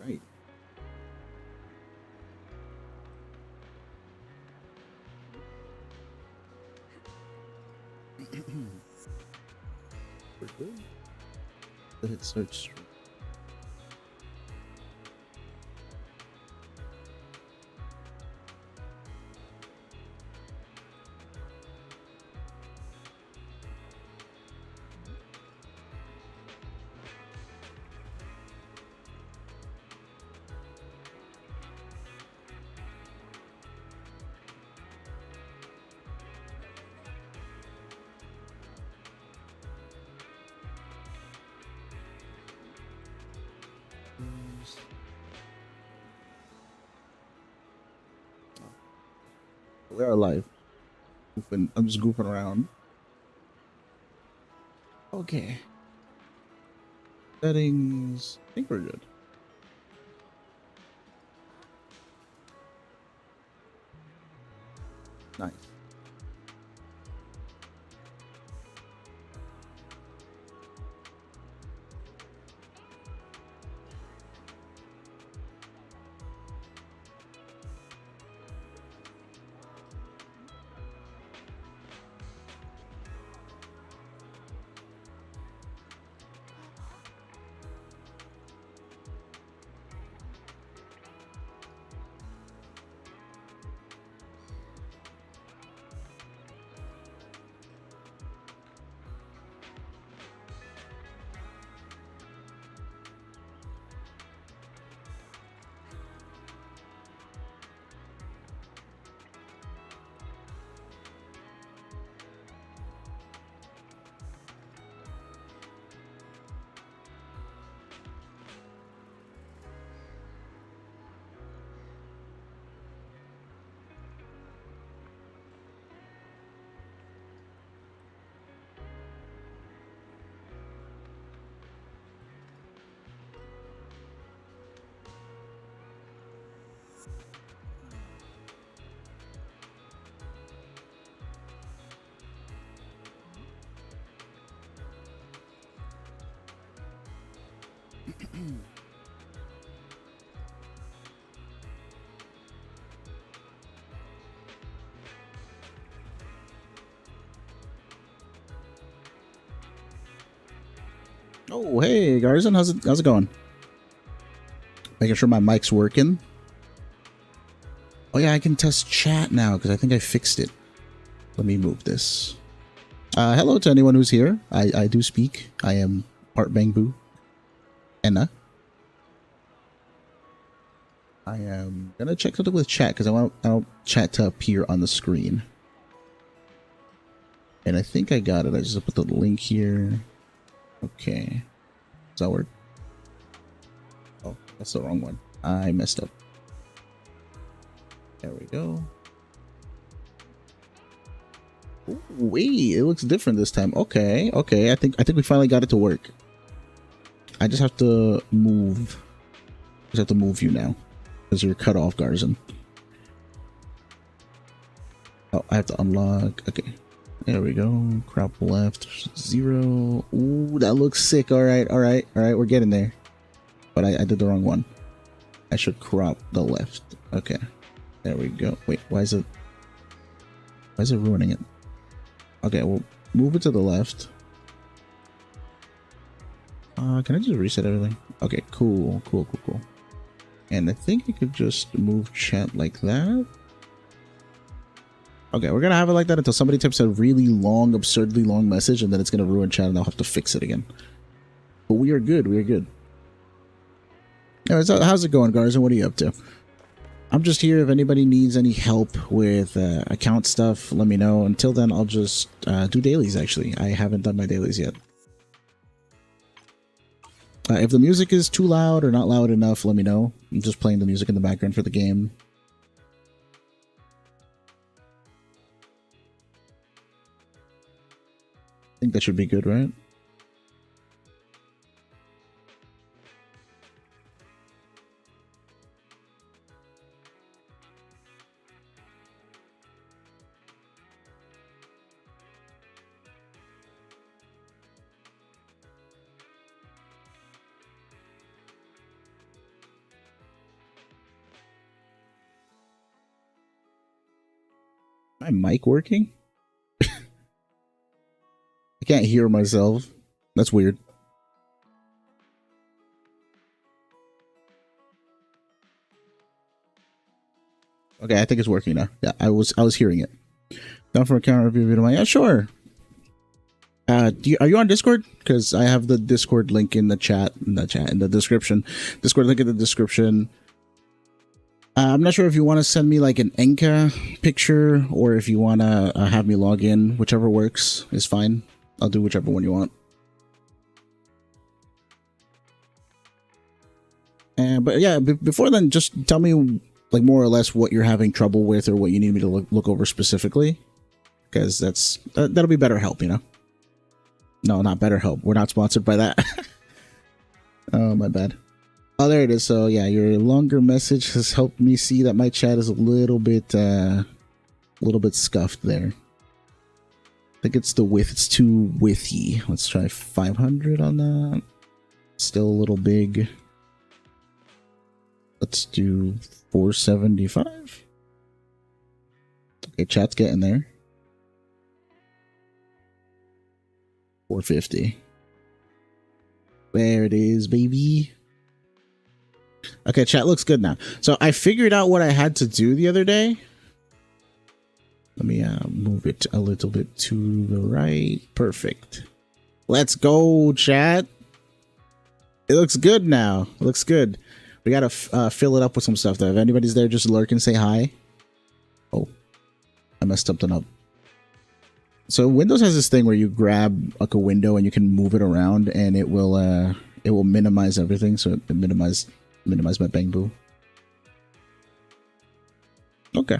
right. We're good. Hit search. We are live. I'm just goofing around. Okay. Settings. I think we're good. Nice. Oh, hey, Garzen, how's it going? Making sure my mic's working. Oh yeah, I can test chat now because I think I fixed it. Let me move this. Hello to anyone who's here. I do speak. I am part Bangbu. Enna. I am gonna check something with chat because I want chat to appear on the screen. And I think I got it. I just put the link here. Okay. Does that work? Oh, that's the wrong one. I messed up. There we go. Ooh, wait, it looks different this time. Okay, okay. I think we finally got it to work. I just have to move. Just have to move you now because you're cut off, Garzen. Oh, I have to unlock. Okay, there we go. Crop left 0. Ooh, that looks sick. All right, all right, all right. We're getting there. But I did the wrong one. I should crop the left. Okay, there we go. Wait, why is it ruining it? Okay, we'll move it to the left. Can I just reset everything? Okay, cool. And I think I could just move chat like that. Okay, we're gonna have it like that until somebody types a really long, absurdly long message, and then it's gonna ruin chat, and I'll have to fix it again. But we are good. We are good. Anyways, how's it going, Garza? What are you up to? I'm just here. If anybody needs any help with account stuff, let me know. Until then, I'll just do dailies, actually. I haven't done my dailies yet. If the music is too loud or not loud enough, let me know. I'm just playing the music in the background for the game. I think that should be good, right? My mic working? I can't hear myself. That's weird. Okay, I think it's working now. Yeah, I was hearing it. Down for a counter review video. Yeah, sure. Are you on Discord? Because I have the Discord link in the chat, in the description. Discord link in the description. I'm not sure if you want to send me like an Enka picture or if you want to have me log in. Whichever works is fine. I'll do whichever one you want. But yeah, before then, just tell me like more or less what you're having trouble with or what you need me to look over specifically. Because that'll be BetterHelp, you know? No, not BetterHelp. We're not sponsored by that. Oh, my bad. Oh, there it is. So yeah, your longer message has helped me see that my chat is a little bit scuffed there. I think it's the width. It's too widthy. Let's try 500 on that. Still a little big. Let's do 475. Okay, chat's getting there. 450. There it is, baby. Okay, chat looks good now. So I figured out what I had to do the other day. Let me move it a little bit to the right. Perfect. Let's go, chat. It looks good now. It looks good. We gotta fill it up with some stuff though. If anybody's there, just lurk and say hi. Oh, I messed something up. So Windows has this thing where you grab like a window and you can move it around, and it will minimize everything. So it minimize my bang boo. Okay,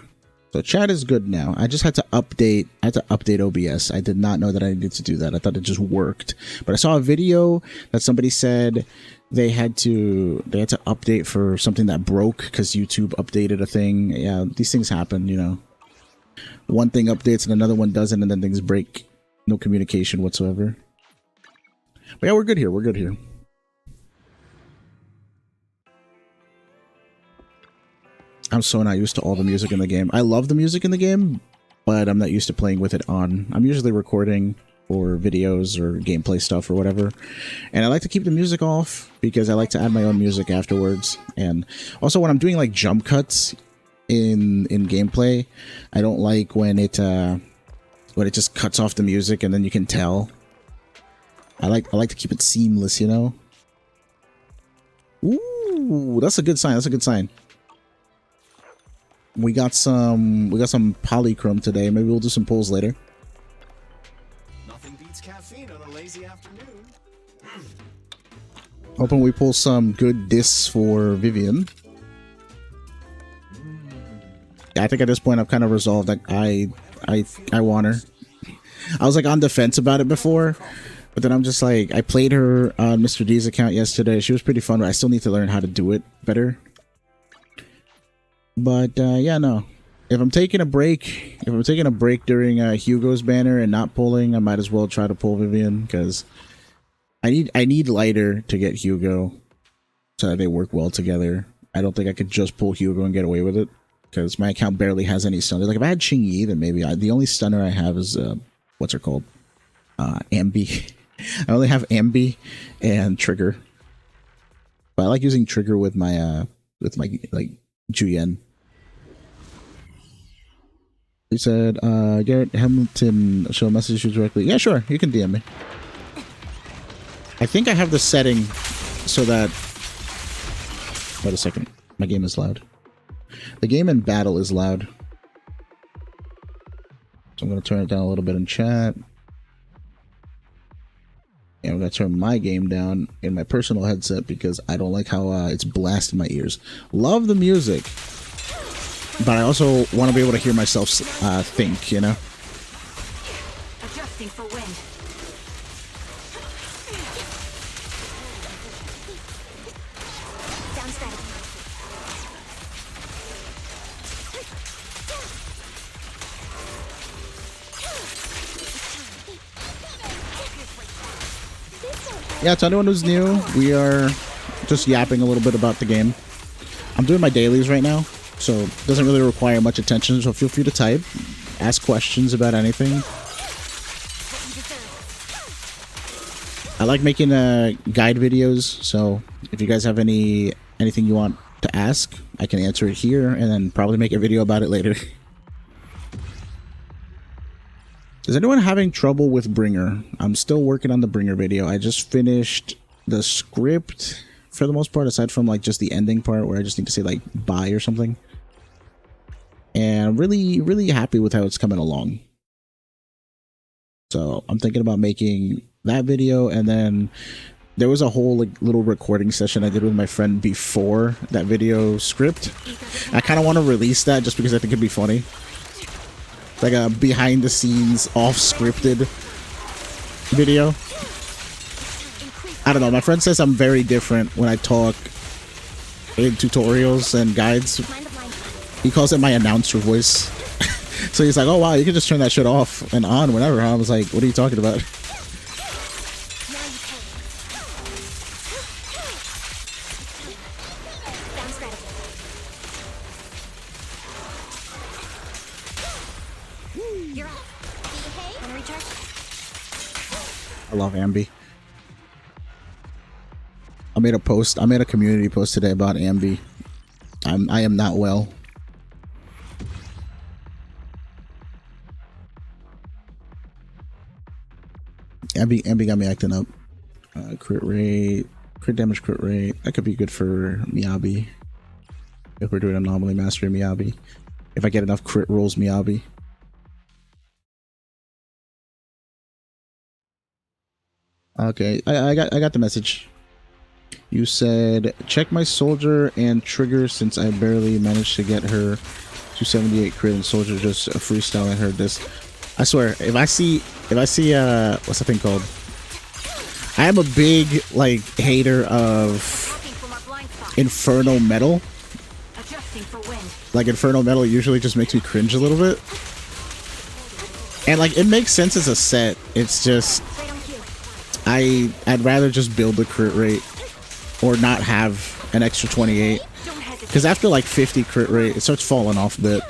so chat is good now. I just had to update. I had to update OBS. I did not know that I needed to do that. I thought it just worked. But I saw a video that somebody said they had to update for something that broke because YouTube updated a thing. Yeah, these things happen, you know. One thing updates and another one doesn't, and then things break. No communication whatsoever. But yeah, we're good here. We're good here. I'm so not used to all the music in the game. I love the music in the game, but I'm not used to playing with it on. I'm usually recording or videos or gameplay stuff or whatever, and I like to keep the music off because I like to add my own music afterwards. And also when I'm doing like jump cuts in gameplay, I don't like when it just cuts off the music and then you can tell. I like to keep it seamless, you know. Ooh, that's a good sign. That's a good sign. We got some polychrome today. Maybe we'll do some pulls later. Nothing beats caffeine on a lazy afternoon. Hoping we pull some good discs for Vivian. Yeah, I think at this point I've kind of resolved that I want her. I was like on the fence about it before, but then I'm just like, I played her on Mr. D's account yesterday. She was pretty fun, but I still need to learn how to do it better. But yeah, no. If I'm taking a break during Hugo's banner and not pulling, I might as well try to pull Vivian because I need lighter to get Hugo so that they work well together. I don't think I could just pull Hugo and get away with it because my account barely has any stunners. Like if I had Ching-Yi, then maybe the only stunner I have is what's her called? Ambi. I only have Ambi and Trigger. But I like using Trigger with my like Juyen. He said, Garrett Hamilton, show message you directly. Yeah, sure. You can DM me. I think I have the setting so that... Wait a second. My game is loud. The game in battle is loud. So I'm going to turn it down a little bit in chat. And I'm going to turn my game down in my personal headset because I don't like how it's blasting my ears. Love the music. But I also want to be able to hear myself think, you know? Adjusting for wind. Yeah, to anyone who's new, we are just yapping a little bit about the game. I'm doing my dailies right now, so it doesn't really require much attention, so feel free to type. ask questions about anything. I like making guide videos, so if you guys have anything you want to ask, I can answer it here and then probably make a video about it later. Is anyone having trouble with Bringer? I'm still working on the Bringer video. I just finished the script for the most part, aside from like just the ending part where I just need to say like bye or something. And I'm really happy with how it's coming along. So I'm thinking about making that video, and then there was a whole like little recording session I did with my friend before that video script. I kind of want to release that just because I think it'd be funny. Like a behind the scenes off scripted video. I don't know, my friend says I'm very different when I talk in tutorials and guides. He calls it my announcer voice. So he's like, oh wow, you can just turn that shit off and on whenever. I was like, what are you talking about? I love Ambi. I made a community post today about Ambi. I am not well. Ambi got me acting up. Crit rate, crit damage, crit rate. That could be good for Miyabi. If we're doing anomaly mastery Miyabi. If I get enough crit rolls Miyabi. Okay, I got the message. You said, check my soldier and trigger since I barely managed to get her 278 crit and soldier just freestyling her this. I swear, if I see what's the thing called? I am a big like hater of Inferno Metal. Like Inferno Metal usually just makes me cringe a little bit. And like it makes sense as a set. It's just I'd rather just build the crit rate or not have an extra 28. Because after like 50 crit rate, it starts falling off a bit.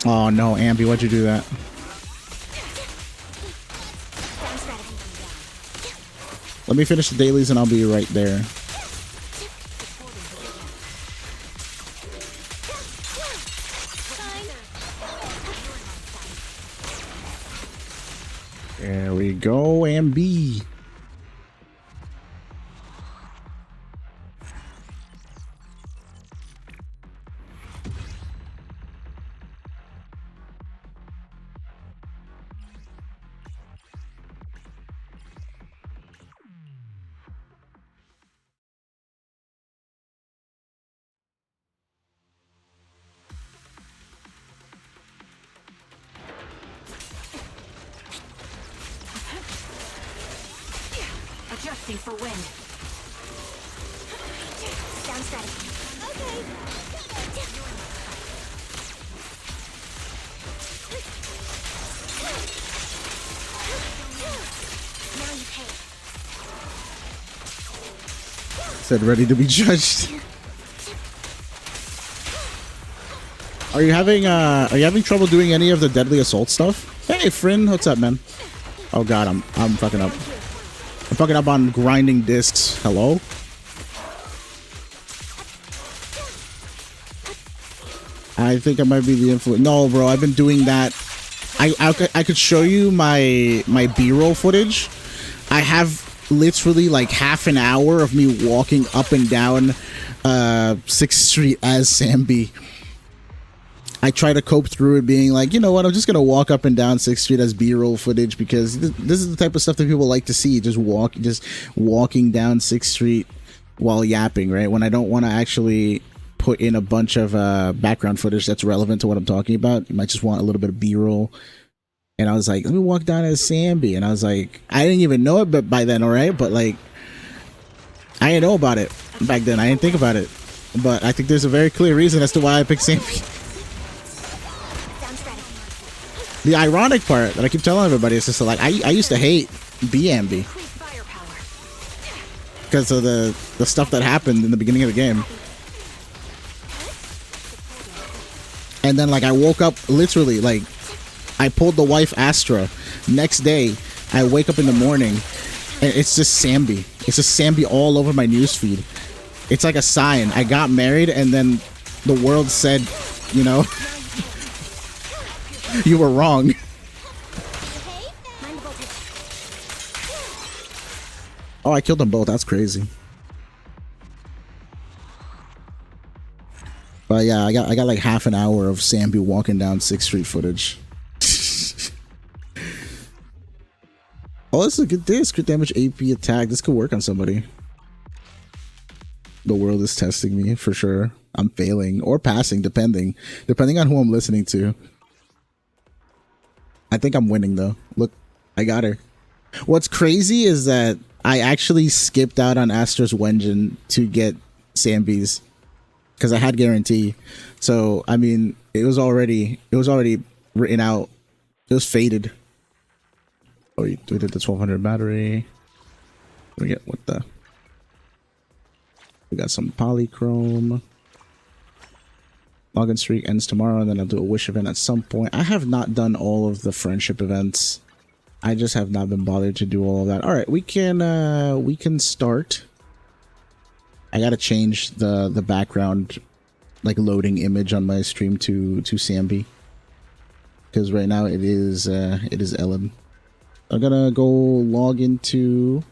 Oh no, Ambi, why'd you do that? Let me finish the dailies and I'll be right there. There we go, Ambi. Adjusting for wind. Down strategy. Okay. Now you pay. Said ready to be judged. Are you having trouble doing any of the deadly assault stuff? Hey Frin, what's up, man? Oh god, I'm fucking up. I'm fucking up on grinding discs. Hello? I think I might be the influence. No, bro, I've been doing that. I could show you my B-roll footage. I have literally like half an hour of me walking up and down 6th Street as Sambi. I try to cope through it being like, you know what, I'm just going to walk up and down 6th Street as B-roll footage because this is the type of stuff that people like to see. Just walking down 6th Street while yapping, right? When I don't want to actually put in a bunch of background footage that's relevant to what I'm talking about. You might just want a little bit of B-roll. And I was like, let me walk down as Sambi. And I was like, I didn't even know it but by then, all right? But like, I didn't know about it back then. I didn't think about it. But I think there's a very clear reason as to why I picked Sambi. The ironic part that I keep telling everybody is just like I used to hate BMB because of the stuff that happened in the beginning of the game. And then like I woke up literally like I pulled the wife Astra. Next day, I wake up in the morning and it's just Sambi. It's just Sambi all over my newsfeed. It's like a sign. I got married and then the world said, you know, you were wrong. Oh, I killed them both. That's crazy. But yeah, I got like half an hour of Sambi walking down 6th Street footage. Oh, this is a good disc. Crit damage, AP attack. This could work on somebody. The world is testing me for sure. I'm failing or passing, depending on who I'm listening to. I think I'm winning though. Look, I got her. What's crazy is that I actually skipped out on Astra's Wenjin to get Sambi's because I had guarantee. So I mean, it was already written out. It was fated. Oh, we did the 1200 battery. We get what the? We got some polychrome. Login streak ends tomorrow, and then I'll do a wish event at some point. I have not done all of the friendship events. I just have not been bothered to do all of that. All right, we can start. I gotta change the background, like loading image on my stream to Sambi, because right now it is Ellen. I'm gonna go log into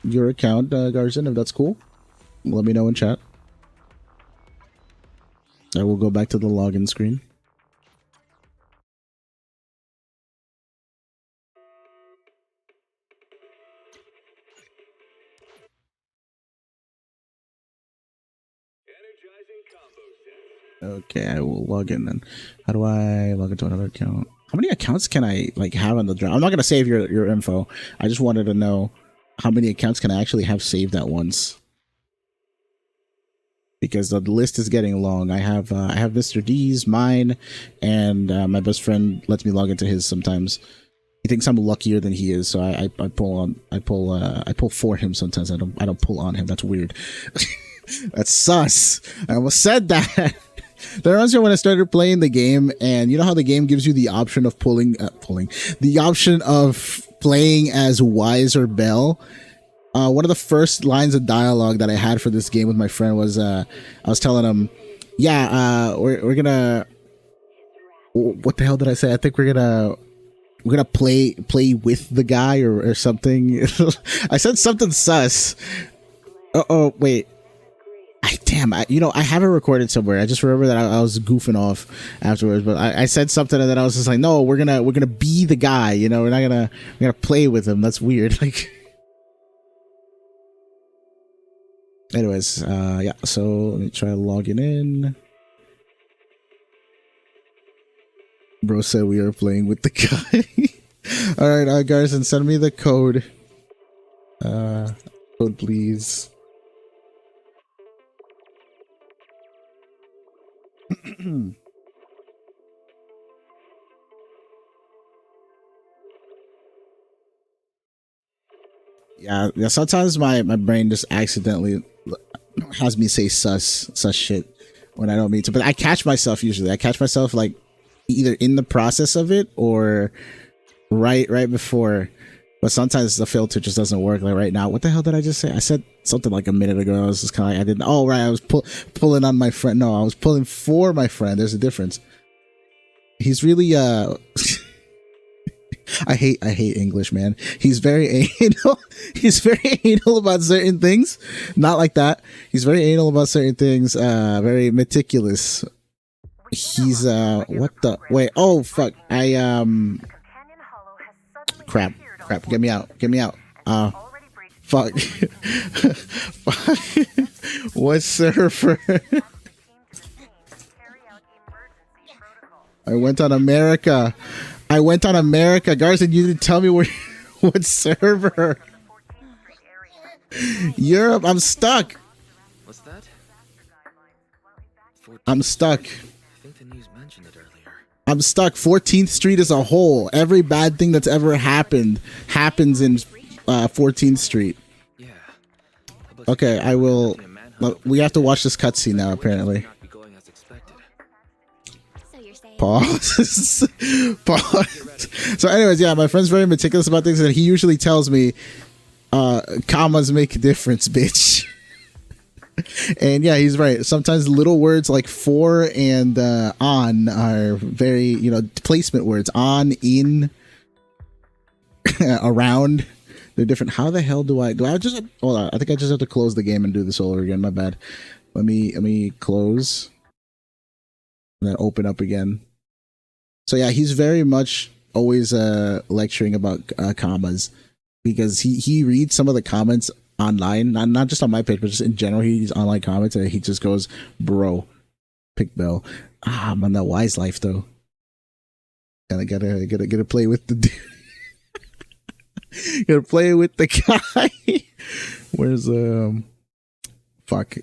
your account, Garzin, if that's cool. Let me know in chat. I will go back to the login screen. Okay, I will log in then. How do I log into another account? How many accounts can I like have on the drive? I'm not gonna save your info. I just wanted to know how many accounts can I actually have saved at once. Because the list is getting long. I have Mr. D's, mine, and my best friend lets me log into his sometimes. He thinks I'm luckier than he is, so I pull for him sometimes. I don't pull on him. That's weird. That's sus. I almost said that. There was when I started playing the game, and you know how the game gives you the option of the option of playing as Wise or Bell. One of the first lines of dialogue that I had for this game with my friend was, I was telling him, yeah, we're gonna, what the hell did I say? I think we're gonna play with the guy or something. I said something sus. Oh, wait. I have it recorded somewhere. I just remember that I was goofing off afterwards, but I said something and then I was just like, no, we're gonna be the guy, you know, we're gonna play with him. That's weird. Like, anyways, yeah, so let me try logging in. Bro said we are playing with the guy. Alright, guys, and send me the code. Code please. Yeah, sometimes my brain just accidentally has me say sus shit when I don't mean to, but I catch myself usually. I catch myself like either in the process of it or right before. But sometimes the filter just doesn't work. Like right now, what the hell did I just say? I said something like a minute ago. I was just kind of like, I didn't. Oh right, I was pulling on my friend. No, I was pulling for my friend. There's a difference. He's really I hate English, man. He's very anal. He's very anal about certain things. Not like that. He's very anal about certain things. Very meticulous. He's what the wait? Oh fuck! Crap. Get me out. Fuck. What server? I went on America. Garson, you didn't tell me what server. Europe, I'm stuck. What's that? I'm stuck. I think the news mentioned it earlier. I'm stuck. 14th Street as a whole. Every bad thing that's ever happened happens in 14th Street. Yeah. Okay, I will. We have to watch this cutscene now, apparently. So you're Pause. Pause. So anyways, yeah, my friend's very meticulous about things, and he usually tells me commas make a difference, bitch. And yeah, he's right. Sometimes little words like for and on are very, placement words. On, in, around. They're different. How the hell do I just hold on? I think I just have to close the game and do this all over again. My bad. Let me close and then open up again. So yeah, he's very much always lecturing about commas, because he reads some of the comments online, not just on my page, but just in general. He reads online comments and he just goes, "Bro, pick Bell." I'm on that wise life though, and I gotta play with the dude. Gotta play with the guy. Where's fuck?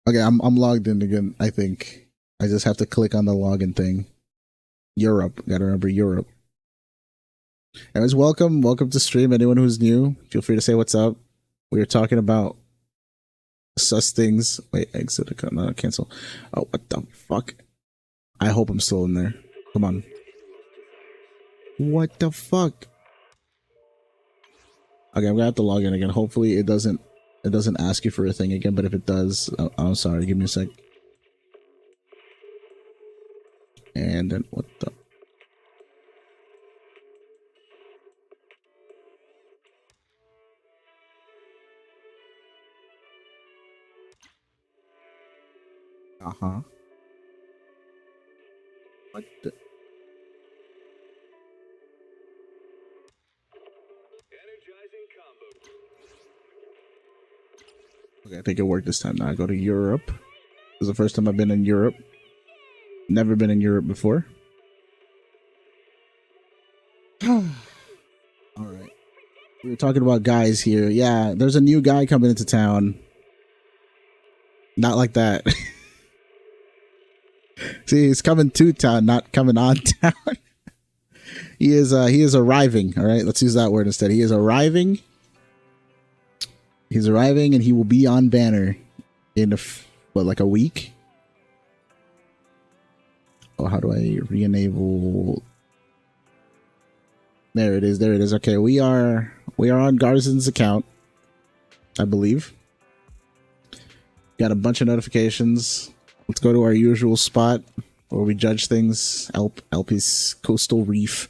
Okay, I'm logged in again. I think I just have to click on the login thing. Europe. Gotta remember Europe. Anyways, welcome to stream. Anyone who's new, feel free to say what's up. We were talking about sus things. Wait, exit. No, cancel. Oh, what the fuck? I hope I'm still in there. Come on. What the fuck? Okay, I'm gonna have to log in again. Hopefully it doesn't ask you for a thing again, but if it does, I'm sorry, give me a sec. And then what the? What the? Okay, I think it worked this time. Now I go to Europe. This is the first time I've been in Europe. Never been in Europe before. All right. We were talking about guys here. Yeah, there's a new guy coming into town. Not like that. See, he's coming to town, not coming on town. He is arriving. All right, let's use that word instead. He is arriving. He's arriving, and he will be on banner in like a week. Oh, how do I re-enable? There it is. Okay, we are on Garzen's account, I believe. Got a bunch of notifications. Let's go to our usual spot where we judge things. Alpes Coastal Reef.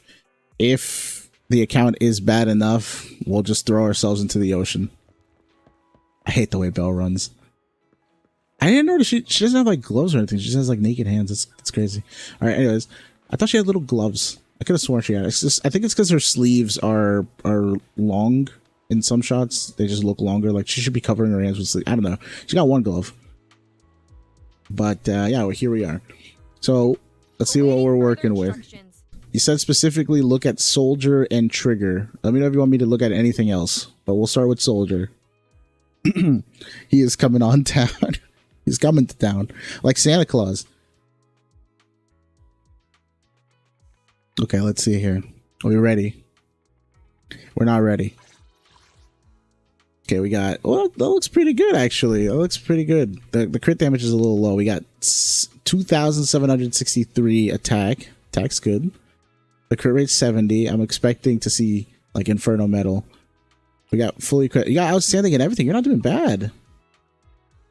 If the account is bad enough, we'll just throw ourselves into the ocean. I hate the way Belle runs. I didn't notice she doesn't have like gloves or anything. She just has like naked hands. It's crazy. All right. Anyways, I thought she had little gloves. I could have sworn she had. I think it's because her sleeves are long in some shots. They just look longer. Like she should be covering her hands with sleeves. I don't know. She got one glove. But yeah, well, here we are. So let's see what we're working with. You said specifically look at soldier and trigger. Let me know if you want me to look at anything else. But we'll start with soldier. He is coming on town. He's coming to town like Santa Claus. Okay, let's see here. Are we ready? We're not ready. Okay, we got. Well, that looks pretty good actually. That looks pretty good. The crit damage is a little low. We got 2,763 attack. Attack's good. The crit rate's 70. I'm expecting to see like Inferno Metal. We got fully crit. You got outstanding and everything. You're not doing bad.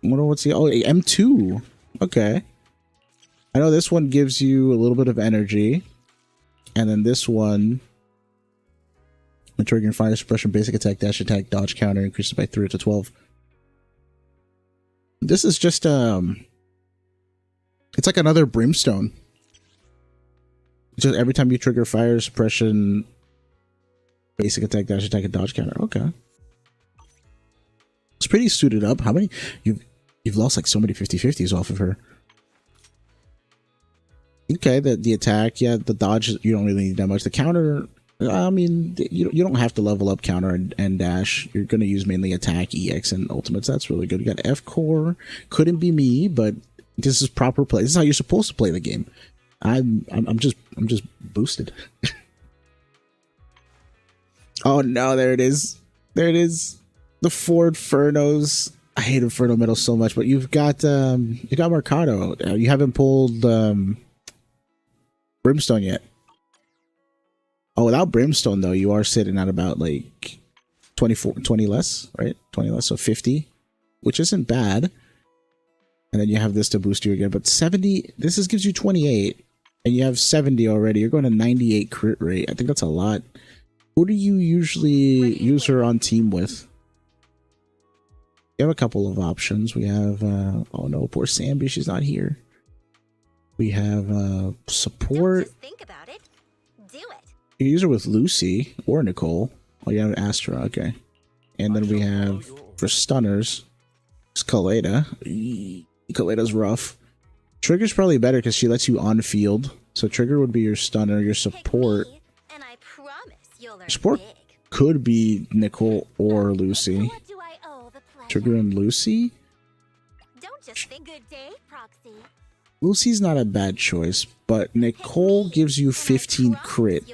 I wonder what's the... Oh, M2. Okay. I know this one gives you a little bit of energy. And then this one... When triggering fire suppression, basic attack, dash attack, dodge counter increases by 3 to 12. This is just... It's like another brimstone. Just every time you trigger fire suppression... Basic attack, dash attack, and dodge counter. Okay. It's pretty suited up. How many... You've lost like so many 50-50s off of her. Okay, the attack, yeah, the dodge, you don't really need that much. The counter, I mean, you don't have to level up counter and dash. You're going to use mainly attack, EX, and ultimates. That's really good. You got F core. Couldn't be me, but this is proper play. This is how you're supposed to play the game. I'm just boosted. Oh no, there it is. There it is. The Ford Infernos. I hate Inferno Metal so much, but you got Mercado. You haven't pulled Brimstone yet. Oh, without Brimstone, though, you are sitting at about like 20 less, right? 20 less, so 50, which isn't bad. And then you have this to boost you again. But 70, gives you 28, and you have 70 already. You're going to 98 crit rate. I think that's a lot. Who do you usually use her on team with? We have a couple of options. We have, oh no, poor Sambi, she's not here. We have support. Don't just think about it. Do it. You use her with Lucy or Nicole. Oh, you have Astra, okay. And then we have, for stunners, it's Kaleda. Kaleda's rough. Trigger's probably better because she lets you on field. So Trigger would be your stunner, your support. Pick me, and I promise you'll learn Support big. could be Nicole or Lucy. What do I owe the pleasure? Trigger and Lucy? Don't just think good day, Proxy. Lucy's not a bad choice, but Nicole gives you 15 crit,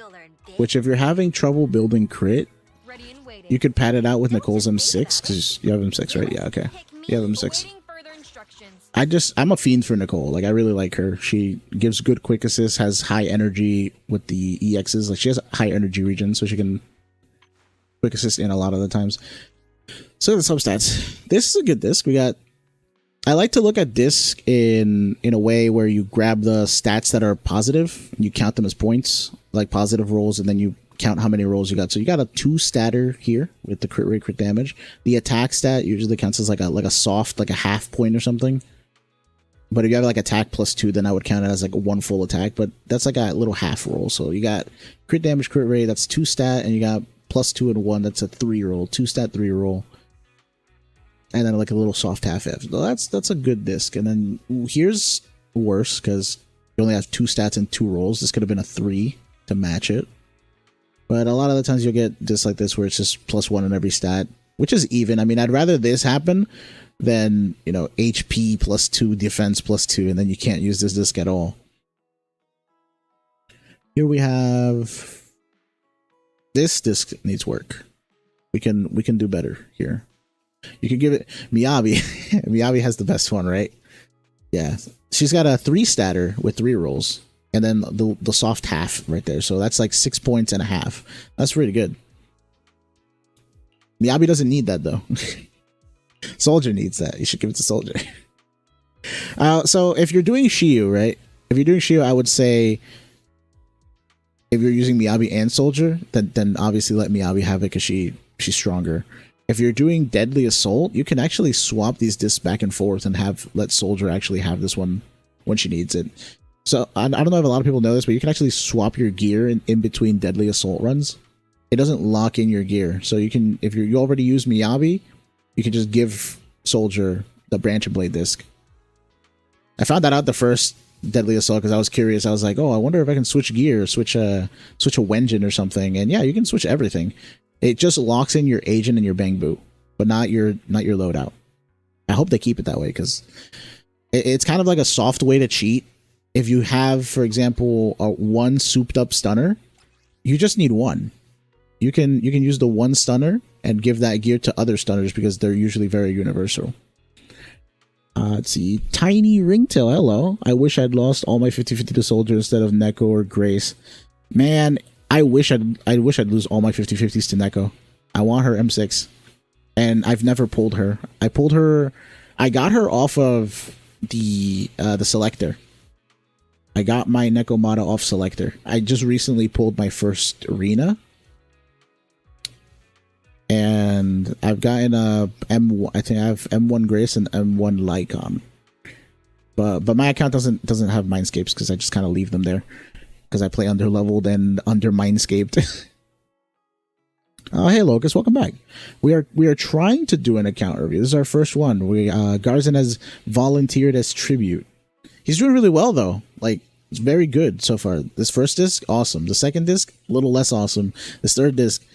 which if you're having trouble building crit, Ready and waiting. you could pad it out with Nicole's M6, because you have M6, right? Yeah, okay. You have M6. Awaiting further instructions. I'm a fiend for Nicole. Like, I really like her. She gives good quick assist, has high energy with the EXs. Like, she has high energy region, so she can quick assist in a lot of the times. So the substats. This is a good disc. I like to look at disc in a way where you grab the stats that are positive, and you count them as points, like positive rolls, and then you count how many rolls you got. So you got a 2 statter here with the crit rate, crit damage. The attack stat usually counts as like a soft, like a half point or something. But if you have like attack +2, then I would count it as like 1 full attack. But that's like a little half roll. So you got crit damage, crit rate, that's 2 stat, and you got +2 and 1, that's a 3 roll. 2 stat, 3 roll. And then like a little soft half F. That's a good disc. And then here's worse because you only have 2 stats and 2 rolls. This could have been a 3 to match it. But a lot of the times you'll get discs like this where it's just +1 in every stat, which is even. I mean, I'd rather this happen than, you know, HP +2, defense +2, and then you can't use this disc at all. Here we have this disc needs work. We can do better here. You could give it Miyabi. Miyabi has the best one, right? Yeah. She's got a 3 statter with 3 rolls. And then the soft half right there. So that's like 6 points and a half. That's pretty good. Miyabi doesn't need that though. Soldier needs that. You should give it to Soldier. So if you're doing Shiyu, right? If you're doing Shiyu, I would say if you're using Miyabi and Soldier, then obviously let Miyabi have it because she's stronger. If you're doing Deadly Assault, you can actually swap these discs back and forth and let Soldier actually have this one when she needs it. So I don't know if a lot of people know this, but you can actually swap your gear in between Deadly Assault runs. It doesn't lock in your gear. So you can, if you already use Miyabi, you can just give Soldier the Branch and Blade disc. I found that out the first Deadly Assault because I was curious. I was like, oh, I wonder if I can switch gear, switch a Wenjin or something. And yeah, you can switch everything. It just locks in your agent and your bang boot, but not your loadout. I hope they keep it that way because it's kind of like a soft way to cheat. If you have, for example, a 1 souped up stunner, you just need 1. You can use the 1 stunner and give that gear to other stunners because they're usually very universal. Let's see. Tiny Ringtail, hello. I wish I'd lost all my 50-50 to Soldier instead of Neko or Grace. Man, I wish I'd lose all my 50-50s to Neko. I want her M6. And I've never pulled her. I got her off of the selector. I got my Nekomata off selector. I just recently pulled my first arena. And I've gotten a M1, I think I have M1 Grace and M1 Lycon. But my account doesn't have Mindscapes because I just kind of leave them there. Because I play under-leveled and under-Mindscaped. Oh, hey Locust, welcome back. We are trying to do an account review. This is our first one. Garzan has volunteered as tribute. He's doing really well though. Like, it's very good so far. This first disc, awesome. The second disc, a little less awesome. This third disc,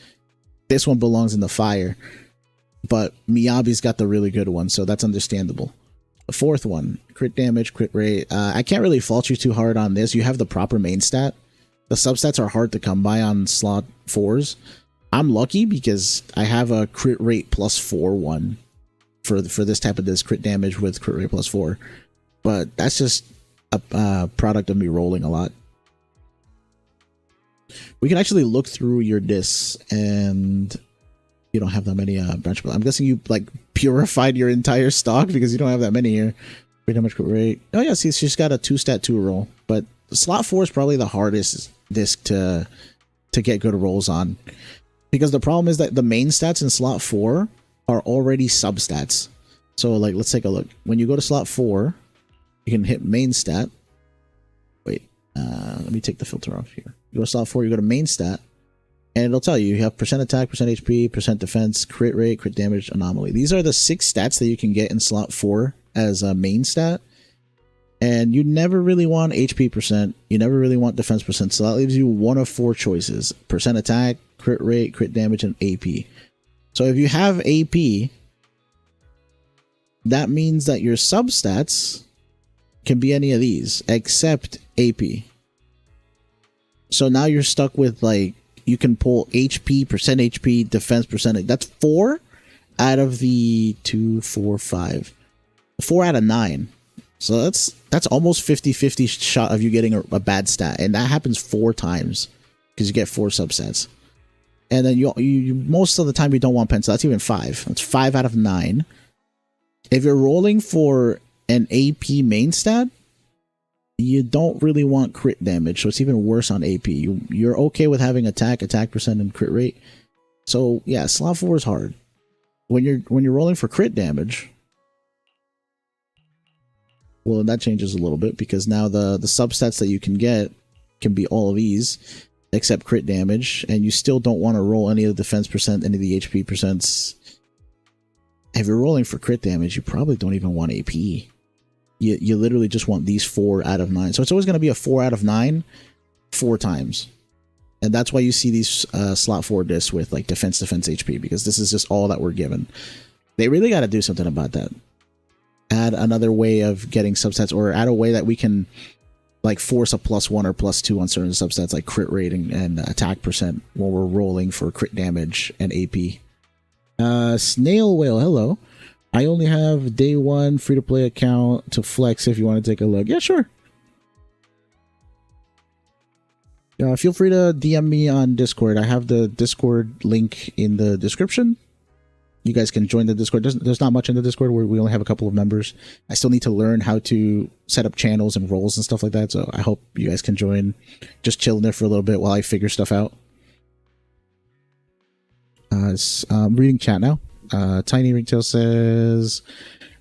this one belongs in the fire. But Miyabi's got the really good one, so that's understandable. The fourth one, crit damage, crit rate. I can't really fault you too hard on this. You have the proper main stat. The substats are hard to come by on slot 4s. I'm lucky because I have a crit rate +4 one for this type of disc, crit damage with crit rate +4. But that's just a product of me rolling a lot. we can actually look through your discs, and you don't have that many branch. I'm guessing you like purified your entire stock because you don't have that many here. Pretty much rate. Oh yeah, see, she's got a 2-stat 2 roll, but slot 4 is probably the hardest disc to get good rolls on, because the problem is that the main stats in slot 4 are already substats. So like, let's take a look. When you go to slot 4, you can hit main stat. Wait, let me take the filter off here. You go to slot 4, you go to main stat, and it'll tell you have percent attack, percent HP, percent defense, crit rate, crit damage, anomaly. These are the 6 stats that you can get in slot 4 as a main stat. And you never really want HP percent. You never really want defense percent. So that leaves you one of 4 choices: percent attack, crit rate, crit damage, and AP. So if you have AP, that means that your substats can be any of these except AP. So now you're stuck with, like, you can pull HP, percent HP, defense percentage. That's 4 out of the 2, 4, 5. 4 out of 9. So that's almost 50-50 shot of you getting a bad stat. And that happens 4 times because you get 4 subsets. And then you most of the time you don't want pen, so that's even 5. That's 5 out of 9. If you're rolling for an AP main stat, you don't really want crit damage, so it's even worse on AP. You're okay with having attack percent, and crit rate. So yeah, slot 4 is hard. When you're rolling for crit damage, well, that changes a little bit, because now the substats that you can get can be all of these except crit damage, and you still don't want to roll any of the defense percent, any of the HP percents. If you're rolling for crit damage, you probably don't even want AP. You literally just want these 4 out of 9. So it's always going to be a 4 out of 9 4 times. And that's why you see these slot 4 discs with like defense, HP, because this is just all that we're given. They really got to do something about that. Add another way of getting substats, or add a way that we can like force a +1 or +2 on certain substats like crit rate and attack percent while we're rolling for crit damage and AP. Snail Whale, hello. I only have day 1 free-to-play account to flex if you want to take a look. Yeah, sure. Feel free to DM me on Discord. I have the Discord link in the description. You guys can join the Discord. There's not much in the Discord. We only have a couple of members. I still need to learn how to set up channels and roles and stuff like that. So I hope you guys can join. Just chill in there for a little bit while I figure stuff out. I'm reading chat now. Tiny Ringtail says,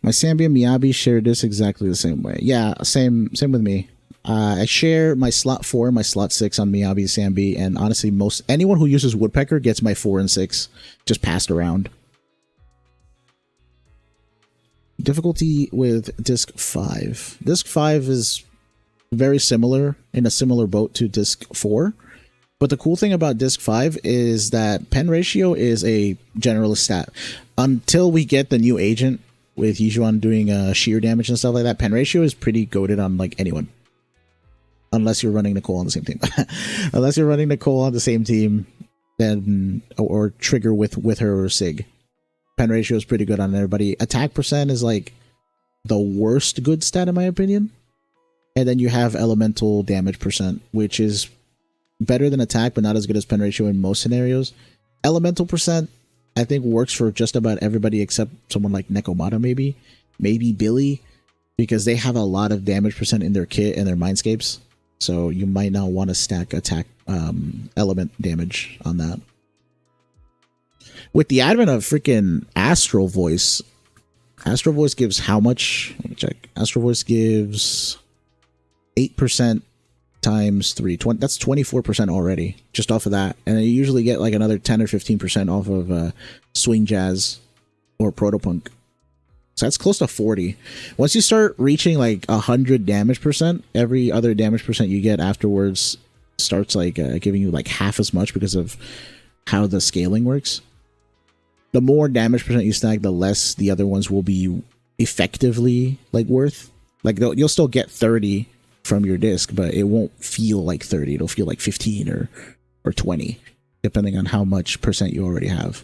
my Sambi and Miyabi share this exactly the same way. Yeah, same with me. I share my slot 4 and my slot 6 on Miyabi Sambi, and honestly, anyone who uses Woodpecker gets my 4 and 6 just passed around. Difficulty with Disc 5. Disc 5 is very similar, in a similar boat to Disc 4. But the cool thing about Disc 5 is that pen ratio is a generalist stat. Until we get the new agent with Yijuan doing sheer damage and stuff like that, pen ratio is pretty goated on like anyone. Unless you're running Nicole on the same team. Unless you're running Nicole on the same team, then or Trigger with her or Sig. Pen ratio is pretty good on everybody. Attack percent is like the worst good stat in my opinion. And then you have elemental damage percent, which is better than attack, but not as good as pen ratio in most scenarios. Elemental percent, I think, works for just about everybody except someone like Nekomata, maybe Billy, because they have a lot of damage percent in their kit and their mindscapes. So you might not want to stack attack element damage on that. With the advent of freaking Astral Voice gives how much? Let me check. Astral Voice gives 8% times 3. That's 24% already, just off of that. And then you usually get like another 10 or 15% off of Swing Jazz or Protopunk. So that's close to 40. Once you start reaching like 100 damage percent, every other damage percent you get afterwards starts like giving you like half as much because of how the scaling works. The more damage percent you stack, the less the other ones will be effectively like worth. Like you'll still get 30 from your disc, but it won't feel like 30. It'll feel like 15 or 20, depending on how much percent you already have.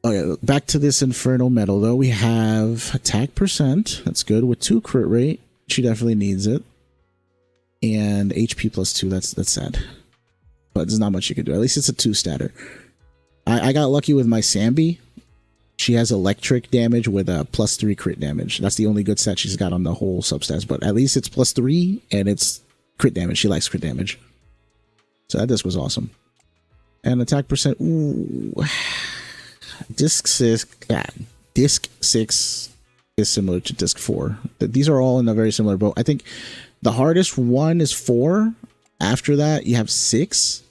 Okay, back to this Infernal Metal though. We have attack percent. That's good with 2 crit rate. She definitely needs it. And HP +2. That's sad. but there's not much you can do. At least it's a 2-statter. I got lucky with my Sambi. She has electric damage with a +3 crit damage. That's the only good stat she's got on the whole substats, but at least it's +3 and it's crit damage. She likes crit damage. So that disc was awesome. And attack percent, ooh. Disc 6 is similar to disc 4. These are all in a very similar boat. I think the hardest one is 4. After that, you have 6.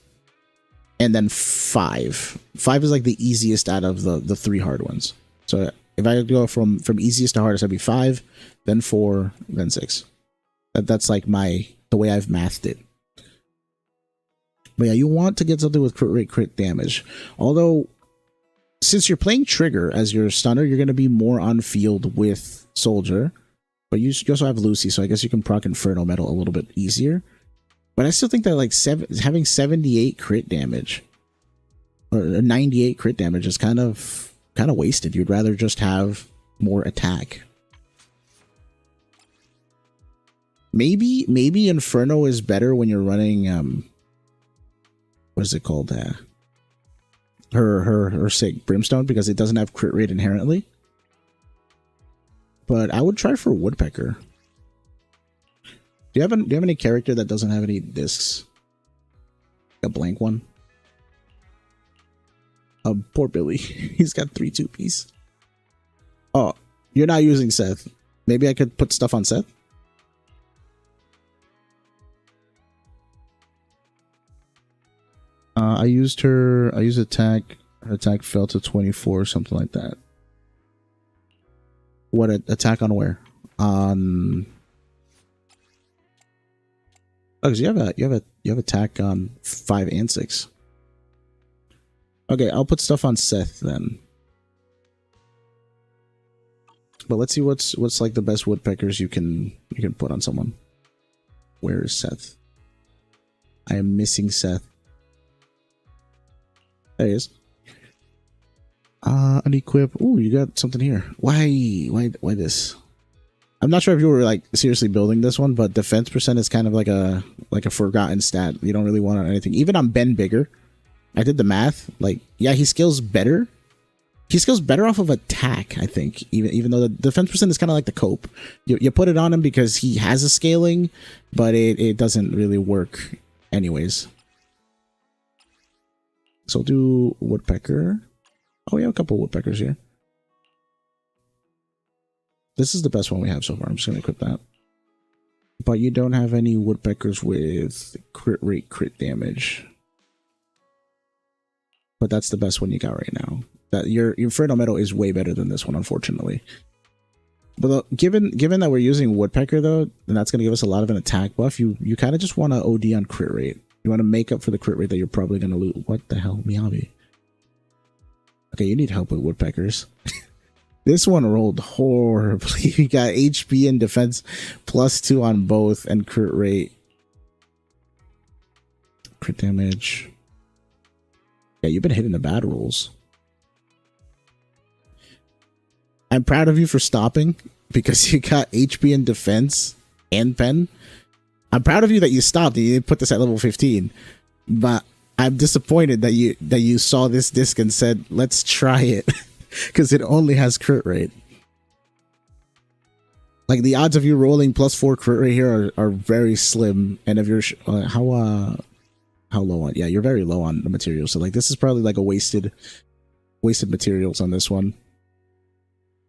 And then 5. 5 is like the easiest out of the 3 hard ones. So if I go from easiest to hardest, I'd be 5, then 4, then 6. That's like the way I've mathed it. But yeah, you want to get something with crit rate, crit damage. Although, since you're playing Trigger as your stunner, you're going to be more on field with Soldier. But you also have Lucy, so I guess you can proc Inferno Metal a little bit easier. But I still think that like having 78 crit damage or 98 crit damage is kind of wasted. You'd rather just have more attack. Maybe Inferno is better when you're running what is it called? Her sick Brimstone, because it doesn't have crit rate inherently. But I would try for Woodpecker. Do you have any character that doesn't have any discs? A blank one? Poor Billy. He's got 3 2-piece. Oh, you're not using Seth. Maybe I could put stuff on Seth? I used attack. Her attack fell to 24, something like that. What attack on where? On oh, because you have attack on 5 and 6. Okay, I'll put stuff on Seth then. But let's see what's like the best woodpeckers you can put on someone. Where is Seth? I am missing Seth. There he is. Unequip. Ooh, you got something here. Why this? I'm not sure if you were like seriously building this one, but defense percent is kind of like a forgotten stat. You don't really want anything. Even on Ben Bigger, I did the math. Like, yeah, he scales better. He scales better off of attack, I think. Even though the defense percent is kind of like the cope. You put it on him because he has a scaling, but it doesn't really work anyways. So I'll do Woodpecker. Oh, we have a couple Woodpeckers here. This is the best one we have so far. I'm just going to equip that. But you don't have any Woodpeckers with crit rate, crit damage. But that's the best one you got right now. That your Inferno Metal is way better than this one, unfortunately. But given that we're using Woodpecker, though, and that's going to give us a lot of an attack buff, you kind of just want to OD on crit rate. You want to make up for the crit rate that you're probably going to lose. What the hell, Miyabi? Okay, you need help with Woodpeckers. This one rolled horribly. You got HP and defense +2 on both, and crit rate. Crit damage. Yeah, you've been hitting the bad rolls. I'm proud of you for stopping, because you got HP and defense and pen. I'm proud of you that you stopped and you didn't put this at level 15. But I'm disappointed that you saw this disc and said, let's try it. Because it only has crit rate. Like, the odds of you rolling +4 crit rate here are very slim. And if you're how low on? Yeah, you're very low on the material. So like, this is probably like a wasted materials on this one.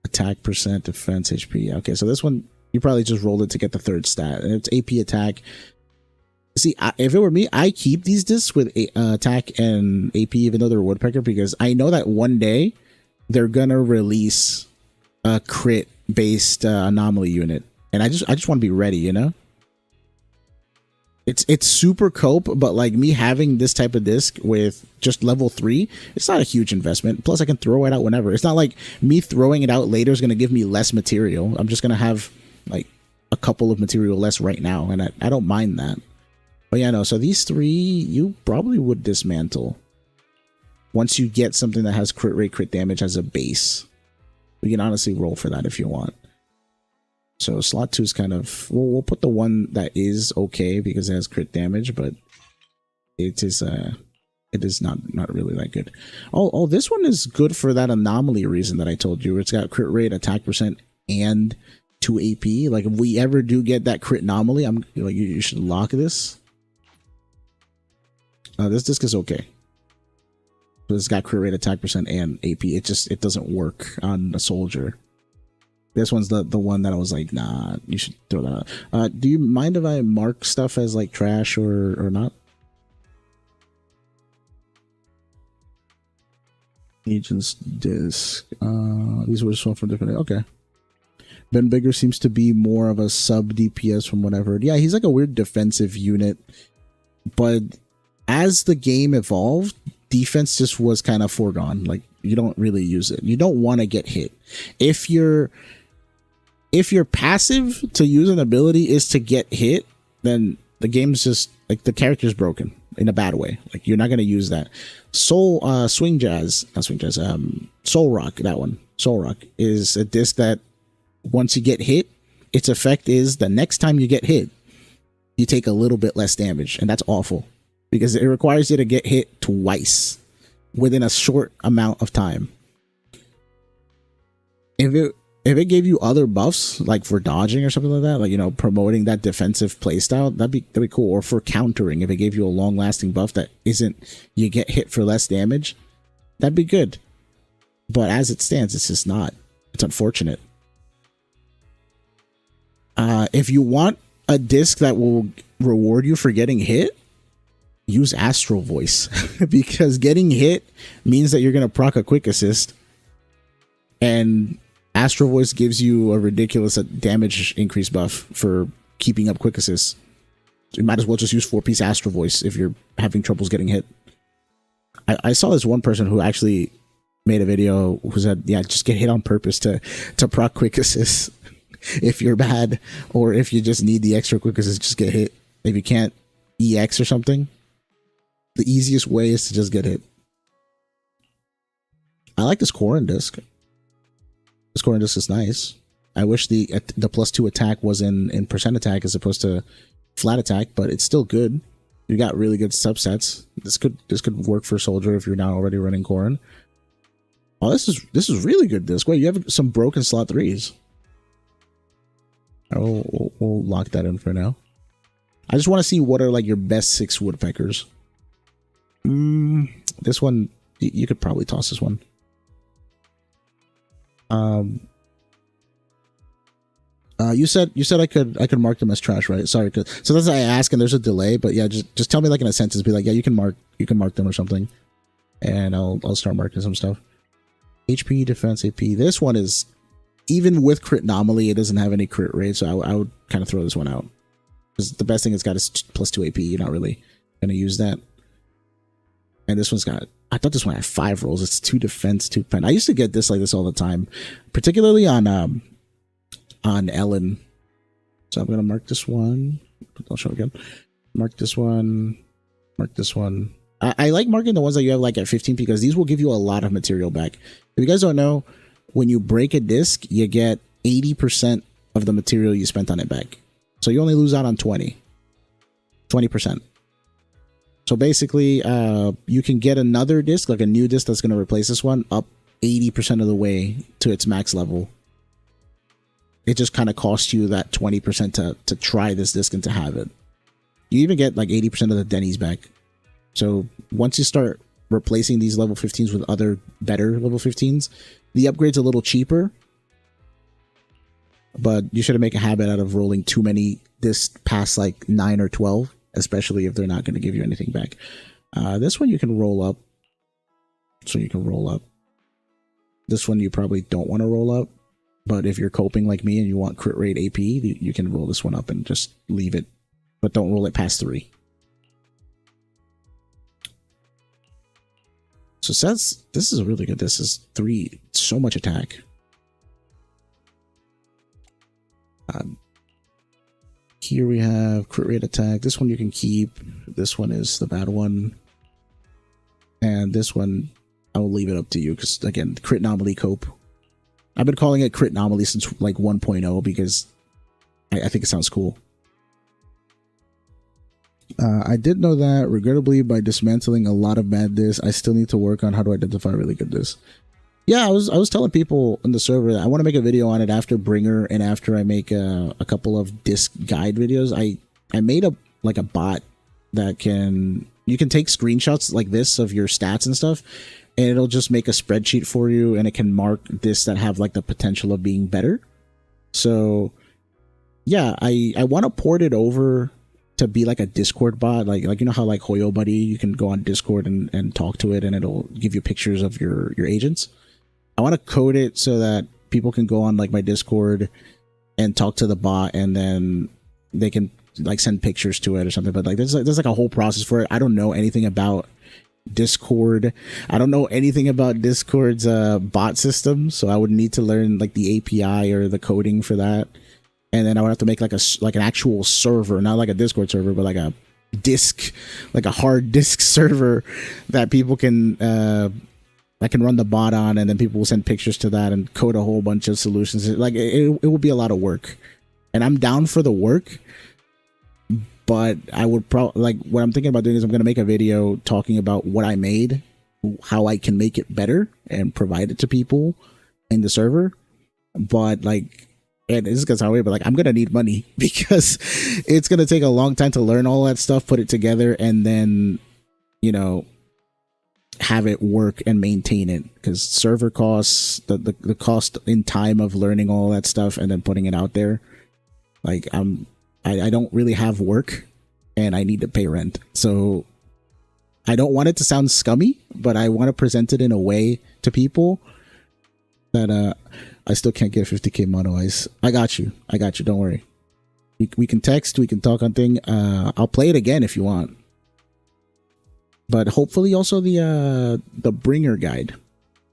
Attack percent, defense, HP. Okay, so this one you probably just rolled it to get the 3rd stat, and it's AP attack. See, if it were me, I keep these discs with attack and AP, even though they're Woodpecker, because I know that one day they're gonna release a crit-based anomaly unit, and I just want to be ready, you know. It's super cope, but like me having this type of disc with just level 3, it's not a huge investment. Plus, I can throw it out whenever. It's not like me throwing it out later is gonna give me less material. I'm just gonna have like a couple of material less right now, and I don't mind that. But yeah, no, so these 3 you probably would dismantle once you get something that has crit rate, crit damage as a base. We can honestly roll for that if you want. So slot 2 is kind of, we'll put the one that is okay because it has crit damage, but it is not really that good. Oh, this one is good for that anomaly reason that I told you. It's got crit rate, attack percent, and 2 AP. Like if we ever do get that crit anomaly, I'm like you should lock this. This disc is okay. But it's got crit rate, attack percent, and AP. It doesn't work on a soldier. This one's the one that I was like, nah, you should throw that out. Do you mind if I mark stuff as like trash or not? Agent's disc. These were just one from different. Okay. Ben Bigger seems to be more of a sub DPS from whatever. Yeah, he's like a weird defensive unit. But as the game evolved, defense just was kind of foregone. Like you don't really use it. You don't want to get hit. If your passive to use an ability is to get hit, then the game's just like the character's broken in a bad way. Like you're not going to use that. Soul Rock, that one. Soul Rock is a disc that once you get hit, its effect is the next time you get hit, you take a little bit less damage, and that's awful because it requires you to get hit twice within a short amount of time. If it gave you other buffs, like for dodging or something like that, like, you know, promoting that defensive playstyle, that'd be cool. Or for countering, if it gave you a long-lasting buff that isn't you get hit for less damage, that'd be good. But as it stands, it's just not. It's unfortunate. If you want a disc that will reward you for getting hit, use Astral Voice. Because getting hit means that you're going to proc a quick assist. And Astral Voice gives you a ridiculous damage increase buff for keeping up quick assists. You might as well just use 4-piece Astral Voice if you're having troubles getting hit. I saw this one person who actually made a video who said, yeah, just get hit on purpose to proc quick assists. If you're bad, or if you just need the extra quick assist, just get hit. If you can't EX or something, the easiest way is to just get hit. I like this Corin disc. This Corin disc is nice. I wish the +2 attack was in percent attack as opposed to flat attack, but it's still good. You got really good subsets. This could work for soldier if you're not already running Corin. Oh, this is really good disc. Wait, you have some broken slot 3s. We'll lock that in for now. I just want to see what are like your best 6 woodpeckers. This one, you could probably toss this one. You said I could mark them as trash, right? Sorry, so that's why I ask, and there's a delay. But yeah, just tell me like in a sentence, be like, yeah, you can mark them or something, and I'll start marking some stuff. HP, defense, AP. This one is, even with crit anomaly, it doesn't have any crit rate, so I would kind of throw this one out. Because the best thing it's got is +2 AP. You're not really gonna use that. And this one's got, I thought this one had 5 rolls. It's 2 defense, 2 pen. I used to get this like this all the time, particularly on Ellen. So I'm gonna mark this one. I'll show it again. Mark this one. Mark this one. I like marking the ones that you have like at 15 because these will give you a lot of material back. If you guys don't know, when you break a disc, you get 80% of the material you spent on it back. So you only lose out on 20%. So basically, you can get another disc, like a new disc that's going to replace this one, up 80% of the way to its max level. It just kind of costs you that 20% to try this disc and to have it. You even get like 80% of the Denny's back. So once you start replacing these level 15s with other better level 15s, the upgrade's a little cheaper. But you shouldn't make a habit out of rolling too many discs past like 9 or 12, especially if they're not going to give you anything back. This one you can roll up. So you can roll up. This one you probably don't want to roll up. But if you're coping like me and you want crit rate AP, you can roll this one up and just leave it. But don't roll it past 3. So says this is really good. This is 3, so much attack. Here we have crit rate attack. This one you can keep. This one is the bad one. And this one, I will leave it up to you because, again, crit anomaly cope. I've been calling it crit anomaly since like 1.0 because I think it sounds cool. I did know that. Regrettably, by dismantling a lot of bad discs, I still need to work on how to identify really good discs. Yeah, I was telling people in the server that I want to make a video on it after Bringer and after I make a couple of disc guide videos. I made a bot that you can take screenshots like this of your stats and stuff, and it'll just make a spreadsheet for you, and it can mark discs that have like the potential of being better. So yeah, I want to port it over to be like a Discord bot, like you know how like Hoyo Buddy, you can go on Discord and talk to it, and it'll give you pictures of your agents. I want to code it so that people can go on like my Discord and talk to the bot, and then they can like send pictures to it or something. But like there's like a whole process for it. I don't know anything about Discord. I don't know anything about Discord's bot system, so I would need to learn like the API or the coding for that. And then I would have to make like an actual server, not like a Discord server, but like a disk, like a hard disk server that people can I can run the bot on, and then people will send pictures to that and code a whole bunch of solutions. Like it will be a lot of work, and I'm down for the work. But I would probably like what I'm thinking about doing is I'm going to make a video talking about what I made, how I can make it better, and provide it to people in the server. But like. And this is gonna sound weird, but like I'm gonna need money because it's gonna take a long time to learn all that stuff, put it together, and then have it work and maintain it. Because server costs, the cost in time of learning all that stuff and then putting it out there. Like I don't really have work, and I need to pay rent. So I don't want it to sound scummy, but I want to present it in a way to people that I still can't get 50k mono ice. I got you. Don't worry. We can text. We can talk on thing. I'll play it again if you want. But hopefully also the bringer guide,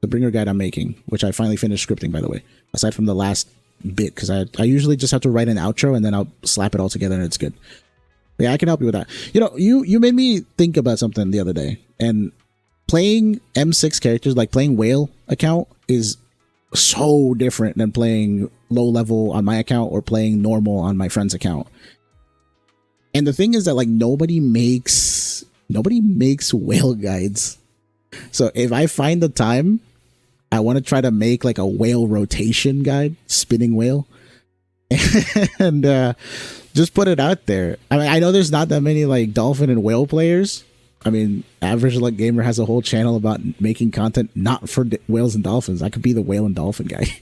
I'm making, which I finally finished scripting, by the way. Aside from the last bit, because I usually just have to write an outro and then I'll slap it all together and it's good. But yeah, I can help you with that. You made me think about something the other day, and playing M6 characters, like playing whale account, is so different than playing low level on my account or playing normal on my friend's account. And the thing is that like nobody makes whale guides. So if I find the time, I want to try to make like a whale rotation guide, spinning whale, and just put it out there. I mean, I know there's not that many like dolphin and whale players. I mean, Average Luck Gamer has a whole channel about making content not for whales and dolphins. I could be the whale and dolphin guy.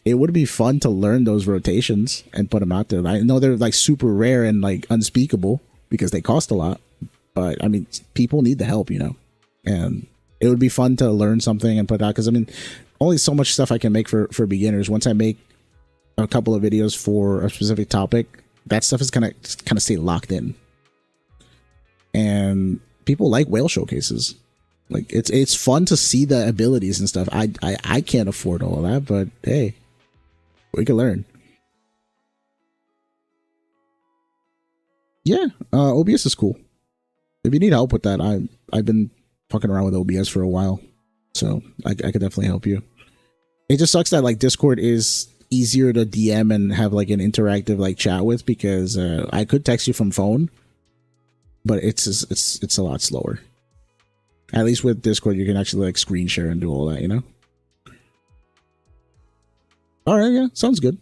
It would be fun to learn those rotations and put them out there. I know they're like super rare and like unspeakable because they cost a lot, but I mean, people need the help, and it would be fun to learn something and put it out. Because I mean, only so much stuff I can make for beginners. Once I make a couple of videos for a specific topic, that stuff is kind of stay locked in. And people like whale showcases. Like it's fun to see the abilities and stuff. I can't afford all of that, but hey, we can learn. Yeah, OBS is cool. If you need help with that, I've been fucking around with OBS for a while, so I could definitely help you. It just sucks that like Discord is easier to DM and have like an interactive like chat with, because I could text you from phone, but it's a lot slower. At least with Discord, you can actually like screen share and do all that, All right, yeah, sounds good.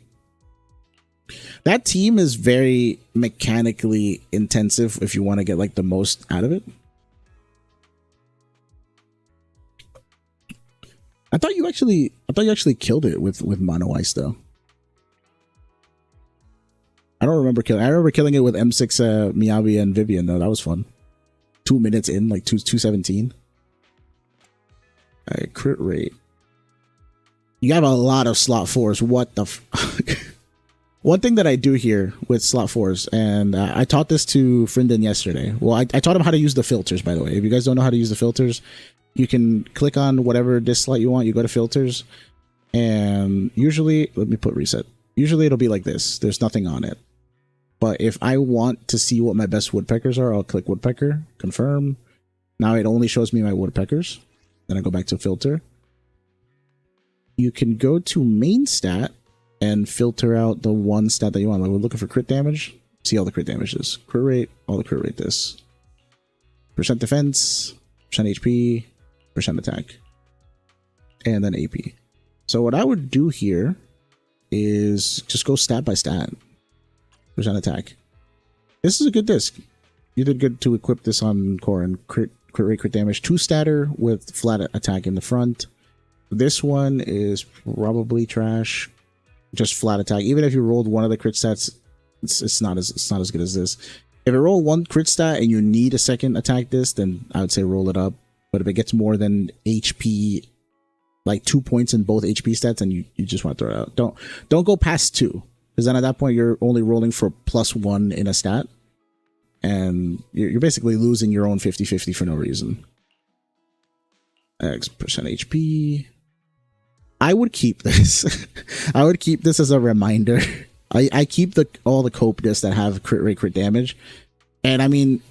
That team is very mechanically intensive if you want to get like the most out of it. I thought you actually killed it with mono ice though. I don't remember killing. I remember killing it with M6 Miyabi and Vivian though. That was fun. 2 minutes in, like 217. Alright, crit rate. You have a lot of slot 4s. What the fuck? One thing that I do here with slot 4s, and I taught this to Frinden yesterday. Well, I taught him how to use the filters, by the way. If you guys don't know how to use the filters, you can click on whatever disc slot you want. You go to filters, and usually, let me put reset. Usually it'll be like this. There's nothing on it. But if I want to see what my best woodpeckers are, I'll click woodpecker, confirm. Now it only shows me my woodpeckers. Then I go back to filter. You can go to main stat and filter out the one stat that you want. Like we're looking for crit damage. See all the crit damages. Crit rate, all the crit rate this. Percent defense, percent HP, percent attack. And then AP. So what I would do here is just go stat by stat. Percent attack. This is a good disc. You did good to equip this on core and crit rate, crit damage. 2-statter with flat attack in the front. This one is probably trash. Just flat attack. Even if you rolled one of the crit stats, it's not as good as this. If it roll one crit stat and you need a second attack disc, then I would say roll it up. But if it gets more than HP, like 2 points in both HP stats, then you just want to throw it out. Don't go past 2, because then at that point you're only rolling for +1 in a stat, and you're basically losing your own 50-50 for no reason. X percent HP. I would keep this. I would keep this as a reminder. I keep all the cope discs that have crit rate, crit damage, and I mean,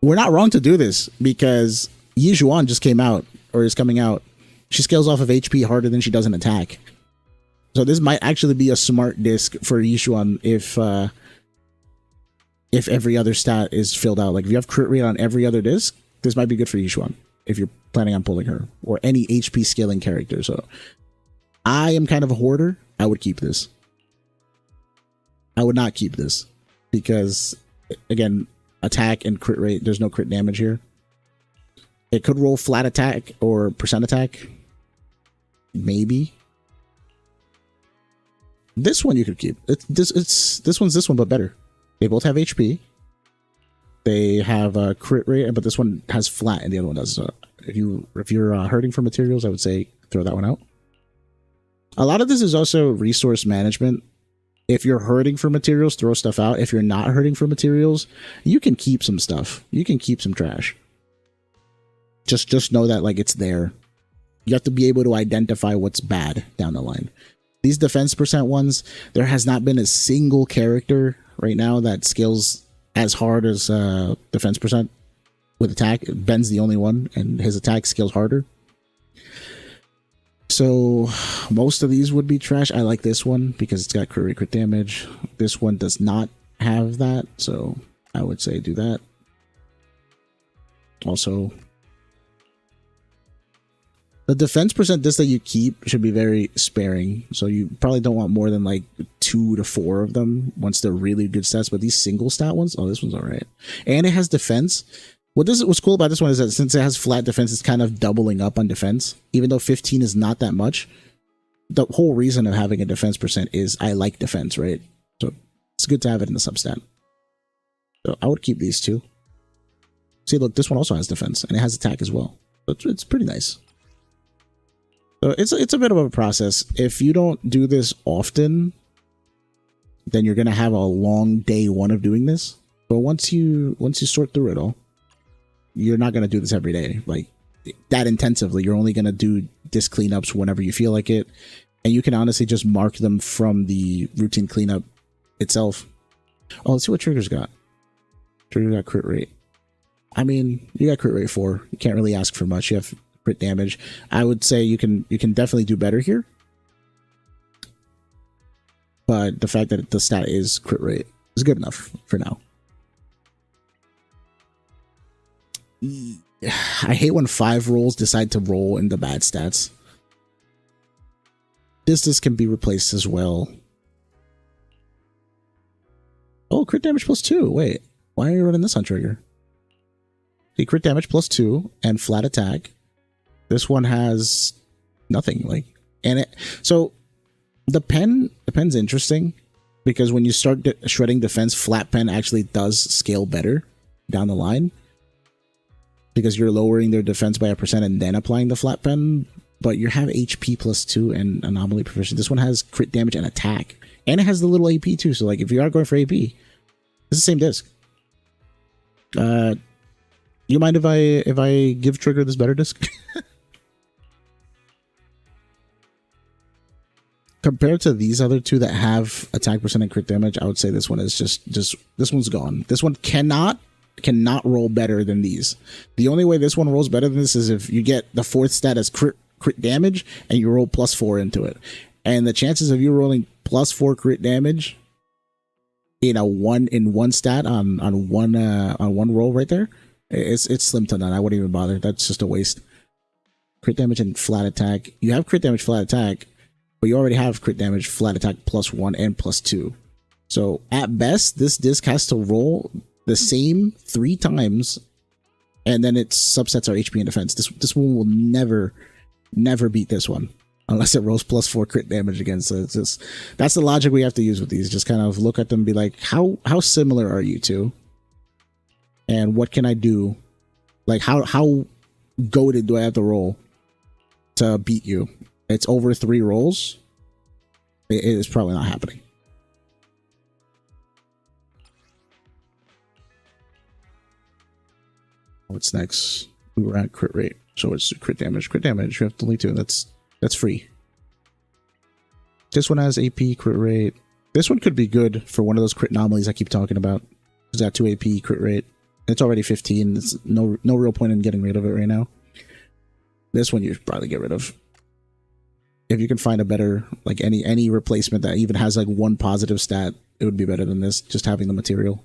we're not wrong to do this because Yi Zhuan just came out or is coming out. She scales off of HP harder than she does an attack. So this might actually be a smart disc for Yishuan if every other stat is filled out. Like if you have crit rate on every other disc, this might be good for Yishuan if you're planning on pulling her or any HP scaling character. So I am kind of a hoarder. I would keep this. I would not keep this because, again, attack and crit rate, there's no crit damage here. It could roll flat attack or percent attack. Maybe. This one you could keep. This one's this one, but better. They both have HP. They have a crit rate, but this one has flat and the other one does. So if you're hurting for materials, I would say throw that one out. A lot of this is also resource management. If you're hurting for materials, throw stuff out. If you're not hurting for materials, you can keep some stuff. You can keep some trash. Just know that like it's there. You have to be able to identify what's bad down the line. These defense percent ones, there has not been a single character right now that scales as hard as defense percent with attack. Ben's the only one, and his attack scales harder. So most of these would be trash. I like this one because it's got crit rate, crit damage. This one does not have that, so I would say do that. Also, the defense percent disc that you keep should be very sparing. So you probably don't want more than like 2 to 4 of them once they're really good stats. But these single stat ones, oh, this one's all right. And it has defense. What's cool about this one is that since it has flat defense, it's kind of doubling up on defense. Even though 15 is not that much, the whole reason of having a defense percent is I like defense, right? So it's good to have it in the substat. So I would keep these two. See, look, this one also has defense and it has attack as well. So it's pretty nice. So it's a bit of a process. If you don't do this often, then you're gonna have a long day one of doing this. But once you sort through it all, you're not gonna do this every day like that intensively. You're only gonna do disc cleanups whenever you feel like it, and you can honestly just mark them from the routine cleanup itself. Oh, let's see what Trigger's got. Trigger got crit rate. I mean, you got crit rate 4. You can't really ask for much. You have crit damage. I would say you can definitely do better here, but the fact that the stat is crit rate is good enough for now. I hate when 5 rolls decide to roll in the bad stats. This can be replaced as well. Oh, crit damage +2. Wait, why are you running this on Trigger? See, crit damage +2 and flat attack. This one has nothing, like, and it. So the pen's interesting because when you start shredding defense, flat pen actually does scale better down the line because you're lowering their defense by a % and then applying the flat pen. But you have HP +2 and anomaly proficient. This one has crit damage and attack, and it has the little AP too. So like, if you are going for AP, it's the same disc. You mind if I give Trigger this better disc? Compared to these other two that have attack % and crit damage, I would say this one is just this one's gone. This one cannot roll better than these. The only way this one rolls better than this is if you get the 4th stat as crit damage and you roll +4 into it. And the chances of you rolling +4 crit damage in one stat on one roll right there, it's slim to none. I wouldn't even bother. That's just a waste. Crit damage and flat attack. You have crit damage, flat attack, but you already have crit damage, flat attack +1 and +2. So at best, this disc has to roll the same 3 times, and then its subsets are HP and defense. This one will never beat this one unless it rolls +4 crit damage again. So it's just, that's the logic we have to use with these. Just kind of look at them and be like, how similar are you two? And what can I do? Like how goated do I have to roll to beat you? It's over 3 rolls. It is probably not happening. What's next? We were at crit rate, so it's crit damage. Crit damage. You have to only 2. That's free. This one has AP crit rate. This one could be good for one of those crit anomalies I keep talking about. It's got 2 AP crit rate. It's already 15. It's no real point in getting rid of it right now. This one you should probably get rid of. If you can find a better, like any replacement that even has like 1 positive stat, it would be better than this, just having the material.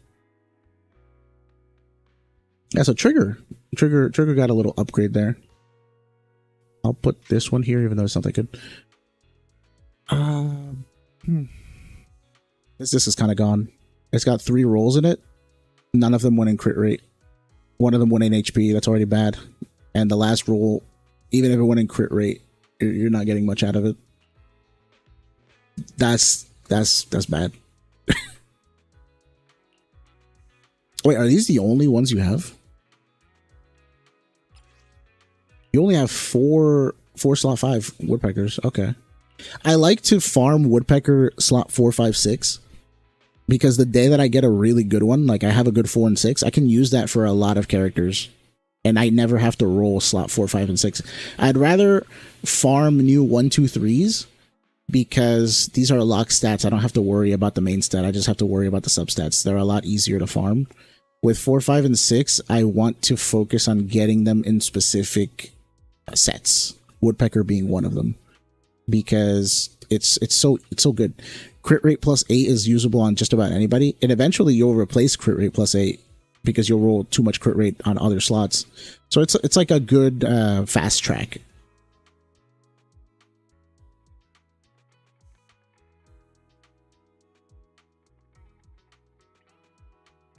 Yeah, so Trigger got a little upgrade there. I'll put this one here, even though it's not that good. This disc is kind of gone. It's got 3 rolls in it. None of them went in crit rate. One of them went in HP. That's already bad. And the last roll, even if it went in crit rate, you're not getting much out of it. That's bad. Wait, are these the only ones you have? You only have four slot 5 woodpeckers. Okay. I like to farm woodpecker slot 4, 5, 6 because the day that I get a really good one, like I have a good 4 and 6, I can use that for a lot of characters. And I never have to roll slot 4, 5, and 6. I'd rather farm new 1, 2, 3s because these are lock stats. I don't have to worry about the main stat. I just have to worry about the substats. They're a lot easier to farm. With 4, 5, and 6, I want to focus on getting them in specific sets. Woodpecker being one of them, because it's so good. Crit rate +8 is usable on just about anybody, and eventually you'll replace crit rate +8 because you'll roll too much crit rate on other slots. So it's like a good fast track.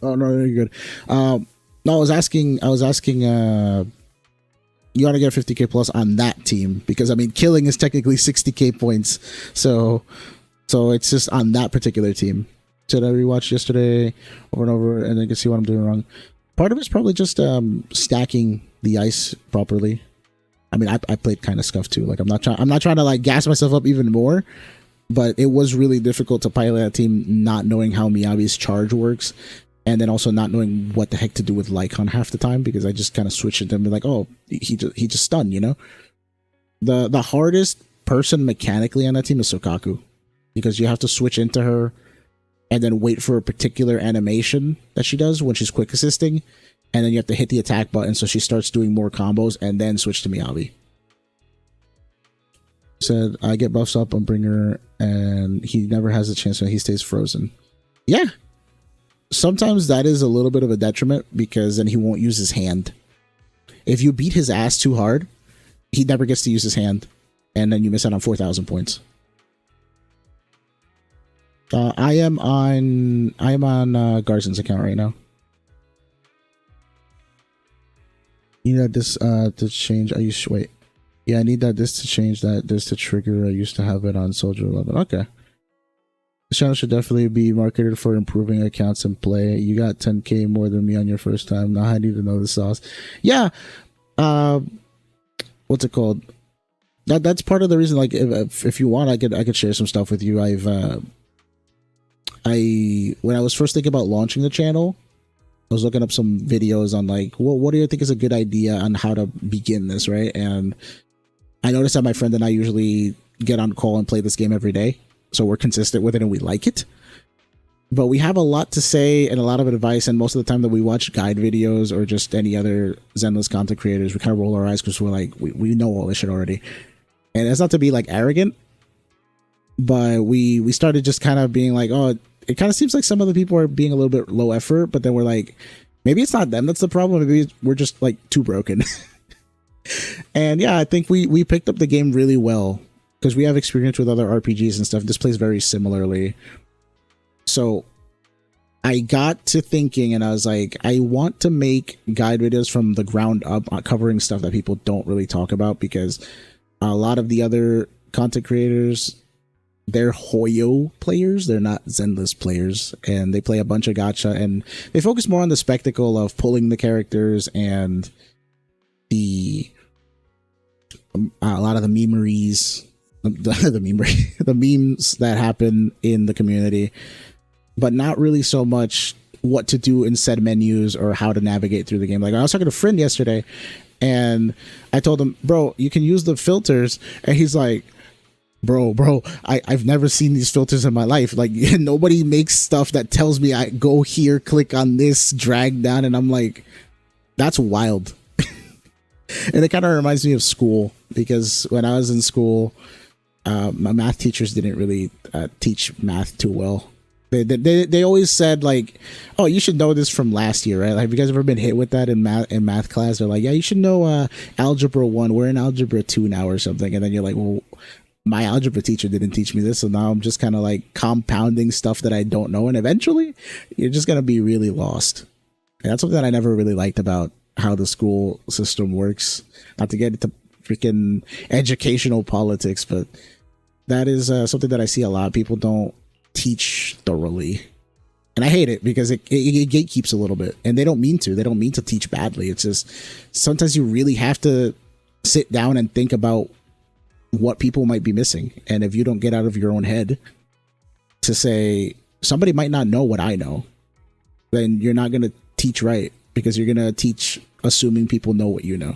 Oh no, you're good. No, I was asking. You ought to get 50k plus on that team because I mean, killing is technically 60k points. So it's just on that particular team. Did I rewatch yesterday over and over, and I can see what I'm doing wrong? Part of it's probably just stacking the ice properly. I mean, I played kind of scuffed too. Like I'm not trying to like gas myself up even more, but it was really difficult to pilot that team not knowing how Miyabi's charge works. And then also not knowing what the heck to do with Lycon half the time because I just kind of switched it and be like, oh, he just stunned, you know? The hardest person mechanically on that team is Sokaku because you have to switch into her and then wait for a particular animation that she does when she's quick assisting, and then you have to hit the attack button so she starts doing more combos and then switch to Miyabi. Said, I get buffs up on Bringer and he never has a chance when he stays frozen. Yeah. Sometimes that is a little bit of a detriment because then he won't use his hand. If you beat his ass too hard, he never gets to use his hand, and then you miss out on 4,000 points. I am on Garzon's account right now. You need this to change. I need that this to change that this to trigger. I used to have it on Soldier 11. Okay. This channel should definitely be marketed for improving accounts and play. You got 10k more than me on your first time. Now I need to know the sauce. Yeah. What's it called? That's part of the reason. Like, if you want, I could share some stuff with you. When I was first thinking about launching the channel, I was looking up some videos on like, well, what do you think is a good idea on how to begin this, right? And I noticed that my friend and I usually get on call and play this game every day. So we're consistent with it and we like it. But we have a lot to say and a lot of advice, and most of the time that we watch guide videos or just any other Zenless content creators, we kind of roll our eyes because we're like, we know all this shit already. And it's not to be like arrogant, but we started just kind of being like, oh, it kind of seems like some of the people are being a little bit low effort, but then we're like, maybe it's not them that's the problem. Maybe we're just like too broken. And yeah, I think we picked up the game really well because we have experience with other RPGs and stuff. This plays very similarly. So I got to thinking and I was like, I want to make guide videos from the ground up covering stuff that people don't really talk about, because a lot of the other content creators, they're Hoyo players, they're not Zenless players, and they play a bunch of gacha and they focus more on the spectacle of pulling the characters and a lot of the memories, the memes that happen in the community, but not really so much what to do in said menus or how to navigate through the game. Like I was talking to a friend yesterday and I told him, bro, you can use the filters, and he's like, bro, I've never seen these filters in my life. Like nobody makes stuff that tells me I go here, click on this, drag down, and I'm like, that's wild. And it kind of reminds me of school, because when I was in school, my math teachers didn't really teach math too well. They always said like, oh, you should know this from last year, right? Like, have you guys ever been hit with that in math class? They're like, yeah, you should know algebra 1. We're in algebra 2 now or something. And then you're like, well, my algebra teacher didn't teach me this, so now I'm just kind of like compounding stuff that I don't know, and eventually you're just gonna be really lost. And that's something that I never really liked about how the school system works. Not to get into freaking educational politics, but that is something that I see a lot. People don't teach thoroughly, and I hate it because it gatekeeps a little bit, and they don't mean to teach badly. It's just sometimes you really have to sit down and think about what people might be missing, and if you don't get out of your own head to say somebody might not know what I know, then you're not going to teach right, because you're going to teach assuming people know what you know.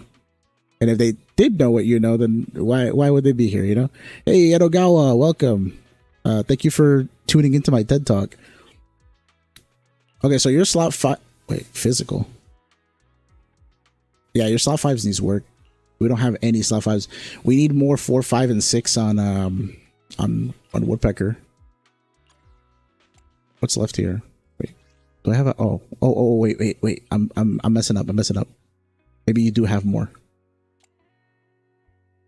And if they did know what you know, then why would they be here, you know? Hey, Edogawa, welcome. Thank you for tuning into my TED Talk. Okay, so your slot 5... Wait, physical. Yeah, your slot 5s needs work. We don't have any slot 5s. We need more 4, 5, and 6 on Woodpecker. What's left here? Wait, do I have a... Oh, wait. I'm messing up. Maybe you do have more.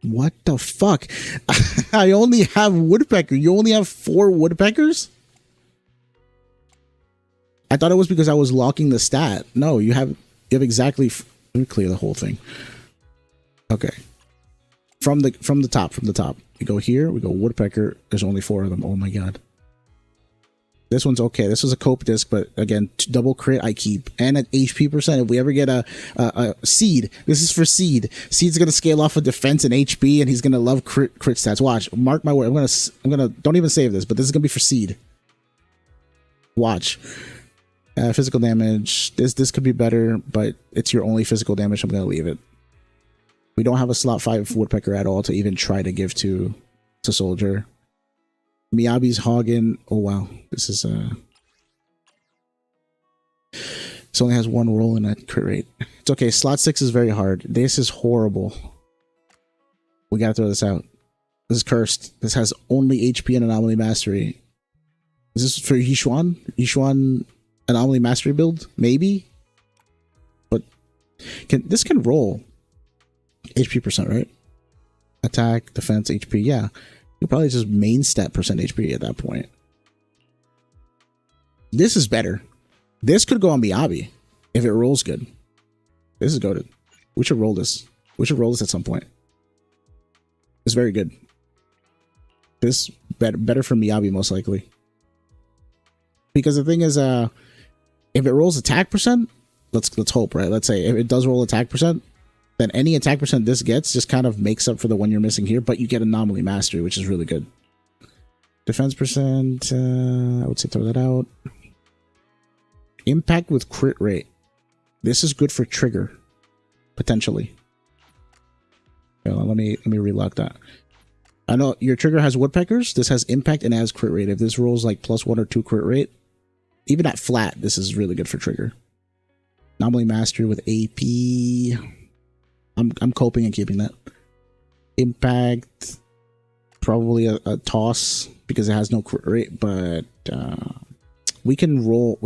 What the fuck? I only have Woodpecker. You only have 4 Woodpeckers? I thought it was because I was locking the stat. No, you have exactly... Let me clear the whole thing. Okay. From the top. We go here, we go Woodpecker. There's only 4 of them. Oh my god. This one's okay. This is a cope disc, but again, double crit I keep. And at HP percent, if we ever get a seed, this is for seed. Seed's gonna scale off of defense and HP, and he's gonna love crit stats. Watch, mark my word. I'm gonna don't even save this, but this is gonna be for seed. Watch. Physical damage. This could be better, but it's your only physical damage. I'm gonna leave it. We don't have a slot 5 Woodpecker at all to even try to give to Soldier. Miyabi's hogging. Oh wow, this is this only has 1 roll and a crit rate. It's okay. Slot 6 is very hard. This is horrible. We gotta throw this out. This is cursed. This has only HP and Anomaly Mastery. Is this for Yishuan? Yishuan Anomaly Mastery build? Maybe? But this can roll HP percent, right? Attack, defense, HP, yeah. You'll probably just main stat percent HP at that point. This is better. This could go on Miyabi if it rolls good. This is goated. We should roll this. We should roll this at some point. It's very good. This better for Miyabi most likely. Because the thing is, if it rolls attack percent, let's hope, right? Let's say if it does roll attack percent, then any attack percent this gets just kind of makes up for the one you're missing here, but you get Anomaly Mastery, which is really good. Defense percent, I would say throw that out. Impact with crit rate. This is good for trigger, potentially. Okay, let me relock that. I know your trigger has Woodpeckers. This has impact and has crit rate. If this rolls like +1 or 2 crit rate, even at flat, this is really good for trigger. Anomaly Mastery with AP. I'm coping and keeping that. Impact, probably a toss because it has no crit rate, but we can roll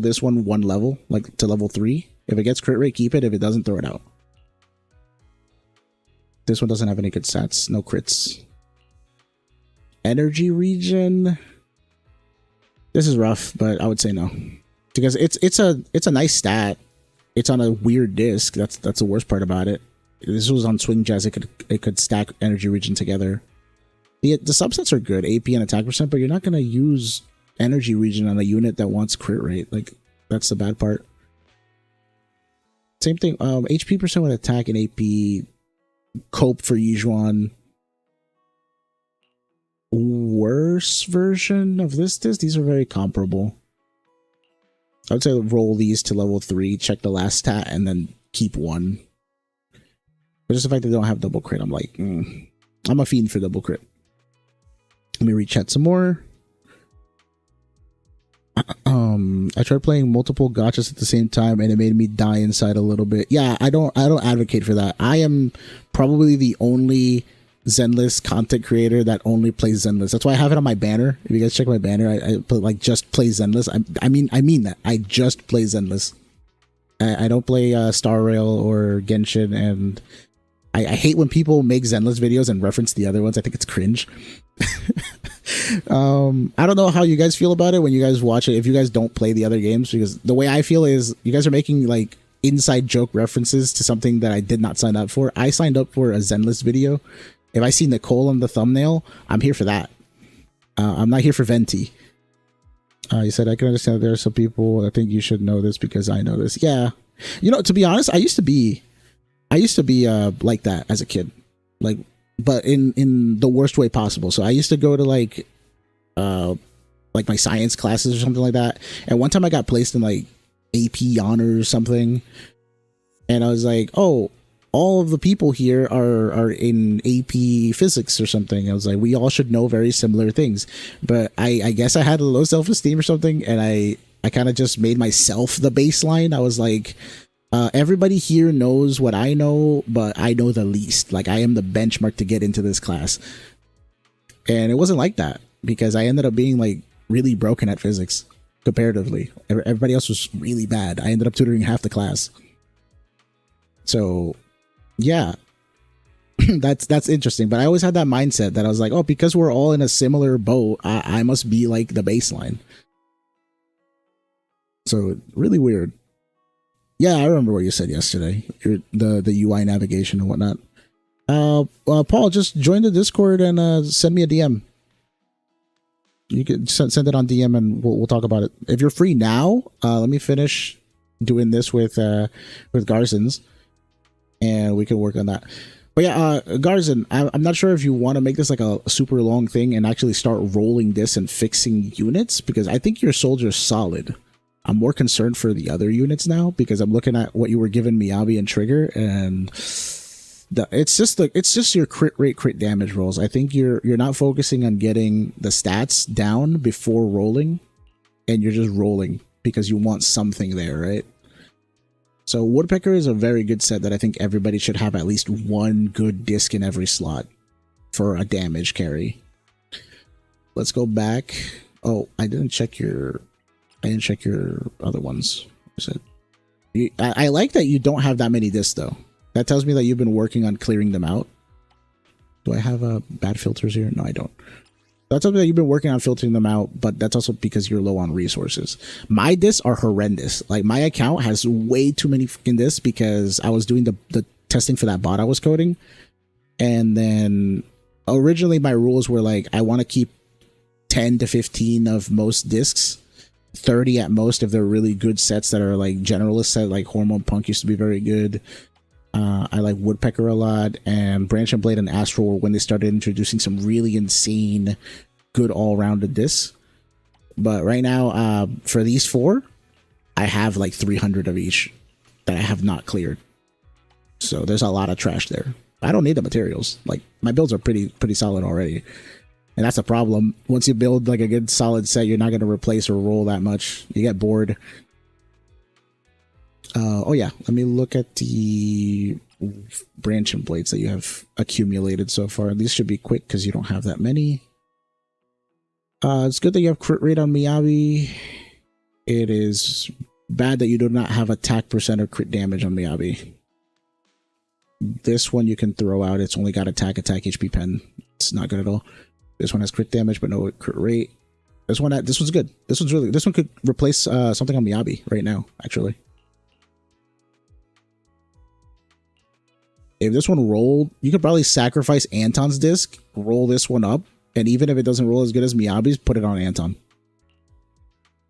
this one level, like to level 3. If it gets crit rate, keep it. If it doesn't, throw it out. This one doesn't have any good stats, no crits. Energy regen. This is rough, but I would say no. Because it's a nice stat. It's on a weird disc. That's the worst part about it. This was on Swing Jazz. It could stack energy regen together. The subsets are good, AP and attack percent, but you're not gonna use energy regen on a unit that wants crit rate. Like, that's the bad part. Same thing. HP percent with attack and AP. Cope for Yijuan. Worse version of this disc. These are very comparable. I would say roll these to level 3, check the last stat, and then keep one. But just the fact that they don't have double crit, I'm like, I'm a fiend for double crit. Let me rechat some more. I tried playing multiple gachas at the same time, and it made me die inside a little bit. Yeah, I don't advocate for that. I am probably the only Zenless content creator that only plays Zenless. That's why I have it on my banner. If you guys check my banner, I put like just play Zenless. I mean that. I just play Zenless. I don't play Star Rail or Genshin, and I hate when people make Zenless videos and reference the other ones. I think it's cringe. I don't know how you guys feel about it when you guys watch it, if you guys don't play the other games, because the way I feel is you guys are making like inside joke references to something that I did not sign up for. I signed up for a Zenless video. If I see Nicole on the thumbnail, I'm here for that. I'm not here for Venti. You said, I can understand that there are some people that think you should know this because I know this. Yeah. You know, to be honest, I used to be like that as a kid. Like, but in the worst way possible. So I used to go to like my science classes or something like that. And one time I got placed in like AP honors or something. And I was like, oh, all of the people here are in AP physics or something. I was like, we all should know very similar things. But I guess I had a low self-esteem or something. And I kind of just made myself the baseline. I was like, everybody here knows what I know, but I know the least. Like, I am the benchmark to get into this class. And it wasn't like that, because I ended up being like really broken at physics comparatively. Everybody else was really bad. I ended up tutoring half the class. So yeah, that's interesting. But I always had that mindset that I was like, oh, because we're all in a similar boat, I must be like the baseline. So really weird. Yeah, I remember what you said yesterday. The UI navigation and whatnot. Paul, just join the Discord and send me a DM. You can send it on DM and we'll talk about it. If you're free now, let me finish doing this with Garzens, and we can work on that. But yeah, Garzen, I'm not sure if you want to make this like a super long thing and actually start rolling this and fixing units, because I think your soldier's solid. I'm more concerned for the other units now, because I'm looking at what you were giving Miyabi and Trigger, and it's just your crit rate, crit damage rolls. I think you're not focusing on getting the stats down before rolling, and you're just rolling because you want something there, right? So Woodpecker is a very good set that I think everybody should have at least one good disc in every slot for a damage carry. Let's go back. Oh, I didn't check your other ones. I like that you don't have that many discs though. That tells me that you've been working on clearing them out. Do I have bad filters here? No, I don't. That tells me that you've been working on filtering them out, but that's also because you're low on resources. My discs are horrendous. Like, my account has way too many freaking discs because I was doing the testing for that bot I was coding. And then originally my rules were like, I want to keep 10 to 15 of most discs. 30 at most if they're really good sets that are like generalist set, like Hormone Punk used to be very good. I like Woodpecker a lot, and Branch and Blade and Astral were when they started introducing some really insane good all-rounded discs. But right now, for these four, I have like 300 of each that I have not cleared. So there's a lot of trash there. I don't need the materials. Like, my builds are pretty solid already. And that's a problem. Once you build like a good solid set, you're not going to replace or roll that much. You get bored. Oh yeah, let me look at the Branch and Blades that you have accumulated so far. These should be quick because you don't have that many. It's good that you have crit rate on Miyabi. It is bad that you do not have attack percent or crit damage on Miyabi. This one you can throw out. It's only got attack, HP pen. It's not good at all. This one has crit damage, but no crit rate. This one's good. This one could replace something on Miyabi right now, actually. If this one rolled, you could probably sacrifice Anton's disc, roll this one up, and even if it doesn't roll as good as Miyabi's, put it on Anton.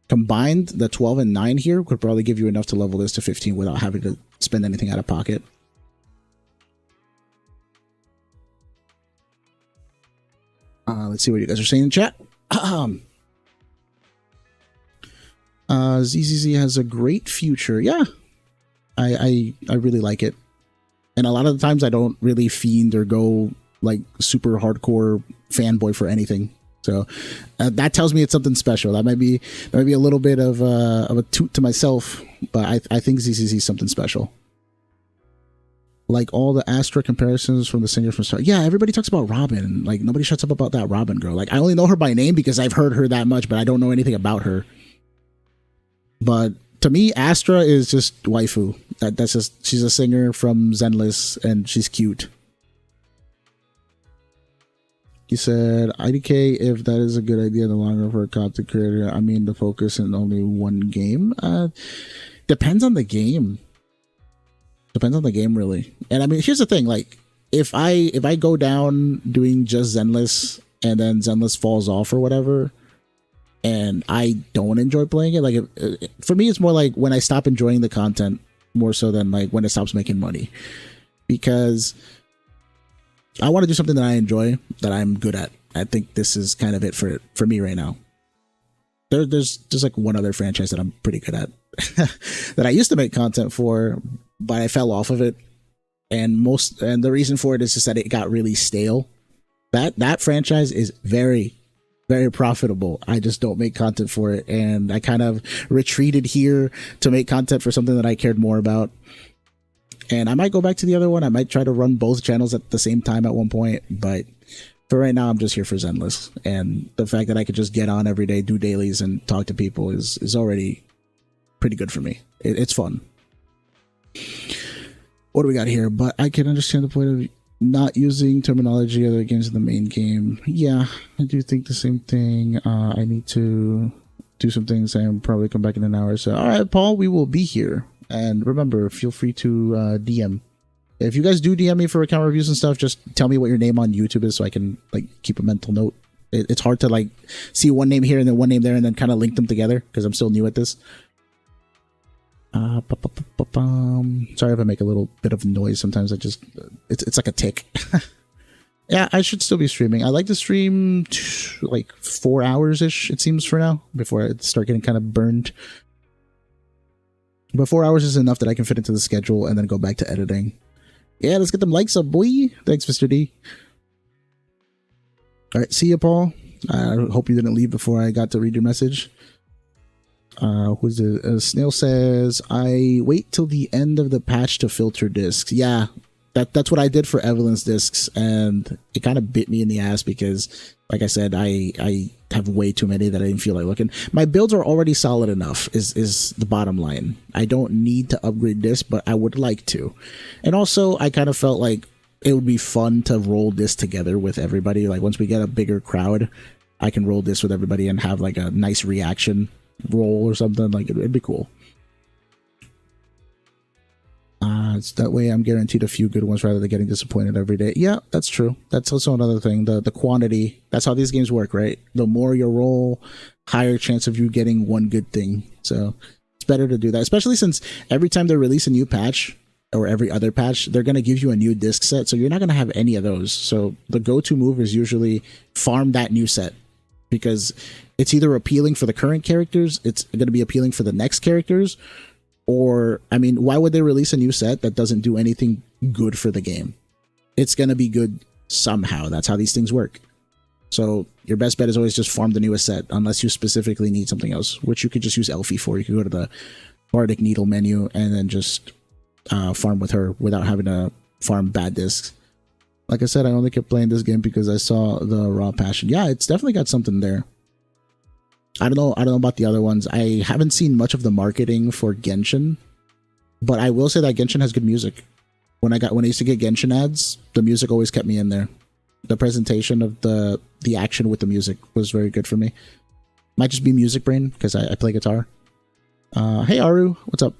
Combined, the 12 and 9 here could probably give you enough to level this to 15 without having to spend anything out of pocket. Let's see what you guys are saying in chat. ZZZ has a great future. Yeah, I really like it. And a lot of the times I don't really fiend or go like super hardcore fanboy for anything. So that tells me it's something special. That might be a little bit of a toot to myself, but I think ZZZ is something special. Like all the Astra comparisons from the singer from Star. Yeah, everybody talks about Robin. Like nobody shuts up about that Robin girl. Like I only know her by name because I've heard her that much, but I don't know anything about her. But to me, Astra is just waifu. That's just, she's a singer from Zenless and she's cute. He said, IDK, if that is a good idea in the long run for a content creator, I mean, to focus in only one game. Depends on the game. Depends on the game, really. And I mean, here's the thing, like, if I go down doing just Zenless and then Zenless falls off or whatever, and I don't enjoy playing it, like, for me, it's more like when I stop enjoying the content more so than like when it stops making money. Because I want to do something that I enjoy, that I'm good at. I think this is kind of it for me right now. There's just like one other franchise that I'm pretty good at that I used to make content for, but I fell off of it. And the reason for it is just that it got really stale. That franchise is very, very profitable. I just don't make content for it. And I kind of retreated here to make content for something that I cared more about. And I might go back to the other one. I might try to run both channels at the same time at one point. But for right now, I'm just here for Zenless. And the fact that I could just get on every day, do dailies, and talk to people is already pretty good for me. It's fun. What do we got here? But I can understand the point of not using terminology other games in the main game. Yeah, I do think the same thing. I need to do some things and probably come back in an hour. So, all right, Paul, we will be here. And remember, feel free to DM. If you guys do DM me for account reviews and stuff, just tell me what your name on YouTube is so I can like keep a mental note. It's hard to like see one name here and then one name there and then kind of link them together because I'm still new at this. Sorry if I make a little bit of noise sometimes. It's like a tick. Yeah, I should still be streaming. I like to stream like 4 hours ish, it seems, for now, before I start getting kind of burned. But 4 hours is enough that I can fit into the schedule and then go back to editing. Yeah, let's get them likes up, boy. Thanks, Mr. D. All right, see you, Paul. I hope you didn't leave before I got to read your message. Who's it? Snail says, I wait till the end of the patch to filter discs. Yeah, that's what I did for Evelyn's discs, and it kind of bit me in the ass because, like I said, I have way too many that I didn't feel like looking. My builds are already solid enough, is the bottom line. I don't need to upgrade this, but I would like to. And also, I kind of felt like it would be fun to roll this together with everybody. Like, once we get a bigger crowd, I can roll this with everybody and have like a nice reaction roll or something. Like, it'd be cool. It's that way I'm guaranteed a few good ones rather than getting disappointed every day. Yeah, that's true. That's also another thing. The quantity. That's how these games work, right? The more you roll, higher chance of you getting one good thing. So it's better to do that, especially since every time they release a new patch or every other patch, they're going to give you a new disc set. So you're not going to have any of those. So the go-to move is usually farm that new set, because it's either appealing for the current characters, it's going to be appealing for the next characters, or, I mean, why would they release a new set that doesn't do anything good for the game? It's going to be good somehow. That's how these things work. So your best bet is always just farm the newest set, unless you specifically need something else, which you could just use Elfie for. You could go to the Bardic Needle menu and then just farm with her without having to farm bad discs. Like I said, I only kept playing this game because I saw the Raw Passion. Yeah, it's definitely got something there. I don't know about the other ones. I haven't seen much of the marketing for Genshin, but I will say that Genshin has good music. When I used to get Genshin ads, the music always kept me in there. The presentation of the action with the music was very good for me. Might just be music brain because I play guitar. Hey Aru, what's up?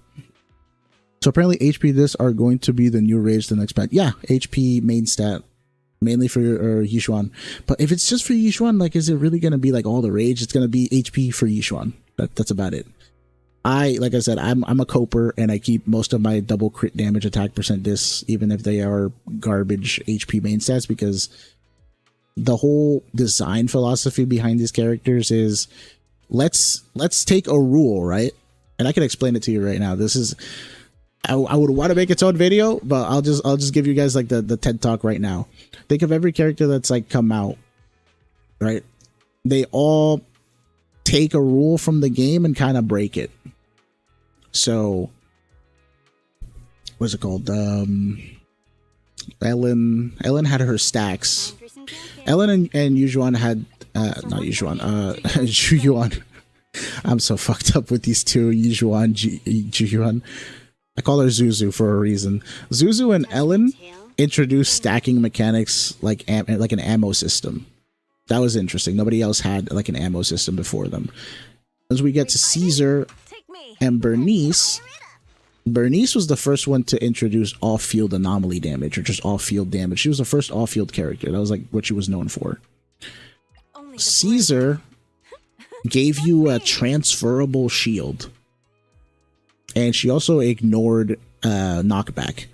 So apparently HP this are going to be the new rage the next patch. Yeah, HP main stat. Mainly for Yishuan. But if it's just for Yishuan, like, is it really going to be like all the rage? It's going to be HP for Yishuan. That's about it. Like I said, I'm a coper and I keep most of my double crit damage attack percent dis, even if they are garbage HP main stats, because the whole design philosophy behind these characters is let's take a rule, right? And I can explain it to you right now. This is I would want to make its own video, but I'll just give you guys like the TED talk right now. Think of every character that's like come out, right? They all take a rule from the game and kind of break it. So what's it called? Ellen had her stacks. Ellen and Yujuan had not Yujuan, Zhuyuan. I'm so fucked up with these two, Yujuan, Zhuyuan. I call her Zuzu for a reason. Zuzu and Ellen introduced stacking mechanics like an ammo system. That was interesting. Nobody else had like an ammo system before them. As we get to Caesar and Bernice was the first one to introduce off-field anomaly damage, or just off-field damage. She was the first off-field character. That was like what she was known for. Caesar gave you a transferable shield. And she also ignored knockback.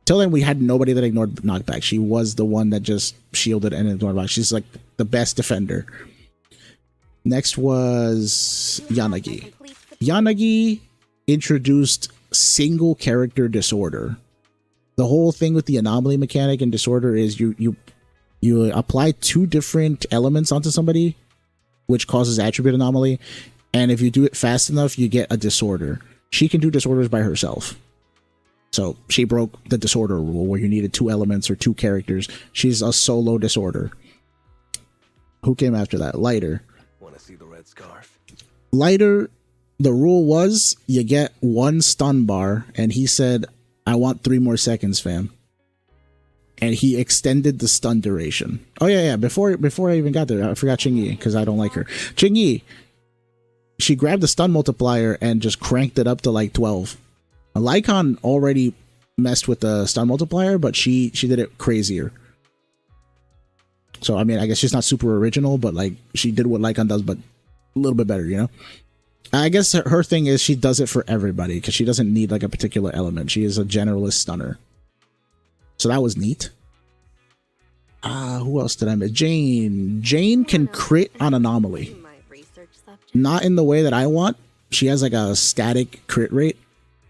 Till then, we had nobody that ignored knockback. She was the one that just shielded and ignored knockback. She's like the best defender. Next was Yanagi. Yanagi introduced single character disorder. The whole thing with the anomaly mechanic and disorder is you apply two different elements onto somebody, which causes attribute anomaly. And if you do it fast enough, you get a disorder. She can do disorders by herself. So she broke the disorder rule where you needed two elements or two characters. She's a solo disorder. Who came after that? Lighter. Want to see the red scarf? Lighter, the rule was you get one stun bar, and he said, I want 3 more seconds, fam. And he extended the stun duration. Oh yeah. Before I even got there, I forgot Ching-Yi because I don't like her. Ching-Yi, she grabbed the stun multiplier and just cranked it up to like 12. Lycon already messed with the stun multiplier, but she did it crazier. So I mean, I guess she's not super original, but like she did what Lycon does, but a little bit better, you know? I guess her thing is she does it for everybody because she doesn't need like a particular element. She is a generalist stunner. So that was neat. Who else did I miss? Jane. Jane can crit on anomaly. Not in the way that I want. She has like a static crit rate,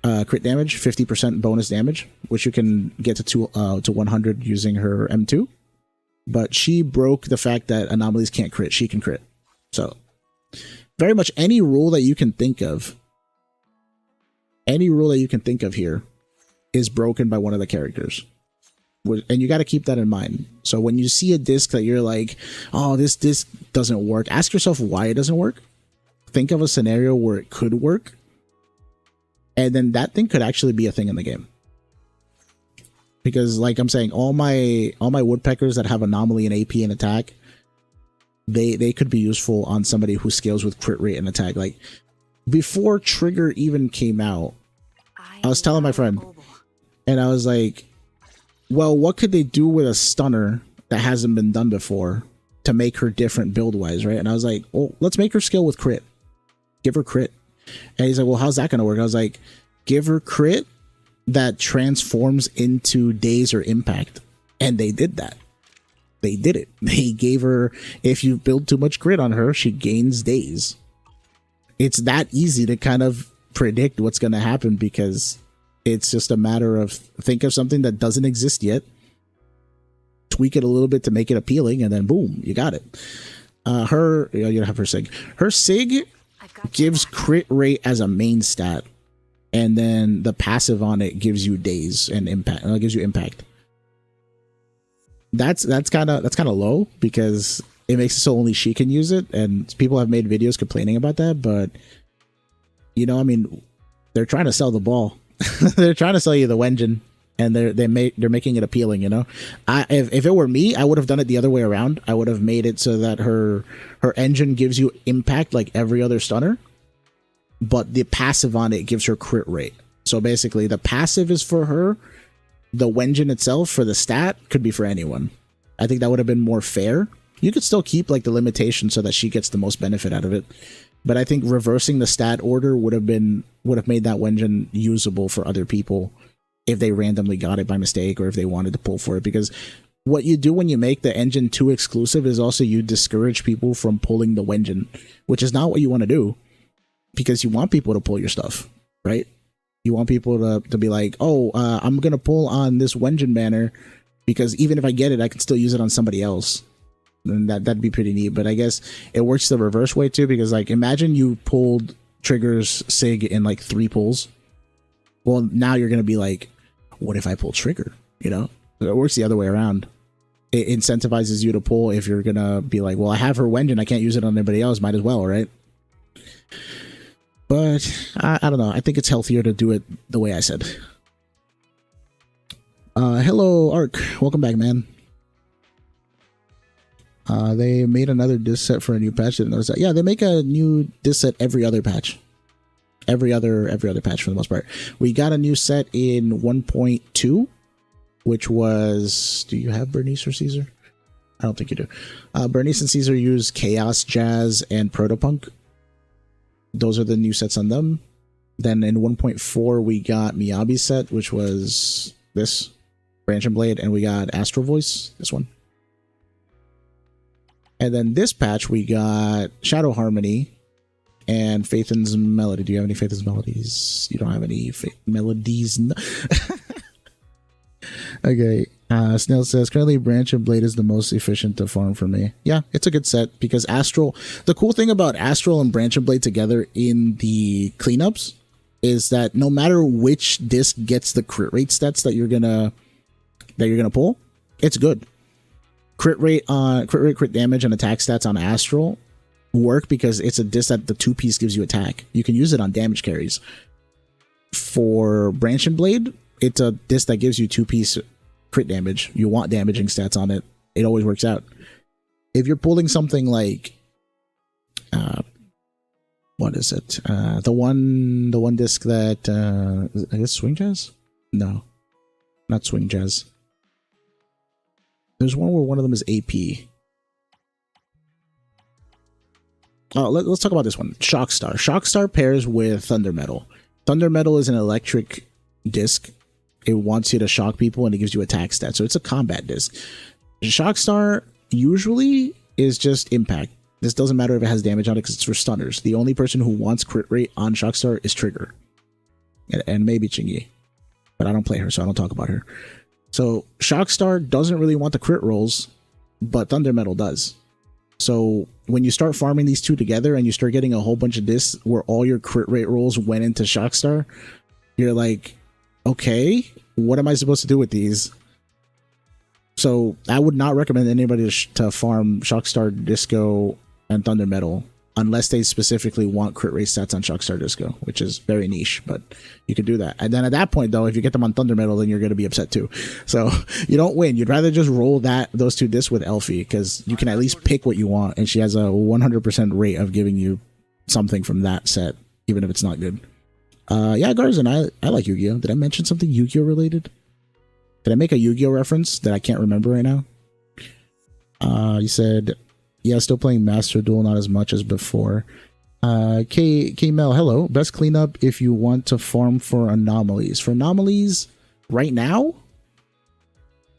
crit damage, 50% bonus damage, which you can get to 100 using her M2. But she broke the fact that anomalies can't crit. She can crit. So very much any rule that you can think of, here is broken by one of the characters. And you got to keep that in mind. So when you see a disc that you're like, oh, this disc doesn't work, ask yourself why it doesn't work. Think of a scenario where it could work, and then that thing could actually be a thing in the game. Because like I'm saying, all my woodpeckers that have anomaly and AP and attack, they could be useful on somebody who scales with crit rate and attack. Like before Trigger even came out, I was telling my friend, and I was like, well, what could they do with a stunner that hasn't been done before to make her different build wise, right? And I was like, well, let's make her scale with crit. Give her crit. And he's like, well, how's that going to work? I was like, give her crit that transforms into daze or impact. And they did that. They did it. They gave her, if you build too much crit on her, she gains daze. It's that easy to kind of predict what's going to happen because it's just a matter of think of something that doesn't exist yet, tweak it a little bit to make it appealing, and then boom, you got it. You don't have her sig. Her sig gives crit rate as a main stat, and then the passive on it gives you daze and impact. Gives you impact. That's kind of low because it makes it so only she can use it, and people have made videos complaining about that. But you know, I mean, they're trying to sell the ball. They're trying to sell you the Wenjin, and they're making it appealing. You know, if it were me, I would have done it the other way around. I would have made it so that her engine gives you impact like every other stunner, but the passive on it gives her crit rate. So basically, the passive is for her. The Wenjin itself for the stat could be for anyone. I think that would have been more fair. You could still keep like the limitation so that she gets the most benefit out of it. But I think reversing the stat order would have made that Wenjin usable for other people if they randomly got it by mistake or if they wanted to pull for it. Because what you do when you make the engine too exclusive is also you discourage people from pulling the Wenjin, which is not what you want to do, because you want people to pull your stuff, right? You want people to be like, oh, I'm going to pull on this Wenjin banner because even if I get it, I can still use it on somebody else. And that'd be pretty neat. But I guess it works the reverse way too, because like imagine you pulled Trigger's Sig in like 3 pulls. Well, now you're going to be like, what if I pull Trigger? You know, it works the other way around. It incentivizes you to pull if you're going to be like, well, I have her Wenjin, I can't use it on anybody else, might as well, right? But I don't know. I think it's healthier to do it the way I said. Hello, Ark. Welcome back, man. They made another disc set for a new patch. Didn't notice that. Yeah, they make a new disc set every other patch. Every other patch for the most part. We got a new set in 1.2, which was... Do you have Bernice or Caesar? I don't think you do. Bernice and Caesar use Chaos, Jazz, and Protopunk. Those are the new sets on them. Then in 1.4, we got Miyabi's set, which was this, Branch and Blade, and we got Astral Voice, this one. And then this patch, we got Shadow Harmony and Faithin's Melody. Do you have any Faithin's Melodies? You don't have any melodies? No. Okay. Snail says, currently Branch and Blade is the most efficient to farm for me. Yeah, it's a good set because Astral... The cool thing about Astral and Branch and Blade together in the cleanups is that no matter which disc gets the crit rate stats that you're gonna pull, it's good. Crit rate, crit damage, and attack stats on Astral work because it's a disc that the 2-piece gives you attack. You can use it on damage carries. For Branch and Blade, it's a disc that gives you 2-piece crit damage. You want damaging stats on it. It always works out. If you're pulling something like what is it? The one disc that I guess Swing Jazz? No. Not Swing Jazz. There's one where one of them is AP. Oh, let's talk about this one. Shockstar. Shockstar pairs with Thunder Metal. Thunder Metal is an electric disc. It wants you to shock people and it gives you attack stats. So it's a combat disc. Shockstar usually is just impact. This doesn't matter if it has damage on it because it's for stunners. The only person who wants crit rate on Shockstar is Trigger. And maybe Chingy. But I don't play her, so I don't talk about her. So Shockstar doesn't really want the crit rolls, but Thunder Metal does. So when you start farming these two together and you start getting a whole bunch of discs where all your crit rate rolls went into Shockstar, you're like, okay, what am I supposed to do with these? So I would not recommend anybody to farm Shockstar Disco and Thunder Metal unless they specifically want crit rate stats on Shockstar Disco, which is very niche, but you can do that. And then at that point, though, if you get them on Thunder Metal, then you're going to be upset too. So you don't win. You'd rather just roll those two discs with Elfie because you can at least pick what you want, and she has a 100% rate of giving you something from that set, even if it's not good. Yeah, Garzan, I like Yu-Gi-Oh! Did I mention something Yu-Gi-Oh! Related? Did I make a Yu-Gi-Oh! Reference that I can't remember right now? You said, yeah, still playing Master Duel, not as much as before. K-Mel, hello. Best cleanup if you want to farm for anomalies. For anomalies, right now?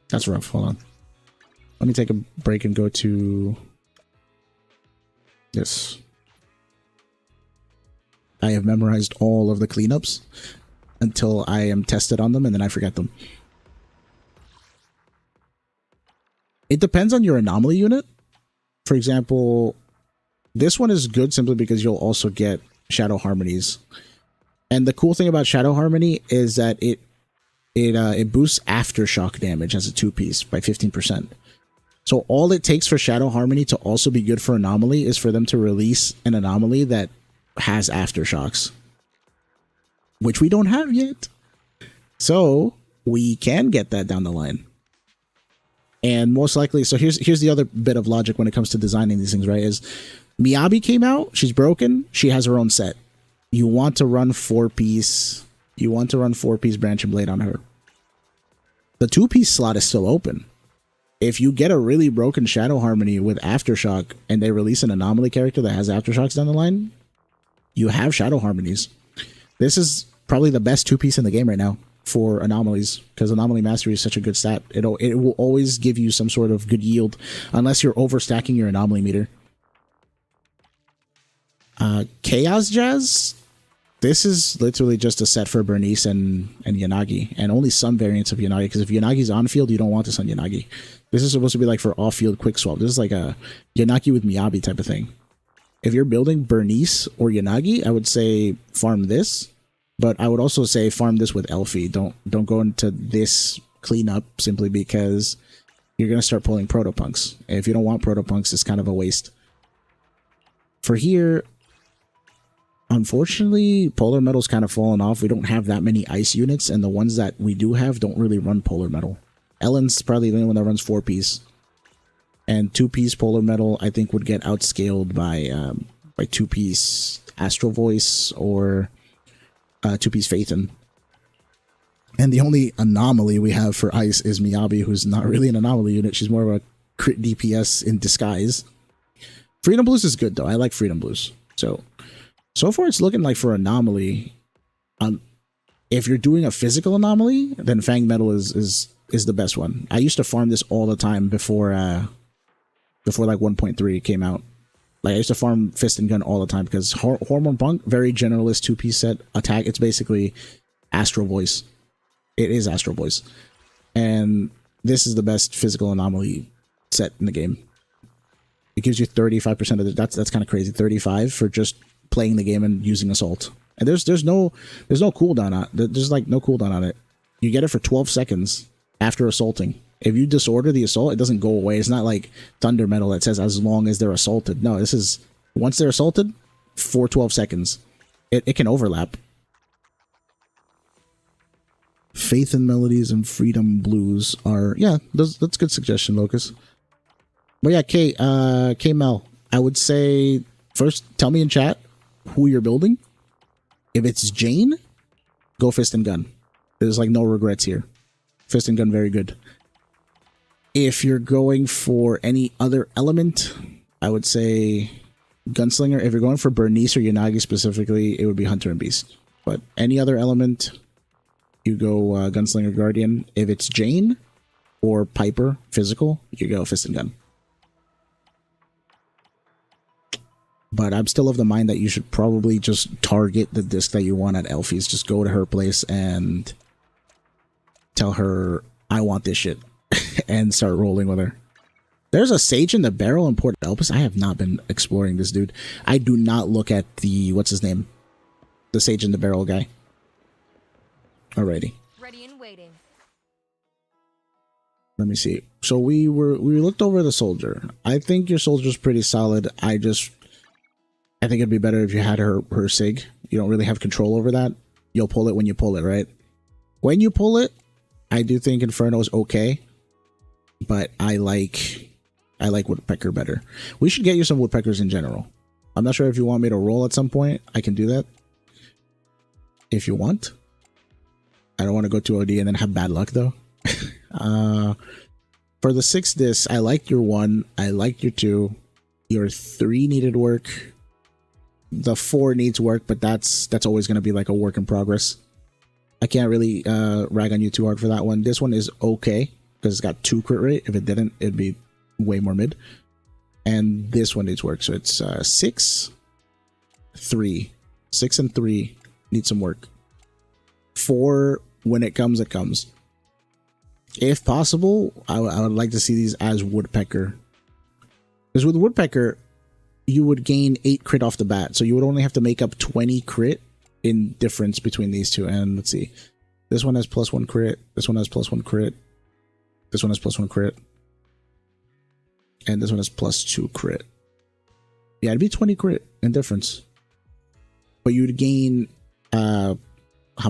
That's rough. Hold on. Let me take a break and go to this. I have memorized all of the cleanups until I am tested on them, and then I forget them. It depends on your anomaly unit. For example, this one is good simply because you'll also get Shadow Harmonies. And the cool thing about Shadow Harmony is that it boosts aftershock damage as a 2-piece by 15%. So all it takes for Shadow Harmony to also be good for Anomaly is for them to release an Anomaly that has Aftershocks, which we don't have yet. So we can get that down the line. And most likely, so here's the other bit of logic when it comes to designing these things, right? Is Miyabi came out, she's broken, she has her own set. You want to run 4-piece, Branch and Blade on her. The 2-piece slot is still open. If you get a really broken Shadow Harmony with Aftershock and they release an Anomaly character that has Aftershocks down the line, you have Shadow Harmonies. This is probably the best 2-piece in the game right now for Anomalies, because Anomaly Mastery is such a good stat. It will always give you some sort of good yield, unless you're overstacking your Anomaly meter. Chaos Jazz, this is literally just a set for Bernice and Yanagi, and only some variants of Yanagi, because if Yanagi's on field, you don't want this on Yanagi. This is supposed to be like for off-field quick swap. This is like a Yanagi with Miyabi type of thing. If you're building Bernice or Yanagi, I would say farm this, but I would also say farm this with Elfie. Don't go into this cleanup simply because you're going to start pulling Protopunks. If you don't want Protopunks, it's kind of a waste. For here, unfortunately, Polar Metal's kind of fallen off. We don't have that many ice units, and the ones that we do have don't really run Polar Metal. Ellen's probably the only one that runs 4-piece. And 2-piece Polar Metal, I think, would get outscaled by 2-piece Astral Voice or 2-piece Phaethon. And the only anomaly we have for ice is Miyabi, who's not really an anomaly unit. She's more of a crit DPS in disguise. Freedom Blues is good, though. I like Freedom Blues. So far it's looking like for anomaly, if you're doing a physical anomaly, then Fang Metal is the best one. I used to farm this all the time before like 1.3 came out. Like I used to farm Fist and Gun all the time because Hormone Punk, very generalist 2-piece set attack. It's basically Astral Voice. It is Astral Voice. And this is the best physical anomaly set in the game. It gives you 35% of the, that's kind of crazy. 35 for just playing the game and using Assault. And there's no cooldown on it. There's like no cooldown on it. You get it for 12 seconds after assaulting. If you disorder the assault, it doesn't go away. It's not like Thunder Metal that says as long as they're assaulted. No, this is once they're assaulted for 12 seconds. It can overlap. Faith and Melodies and Freedom Blues are, yeah, that's a good suggestion, Locus. But yeah, K Mel, I would say first tell me in chat who you're building. If it's Jane, go Fist and Gun. There's like no regrets here. Fist and Gun, very good. If you're going for any other element, I would say Gunslinger. If you're going for Bernice or Yanagi specifically, it would be Hunter and Beast. But any other element, you go Gunslinger Guardian. If it's Jane or Piper, physical, you go Fist and Gun. But I'm still of the mind that you should probably just target the disc that you want at Elfie's. Just go to her place and tell her, I want this shit. And start rolling with her. There's a Sage in the Barrel in Port Elpis. I have not been exploring this dude. I do not look at the, what's his name? The Sage in the Barrel guy. Alrighty. Ready and waiting. Let me see. So we looked over the soldier. I think your soldier's pretty solid. I think it'd be better if you had her sig. You don't really have control over that. You'll pull it when you pull it, right? When you pull it, I do think Inferno's okay. But I like Woodpecker better. We should get you some Woodpeckers in general. I'm not sure if you want me to roll at some point. I can do that. If you want. I don't want to go to OD and then have bad luck though. For the 6 discs, I liked your 1. I liked your 2. Your 3 needed work. The 4 needs work, but that's always going to be like a work in progress. I can't really rag on you too hard for that one. This one is okay. Because it's got 2 crit rate. If it didn't, it'd be way more mid. And this one needs work. So it's 6, 3. 6 and 3 need some work. 4, when it comes, it comes. If possible, I would like to see these as Woodpecker. Because with Woodpecker, you would gain 8 crit off the bat. So you would only have to make up 20 crit in difference between these two. And let's see. This one has +1 crit. This one has +1 crit. This one has +1 crit. And this one is +2 crit. Yeah, it'd be 20 crit in difference. But you'd gain, how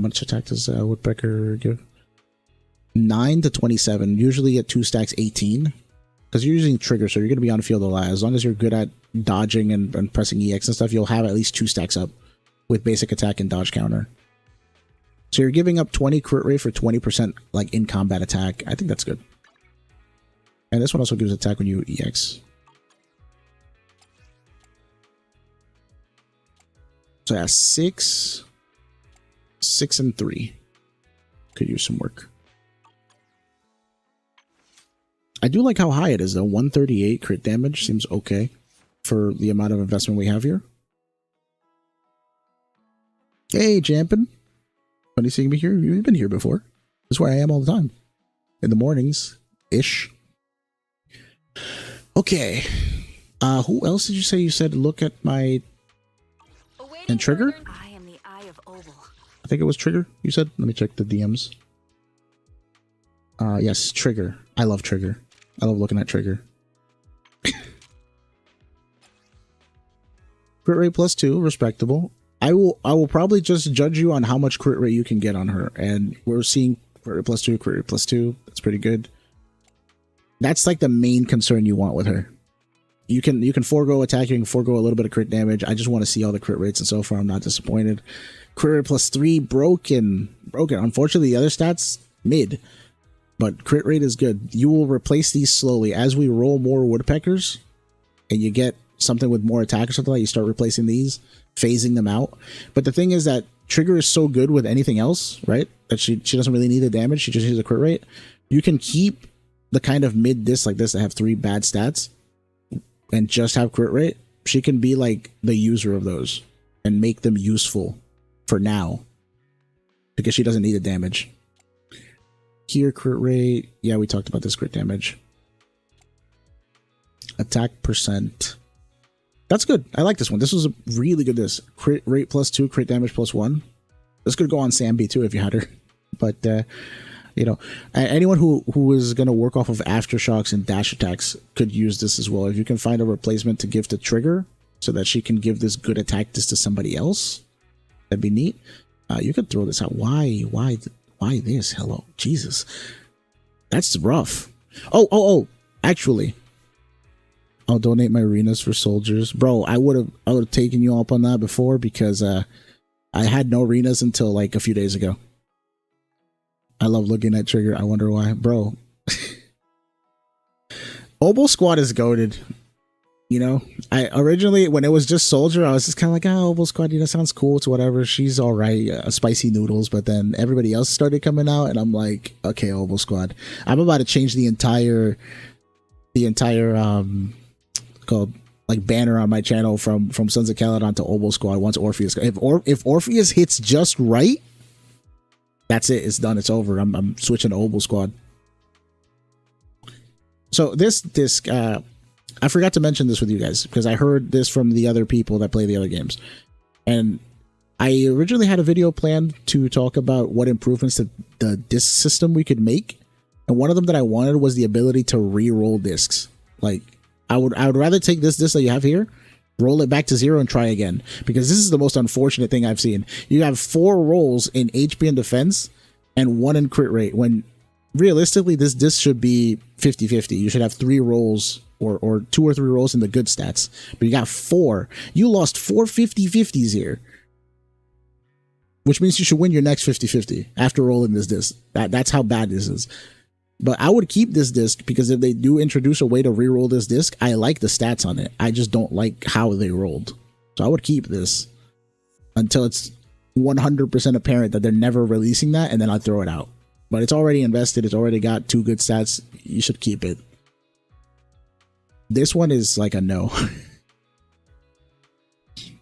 much attack does Woodpecker give? 9 to 27. Usually at 2 stacks, 18. Because you're using trigger, so you're going to be on field a lot. As long as you're good at dodging and pressing EX and stuff, you'll have at least 2 stacks up with basic attack and dodge counter. So you're giving up 20 crit rate for 20% like in combat attack. I think that's good. And this one also gives attack when you EX. So yeah, 6, 6, and 3 could use some work. I do like how high it is though. 138 crit damage seems okay for the amount of investment we have here. Hey, Jampin. Funny seeing me here. You've been here before. This is where I am all the time. In the mornings-ish. Okay. Who else did you say? You said look at my... And Trigger? I am the Eye of Oval. I think it was Trigger, you said? Let me check the DMs. Yes, Trigger. I love Trigger. I love looking at Trigger. Crit rate +2, respectable. I will probably just judge you on how much crit rate you can get on her. And we're seeing crit rate +2, crit rate +2. That's pretty good. That's like the main concern you want with her. You can forego attack, you can forego a little bit of crit damage. I just want to see all the crit rates, and so far I'm not disappointed. Crit rate +3, broken. Unfortunately, the other stats, mid. But crit rate is good. You will replace these slowly. As we roll more woodpeckers, and you get something with more attack or something like, you start replacing these, phasing them out. But the thing is that Trigger is so good with anything else, right? That she doesn't really need the damage, she just needs a crit rate. You can keep the kind of mid discs like this that have 3 bad stats, and just have crit rate. She can be like the user of those and make them useful for now because she doesn't need the damage. Here, crit rate. Yeah, we talked about this crit damage. Attack percent. That's good. I like this one. This was a really good disc. Crit rate +2, crit damage +1. This could go on Sambi too if you had her. But you know, anyone who is going to work off of aftershocks and dash attacks could use this as well. If you can find a replacement to give to Trigger so that she can give this good attack disc to somebody else, that'd be neat. You could throw this out. Why this? Hello, Jesus, that's rough. Oh, actually, I'll donate my arenas for soldiers, bro. I would have taken you up on that before because I had no arenas until like a few days ago. I love looking at Trigger. I wonder why. Bro. Oboe Squad is goated. You know, I originally, when it was just Soldier, I was just kind of like, Oboe Squad, you know, sounds cool. It's whatever. She's all right. Spicy noodles. But then everybody else started coming out, and I'm like, okay, Oboe Squad. I'm about to change the entire called like banner on my channel from Sons of Caledon to Oboe Squad once Orpheus. If Orpheus hits just right, that's it. It's done. It's over. I'm switching to Oboe Squad. So this disc, I forgot to mention this with you guys because I heard this from the other people that play the other games. And I originally had a video planned to talk about what improvements to the disc system we could make. And one of them that I wanted was the ability to re-roll discs. Like, I would rather take this disc that you have here, roll it back to 0 and try again, because this is the most unfortunate thing I've seen. You have 4 rolls in HP and defense and 1 in crit rate, when realistically this disc should be 50-50. You should have 3 rolls or 2 or 3 rolls in the good stats, but you got 4. You lost 4 50-50s here, which means you should win your next 50-50 after rolling this disc. That's how bad this is. But I would keep this disc because if they do introduce a way to re-roll this disc, I like the stats on it. I just don't like how they rolled. So I would keep this until it's 100% apparent that they're never releasing that, and then I'd throw it out. But it's already invested. It's already got 2 good stats. You should keep it. This one is like a no.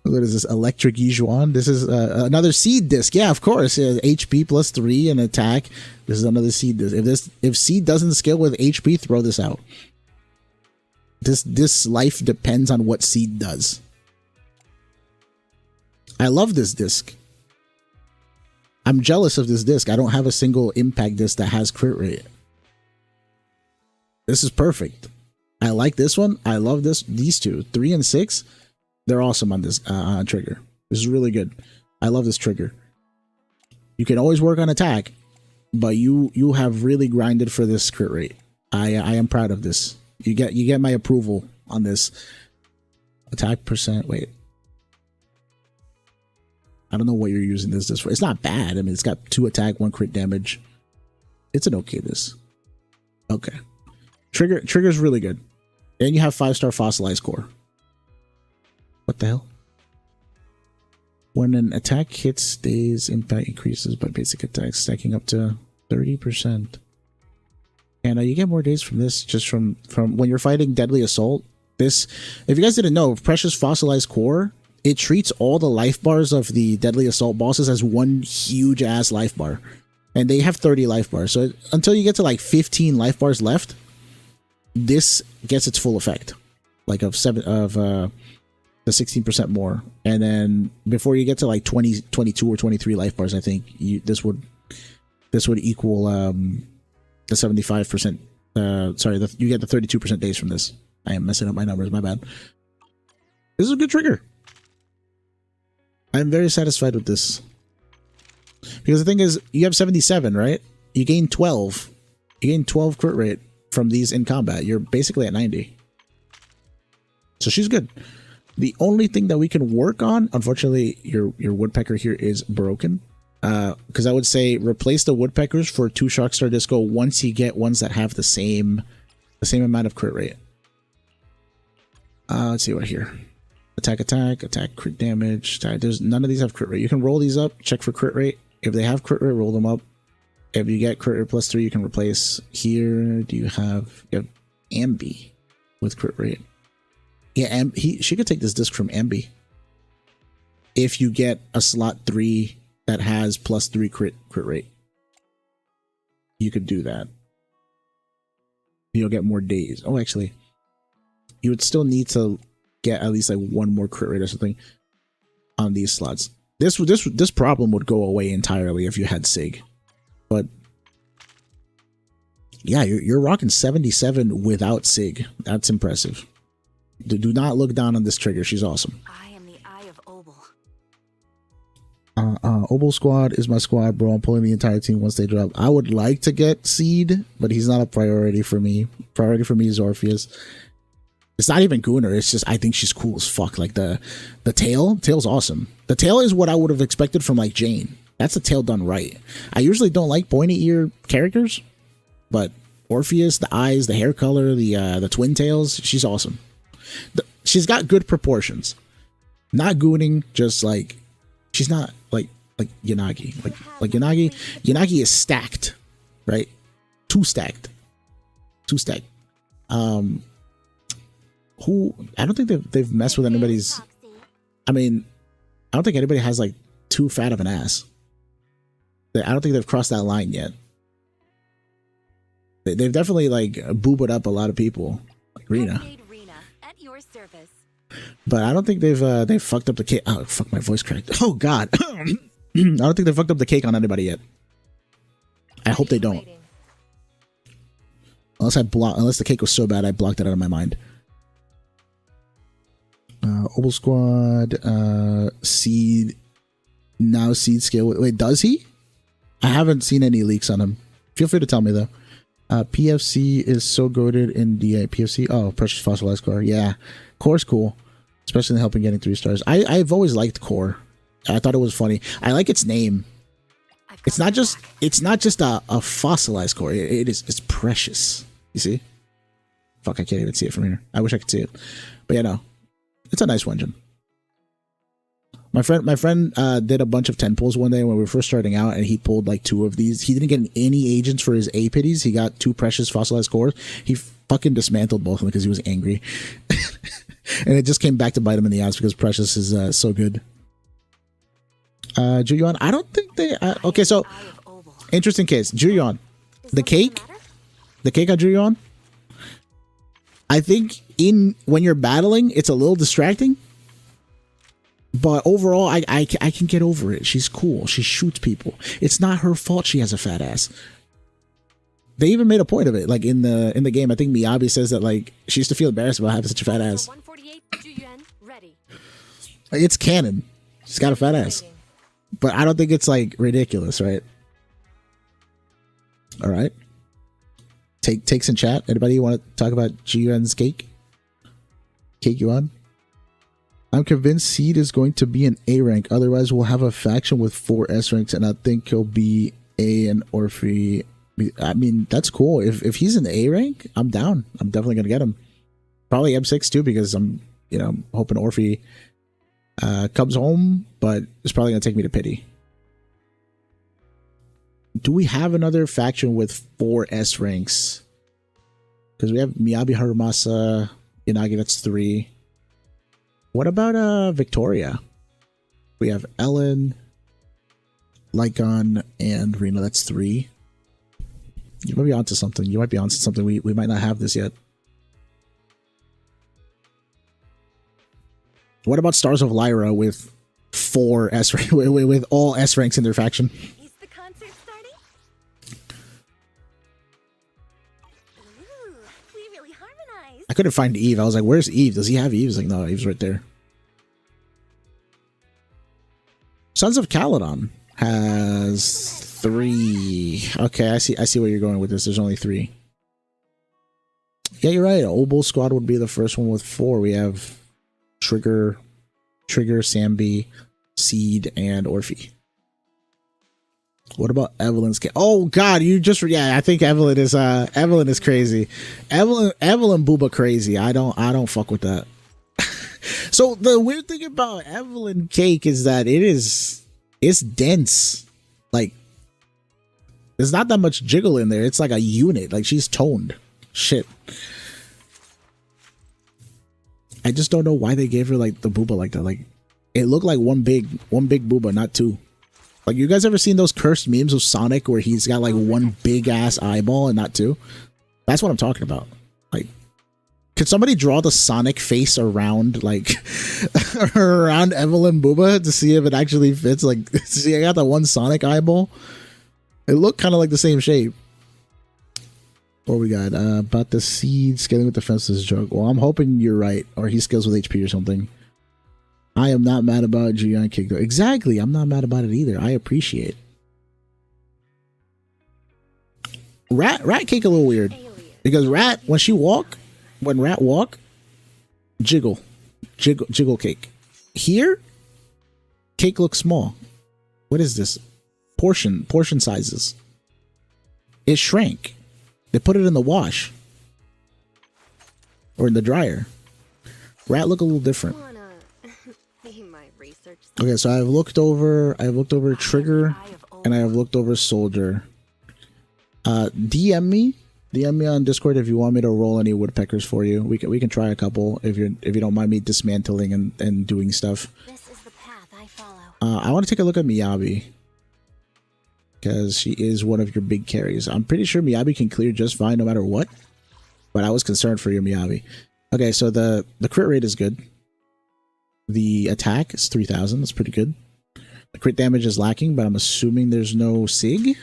What is this? Electric Yijuan? This is another seed disc. Yeah, of course. HP +3 and attack. This is another seed disc. If seed doesn't scale with HP, throw this out. This life depends on what seed does. I love this disc. I'm jealous of this disc. I don't have a single impact disc that has crit rate. This is perfect. I like this one. I love these two. 3 and 6. They're awesome on this trigger. This is really good. I love this trigger. You can always work on attack, but you have really grinded for this crit rate. I am proud of this. You get my approval on this. Attack percent. Wait. I don't know what you're using this for. It's not bad. I mean, it's got 2 attack, 1 crit damage. It's an okay this. Okay. Trigger's really good. And you have 5-star fossilized core. What the hell? When an attack hits, stays, impact increases by basic attacks, stacking up to 30%. And you get more days from this, just from when you're fighting Deadly Assault. This, if you guys didn't know, Precious Fossilized Core, it treats all the life bars of the Deadly Assault bosses as one huge ass life bar. And they have 30 life bars. So until you get to like 15 life bars left, this gets its full effect. Like of the 16% more. And then before you get to like 20, 22 or 23 life bars, I think this would equal the 75%. You get the 32% days from this. I am messing up my numbers, my bad. This is a good trigger. I'm very satisfied with this. Because the thing is, you have 77, right? You gain 12. You gain 12 crit rate from these in combat. You're basically at 90. So she's good. The only thing that we can work on, unfortunately, your woodpecker here is broken. Because I would say replace the woodpeckers for 2 Shockstar Disco once you get ones that have the same amount of crit rate. Let's see what here. Attack, crit damage. There's none of these have crit rate. You can roll these up, check for crit rate. If they have crit rate, roll them up. If you get crit rate +3, you can replace. Here, you have Ambi with crit rate. Yeah, she could take this disc from Ambi. If you get a slot 3 that has +3 crit rate, you could do that. You'll get more days. Oh, actually, you would still need to get at least like 1 more crit rate or something on these slots. This problem would go away entirely if you had Sig. But yeah, you're rocking 77 without Sig. That's impressive. Do not look down on this trigger. She's awesome. I am the Eye of Obel. Obel squad is my squad, bro. I'm pulling the entire team once they drop. I would like to get Seed, but he's not a priority for me. Priority for me is Orpheus. It's not even Gunnar. It's just I think she's cool as fuck. Like the tail's awesome. The tail is what I would have expected from like Jane. That's a tail done right. I usually don't like pointy ear characters, but Orpheus, the eyes, the hair color, the twin tails, she's awesome. She's got good proportions. Not gooning, just like she's not like Yanagi. Like Yanagi is stacked, right? Two stacked. Who I don't think they've messed with anybody's. I mean, I don't think anybody has like too fat of an ass. I don't think they've crossed that line yet. They've definitely like boobered up a lot of people, like Rena. But I don't think they've fucked up the cake. Oh fuck, my voice cracked. Oh god, I don't think they fucked up the cake on anybody yet. I hope they don't. Unless the cake was so bad I blocked it out of my mind. Obel Squad, Seed. Now Seed scale. Wait, does he? I haven't seen any leaks on him. Feel free to tell me though. PFC is so goated in DA. PFC. Oh, Precious Fossilized Core. Yeah, Core's cool, especially in helping getting 3 stars. I've always liked Core. I thought it was funny. I like its name. It's not just a fossilized core. It's precious. You see? Fuck, I can't even see it from here. I wish I could see it. But yeah, no. It's a nice engine. My friend did a bunch of 10 pulls one day when we were first starting out, and he pulled like 2 of these. He didn't get any agents for his A-Pitties. He got 2 precious fossilized cores. He fucking dismantled both of them because he was angry. And it just came back to bite him in the ass because Precious is so good. Juyon, I don't think they... okay, so... Interesting case. Juyon. The cake on Juyon, I think when you're battling, it's a little distracting. But overall, I can get over it. She's cool. She shoots people. It's not her fault she has a fat ass. They even made a point of it, like in the game. I think Miyabi says that like she used to feel embarrassed about having such a fat ass. 148 Juyen, ready. Like, it's canon. She's got a fat ass, but I don't think it's like ridiculous, right? All right. Takes in chat. Anybody want to talk about G-Un's cake? Cake you on? I'm convinced Seed is going to be an A rank. Otherwise, we'll have a faction with 4 S ranks, and I think he'll be A and Orphe. I mean, that's cool. If he's an A rank, I'm down. I'm definitely gonna get him. Probably M6 too, because I'm hoping Orphe comes home, but it's probably gonna take me to pity. Do we have another faction with 4 S ranks? Because we have Miyabi, Harumasa, Yanagi, that's 3. What about Victoria? We have Ellen, Lycon, and Rena, that's 3. You might be onto something. You might be onto something. We might not have this yet. What about Stars of Lyra with 4 S rank, with all S ranks in their faction? Is the concert starting? Ooh, we really harmonized. I couldn't find Eve. I was like, where's Eve? Does he have Eve? He's like, no, Eve's right there. Sons of Caledon has 3. Okay, I see where you're going with this. There's only 3. Yeah, you're right. Oboe Squad would be the first one with 4. We have Trigger, Sambi, Seed, and Orphe. What about Evelyn's cake? Oh God, you just I think Evelyn is crazy. Evelyn Booba crazy. I don't fuck with that. So the weird thing about Evelyn cake is that it's dense. Like there's not that much jiggle in there. It's like a unit. Like she's toned. Shit. I just don't know why they gave her like the booba like that. Like it looked like one big booba, not 2. Like you guys ever seen those cursed memes of Sonic where he's got like one big ass eyeball and not 2? That's what I'm talking about. Like, could somebody draw the Sonic face around like around Evelyn Booba to see if it actually fits? Like, see, I got that one Sonic eyeball. It looked kind of like the same shape. What we got? About the Seed scaling with defenses joke. Well, I'm hoping you're right, or he scales with HP or something. I am not mad about Gion Kick though. Exactly, I'm not mad about it either. I appreciate. Rat Cake a little weird because Rat when Rat walk, jiggle Cake. Here, Cake looks small. What is this? Portion sizes. It shrank. They put it in the wash or in the dryer. Rat look a little different. Okay, so I've looked over Trigger and I have looked over Soldier. DM me on Discord if you want me to roll any woodpeckers for you. We can try a couple if you don't mind me dismantling and doing stuff. This is the path I follow. I want to take a look at Miyabi because she is one of your big carries. I'm pretty sure Miyabi can clear just fine no matter what, but I was concerned for your Miyabi. Okay, so the crit rate is good. The attack is 3,000. That's pretty good. The crit damage is lacking, but I'm assuming there's no SIG.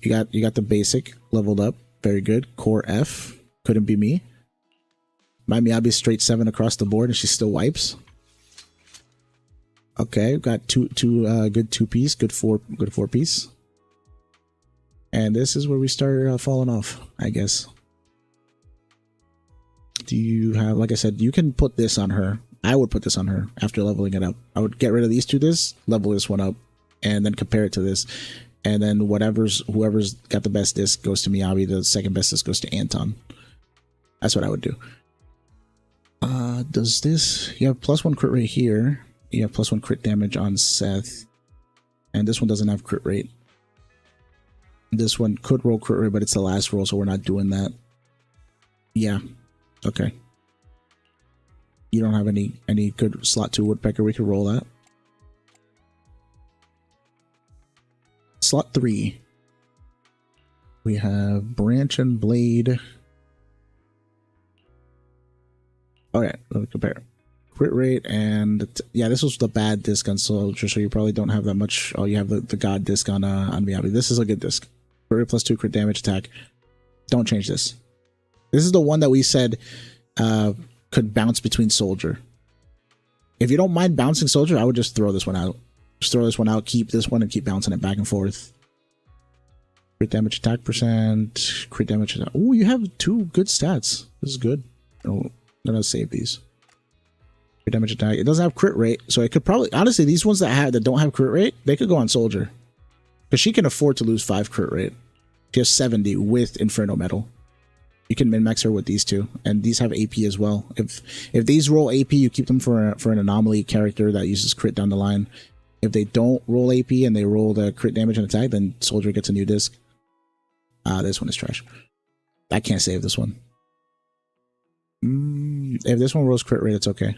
You got the basic leveled up. Very good. Core F. Couldn't be me. My Miyabi straight 7 across the board and she still wipes. Okay, got two good 2-piece, good 4-piece. And this is where we start falling off, I guess. Do you have, like I said, you can put this on her. I would put this on her after leveling it up. I would get rid of these 2 level this one up, and then compare it to this. And then whoever's got the best disc goes to Miyabi. The second best disc goes to Anton. That's what I would do. Does this... You have +1 crit rate here. You have +1 crit damage on Seth. And this one doesn't have crit rate. This one could roll crit rate, but it's the last roll, so we're not doing that. Yeah. Okay. You don't have any good slot 2 woodpecker. We could roll that. Slot 3. We have Branch and Blade. Okay, let me compare. Crit rate and yeah, this was the bad disc on Soldier, so you probably don't have that much. Oh, you have the God disc on Miyabi. This is a good disc. Crit rate plus 2 crit damage attack. Don't change this. This is the one that we said could bounce between soldier. If you don't mind bouncing soldier, I would just throw this one out. Just throw this one out, keep this one, and keep bouncing it back and forth. Crit damage attack percent, crit damage attack. Oh, you have 2 good stats. This is good. Oh, I'm gonna save these. Crit damage attack. It doesn't have crit rate, so it could probably, honestly, these ones that don't have crit rate, they could go on soldier. Because she can afford to lose 5 crit rate. She has 70 with Inferno Metal. You can min-max her with these two, and these have AP as well. If these roll AP, you keep them for an anomaly character that uses crit down the line. If they don't roll AP and they roll the crit damage and attack, then soldier gets a new disc. This one is trash. I can't save this one. If this one rolls crit rate, it's okay.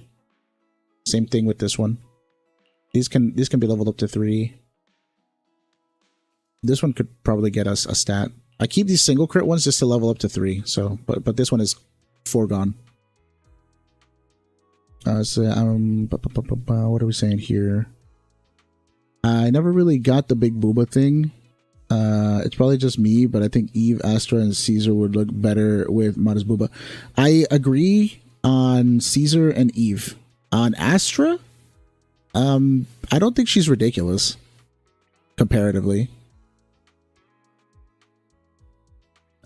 Same thing with this one. These can be leveled up to 3. This one could probably get us a stat. I keep these single crit ones just to level up to 3. So, but this one is foregone. So what are we saying here? I never really got the big booba thing. It's probably just me, but I think Eve, Astra, and Caesar would look better with Modest Booba. I agree on Caesar and Eve. On Astra, I don't think she's ridiculous comparatively.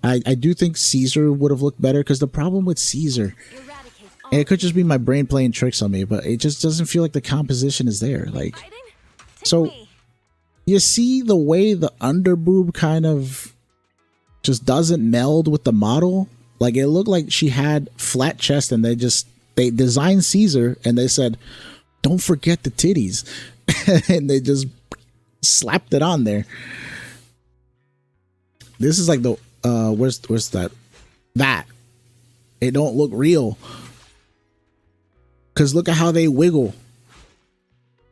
I do think Caesar would have looked better, because the problem with Caesar, and it could just be my brain playing tricks on me, but it just doesn't feel like the composition is there. Like, so you see the way the underboob kind of just doesn't meld with the model. Like, it looked like she had flat chest, and they designed Caesar and they said, don't forget the titties. And they just slapped it on there. This is like the where's that it don't look real, because look at how they wiggle.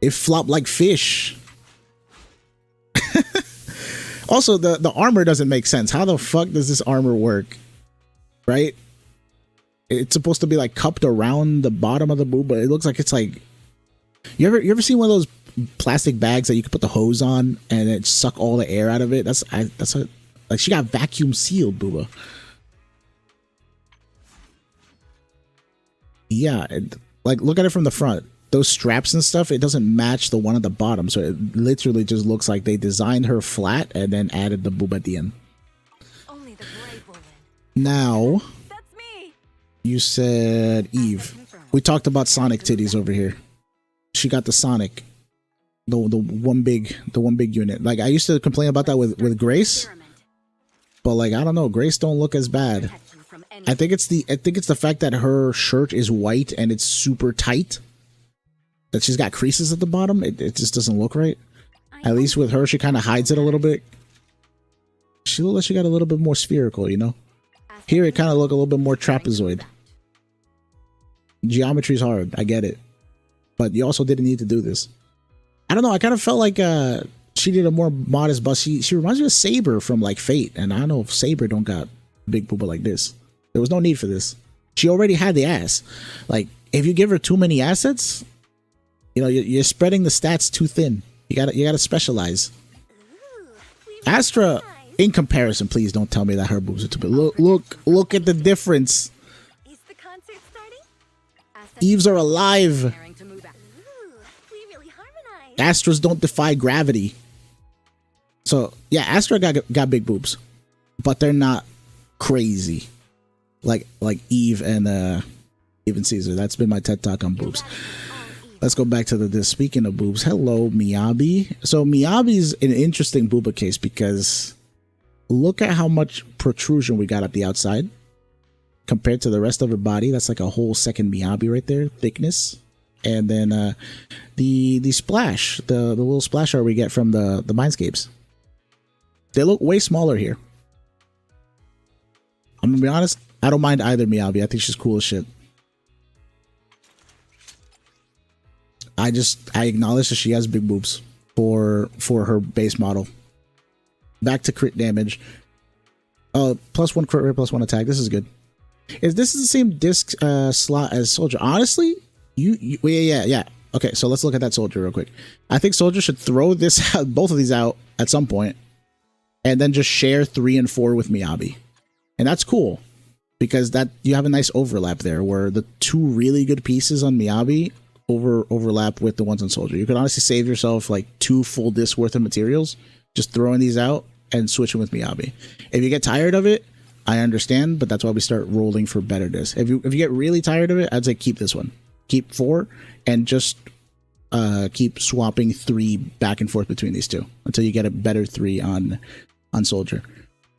It flopped like fish. Also, the armor doesn't make sense. How the fuck does this armor work? Right? It's supposed to be like cupped around the bottom of the boob, but it looks like it's like, you ever seen one of those plastic bags that you can put the hose on and it suck all the air out of it? That's like, she got vacuum sealed, booba. Yeah, like, look at it from the front. Those straps and stuff, it doesn't match the one at the bottom, so it literally just looks like they designed her flat and then added the boob at the end. Only the brave will win. Now, That's me. you said Eve. We talked about Sonic titties over here. She got the Sonic, the one big unit. Like, I used to complain about that with Grace, but like, I don't know, Grace don't look as bad. I think it's the fact that her shirt is white and it's super tight, that she's got creases at the bottom. It just doesn't look right. At least with her, she kind of hides it a little bit. She looks like she got a little bit more spherical, you know? Here it kind of look a little bit more trapezoid. Geometry's hard, I get it. But you also didn't need to do this. I don't know, I kind of felt like she did a more modest bust. She reminds me of Saber from like Fate, and I don't know if Saber don't got big booba like this. There was no need for this. She already had the ass. Like, if you give her too many assets, you know, you're spreading the stats too thin. You gotta specialize. Astra, in comparison, please don't tell me that her boobs are too big. Look at the difference. Is the concert starting? Eves are alive. Ooh, we really harmonized. Astras don't defy gravity. So yeah, Astra got big boobs, but they're not crazy like Eve and even Caesar. That's been my TED talk on boobs. Let's go back to this. Speaking of boobs, hello Miyabi. So Miyabi's an interesting booba case, because look at how much protrusion we got at the outside compared to the rest of her body. That's like a whole second Miyabi right there, thickness. And then the splash, the little splash art we get from the Mindscapes, they look way smaller here. I'm gonna be honest, I don't mind either Miyabi. I think she's cool as shit. I acknowledge that she has big boobs for her base model. Back to crit damage. +1 crit rate, +1 attack. This is good. This is the same disc slot as Soldier. Honestly, yeah. Okay, so let's look at that Soldier real quick. I think Soldier should throw this out, both of these out at some point, and then just share 3 and 4 with Miyabi. And that's cool because that you have a nice overlap there where the 2 really good pieces on Miyabi overlap with the ones on Soldier. You could honestly save yourself like 2 full discs worth of materials just throwing these out and switching with Miyabi. If you get tired of it, I understand, but that's why we start rolling for better discs. If you get really tired of it, I'd say keep this one. Keep 4 and just keep swapping 3 back and forth between these 2 until you get a better 3 on Soldier.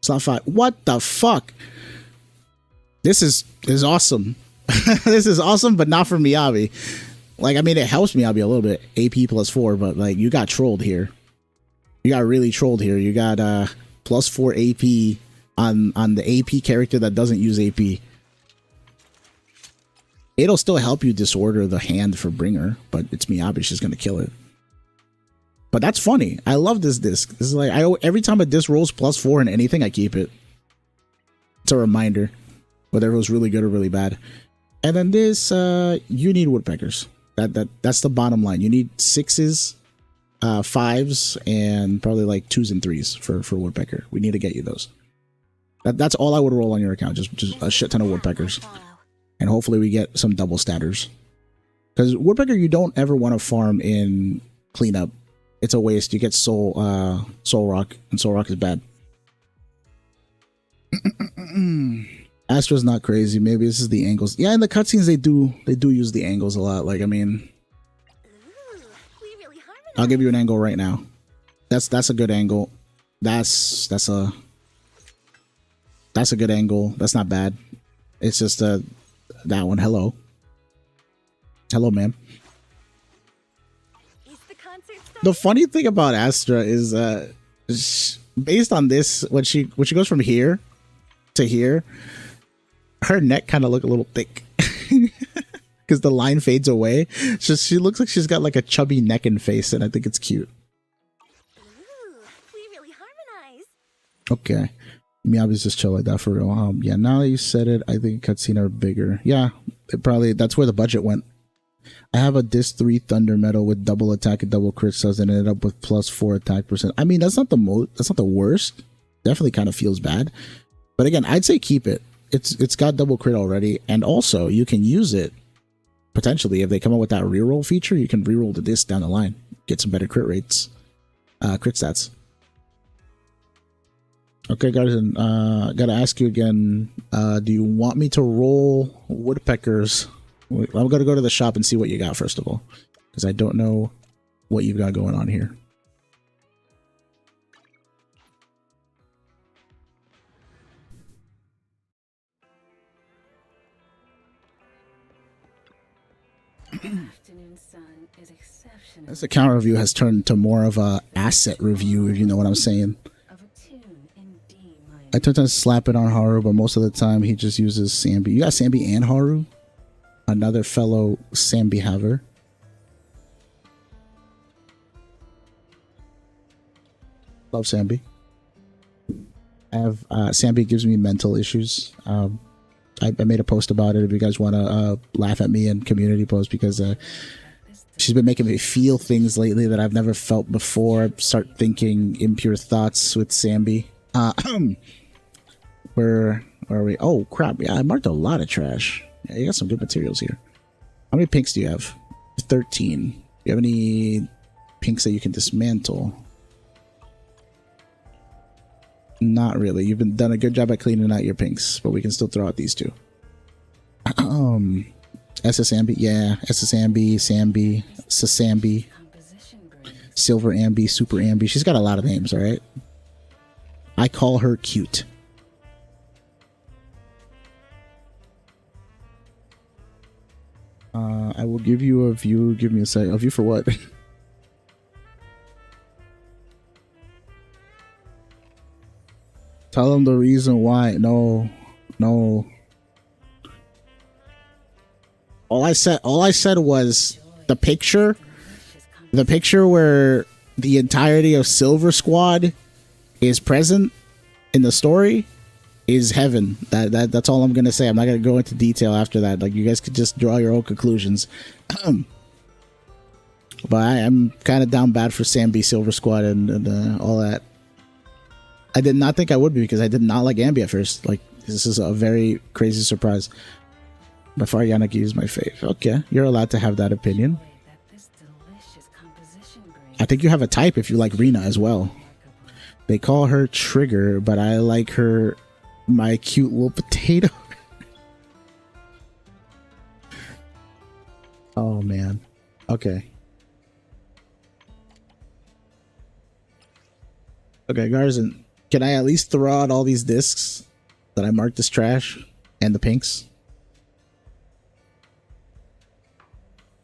Slot 5. What the fuck? This is awesome. This is awesome, but not for Miyabi. Like, I mean, it helps Miyabi a little bit. AP plus 4, but like you got trolled here. You got really trolled here. You got plus 4 AP on the AP character that doesn't use AP. It'll still help you disorder the hand for Bringer, but it's Miyabi. She's gonna kill it. But that's funny. I love this disc. This is like every time a disc rolls plus 4 in anything, I keep it. It's a reminder, whether it was really good or really bad. And then this, you need woodpeckers. That's the bottom line. You need 6s, 5s, and probably like 2s and 3s for woodpecker. We need to get you those. That's all I would roll on your account. Just a shit ton of woodpeckers, and hopefully we get some double statters. Because woodpecker, you don't ever want to farm in cleanup. It's a waste. You get soul rock, and soul rock is bad. Astra's not crazy. Maybe this is the angles. Yeah, in the cutscenes they do use the angles a lot. Like, I mean, I'll give you an angle right now. That's a good angle. That's a good angle. That's not bad. It's just that one. Hello, ma'am. The funny thing about Astra is based on this, when she goes from here to here, her neck kind of look a little thick because the line fades away. She looks like she's got like a chubby neck and face, and I think it's cute. Ooh, we really harmonize. Okay, Miyabi's just chill like that for real. Yeah, now that you said it, I think cutscene are bigger. Yeah, that's where the budget went. I have a Disc 3 Thunder Metal with double attack and double crit cells and ended up with plus 4 attack percent. I mean, that's not the worst. Definitely kind of feels bad. But again, I'd say keep it. It's got double crit already, and also you can use it potentially if they come up with that reroll feature. You can reroll the disc down the line, get some better crit rates, crit stats. Okay, guys, gotta ask you again. Do you want me to roll woodpeckers? I'm gonna go to the shop and see what you got first of all, because I don't know what you've got going on here. Afternoon sun is exceptional. This account review has turned to more of a asset review, if you know what I'm saying. Of a tune in D minor. I tend to slap it on Haru, but most of the time he just uses Sambi. You got Sambi and Haru? Another fellow Sambi haver. Love Sambi. I have Sambi gives me mental issues. I made a post about it if you guys want to laugh at me in community post, because she's been making me feel things lately that I've never felt before. Start thinking impure thoughts with Sambi. Where are we? Oh crap! Yeah, I marked a lot of trash. Yeah, you got some good materials here. How many pinks do you have? 13. Do you have any pinks that you can dismantle? Not really. You've done a good job at cleaning out your pinks, but we can still throw out these 2. SS Ambi, yeah, SS Ambi, Sambi, Sasambi, Silver Ambi, Super Ambi. She's got a lot of names, all right? I call her cute. I will give you a view. Give me a second. A view for what? Tell them the reason why. No. All I said was the picture where the entirety of Silver Squad is present in the story is heaven. That's all I'm gonna say. I'm not gonna go into detail after that. Like, you guys could just draw your own conclusions. But I'm kind of down bad for Sambi, Silver Squad, and all that. I did not think I would be because I did not like Ambi at first. Like, this is a very crazy surprise. By far, Yanagi is my fave. Okay, you're allowed to have that opinion. I think you have a type if you like Rina as well. They call her Trigger, but I like her, my cute little potato. Oh, man. Okay. Okay, Garzan, can I at least throw out all these discs that I marked as trash and the pinks?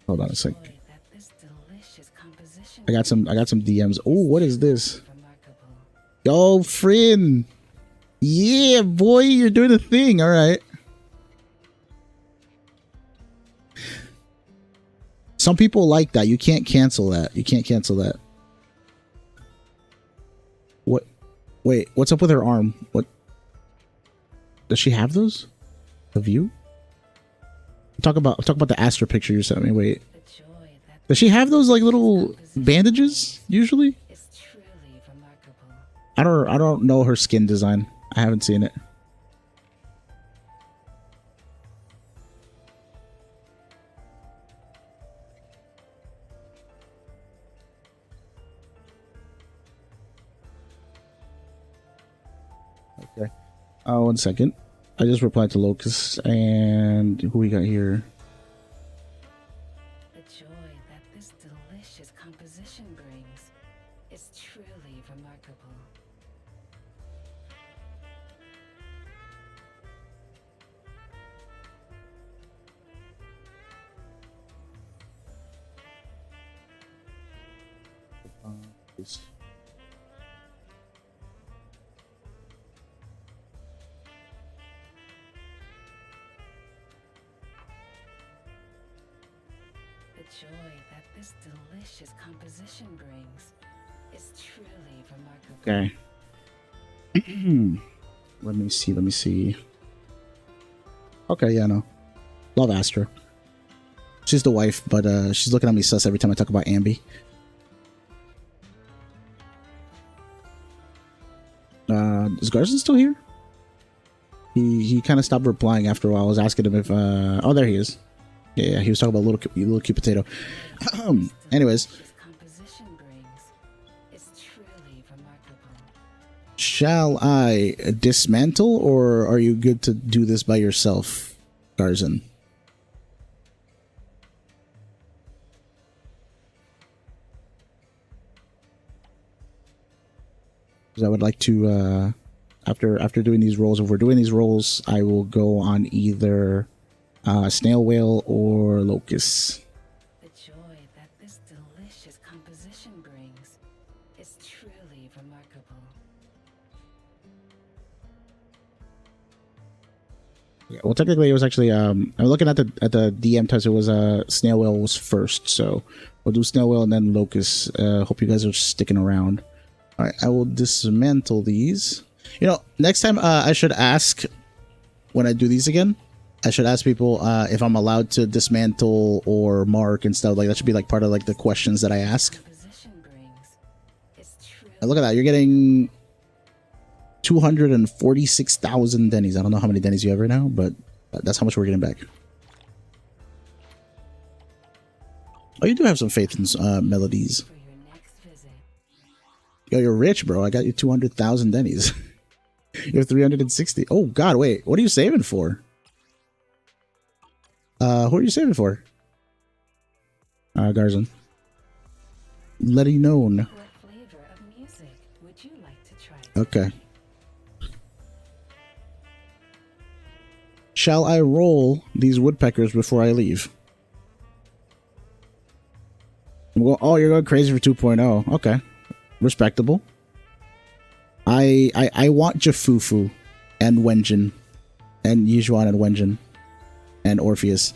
Hold on a sec. I got some DMs. Oh, what is this? Yo, friend. Yeah, boy, you're doing a thing. All right. Some people like that. You can't cancel that. You can't cancel that. What? Wait, what's up with her arm? What? Does she have those? The view? Talk about the Astra picture you sent me. Wait. Does she have those like little bandages usually? I don't know her skin design. I haven't seen it. Okay. 1 second. I just replied to Locust and who we got here. The joy that this delicious composition brings is truly remarkable. Please. The joy that this delicious composition brings is truly remarkable. Okay. Let me see. Okay, yeah, no. Love Astra. She's the wife, but she's looking at me sus every time I talk about Ambi. Is Garson still here? He kind of stopped replying after a while. I was asking him if oh, there he is. Yeah, he was talking about little cute potato. Anyways, shall I dismantle, or are you good to do this by yourself, Garzan? Because I would like to, after doing these rolls, if we're doing these rolls, I will go on either snail whale or locust. The joy that this delicious composition brings is truly remarkable. Yeah, well, technically, it was actually. I'm looking at the DM test. It was snail whale was first, so we'll do snail whale and then locust. Hope you guys are sticking around. All right, I will dismantle these. You know, next time I should ask when I do these again. I should ask people if I'm allowed to dismantle or mark and stuff like that. Should be like part of like the questions that I ask. And look at that, you're getting 246,000 dennies. I don't know how many dennies you have right now, but that's how much we're getting back. Oh, you do have some faith in melodies. Yo, you're rich, bro. I got you 200,000 dennies. You're 360. Oh God, wait. What are you saving for? Who are you saving for? Garzan. Let it known. What flavor of music would you like to try? Okay. Shall I roll these woodpeckers before I leave? Well, oh, you're going crazy for 2.0. Okay. Respectable. I want Jafufu and Wenjin and Yijuan and Wenjin and Orpheus.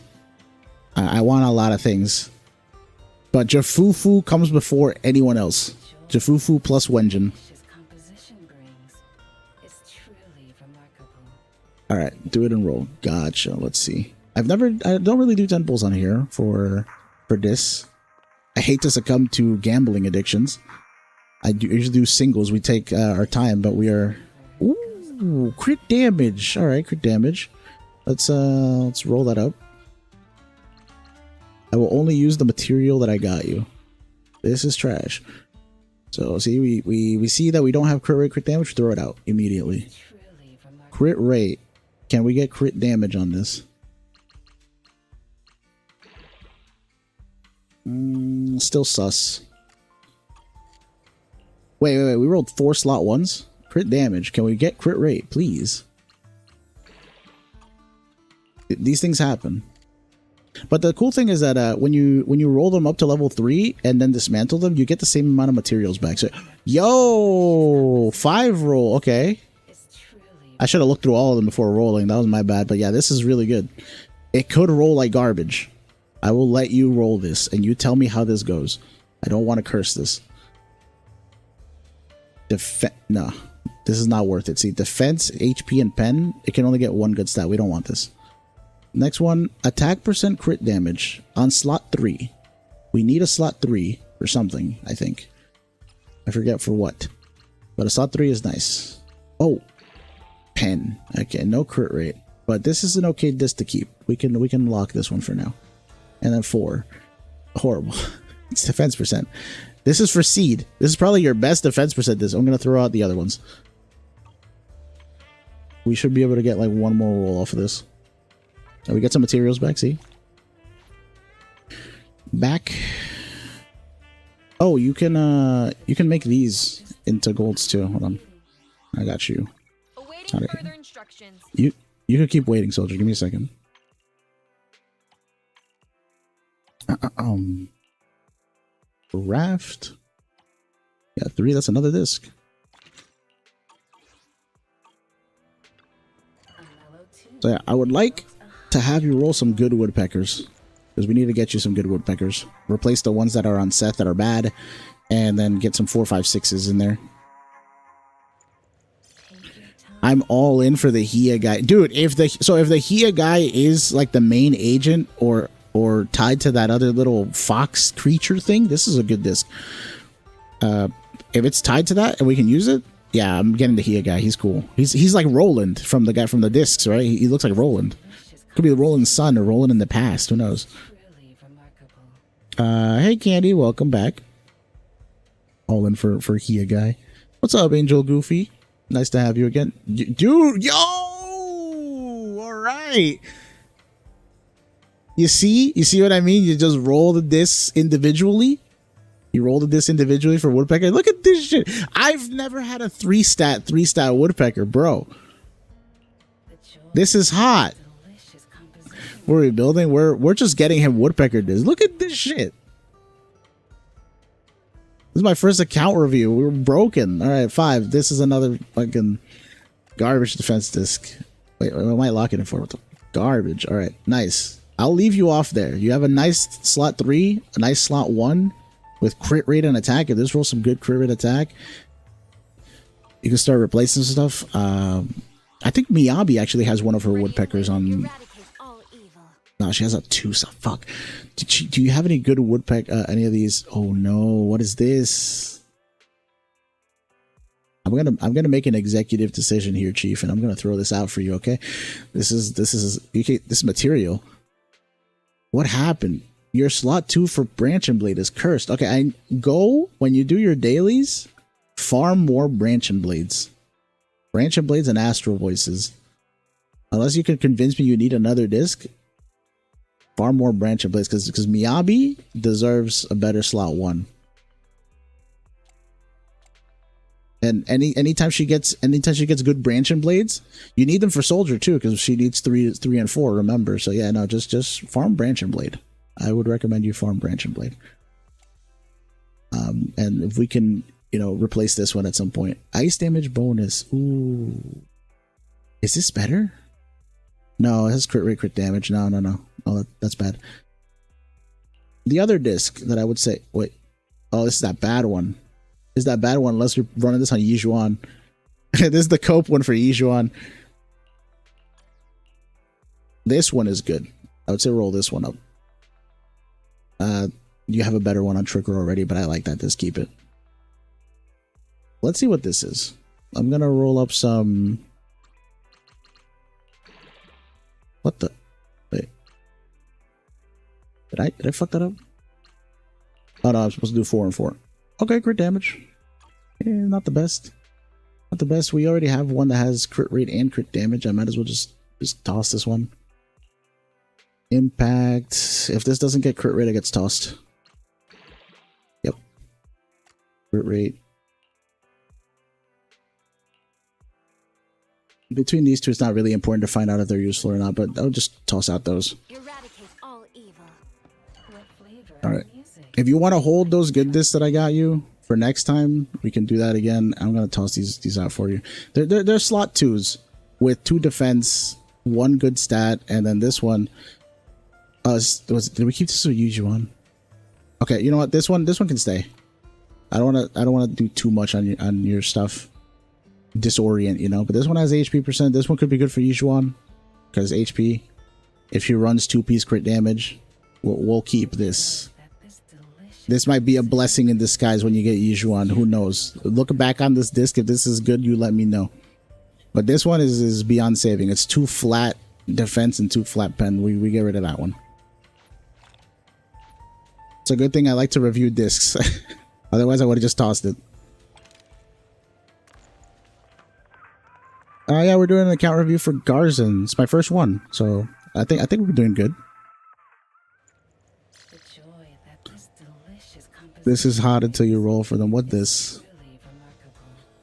I want a lot of things. But Jafufu comes before anyone else. Jafufu plus Wenjin. Alright, do it and roll. Gotcha. Let's see. I don't really do temples on here for this. I hate to succumb to gambling addictions. I usually do singles. We take our time, but we are... Ooh, crit damage. All right, crit damage. Let's roll that up. I will only use the material that I got you. This is trash. So see, we see that we don't have crit rate, crit damage. Throw it out immediately. Crit rate. Can we get crit damage on this? Still sus. Wait. We rolled 4 slot 1s. Crit damage. Can we get crit rate, please? These things happen. But the cool thing is that when you roll them up to level 3 and then dismantle them, you get the same amount of materials back. So, yo, 5 roll. Okay. I should have looked through all of them before rolling. That was my bad. But yeah, this is really good. It could roll like garbage. I will let you roll this, and you tell me how this goes. I don't want to curse this. No, this is not worth it. See, defense, HP, and pen, it can only get 1 good stat. We don't want this. Next one, attack percent crit damage on slot 3. We need a slot 3 for something, I think. I forget for what. But a slot 3 is nice. Oh, pen. Okay, no crit rate. But this is an okay disc to keep. We can lock this one for now. And then 4. Horrible. It's defense percent. This is for seed. This is probably your best defense percent disc. I'm going to throw out the other ones. We should be able to get like 1 more roll off of this. And we get some materials back, see? Back. Oh, you can make these into golds too. Hold on. I got you. Awaiting further instructions. You can keep waiting, soldier. Give me a second. Raft. Yeah, 3. That's another disc. So yeah, I would like to have you roll some good woodpeckers, because we need to get you some good woodpeckers. Replace the ones that are on Seth that are bad, and then get some 4, 5, 6s in there. I'm all in for the Hia guy, dude. If the Hia guy is like the main agent or tied to that other little fox creature thing, this is a good disc. If it's tied to that and we can use it, yeah, I'm getting the Hia guy. He's cool. He's like Roland from the guy from the discs, right? He looks like Roland. Could be Roland's son or Roland in the past. Who knows? Hey Candy, welcome back. All in for Hia guy. What's up, Angel Goofy? Nice to have you again, dude. Yo, all right. You see what I mean? You just roll the discs individually. You roll the disc individually for woodpecker. Look at this shit. I've never had a 3-stat woodpecker, bro. This is hot. What are we building? We're just getting him woodpecker discs. Look at this shit. This is my first account review. We were broken. All right, 5. This is another fucking garbage defense disc. Wait, what am I locking it for? What the garbage? All right, nice. I'll leave you off there. You have a nice slot 3, a nice slot 1 with crit rate and attack. If this rolls some good crit rate attack, you can start replacing stuff. I think Miyabi actually has one of her woodpeckers on. No, she has a 2. So fuck. Do you have any good woodpecker? Any of these? Oh no! What is this? I'm gonna make an executive decision here, Chief, and I'm gonna throw this out for you. Okay, this is material. What happened? Your slot 2 for Branch and Blade is cursed. Okay, when you do your dailies, farm more Branch and Blades. Branch and Blades and Astral Voices. Unless you can convince me you need another disc, farm more Branch and Blades, because Miyabi deserves a better slot 1. And anytime she gets good Branch and Blades, you need them for Soldier too, because she needs 3 and 4. Remember, so yeah, no, just farm Branch and Blade. I would recommend you farm Branch and Blade. And if we can, replace this one at some point. Ice damage bonus. Ooh, is this better? No, it has crit rate, crit damage. No. Oh, that's bad. The other disc that I would say, wait. Oh, this is that bad one. Is that bad one unless you're running this on Yijuan. This is the cope one for Yijuan. This one is good. I would say roll this one up. You have a better one on Trigger already, but I like that. Just keep it. Let's see what this is. I'm gonna roll up some. What the? Wait. Did I fuck that up? Oh no, I'm supposed to do 4 and 4. Okay, crit damage. Yeah, not the best. Not the best. We already have one that has crit rate and crit damage. I might as well just toss this one. Impact. If this doesn't get crit rate, it gets tossed. Yep. Crit rate. Between these two, it's not really important to find out if they're useful or not, but I'll just toss out those. Eradicate all evil. What flavor All of right. music? If you want to hold those good discs that I got you for next time, we can do that again. I'm gonna toss these out for you. They're slot 2s with 2 defense, 1 good stat, and then this one. Did we keep this or use you on? Okay, you know what? This one can stay. I don't wanna do too much on your stuff. Disorient, you know, but this one has HP percent. This one could be good for Yijuan because HP. If she runs 2-piece crit damage, we'll keep this. This might be a blessing in disguise when you get Yijuan. Who knows? Look back on this disc. If this is good, you let me know. But this one is beyond saving. It's 2 flat defense and 2 flat pen. We get rid of that one. It's a good thing I like to review discs. Otherwise, I would have just tossed it. Yeah, we're doing an account review for Garzon. It's my first one, so I think we're doing good. The joy that this delicious This is hot until you roll for them. What this? really remarkable.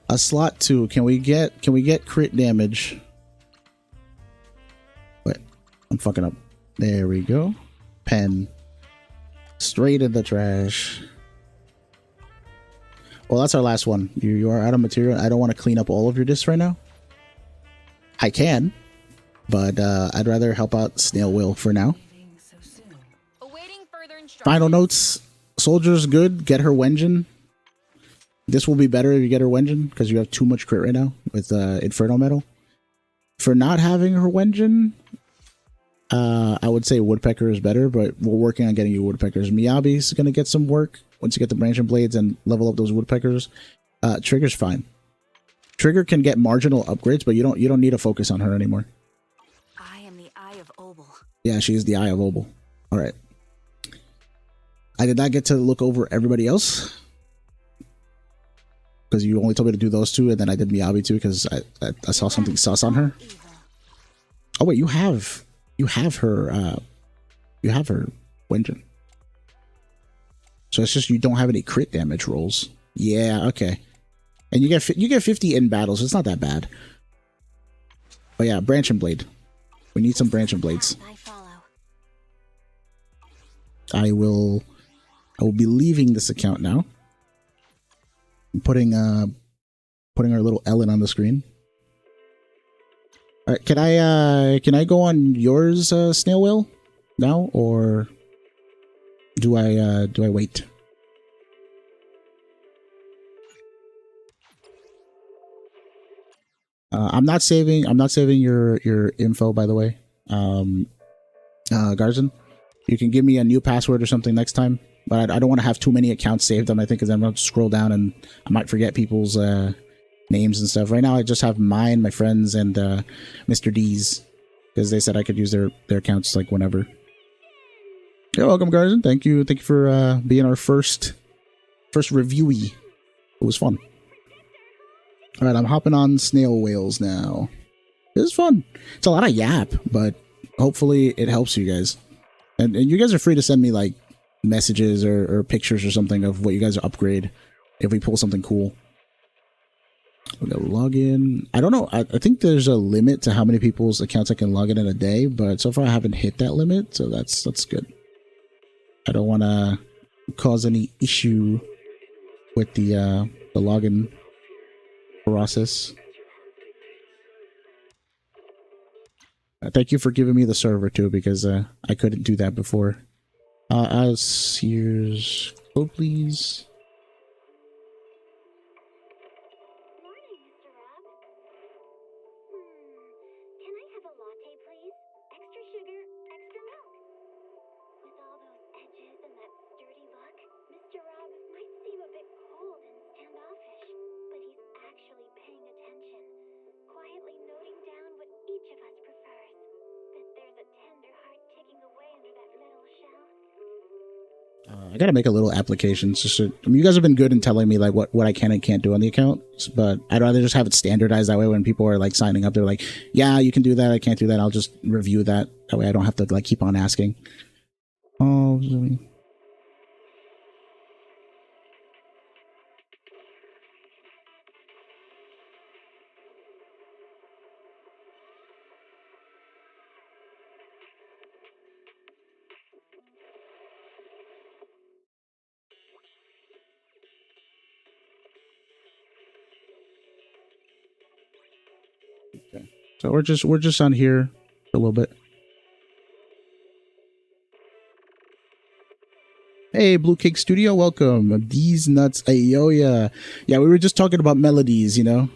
A slot 2. Can we get crit damage? Wait, I'm fucking up. There we go. Pen. Straight in the trash. Well, that's our last one. You are out of material. I don't want to clean up all of your discs right now. I can, but I'd rather help out Snail Will for now. Leaving so soon. Awaiting further instructions. Final notes. Soldier's good. Get her Wenjin. This will be better if you get her Wenjin because you have too much crit right now with Inferno Metal. For not having her Wenjin, I would say Woodpecker is better, but we're working on getting you Woodpeckers. Miyabi's going to get some work once you get the branching blades and level up those Woodpeckers. Trigger's fine. Trigger can get marginal upgrades, but you don't need to focus on her anymore. I am the Eye of Obel. Yeah, she is the Eye of Obel. All right. I did not get to look over everybody else because you only told me to do those 2, and then I did Miyabi too because I saw something sus on her. Oh wait, you have her Wenjin. So it's just you don't have any crit damage rolls. Yeah, okay. And you get 50 in battle, so it's not that bad. But yeah, branch and blade. We need some branch and blades. I follow. I will be leaving this account now. I'm putting our little Ellen on the screen. All right, can I go on yours, Snail Whale, now, or do I wait? I'm not saving your info, by the way. Garzon, you can give me a new password or something next time, but I don't want to have too many accounts saved on, I think, because I'm going to scroll down and I might forget people's names and stuff. Right now, I just have mine, my friends, and Mr. D's, because they said I could use their accounts like whenever. You're welcome, Garzon. Thank you for being our first reviewee. It was fun. All right, I'm hopping on Snail Whales now. This is fun. It's a lot of yap, but hopefully it helps you guys. And you guys are free to send me like messages or pictures or something of what you guys upgrade if we pull something cool. We'll go log in. I don't know. I think there's a limit to how many people's accounts I can log in a day, but so far I haven't hit that limit, so that's good. I don't want to cause any issue with the login process. Thank you for giving me the server too, because I couldn't do that before. Here's code, please. Morning, Mr. Rob. Can I have a latte, please? Extra sugar, extra milk. With all those edges and that sturdy look, Mr. Rob might seem a bit cold and standoffish, but he's I gotta make a little application. You guys have been good in telling me like what I can and can't do on the account, but I'd rather just have it standardized. That way, when people are like signing up, they're like, "Yeah, you can do that. I can't do that." I'll just review that. That way, I don't have to like keep on asking. Oh. Okay. So we're just on here for a little bit. Hey, Blue Cake Studio, welcome. These nuts, ayoya. Yeah, we were just talking about melodies, you know,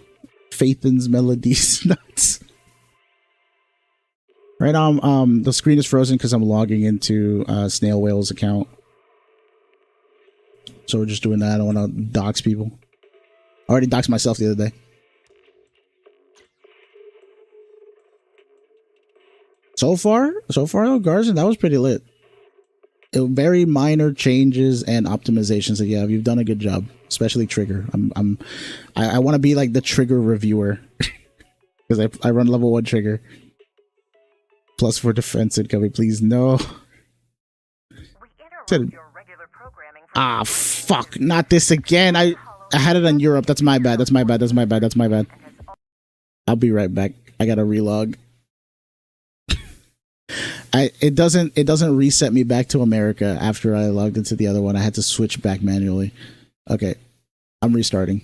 Faithin's melodies nuts. Right now, the screen is frozen because I'm logging into Snail Whale's account. So we're just doing that. I don't want to dox people. I already doxed myself the other day. So far, Garson, that was pretty lit. Very minor changes and optimizations that you have. You've done a good job, especially Trigger. I want to be like the Trigger reviewer because I run level 1 Trigger. Plus for defense incoming, please no. Fuck! Not this again. I had it on Europe. That's my bad. That's my bad. I'll be right back. I gotta relog. It doesn't reset me back to America after I logged into the other one. I had to switch back manually. Okay, I'm restarting.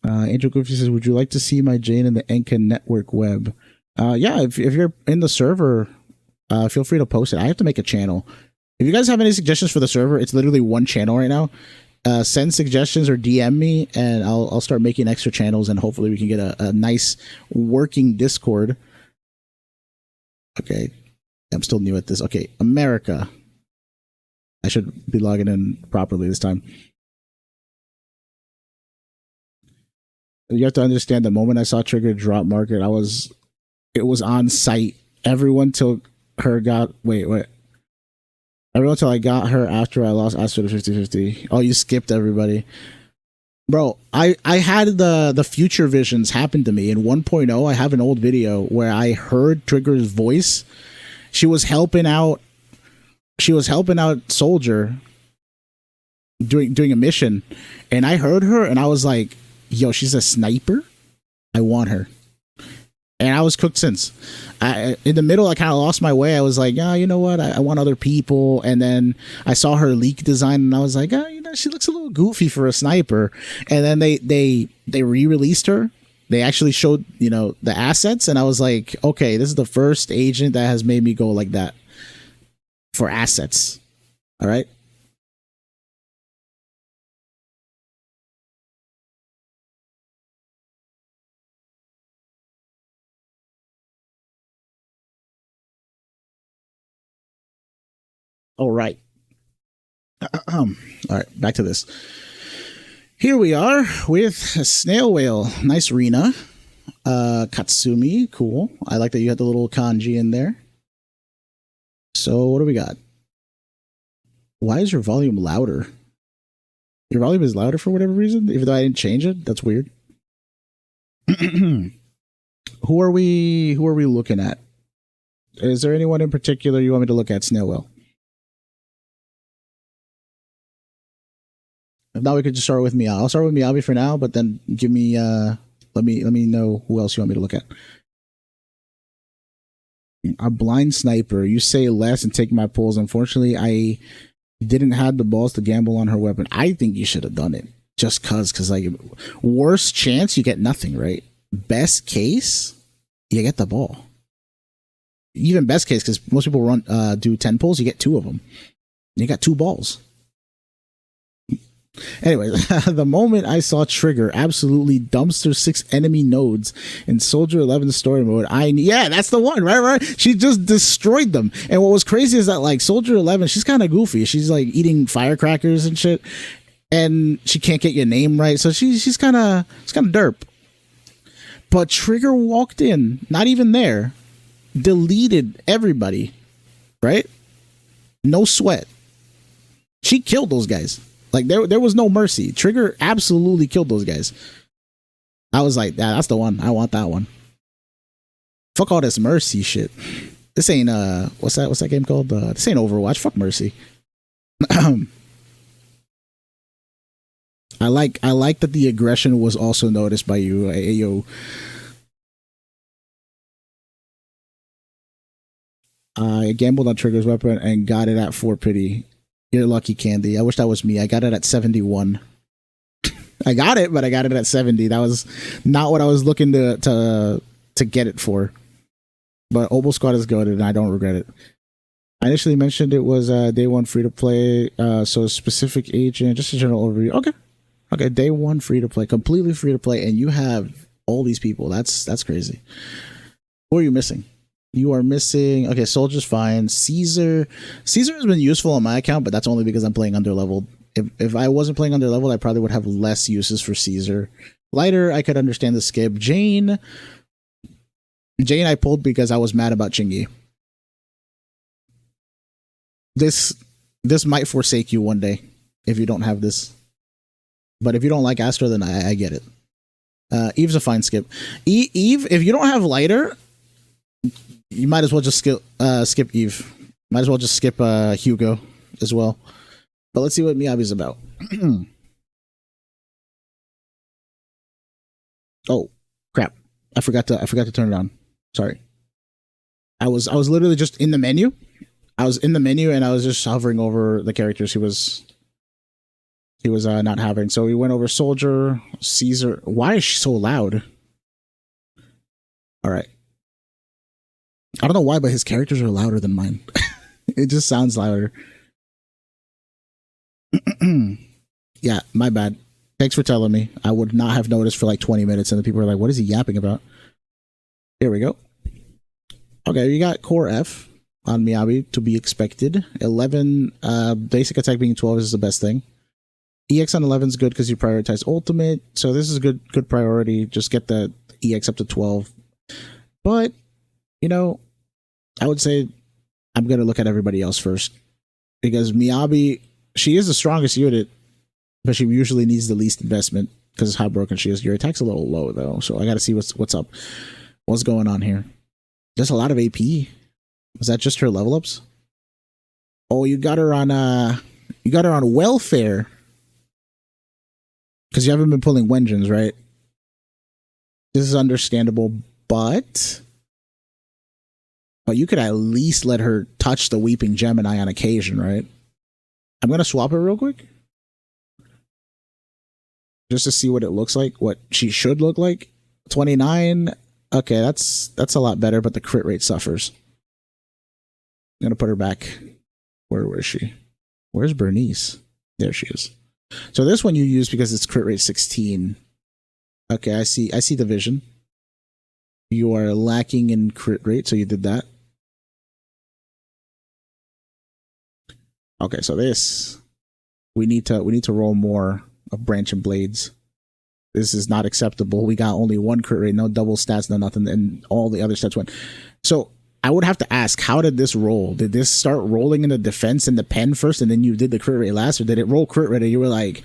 Angel Goofy says, "Would you like to see my Jane in the Enka network web?" Yeah, if you're in the server, feel free to post it. I have to make a channel. If you guys have any suggestions for the server, it's literally one channel right now. Send suggestions or DM me, and I'll start making extra channels, and hopefully we can get a nice working Discord. Okay, I'm still new at this. Okay, America. I should be logging in properly this time. You have to understand, the moment I saw Trigger drop market, it was on site. Everyone till her got everyone till I got her after I lost Astro to 50-50. Oh, you skipped everybody. Bro, I had the future visions happen to me in 1.0. I have an old video where I heard Trigger's voice. She was helping out Soldier doing a mission, and I heard her and I was like, yo, she's a sniper. I want her. And I was cooked since. In the middle, I kind of lost my way. I was like, yeah, you know what? I want other people. And then I saw her leak design, and I was like, you know, she looks a little goofy for a sniper. And then they re-released her. They actually showed, you know, the assets, and I was like, okay, this is the first agent that has made me go like that for assets. All right. All right. All right, back to this. Here we are with a Snail Whale. Nice Rena. Katsumi, cool. I like that you had the little kanji in there. So what do we got? Why is your volume louder? Your volume is louder for whatever reason, even though I didn't change it. That's weird. Who are we looking at? Is there anyone in particular you want me to look at, Snail Whale? If not, we could just start with Miyabi. I'll start with Miyabi for now, but then give me let me know who else you want me to look at. A blind sniper. You say less and take my pulls. Unfortunately, I didn't have the balls to gamble on her weapon. I think you should have done it. Just cause like, worst chance, you get nothing, right? Best case, you get the ball. Even best case, because most people do 10 pulls, you get 2 of them. You got 2 balls. Anyway, the moment I saw Trigger absolutely dumpster 6 enemy nodes in Soldier 11 story mode, yeah, that's the one, right? She just destroyed them. And what was crazy is that, like, Soldier 11, she's kind of goofy. She's like eating firecrackers and shit, and she can't get your name right, so she's kind of derp. But Trigger walked in, not even there, deleted everybody, right? No sweat. She killed those guys. Like there was no mercy. Trigger absolutely killed those guys. I was like, yeah, that's the one. I want that one. Fuck all this mercy shit. This ain't what's that game called? This ain't Overwatch. Fuck mercy. I like that the aggression was also noticed by you. Ayo. I gambled on Trigger's weapon and got it at 4 pity. You're lucky, Candy. I wish that was me. I got it at 71. I got it, but I got it at 70. That was not what I was looking to get it for. But Oboe Squad is good, and I don't regret it. I initially mentioned it was day one free to play, so specific agent, just a general overview. Okay, day one free to play, completely free to play, and you have all these people. That's crazy. Who are you missing? You are missing. Okay, Soldier's fine. Caesar has been useful on my account, but that's only because I'm playing underleveled. If I wasn't playing underleveled, I probably would have less uses for Caesar. Lighter, I could understand the skip. Jane, I pulled because I was mad about Chingy. This might forsake you one day if you don't have this. But if you don't like Astro, then I get it. Eve's a fine skip. Eve, if you don't have lighter, you might as well just skip Eve. Might as well just skip Hugo as well. But let's see what Miyabi's about. Oh crap! I forgot to turn it on. Sorry. I was literally just in the menu. I was in the menu and I was just hovering over the characters he was not having. So we went over Soldier, Caesar. Why is she so loud? All right. I don't know why, but his characters are louder than mine. It just sounds louder. Yeah, my bad. Thanks for telling me. I would not have noticed for like 20 minutes, and the people were like, what is he yapping about? Here we go. Okay, you got Core F on Miyabi, to be expected. 11, basic attack being 12 is the best thing. EX on 11 is good because you prioritize ultimate, so this is good priority. Just get the EX up to 12. But, you know, I would say I'm going to look at everybody else first. Because Miyabi, she is the strongest unit, but she usually needs the least investment because of how broken she is. Your attack's a little low, though, so I got to see what's up. What's going on here? There's a lot of AP. Is that just her level ups? Oh, you got her on welfare. Because you haven't been pulling Wengeance, right? This is understandable, but you could at least let her touch the Weeping Gemini on occasion, right? I'm going to swap it real quick. Just to see what it looks like, what she should look like. 29. Okay, that's a lot better, but the crit rate suffers. I'm going to put her back. Where was she? Where's Bernice? There she is. So this one you use because it's crit rate 16. Okay, I see the vision. You are lacking in crit rate, so you did that. Okay, so this we need to roll more of Branch and Blades. This is not acceptable. We got only one crit rate, no double stats, no nothing, and all the other stats went. So I would have to ask, how did this roll? Did this start rolling in the defense and the pen first, and then you did the crit rate last, or did it roll crit rate and you were like,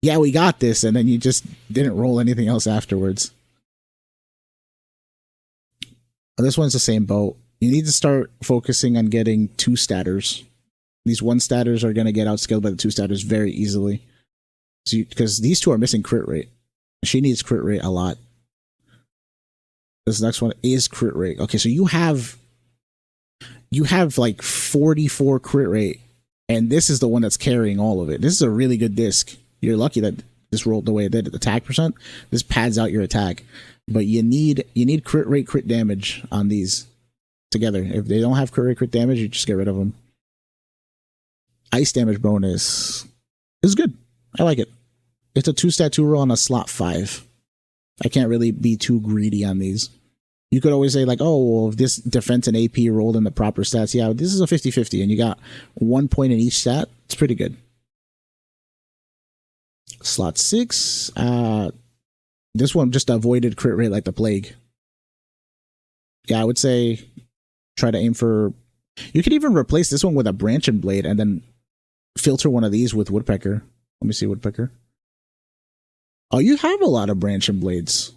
yeah, we got this, and then you just didn't roll anything else afterwards? This one's the same boat. You need to start focusing on getting 2 statters. These 1 statters are going to get outskilled by the 2 statters very easily. Because these 2 are missing crit rate. She needs crit rate a lot. This next one is crit rate. Okay, so you have like 44 crit rate, and this is the one that's carrying all of it. This is a really good disc. You're lucky that this rolled the way it did. Attack percent, this pads out your attack. But you need crit rate, crit damage on these together. If they don't have crit rate, crit damage, you just get rid of them. Ice damage bonus is good. I like it. It's a 2-stat 2 roll on a slot 5. I can't really be too greedy on these. You could always say like, oh, well, if this defense and AP rolled in the proper stats, yeah, this is a 50-50 and you got 1 point in each stat. It's pretty good. Slot 6. This one just avoided crit rate like the plague. Yeah, I would say Try to aim for... You could even replace this one with a branching blade and then filter one of these with woodpecker. Let me see woodpecker. Oh, you have a lot of branching blades.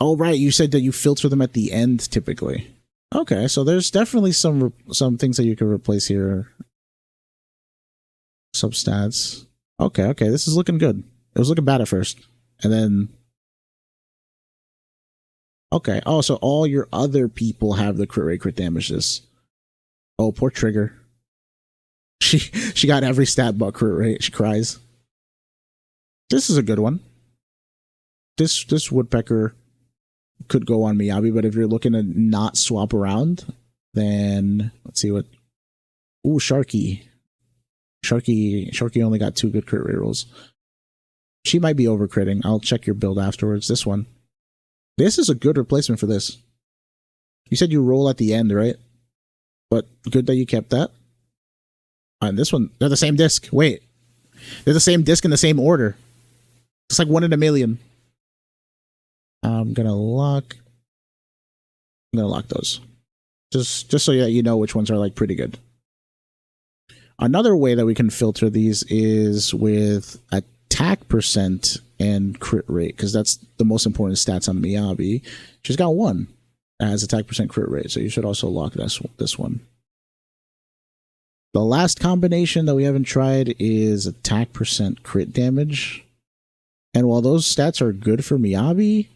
Oh, right. You said that you filter them at the end typically. Okay, so there's definitely some things that you can replace here. Substats. Okay, this is looking good. It was looking bad at first. And then... Okay, oh, so all your other people have the crit rate, crit damage this. Oh, poor Trigger. She got every stat but crit rate. She cries. This is a good one. This woodpecker could go on Miyabi, but if you're looking to not swap around, then let's see what... Ooh, Sharky. Sharky only got 2 good crit rate rolls. She might be over critting. I'll check your build afterwards. This one. This is a good replacement for this. You said you roll at the end, right? But good that you kept that. And this one, they're the same disc. Wait. They're the same disc in the same order. It's like 1 in a million. I'm gonna lock those. Just so that you know which ones are like pretty good. Another way that we can filter these is with attack percent and crit rate, because that's the most important stats on Miyabi. She's got 1 that has attack percent crit rate, so you should also lock this one. The last combination that we haven't tried is attack percent crit damage. And while those stats are good for Miyabi,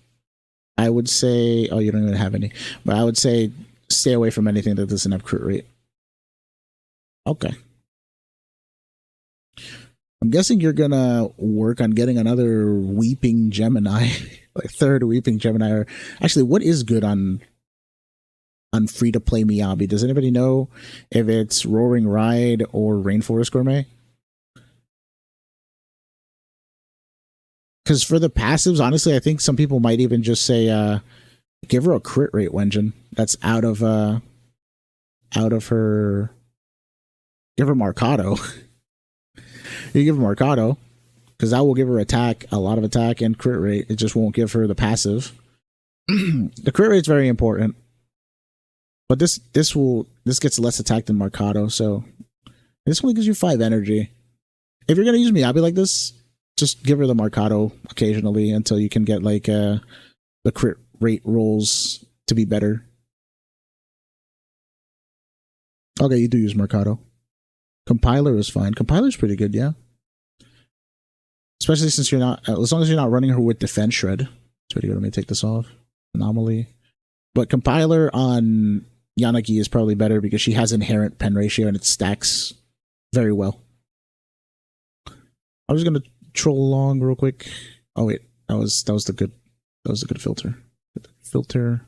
I would say... Oh, you don't even have any. But I would say stay away from anything that doesn't have crit rate. Okay. I'm guessing you're gonna work on getting another Weeping Gemini. Like 3rd Weeping Gemini. Or actually, what is good on free-to-play Miyabi? Does anybody know if it's Roaring Ride or Rainforest Gourmet? Because for the passives, honestly, I think some people might even just say, give her a crit rate Wenjin. That's out of her... Give her Marcado. You give her Marcado, because that will give her attack, a lot of attack and crit rate. It just won't give her the passive. The crit rate's very important. But this gets less attack than Marcado, so this only gives you 5 energy. If you're gonna use Miyabi like this, just give her the Marcado occasionally until you can get like the crit rate rolls to be better. Okay, you do use Marcado. Compiler is fine. Compiler's pretty good, yeah. Especially since you're not, as long as you're not running her with Defense Shred. It's pretty good. Let me take this off. Anomaly. But Compiler on Yanagi is probably better because she has inherent pen ratio and it stacks very well. I was gonna troll along real quick. Oh wait, that was the good filter. Filter.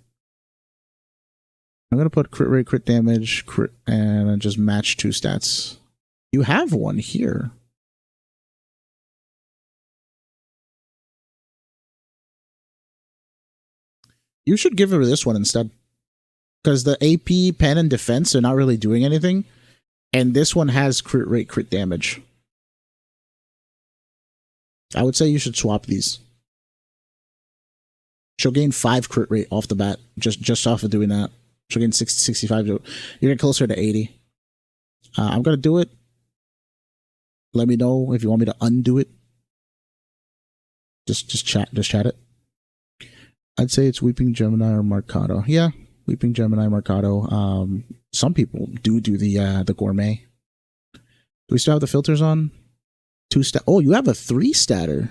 I'm gonna put crit rate, crit damage, crit, and just match 2 stats. You have one here. You should give her this one instead. Because the AP, pen, and defense are not really doing anything. And this one has crit rate, crit damage. I would say you should swap these. She'll gain 5 crit rate off the bat, just off of doing that. She'll gain 60, 65. You're getting closer to 80. I'm going to do it. Let me know if you want me to undo it. Just chat it. I'd say it's Weeping Gemini or Marcado. Yeah, Weeping Gemini, Marcado. Some people do the gourmet. Do we still have the filters on? 2 stat. Oh, you have a 3 statter.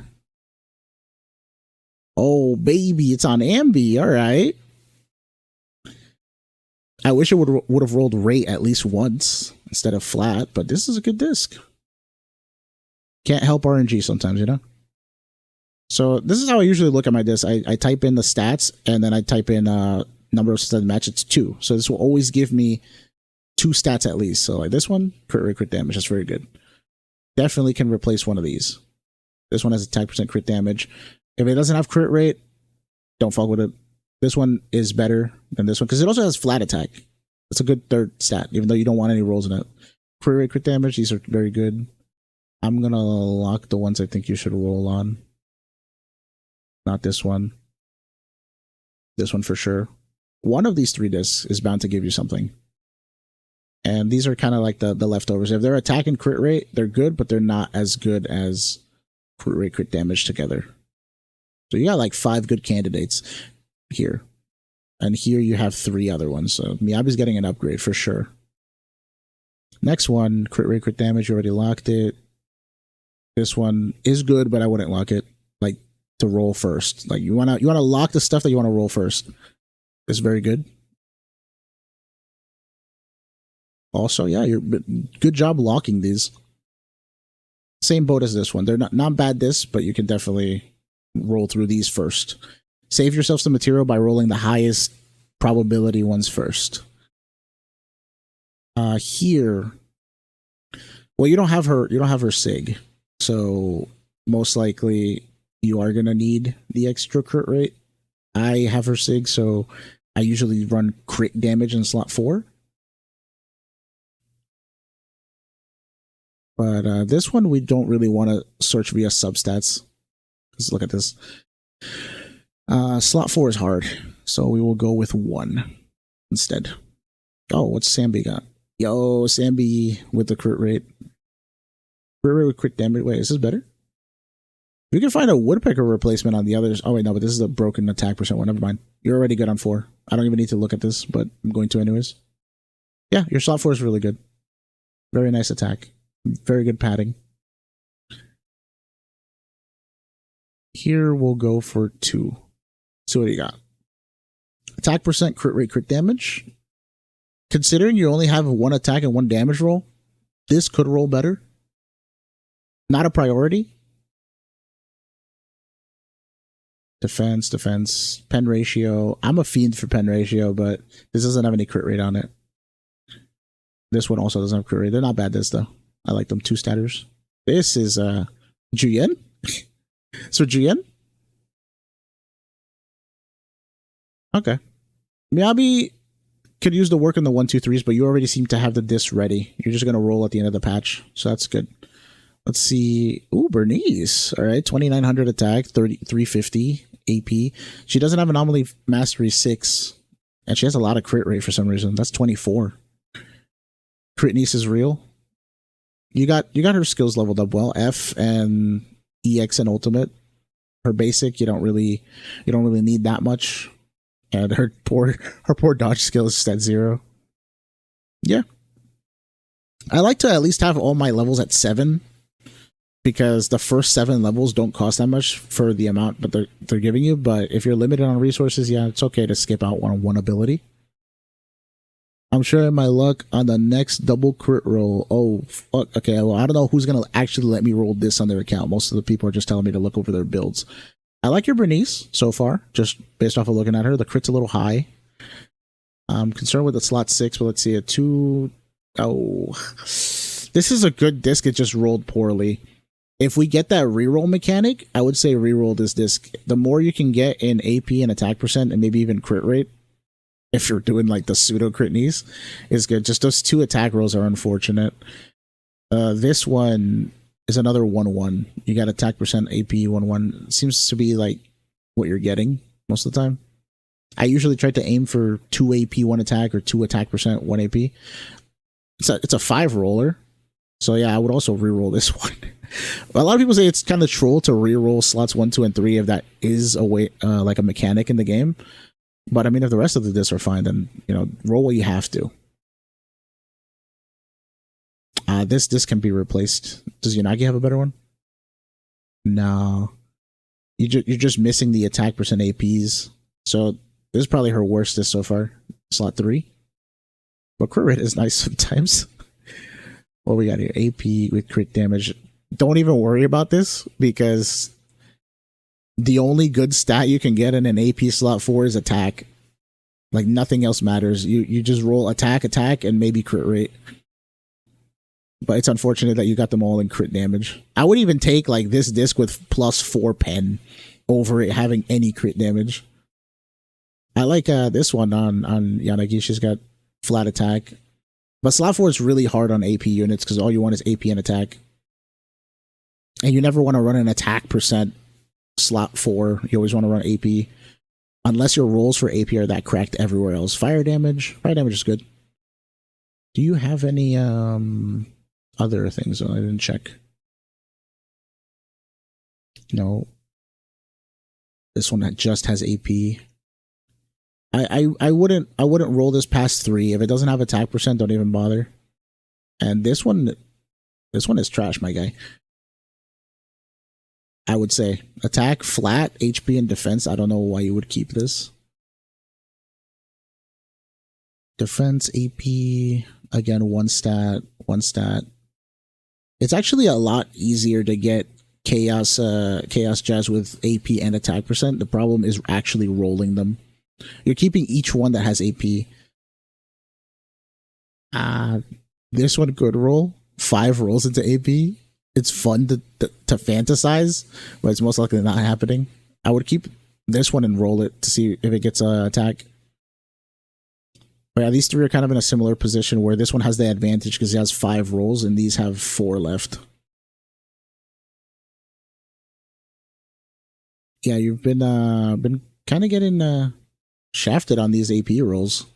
Oh, baby, it's on Ambi. All right. I wish it would have rolled rate at least once instead of flat, but this is a good disc. Can't help RNG sometimes, you know? So this is how I usually look at my disc. I type in the stats, and then I type in number of stats match. It's 2. So this will always give me 2 stats at least. So like this one, crit rate, crit damage. That's very good. Definitely can replace one of these. This one has attack percent crit damage. If it doesn't have crit rate, don't fuck with it. This one is better than this one because it also has flat attack. It's a good 3rd stat, even though you don't want any rolls in it. Crit rate, crit damage, these are very good. I'm gonna lock the ones I think you should roll on. Not this one. This one for sure. one of these 3 discs is bound to give you something. And these are kind of like the leftovers. If they're attack and crit rate, they're good, but they're not as good as crit rate, crit damage together. So you got like 5 good candidates here. And here you have 3 other ones. So Miyabi's getting an upgrade for sure. Next one, crit rate, crit damage, you already locked it. This one is good, but I wouldn't lock it. Like to roll first. Like you wanna lock the stuff that you want to roll first. It's very good. Also, yeah, you're good job locking these. Same boat as this one. They're not bad discs, but you can definitely roll through these first. Save yourself some material by rolling the highest probability ones first. Here, well, you don't have her sig, so most likely you are gonna need the extra crit rate. I have her sig, so I usually run crit damage in slot 4. But this one we don't really want to search via substats. Let's look at this. Slot 4 is hard, so we will go with 1 instead. Oh, what's Sambi got? Yo, Sambi with the crit rate. Crit rate with crit damage. Wait, is this better? We can find a woodpecker replacement on the others. Oh wait, no, but this is a broken attack percent one. Never mind. You're already good on 4. I don't even need to look at this, but I'm going to anyways. Yeah, your slot 4 is really good. Very nice attack. Very good padding. Here we'll go for 2. So what do you got? Attack percent, crit rate, crit damage. Considering you only have 1 attack and 1 damage roll, this could roll better. Not a priority. Defense, pen ratio. I'm a fiend for pen ratio, but this doesn't have any crit rate on it. This one also doesn't have crit rate. They're not bad, this though. I like them. 2 statters. This is Juyen. So Juyen. Okay. Miyabi could use the work in the 1, 2, 3s, but you already seem to have the disc ready. You're just gonna roll at the end of the patch, so that's good. Let's see. Ooh, Bernice. All right, 2900 attack, 350 AP. She doesn't have anomaly mastery 6, and she has a lot of crit rate for some reason. That's 24. Crit niece is real. You got her skills leveled up well. F and EX and ultimate. Her basic, you don't really need that much. And her poor dodge skill is stat 0. Yeah. I like to at least have all my levels at 7, because the first 7 levels don't cost that much for the amount that they're giving you. But if you're limited on resources, yeah, it's okay to skip out one ability. I'm sharing my luck on the next double crit roll. Oh, fuck. Okay, well, I don't know who's going to actually let me roll this on their account. Most of the people are just telling me to look over their builds. I like your Bernice so far, just based off of looking at her. The crit's a little high. I'm concerned with the slot 6, but let's see. A 2. Oh. This is a good disc. It just rolled poorly. If we get that reroll mechanic, I would say reroll this disc. The more you can get in AP and attack percent, and maybe even crit rate, if you're doing like the pseudo crit knees, is good. Just those 2 attack rolls are unfortunate. This one is another 1-1. You got attack percent, AP 1-1. Seems to be like what you're getting most of the time. I usually try to aim for 2 AP 1 attack, or 2 attack percent 1 AP. It's a 5 roller. So yeah, I would also reroll this one. A lot of people say it's kind of troll to reroll slots 1, 2, and 3 if that is a way, like a mechanic in the game. But I mean, if the rest of the discs are fine, then roll what you have to. This disc can be replaced. Does Yanagi have a better one? No. You're just missing the attack percent APs. So this is probably her worst disc so far. Slot 3. But crit rate is nice sometimes. What we got here? AP with crit damage. Don't even worry about this, because the only good stat you can get in an AP slot 4 is attack. Like nothing else matters. You just roll attack, and maybe crit rate. But it's unfortunate that you got them all in crit damage. I would even take like this disc with +4 pen over it having any crit damage. I like this one on Yanagi. She's got flat attack. But slot 4 is really hard on AP units, because all you want is AP and attack. And you never want to run an attack percent slot 4. You always want to run AP. Unless your rolls for AP are that cracked everywhere else. Fire damage is good. Do you have any other things? Oh, I didn't check. No. This one that just has AP. I wouldn't roll this past 3. If it doesn't have attack percent, don't even bother. And this one is trash, my guy. I would say attack, flat, HP, and defense. I don't know why you would keep this. Defense, AP, again, one stat. It's actually a lot easier to get Chaos Jazz with AP and attack percent. The problem is actually rolling them. You're keeping each one that has AP. This one could roll 5 rolls into AP. It's fun to fantasize, but it's most likely not happening. I would keep this one and roll it to see if it gets an attack. But yeah, these 3 are kind of in a similar position where this one has the advantage because it has 5 rolls and these have 4 left. Yeah, you've been kind of getting shafted on these AP rolls.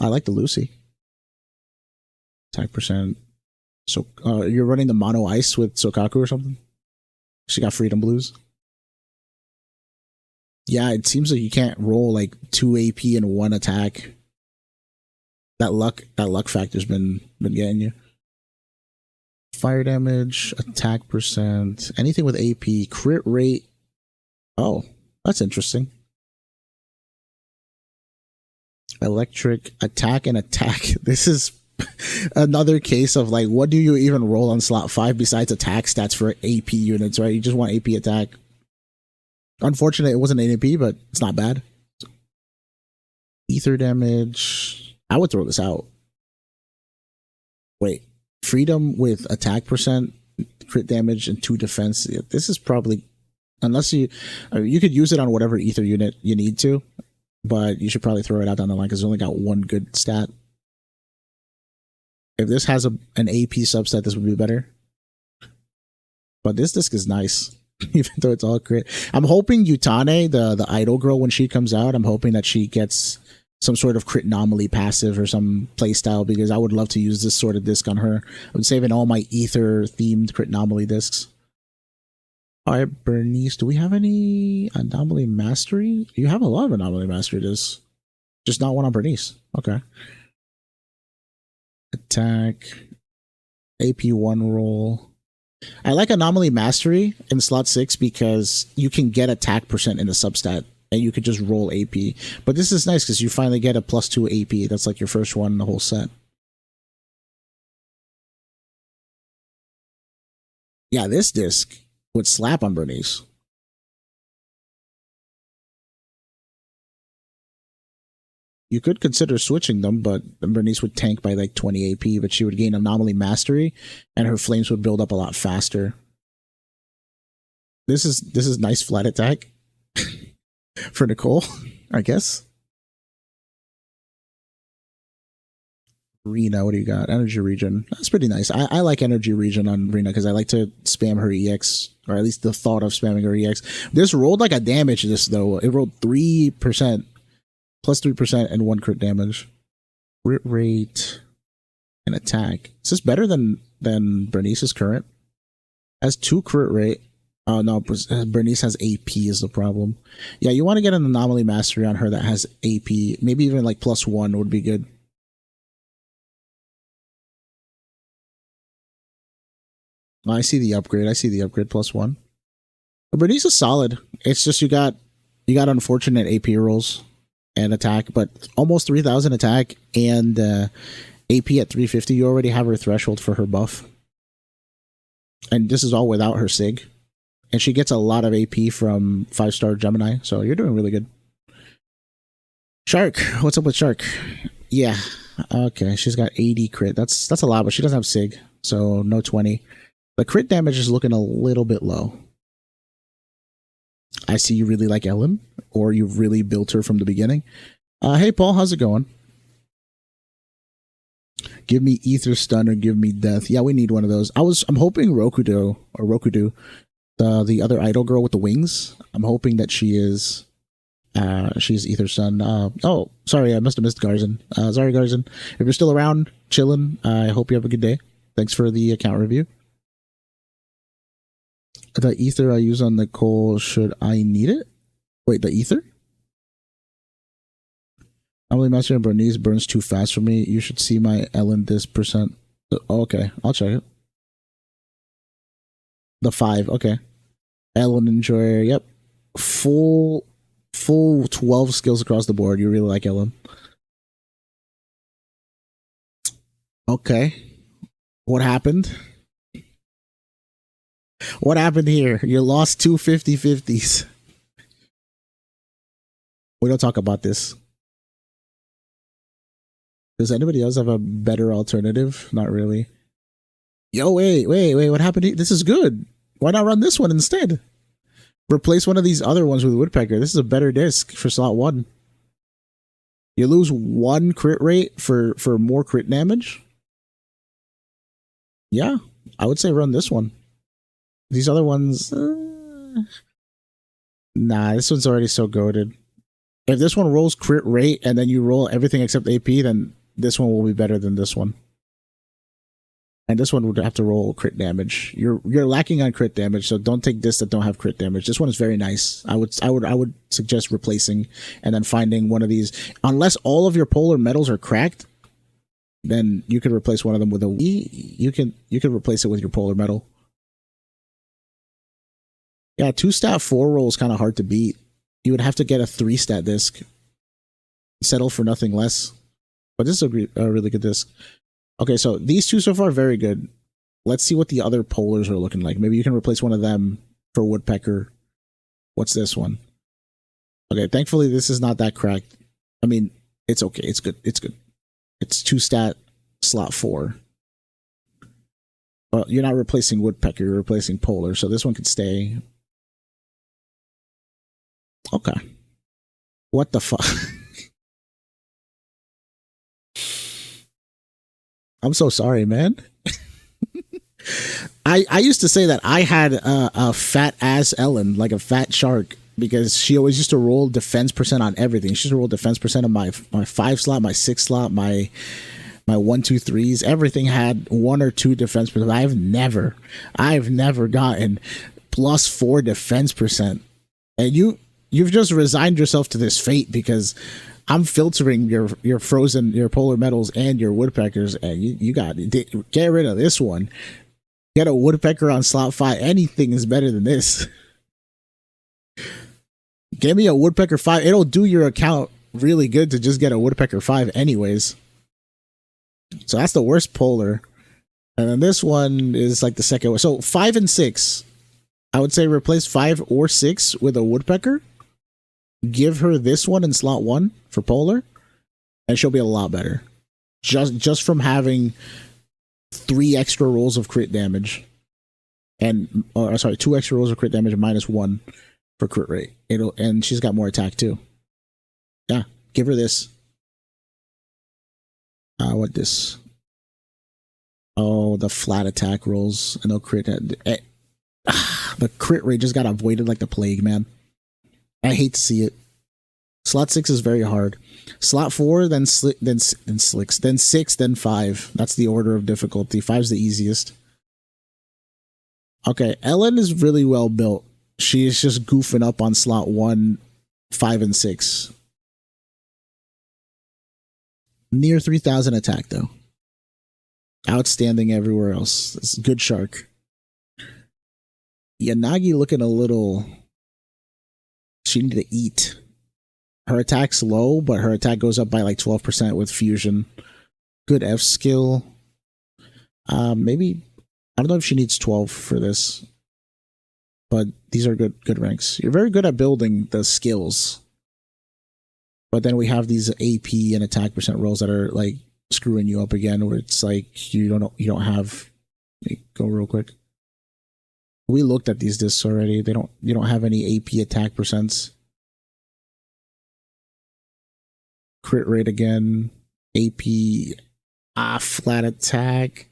I like the Lucy. Attack percent. So you're running the mono ice with Sokaku or something? She got Freedom Blues. Yeah, it seems like you can't roll like 2 AP and 1 attack. That luck factor's been getting you. Fire damage, attack percent, anything with AP, crit rate. Oh, that's interesting. Electric, attack and attack. This is another case of like, what do you even roll on slot 5 besides attack stats for AP units, right? You just want AP attack. Unfortunately, it wasn't an AP, but it's not bad. Ether damage. I would throw this out. Wait, freedom with attack percent, crit damage, and 2 defense. This is probably, unless you could use it on whatever ether unit you need to, but you should probably throw it out down the line because it's only got 1 good stat. If this has an AP subset, this would be better. But this disc is nice, even though it's all crit. I'm hoping Yutane, the idol girl, when she comes out, I'm hoping that she gets some sort of crit anomaly passive or some playstyle, because I would love to use this sort of disc on her. I'm saving all my ether themed crit anomaly discs. Alright, Bernice, do we have any anomaly mastery? You have a lot of anomaly mastery discs. Just not one on Bernice. Okay. Attack. AP1 roll. I like anomaly mastery in slot 6 because you can get attack percent in the substat and you could just roll AP. But this is nice because you finally get a +2 AP. That's like your first one in the whole set. Yeah, this disc would slap on Bernice. You could consider switching them, but Bernice would tank by like 20 AP, but she would gain anomaly mastery and her flames would build up a lot faster. This is nice flat attack for Nicole, I guess. Rena, what do you got? Energy Regen. That's pretty nice. I like Energy Regen on Rena because I like to spam her EX, or at least the thought of spamming her EX. This rolled like a damage, this though. It rolled 3%. +3% and 1 crit damage. Crit rate and attack. Is this better than Bernice's current? Has 2 crit rate. Oh no, Bernice has AP is the problem. Yeah, you want to get an anomaly mastery on her that has AP. Maybe even like +1 would be good. Oh, I see the upgrade. +1. But Bernice is solid. It's just you got unfortunate AP rolls and attack, but almost 3,000 attack and AP at 350. You already have her threshold for her buff. And this is all without her SIG. And she gets a lot of AP from 5-star Gemini, so you're doing really good. Shark, what's up with Shark? Yeah, okay, she's got 80 crit. That's a lot, but she doesn't have SIG, so no 20. The crit damage is looking a little bit low. I see you really like Ellen, or you've really built her from the beginning. Hey Paul, how's it going? Give me Ether Stun or give me Death. Yeah, we need one of those. I'm hoping Rokudo The other idol girl with the wings. I'm hoping that she's Ether's son. Oh, sorry, I must have missed Garzin. Sorry, Garzin. If you're still around, chilling, I hope you have a good day. Thanks for the account review. The ether I use on Nicole, should I need it? Wait, the ether? I'm only mastering Bernice burns too fast for me. You should see my Ellen this percent. Okay, I'll check it. The 5, okay. Ellen Enjoyer, yep. Full 12 skills across the board. You really like Ellen. Okay. What happened? What happened here? You lost 2 50/50s. We don't talk about this. Does anybody else have a better alternative? Not really. Yo, wait. What happened here? This is good. Why not run this one instead? Replace one of these other ones with Woodpecker. This is a better disc for slot 1. You lose 1 crit rate for more crit damage. Yeah, I would say run this one. These other ones... nah, this one's already so goated. If this one rolls crit rate and then you roll everything except AP, then this one will be better than this one. And this one would have to roll crit damage. You're lacking on crit damage, so don't take discs that don't have crit damage. This one is very nice. I would suggest replacing and then finding one of these. Unless all of your polar metals are cracked, then you could replace one of them with a you can replace it with your polar metal. Yeah, 2-stat 4 roll is kind of hard to beat. You would have to get a 3-stat disc. Settle for nothing less. But this is a really good disc. Okay, so these two so far, very good. Let's see what the other polars are looking like. Maybe you can replace one of them for Woodpecker. What's this one? Okay, thankfully this is not that cracked. I mean, it's okay. It's good. It's good. It's 2-stat slot 4. Well, you're not replacing Woodpecker. You're replacing Polar, so this one could stay. Okay. What the fuck? I'm so sorry, man. I used to say that I had a fat ass Ellen, like a fat shark, because she always used to roll defense percent on everything. She used to roll defense percent on my 5 slot, my 6 slot, my 1, 2, 3s. Everything had 1 or 2 defense percent. I've never gotten +4 defense percent. And you've just resigned yourself to this fate because I'm filtering your frozen, your polar metals and your woodpeckers, and you got to get rid of this one. Get a woodpecker on slot 5. Anything is better than this. Give me a woodpecker 5. It'll do your account really good to just get a woodpecker 5 anyways. So that's the worst polar. And then this one is like the second one. So 5 and 6. I would say replace 5 or 6 with a woodpecker. Give her this one in slot 1 for polar, and she'll be a lot better. Just from having 3 extra rolls of crit damage, and 2 extra rolls of crit damage -1 for crit rate. And she's got more attack too. Yeah, give her this. What this? Oh, the flat attack rolls and no crit. The crit rate just got avoided like the plague, man. I hate to see it. Slot 6 is very hard. Slot 4, then 6, then 5. That's the order of difficulty. 5's the easiest. Okay, Ellen is really well built. She is just goofing up on slot 1, 5, and 6. Near 3,000 attack, though. Outstanding everywhere else. It's a good shark. Yanagi looking a little... She need to eat. Her attack's low, but her attack goes up by like 12% with fusion. Good F skill. Maybe... I don't know if she needs 12 for this. But these are good ranks. You're very good at building the skills. But then we have these AP and attack percent rolls that are like screwing you up again, where it's like you don't have... Let me go real quick. We looked at these discs already. You don't have any AP attack percents. Crit rate again. AP. Flat attack.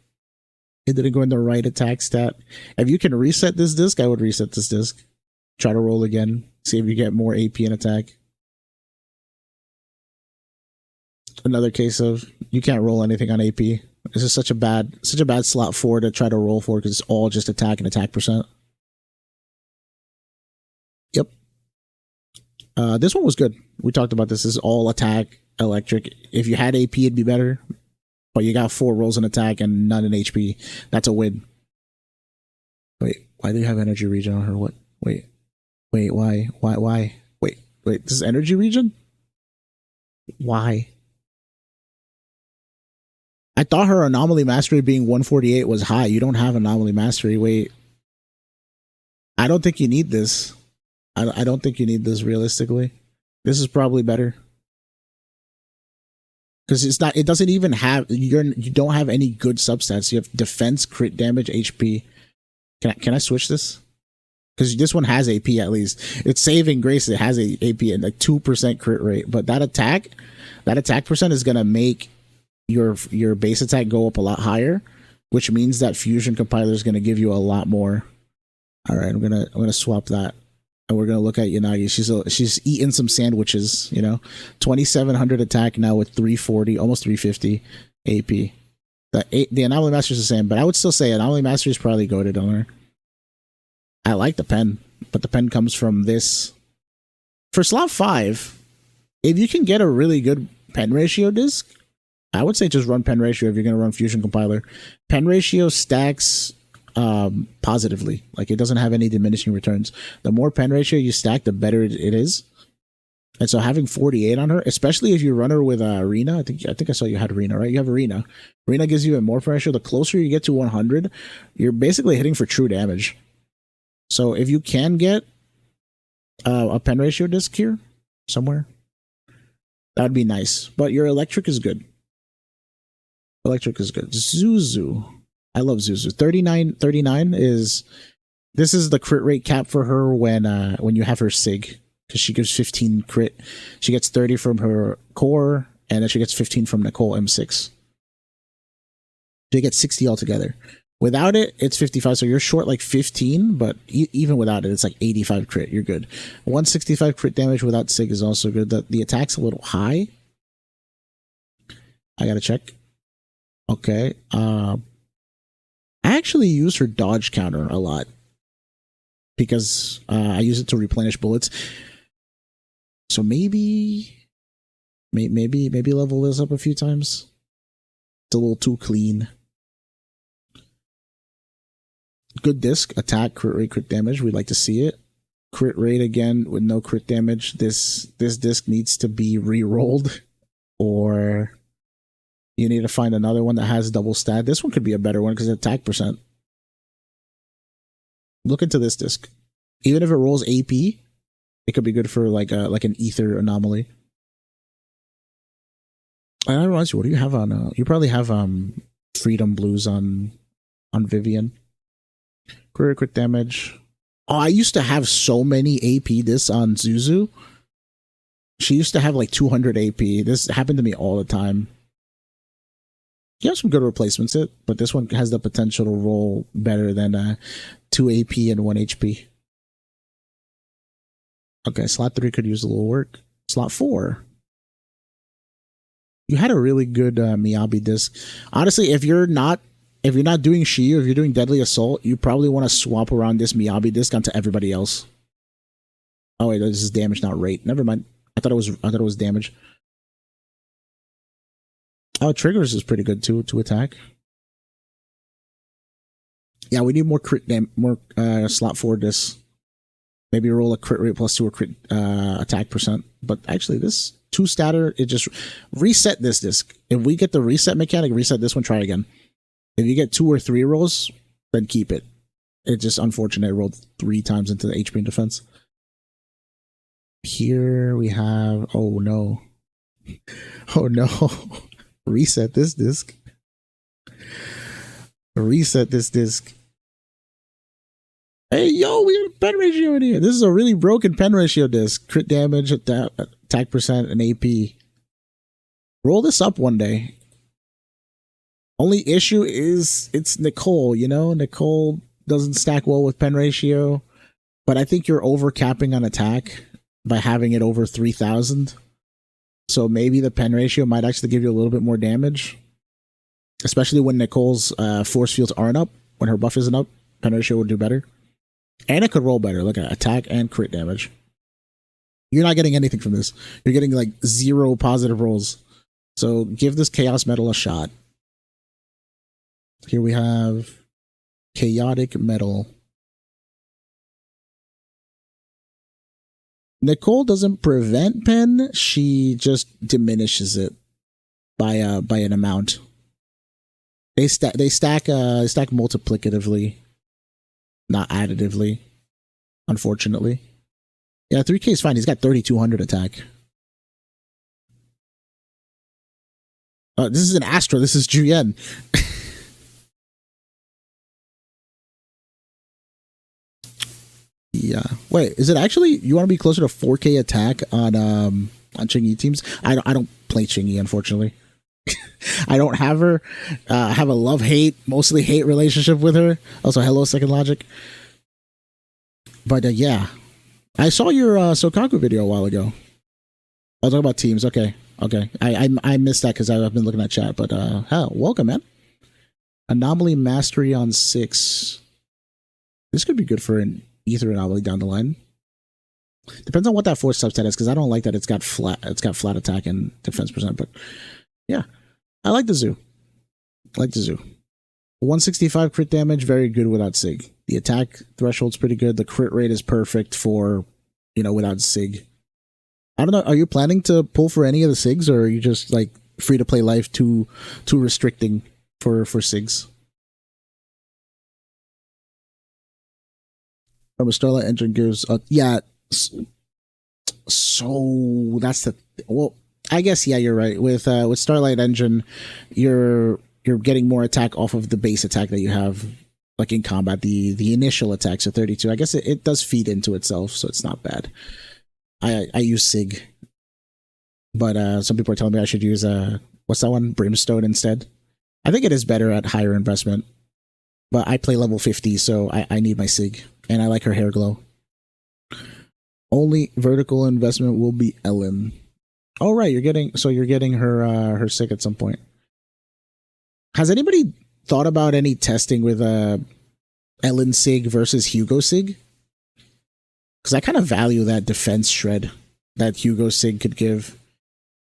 It didn't go in the right attack stat. If you can reset this disc, I would reset this disc. Try to roll again. See if you get more AP and attack. Another case of you can't roll anything on AP. This is such a bad slot 4 to try to roll for because it's all just attack and attack percent. Yep. This one was good. We talked about this. This is all attack, electric. If you had AP, it'd be better. But you got 4 rolls in attack and none in HP. That's a win. Wait, why do you have energy regen on her? What? Wait, why? Wait, this is energy regen? Why? I thought her anomaly mastery being 148 was high. You don't have anomaly mastery. Wait. I don't think you need this. I don't think you need this realistically. This is probably better. Because it doesn't even have, you don't have any good substats. You have defense, crit damage, HP. Can I switch this? Because this one has AP at least. It's saving grace. It has a AP and like 2% crit rate. But that attack percent is going to make your base attack go up a lot higher, which means that fusion compiler is going to give you a lot more. All right, I'm gonna swap that. And we're going to look at Yanagi. She's eating some sandwiches, 2,700 attack now with 340, almost 350 AP. The Anomaly Master is the same, but I would still say Anomaly Master is probably goated on her. I like the pen, but the pen comes from this. For slot 5, if you can get a really good pen ratio disc, I would say just run pen ratio if you're going to run Fusion Compiler. Pen ratio stacks positively. Like, it doesn't have any diminishing returns. The more pen ratio you stack, the better it is. And so having 48 on her, especially if you run her with Arena, I think I saw you had Arena, right? You have Arena. Arena gives you a more pen ratio. The closer you get to 100, you're basically hitting for true damage. So if you can get a pen ratio disc here somewhere, that'd be nice. But your electric is good. Electric is good. Zuzu. I love Zuzu. 39 is the crit rate cap for her when you have her Sig, because she gives 15 crit. She gets 30 from her core, and then she gets 15 from Nicole M6. She gets 60 altogether. Without it, it's 55, so you're short like 15, but even without it, it's like 85 crit. You're good. 165 crit damage without Sig is also good. The attack's a little high. I gotta check. Okay. I actually use her dodge counter a lot because I use it to replenish bullets. So maybe level this up a few times. It's a little too clean. Good disc, attack, crit rate, crit damage. We'd like to see it. Crit rate again with no crit damage. This disc needs to be re-rolled, or you need to find another one that has double stat. This one could be a better one because attack percent. Look into this disc. Even if it rolls AP, it could be good for like an ether anomaly. And that reminds you, what do you have on? You probably have Freedom Blues on Vivian. Crit damage. Oh, I used to have so many AP discs on Zuzu. She used to have like 200 AP. This happened to me all the time. You have some good replacements, but this one has the potential to roll better than 2 AP and 1 HP. Okay, slot 3 could use a little work. Slot 4. You had a really good Miyabi disc. Honestly, if you're not doing Shi, or if you're doing Deadly Assault, you probably want to swap around this Miyabi disc onto everybody else. Oh wait, this is damage, not rate. Never mind. I thought it was damage. Oh, triggers is pretty good too to attack. Yeah, we need more slot 4 discs. Maybe roll a crit rate plus 2 or crit attack percent. But actually, this 2 statter, it just reset this disc. If we get the reset mechanic, reset this one, try again. If you get 2 or 3 rolls, then keep it. It's just unfortunate. I rolled 3 times into the HP and defense. Here we have, oh no. Oh no. Reset this disc. Reset this disc. Hey, yo, we got a pen ratio in here. This is a really broken pen ratio disc. Crit damage, attack percent, and AP. Roll this up one day. Only issue is it's Nicole, you know? Nicole doesn't stack well with pen ratio, but I think you're over capping on attack by having it over 3,000. So maybe the pen ratio might actually give you a little bit more damage, especially when Nicole's force fields aren't up. When her buff isn't up, pen ratio would do better. And it could roll better. Look at attack and crit damage. You're not getting anything from this. You're getting like 0 positive rolls. So give this Chaos Metal a shot. Here we have Chaotic Metal. Nicole doesn't prevent pen, she just diminishes it by an amount. They stack multiplicatively, not additively, unfortunately. Yeah, 3K is fine. He's got 3,200 attack. This is an Astra. This is Juyen. Yeah. Wait, is it actually you want to be closer to 4K attack on Chingy teams? I don't play Chingy, unfortunately. I don't have her. I have a love-hate, mostly hate relationship with her. Also, hello, Second Logic. But yeah, I saw your Sokaku video a while ago. I was talking about teams. Okay. I missed that because I've been looking at chat. But hell, welcome, man. Anomaly Mastery on 6. This could be good for an Ether Anomaly down the line. Depends on what that force subset is, because I don't like that it's got flat flat attack and defense percent. But yeah, I like the zoo. 165 crit damage, very good without Sig. The attack threshold's pretty good. The crit rate is perfect for, without Sig. I don't know. Are you planning to pull for any of the Sigs, or are you just like free to play life too restricting for Sigs? From a Starlight Engine gives so that's the I guess you're right. With Starlight Engine, you're getting more attack off of the base attack that you have, like in combat. The initial attacks are 32. I guess it does feed into itself, so it's not bad. I use Sig, but some people are telling me I should use what's that one, Brimstone, instead. I think it is better at higher investment, but I play level 50, so I need my Sig. And I like her hair glow. Only vertical investment will be Ellen. Oh right, you're getting her Sig at some point. Has anybody thought about any testing with Ellen Sig versus Hugo Sig? Because I kind of value that defense shred that Hugo Sig could give.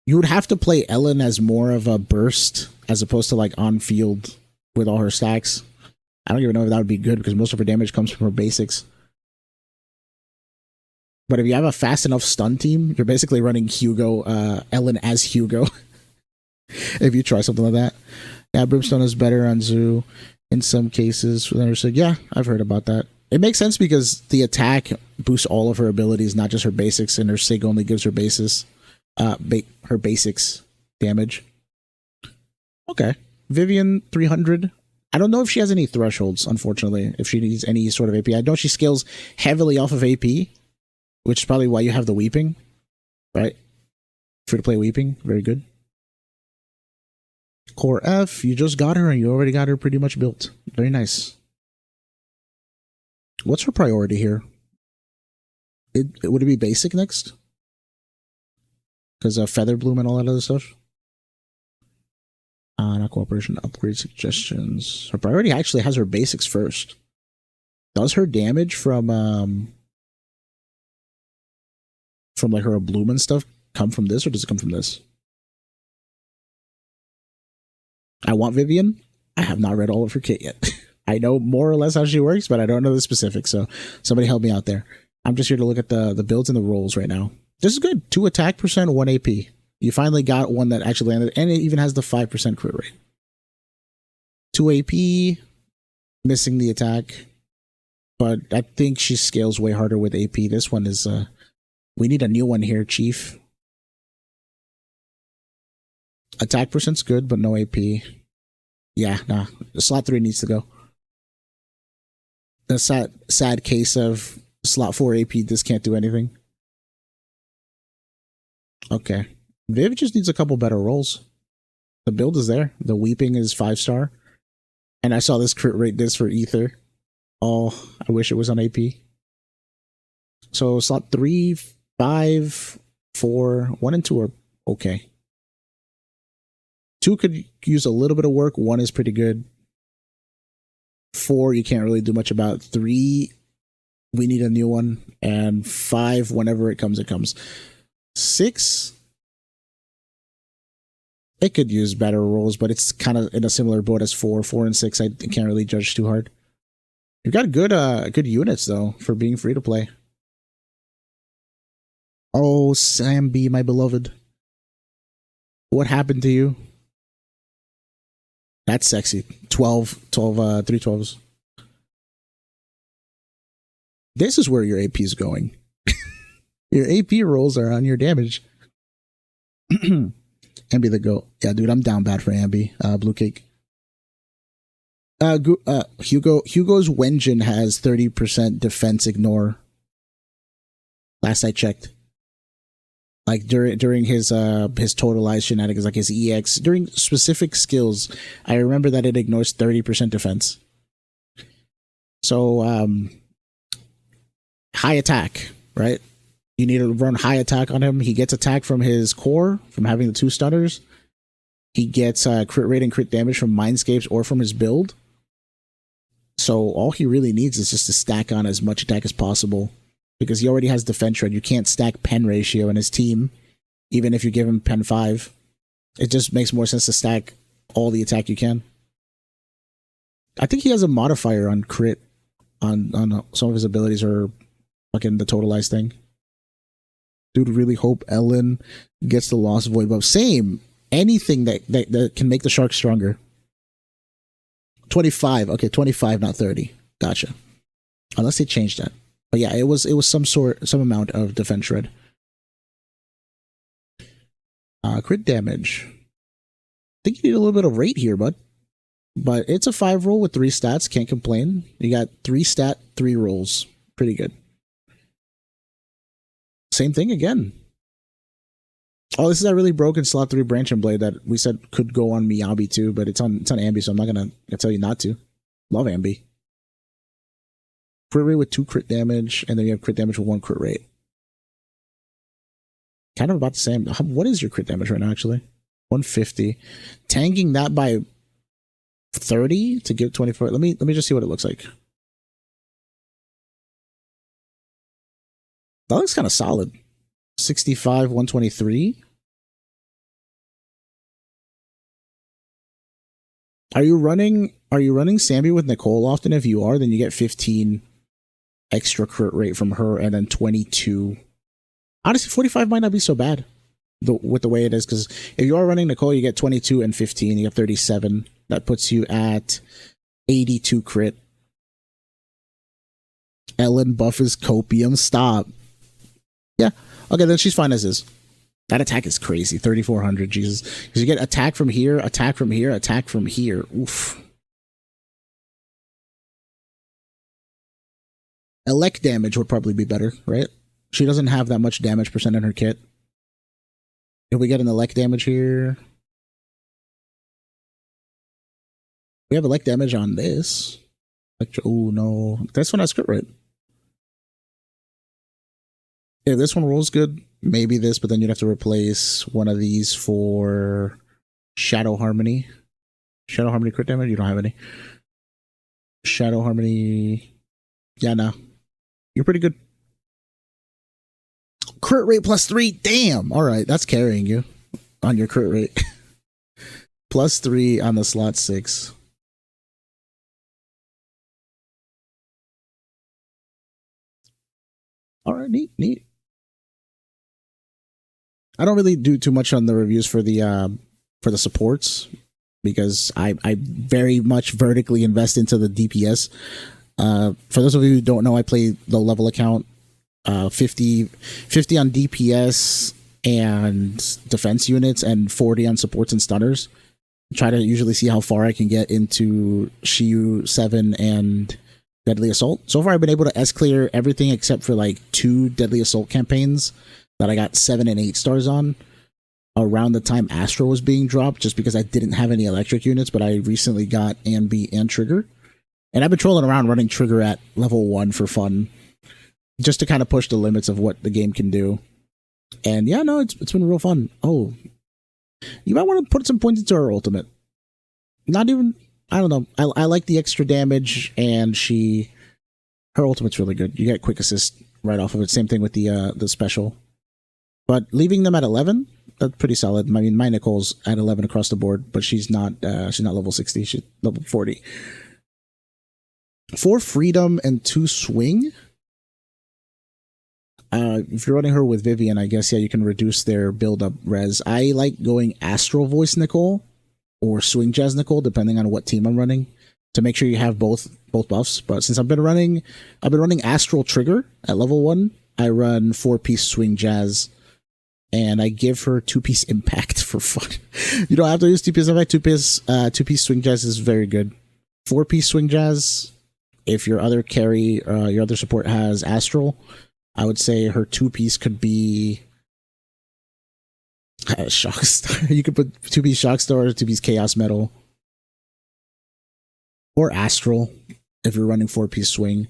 You would have to play Ellen as more of a burst as opposed to like on field with all her stacks. I don't even know if that would be good because most of her damage comes from her basics. But if you have a fast enough stun team, you're basically running Ellen as Hugo. If you try something like that. Yeah, Brimstone is better on Zoo in some cases. Yeah, I've heard about that. It makes sense because the attack boosts all of her abilities, not just her basics, and her Sig only gives her her basics damage. Okay. Vivian 300. I don't know if she has any thresholds, unfortunately, if she needs any sort of AP. I know she scales heavily off of AP, which is probably why you have the Weeping, right? Free to play Weeping, very good. Core F, you just got her and you already got her pretty much built. Very nice. What's her priority here? Would it be basic next? Because of Feather Bloom and all that other stuff? Not cooperation, upgrade suggestions. Her priority actually has her basics first. Does her damage from like her bloom and stuff come from this, or does it come from this? I want Vivian. I have not read all of her kit yet. I know more or less how she works, but I don't know the specifics, so somebody help me out there. I'm just here to look at the builds and the rolls right now. This is good. 2 attack percent, 1 AP. You finally got one that actually landed, and it even has the 5% crit rate. 2 AP, missing the attack, but I think she scales way harder with AP. This one is, we need a new one here, Chief. Attack percent's good, but no AP. Yeah, nah. Slot 3 needs to go. The sad case of slot 4 AP, this can't do anything. Okay. Viv just needs a couple better rolls. The build is there. The weeping is 5-star. And I saw this crit rate disc for Ether. Oh, I wish it was on AP. So slot 3, 5, 4, 1 and 2 are okay. 2 could use a little bit of work. 1 is pretty good. 4, you can't really do much about. 3, we need a new one. And 5, whenever it comes, it comes. 6, it could use better rolls, but it's kind of in a similar boat as 4. 4 and 6, I can't really judge too hard. You've got good units, though, for being free to play. Oh, Sam B, my beloved. What happened to you? That's sexy. 12, 3 12s. This is where your AP is going. Your AP rolls are on your damage. Ambi the GOAT. Yeah, dude, I'm down bad for Ambi. Blue Cake. Hugo's Wenjin has 30% defense ignore. Last I checked. Like during his totalized shenanigans, like his EX, during specific skills, I remember that it ignores 30% defense. So high attack, right? You need to run high attack on him. He gets attack from his core, from having the 2 stutters. He gets crit rate and crit damage from Mindscapes or from his build. So all he really needs is just to stack on as much attack as possible. Because he already has defense shred. You can't stack pen ratio in his team, even if you give him pen 5. It just makes more sense to stack all the attack you can. I think he has a modifier on crit on some of his abilities, or fucking the totalized thing. Dude, really hope Ellen gets the Lost Void buff. Same. Anything that can make the shark stronger. 25. Okay, 25, not 30. Gotcha. Unless they changed that. But yeah, it was some amount of defense shred. Crit damage. I think you need a little bit of rate here, bud. But it's a 5 roll with 3 stats. Can't complain. You got 3 stat, 3 rolls. Pretty good. Same thing again. Oh, this is that really broken slot 3 branch and blade that we said could go on Miyabi too, but it's on Ambi, so I'm not gonna tell you not to. Love Ambi. Crit rate with 2 crit damage, and then you have crit damage with 1 crit rate. Kind of about the same. What is your crit damage right now, actually? 150. Tanking that by 30 to give 24. Let me just see what it looks like. That looks kind of solid. 65, 123. Are you running Sammy with Nicole often? If you are, then you get 15 extra crit rate from her, and then 22. Honestly, 45 might not be so bad with the way it is, because if you are running Nicole, you get 22 and 15. You get 37. That puts you at 82 crit. Ellen buff is copium. Stop. Yeah. Okay, then she's fine as is. That attack is crazy. 3,400. Jesus. Because you get attack from here, attack from here, attack from here. Oof. Elect damage would probably be better, right? She doesn't have that much damage percent in her kit. If we get an elect damage here. We have elect damage on this. Oh no. This one has crit rate. If this one rolls good, maybe this, but then you'd have to replace one of these for Shadow Harmony. Shadow Harmony crit damage? You don't have any. Shadow Harmony. Yeah, no. You're pretty good. Crit rate plus 3. Damn. All right. That's carrying you on your crit rate. Plus 3 on the slot 6. All right. Neat. I don't really do too much on the reviews for the supports, because I very much vertically invest into the DPS. For those of you who don't know, I play the level account, 50 on DPS and defense units, and 40 on supports and stunners. Try to usually see how far I can get into Shiyu 7 and Deadly Assault. So far, I've been able to S-clear everything except for like 2 Deadly Assault campaigns that I got 7 and 8 stars on. around the time Astro was being dropped, just because I didn't have any electric units, but I recently got Ambi and Trigger. And I've been trolling around running Trigger at level 1 for fun, just to kind of push the limits of what the game can do. And yeah, no, it's been real fun. Oh, you might want to put some points into her ultimate. Not even, I don't know. I like the extra damage, and her ultimate's really good. You get quick assist right off of it. Same thing with the special. But leaving them at 11, that's pretty solid. I mean, my Nicole's at 11 across the board, but she's not level 60. She's level 40. 4 freedom and 2 swing. If you're running her with Vivian, I guess, yeah, you can reduce their build-up res. I like going Astral Voice Nicole or Swing Jazz Nicole, depending on what team I'm running, to make sure you have both buffs. But since I've been running Astral Trigger at level 1, I run 4-piece Swing Jazz, and I give her 2-piece Impact for fun. You don't have to use 2-piece Impact. 2-piece Swing Jazz is very good. 4-piece Swing Jazz, if your other carry, your other support has Astral, I would say her 2-piece could be Shockstar. You could put 2-piece Shockstar or 2-piece Chaos Metal. Or Astral, if you're running 4-piece Swing.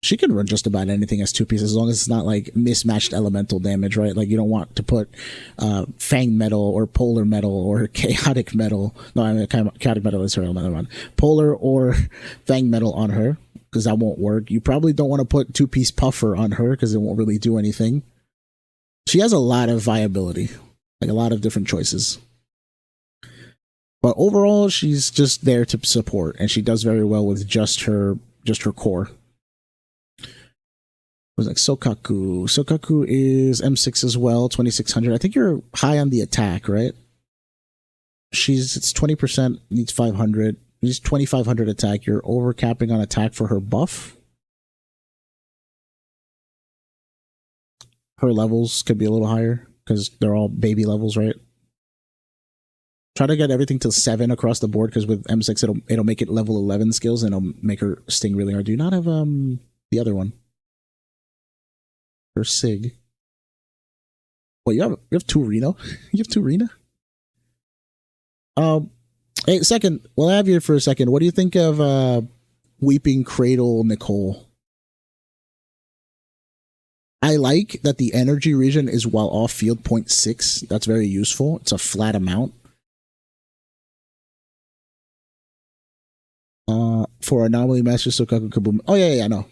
She can run just about anything as 2-piece, as long as it's not like mismatched elemental damage, right? Like, you don't want to put Fang Metal or Polar Metal or Chaotic Metal. No, I mean, Chaotic Metal is her elemental one. Polar or Fang Metal on her, because that won't work. You probably don't want to put 2-piece Puffer on her, because it won't really do anything. She has a lot of viability, like a lot of different choices. But overall, she's just there to support, and she does very well with just her core. It was like Sokaku. Sokaku is M6 as well, 2600. I think you're high on the attack, right? It's 20%, needs 500. Needs 2500 attack. You're overcapping on attack for her buff. Her levels could be a little higher, because they're all baby levels, right? Try to get everything to 7 across the board, because with M6 it'll make it level 11 skills, and it'll make her sting really hard. Do you not have the other one? Or Sig. Well, you have 2 Reno? You have 2 Rena? Hey, second, well, I have you for a second. What do you think of Weeping Cradle Nicole? I like that the energy region is while off field 0.6. That's very useful. It's a flat amount. For Anomaly Master Sokaku Kaboom. Oh yeah, no.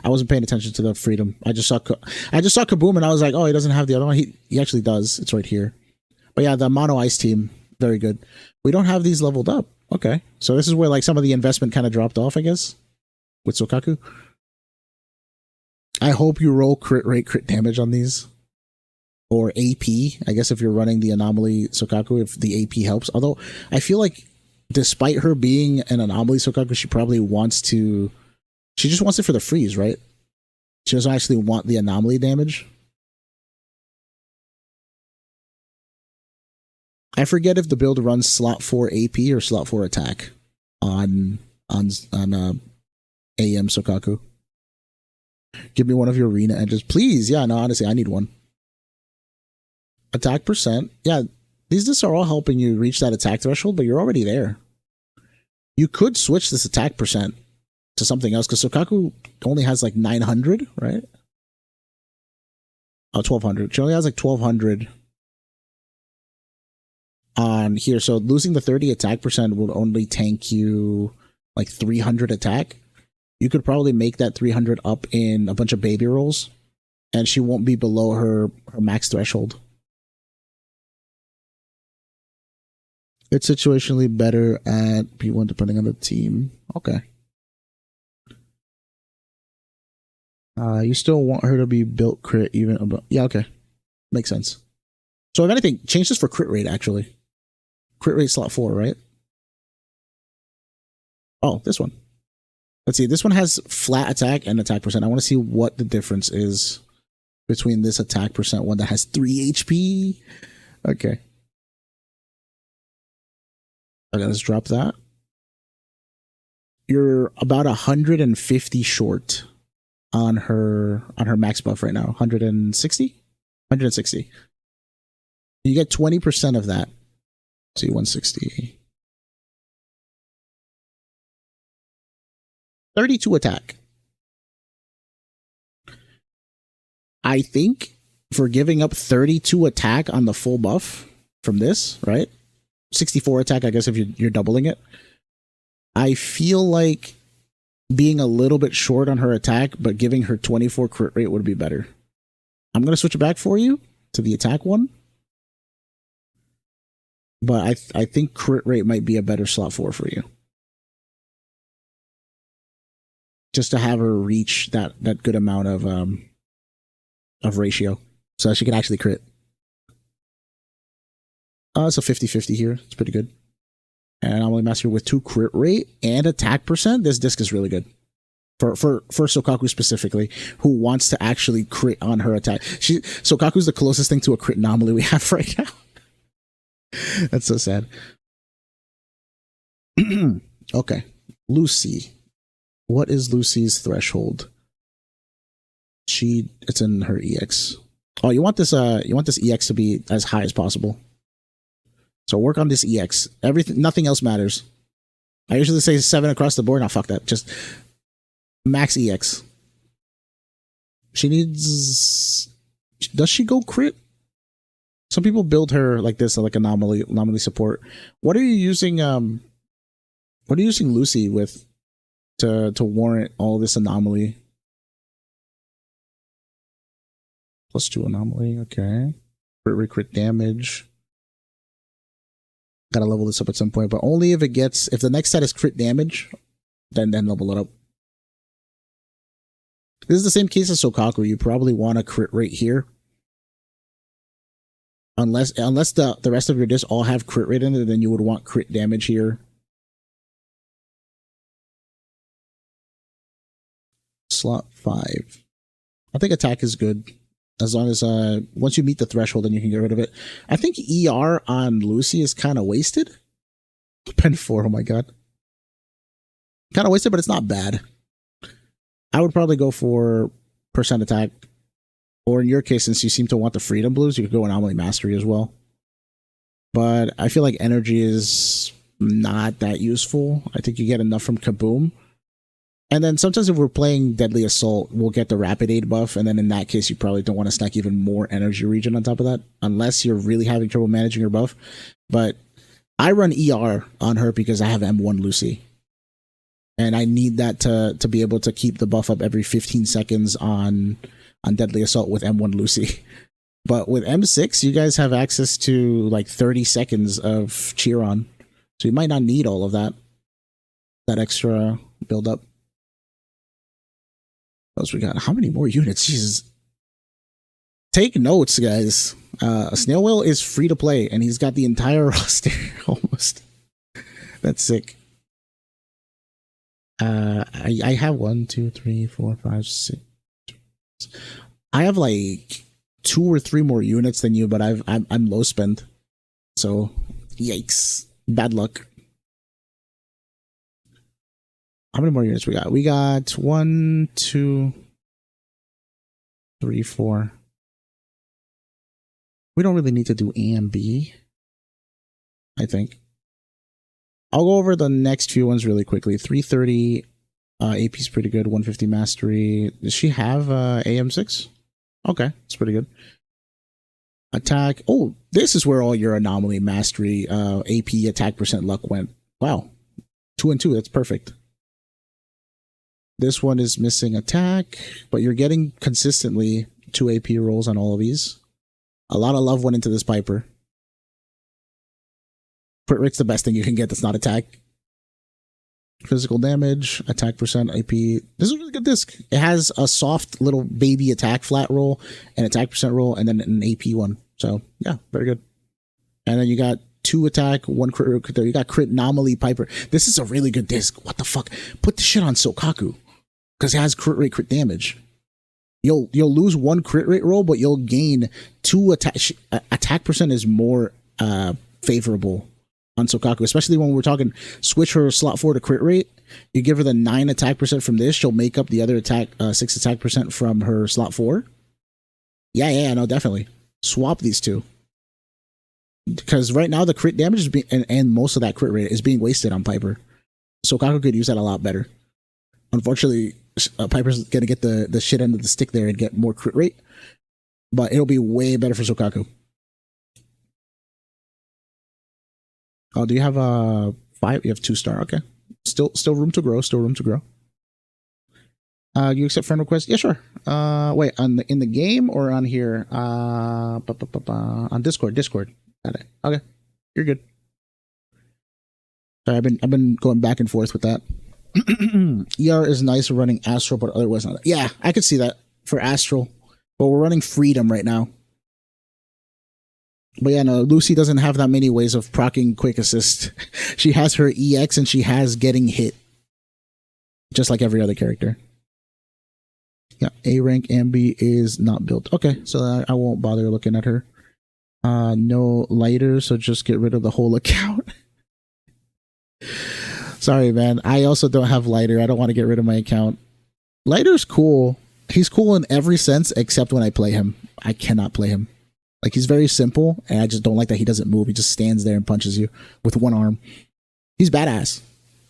I wasn't paying attention to the freedom. I just saw Kaboom, and I was like, oh, he doesn't have the other one. He actually does. It's right here. But yeah, the Mono Ice team, very good. We don't have these leveled up. Okay, so this is where like some of the investment kind of dropped off, I guess, with Sokaku. I hope you roll crit rate, crit damage on these, or AP. I guess if you're running the Anomaly Sokaku, if the AP helps. Although I feel like, despite her being an Anomaly Sokaku, she probably wants to. She just wants it for the freeze, right? She doesn't actually want the anomaly damage. I forget if the build runs slot 4 AP or slot 4 attack on AM Sokaku. Give me one of your arena edges, please. Yeah, no, honestly, I need one. Attack percent. Yeah, these discs are all helping you reach that attack threshold, but you're already there. You could switch this attack percent to something else, because Sokaku only has like 900, right? Oh, 1200. She only has like 1200 on here. So losing the 30 attack percent will only tank you like 300 attack. You could probably make that 300 up in a bunch of baby rolls, and she won't be below her max threshold. It's situationally better at P1 depending on the team. Okay. You still want her to be built crit even above. Yeah, okay. Makes sense. So if anything, change this for crit rate, actually. Crit rate slot 4, right? Oh, this one. Let's see. This one has flat attack and attack percent. I want to see what the difference is between this attack percent one that has 3 HP. Okay. Okay, let's drop that. You're about 150 short on her max buff right now. 160? 160. You get 20% of that. See, 160. 32 attack. I think for giving up 32 attack on the full buff from this, right? 64 attack, I guess, if you're doubling it. I feel like being a little bit short on her attack, but giving her 24 crit rate would be better. I'm going to switch it back for you to the attack one. But I think crit rate might be a better slot 4 for you. Just to have her reach that good amount of ratio. So that she can actually crit. It's a 50-50 here. It's pretty good. And Anomaly Master with 2 crit rate and attack percent. This disc is really good. For Sokaku specifically, who wants to actually crit on her attack. Sokaku's the closest thing to a crit anomaly we have right now. That's so sad. Okay. Lucy. What is Lucy's threshold? It's in her EX. Oh, you want this EX to be as high as possible. So work on this EX. Nothing else matters. I usually say 7 across the board. Now fuck that. Just max EX. She needs. Does she go crit? Some people build her like this, like anomaly support. What are you using? What are you using Lucy with to warrant all this anomaly? +2 anomaly. Okay. Crit damage. Gotta level this up at some point, but only if the next set is crit damage, then level it up. This is the same case as Sokaku. You probably want a crit rate here. Unless the rest of your discs all have crit rate in it, then you would want crit damage here. Slot 5. I think attack is good. As long as once you meet the threshold, then you can get rid of it. I think ER on Lucy is kind of wasted. Pen 4, oh my god. Kind of wasted, but it's not bad. I would probably go for percent attack. Or in your case, since you seem to want the freedom blues, you could go anomaly mastery as well. But I feel like energy is not that useful. I think you get enough from Kaboom. And then sometimes if we're playing Deadly Assault, we'll get the Rapid Aid buff, and then in that case, you probably don't want to stack even more energy regen on top of that, unless you're really having trouble managing your buff. But I run ER on her because I have M1 Lucy. And I need that to be able to keep the buff up every 15 seconds on Deadly Assault with M1 Lucy. But with M6, you guys have access to like 30 seconds of cheer on. So you might not need all of that extra build up. What else we got? How many more units? Jesus. Take notes, guys. Snail Whale is free to play, and he's got the entire roster almost. That's sick. I have 1, 2, 3, 4, 5, 6. I have like 2 or 3 more units than you, but I'm low spend. So, yikes. Bad luck. How many more units we got? We got 1, 2, 3, 4. We don't really need to do A and B, I think. I'll go over the next few ones really quickly. 330 AP is pretty good. 150 mastery. Does she have AM6? Okay, it's pretty good. Attack. Oh, this is where all your anomaly mastery AP attack percent luck went. Wow. 2 and 2. That's perfect. This one is missing attack, but you're getting consistently 2 AP rolls on all of these. A lot of love went into this Piper. Crit rate's the best thing you can get that's not attack. Physical damage, attack percent, AP. This is a really good disc. It has a soft little baby attack flat roll, an attack percent roll, and then an AP one. So, yeah, very good. And then you got 2 attack, 1 crit. You got crit anomaly Piper. This is a really good disc. What the fuck? Put the shit on Sokaku. Because it has crit rate, crit damage. You'll lose 1 crit rate roll, but you'll gain 2 attack. Attack percent is more favorable on Sokaku, especially when we're talking switch her slot 4 to crit rate. You give her the 9 attack percent from this, she'll make up the other attack 6 attack percent from her slot 4. Yeah, no, definitely swap these two. because right now the crit damage is being and most of that crit rate is being wasted on Piper. So Kaku could use that a lot better. Unfortunately, Piper's gonna get the shit end of the stick there and get more crit rate, but it'll be way better for Sokaku. Oh, do you have a 5? You have 2-star. Okay, still room to grow. Still room to grow. You accept friend request? Yeah, sure. Wait, in the game or on here? On Discord. Got it. Okay, you're good. Sorry, I've been going back and forth with that. ER is nice for running Astral, but otherwise not. Yeah, I could see that for Astral, but we're running Freedom right now. But yeah, no, Lucy doesn't have that many ways of proccing quick assist. She has her EX and she has getting hit, just like every other character. Yeah, A rank Ambi is not built. Okay, so I won't bother looking at her. No lighter, so just get rid of the whole account. Sorry, man. I also don't have lighter. I don't want to get rid of my account. Lighter's cool. He's cool in every sense except when I play him. I cannot play him. Like, he's very simple, and I just don't like that he doesn't move. He just stands there and punches you with one arm. He's badass.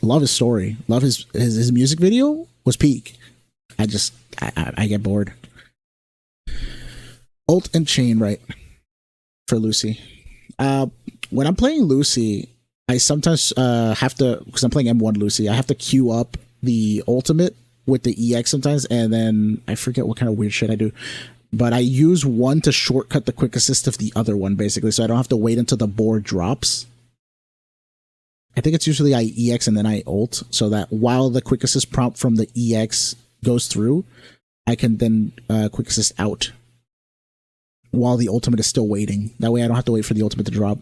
Love his story. Love his music video was peak. I get bored. Ult and chain right for Lucy. When I'm playing Lucy, I sometimes have to, because I'm playing M1 Lucy, I have to queue up the ultimate with the EX sometimes, and then I forget what kind of weird shit I do. But I use one to shortcut the quick assist of the other one, basically, so I don't have to wait until the board drops. I think it's usually I EX and then I ult, so that while the quick assist prompt from the EX goes through, I can then quick assist out while the ultimate is still waiting. That way I don't have to wait for the ultimate to drop.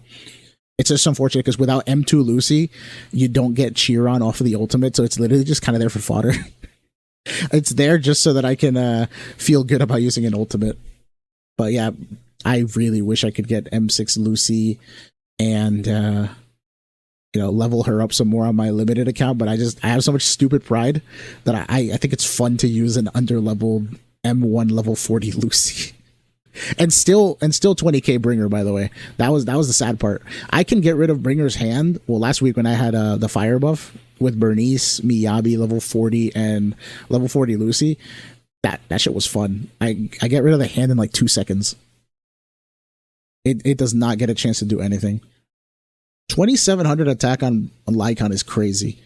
It's just unfortunate because without M2 Lucy, you don't get cheer on off of the ultimate, so it's literally just kind of there for fodder. It's there just so that I can feel good about using an ultimate. But yeah, I really wish I could get M6 Lucy and level her up some more on my limited account, but I have so much stupid pride that I think it's fun to use an under-leveled M1 level 40 Lucy. And still 20k Bringer, by the way. That was the sad part. I can get rid of Bringer's hand. Well, last week when I had the fire buff with Bernice, Miyabi level 40 and level 40 Lucy, that shit was fun. I get rid of the hand in like 2 seconds. It does not get a chance to do anything. 2700 attack on Lycon is crazy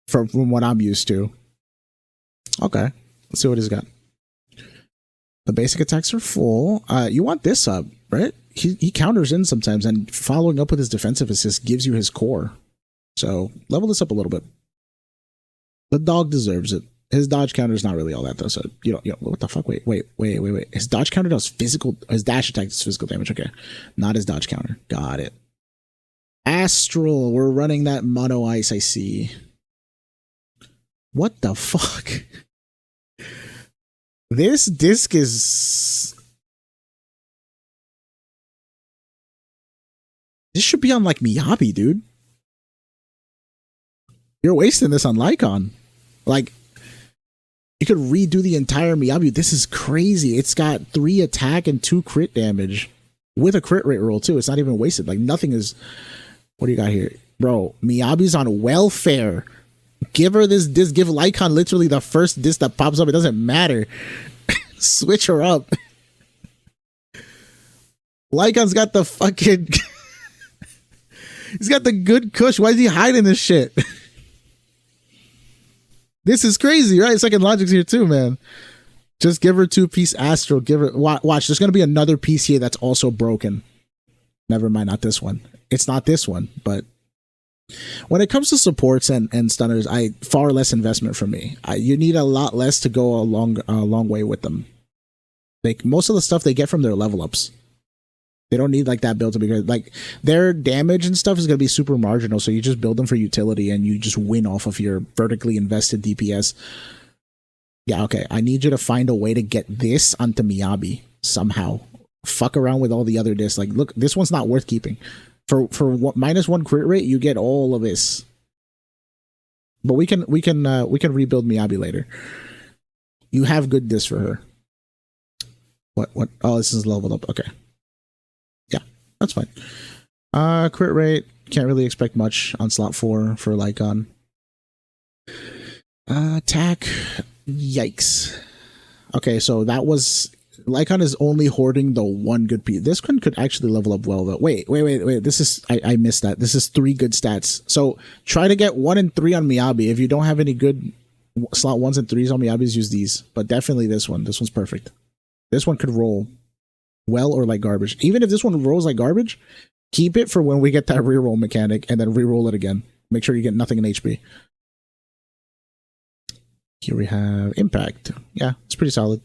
from what I'm used to. Okay, let's see what he's got. The basic attacks are full. You want this up, right? He counters in sometimes, and following up with his defensive assist gives you his core. So level this up a little bit. The dog deserves it. His dodge counter is not really all that though. So you know what the fuck? Wait. His dodge counter does physical. His dash attack does physical damage. Okay, not his dodge counter. Got it. Astral. We're running that mono ice. I see. What the fuck? This disc is... This should be on like Miyabi, dude. You're wasting this on Lycon. Like, you could redo the entire Miyabi. This is crazy. It's got 3 attack and 2 crit damage with a crit rate roll too. It's not even wasted. Like, nothing is... What do you got here? Bro, Miyabi's on welfare. Give her this disc. Give Lycon literally the first disc that pops up. It doesn't matter. Switch her up. Lycon's got the fucking... He's got the good kush. Why is he hiding this shit? This is crazy, right? Second Logic's here too, man. Just give her 2-piece Astral. Give her... Watch, there's going to be another piece here that's also broken. Never mind, not this one. It's not this one, but... When it comes to supports and stunners, far less investment for me. You need a lot less to go a long way with them. Most of the stuff they get from their level ups. They don't need like that build to be good. Like, their damage and stuff is going to be super marginal, so you just build them for utility and you just win off of your vertically invested DPS. Yeah, okay. I need you to find a way to get this onto Miyabi somehow. Fuck around with all the other discs. Like, look, this one's not worth keeping. For -1 crit rate, you get all of this. But we can rebuild Miyabi later. You have good discs for her. What? Oh, this is leveled up. Okay. Yeah. That's fine. Crit rate, can't really expect much on slot 4 for Lycon. Attack, yikes. Okay, so that was... Lycon is only hoarding the one good piece. This one could actually level up well, though. Wait. This is... I missed that. This is 3 good stats. So try to get 1 and 3 on Miyabi. If you don't have any good slot 1s and 3s on Miyabis, use these. But definitely this one. This one's perfect. This one could roll well or like garbage. Even if this one rolls like garbage, keep it for when we get that reroll mechanic and then reroll it again. Make sure you get nothing in HP. Here we have Impact. Yeah, it's pretty solid.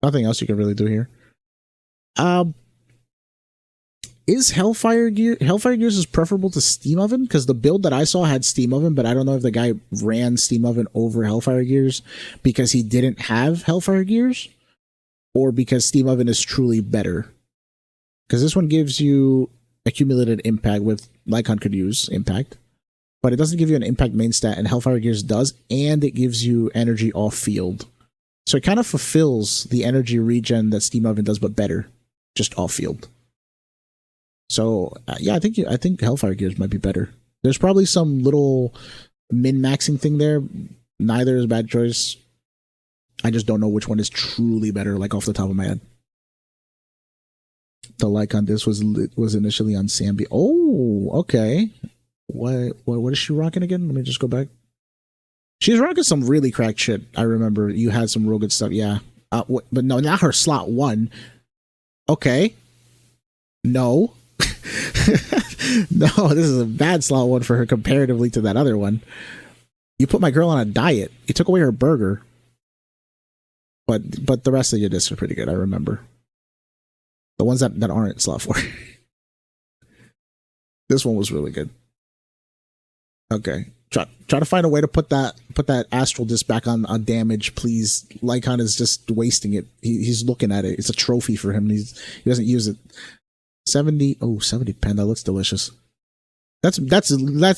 Nothing else you can really do here. Is Hellfire Gears is preferable to Steam Oven? Because the build that I saw had Steam Oven, but I don't know if the guy ran Steam Oven over Hellfire Gears because he didn't have Hellfire Gears, or because Steam Oven is truly better. Because this one gives you accumulated impact, with Lycon could use impact, but it doesn't give you an impact main stat, and Hellfire Gears does, and it gives you energy off field. So it kind of fulfills the energy regen that Steam Oven does, but better, just off field. So yeah, I think Hellfire Gears might be better. There's probably some little min-maxing thing there. Neither is a bad choice. I just don't know which one is truly better, like off the top of my head. The Lycon disc was initially on Sambi. Oh, okay. What is she rocking again? Let me just go back. She's rocking some really cracked shit. I remember you had some real good stuff. Yeah. But no, not her slot 1. Okay. No. No, this is a bad slot 1 for her comparatively to that other one. You put my girl on a diet. You took away her burger. But the rest of your discs are pretty good, I remember. The ones that aren't slot 4. This one was really good. Okay. Try to find a way to put that astral disc back on damage, please. Lycon is just wasting it. He's looking at it. It's a trophy for him. He doesn't use it. 70 pen. That looks delicious. That's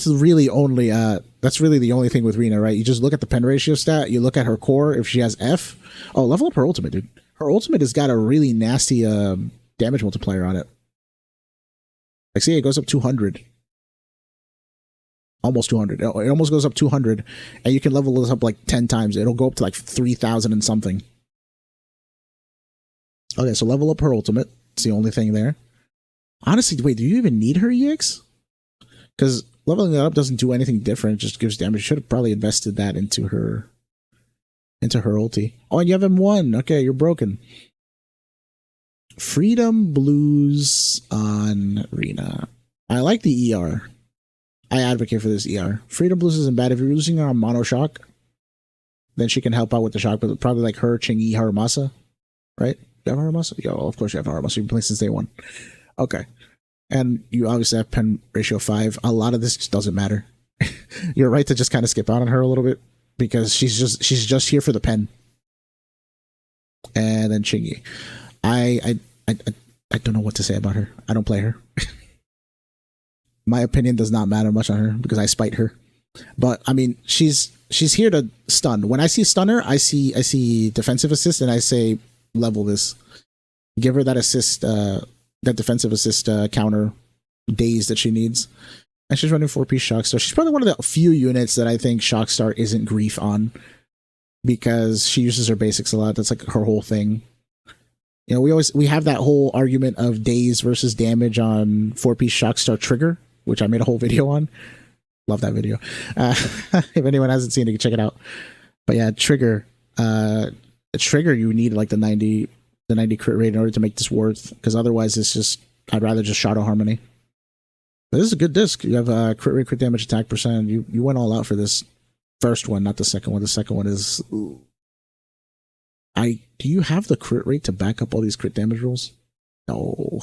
really only that's really the only thing with Rena, right? You just look at the pen ratio stat. You look at her core. If she has F, level up her ultimate, dude. Her ultimate has got a really nasty damage multiplier on it. Like, see, it goes up 200. Almost 200. It almost goes up 200, and you can level this up like 10 times. It'll go up to like 3,000 and something. Okay, so level up her ultimate. It's the only thing there. Honestly, wait, do you even need her EX? Because leveling that up doesn't do anything different. It just gives damage. You should have probably invested that into her ulti. Oh, and you have M1. Okay, you're broken. Freedom Blues on Rena. I like the ER. I advocate for this ER. Freedom Blues isn't bad. If you're using her on Mono Shock, then she can help out with the shock, but probably like her, Chingy, Haramasa. Right? You have Haramasa? Yeah, well, of course you have Haramasa. You've been playing since day 1. Okay. And you obviously have pen ratio 5. A lot of this just doesn't matter. You're right to just kind of skip out on her a little bit, because she's just here for the pen. And then Chingy. I don't know what to say about her. I don't play her. My opinion does not matter much on her because I spite her. But I mean, she's here to stun. When I see stunner, I see defensive assist, and I say level this. Give her that assist, that defensive assist counter days that she needs. And she's running 4-piece Shockstar. She's probably one of the few units that I think Shockstar isn't grief on, because she uses her basics a lot. That's like her whole thing. You know, we have that whole argument of days versus damage on 4-piece Shockstar Trigger, which I made a whole video on. Love that video. If anyone hasn't seen it, you can check it out. But yeah, Trigger, you need like the 90 crit rate in order to make this worth, because otherwise it's just, I'd rather just Shadow Harmony. But this is a good disc. You have crit rate, crit damage, attack percent. You went all out for this first one, not the second one. The second one is... do you have the crit rate to back up all these crit damage rolls? No.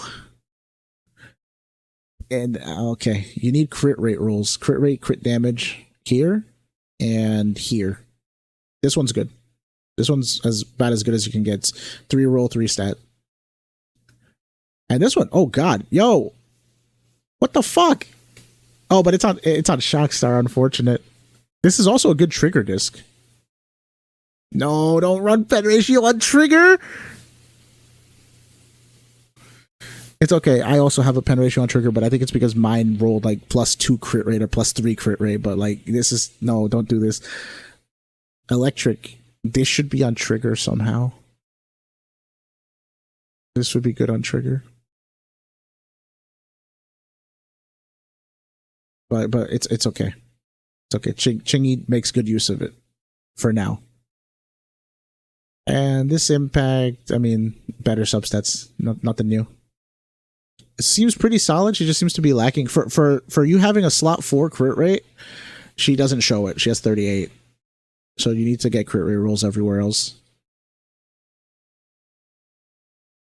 And okay, you need crit rate rolls. Crit rate, crit damage here and here. This one's good. This one's as bad as good as you can get. It's 3 roll, 3 stat. And this one, oh god, yo, what the fuck? Oh, but it's on Shockstar. Unfortunate. This is also a good trigger disc. No, don't run pen ratio on Trigger. It's okay. I also have a pen ratio on trigger, but I think it's because mine rolled like +2 crit rate or +3 crit rate. But like, this is no, don't do this. Electric. This should be on trigger somehow. This would be good on trigger. But it's okay. It's okay. Chingy makes good use of it for now. And this impact, I mean, better substats, nothing new. It seems pretty solid. She just seems to be lacking for you having a slot 4 crit rate. She doesn't show it. She has 38. So you need to get crit rate rolls everywhere else.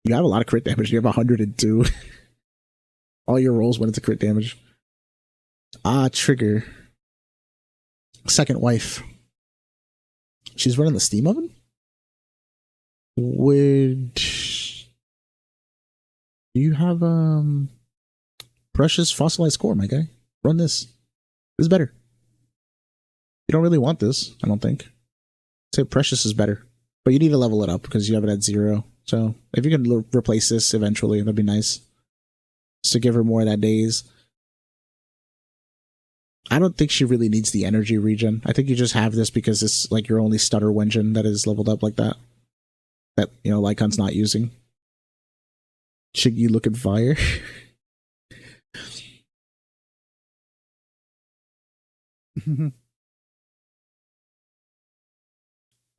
You have a lot of crit damage. You have 102. All your rolls went into crit damage. Trigger. Second wife. She's running the steam oven? Would you have precious fossilized core, my guy? Run this. This is better. You don't really want this, I don't think. I'd say precious is better. But you need to level it up because you have it at 0. So if you can replace this eventually, that'd be nice. Just to give her more of that days. I don't think she really needs the energy regen. I think you just have this because it's like your only stutter wension that is leveled up like that. That, you know, Lycon's not using. Chiggy looking fire.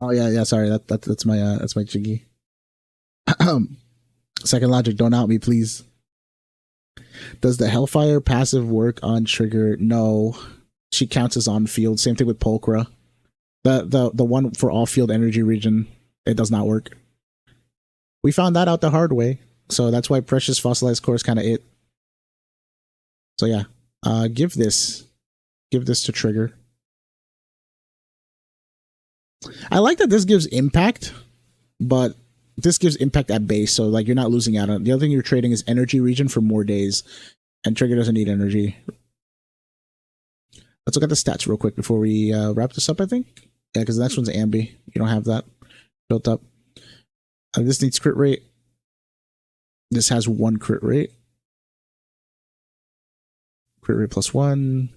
Oh yeah, sorry. That's my Chiggy. Second logic, don't out me, please. Does the Hellfire passive work on trigger? No. She counts as on field. Same thing with Pulchra. The one for all field energy regen, it does not work. We found that out the hard way. So that's why Precious Fossilized Core is kind of it. So yeah. Give this to trigger. I like that this gives impact, but this gives impact at base, so like you're not losing out on it. The other thing you're trading is energy regen for more days, and trigger doesn't need energy. Let's look at the stats real quick before we wrap this up, I think. Yeah, because the next one's Ambi. You don't have that built up. This needs crit rate. This has 1 crit rate. Crit rate +1.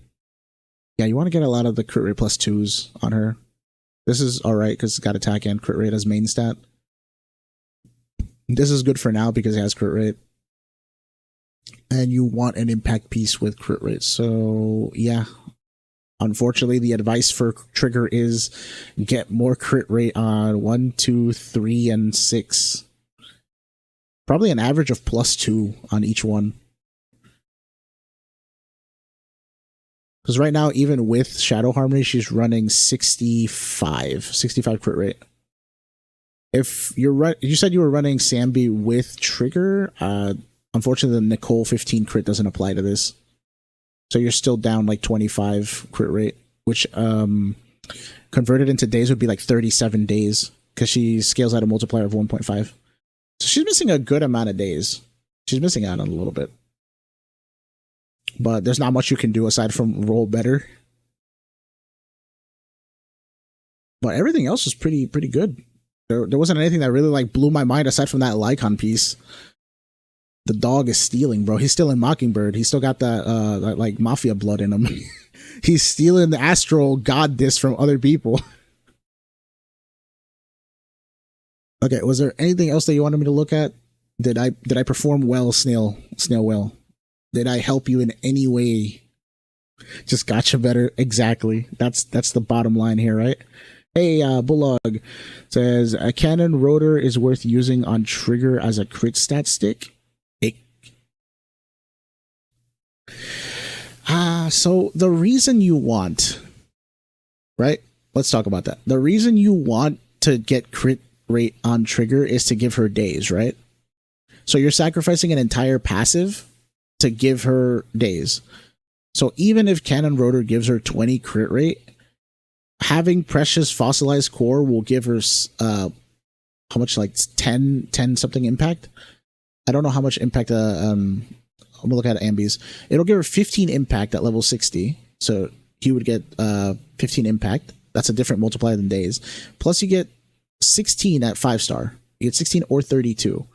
Yeah, you want to get a lot of the crit rate +2s on her. This is alright because it's got attack and crit rate as main stat. This is good for now because it has crit rate. And you want an impact piece with crit rate. So, yeah. Unfortunately, the advice for trigger is get more crit rate on 1, 2, 3, and 6. Probably an average of +2 on each one. Because right now, even with Shadow Harmony, she's running 65 crit rate. If you're you said you were running Sambi with trigger, unfortunately the Nicole 15 crit doesn't apply to this. So you're still down like 25 crit rate, which converted into days would be like 37 days because she scales at a multiplier of 1.5. So she's missing a good amount of days. She's missing out on a little bit. But there's not much you can do aside from roll better. But everything else is pretty good. There wasn't anything that really like blew my mind aside from that Lycon piece. The dog is stealing, bro. He's still in Mockingbird. He's still got that like mafia blood in him. He's stealing the astral god disc from other people. Okay, was there anything else that you wanted me to look at? Did I perform well, Snail well? Did I help you in any way? Just gotcha better. Exactly. That's the bottom line here, right? Hey, Bulldog says a cannon rotor is worth using on trigger as a crit stat stick. So the reason you want, right? Let's talk about that. The reason you want to get crit rate on trigger is to give her days, right? So you're sacrificing an entire passive to give her days. So even if Cannon Rotor gives her 20 crit rate, having Precious Fossilized Core will give her how much, like 10 something impact? I don't know how much impact I'm gonna look at Ambi's. It'll give her 15 impact at level 60. So you would get 15 impact. That's a different multiplier than days. Plus you get 16 at 5-star. You get 16 or 32.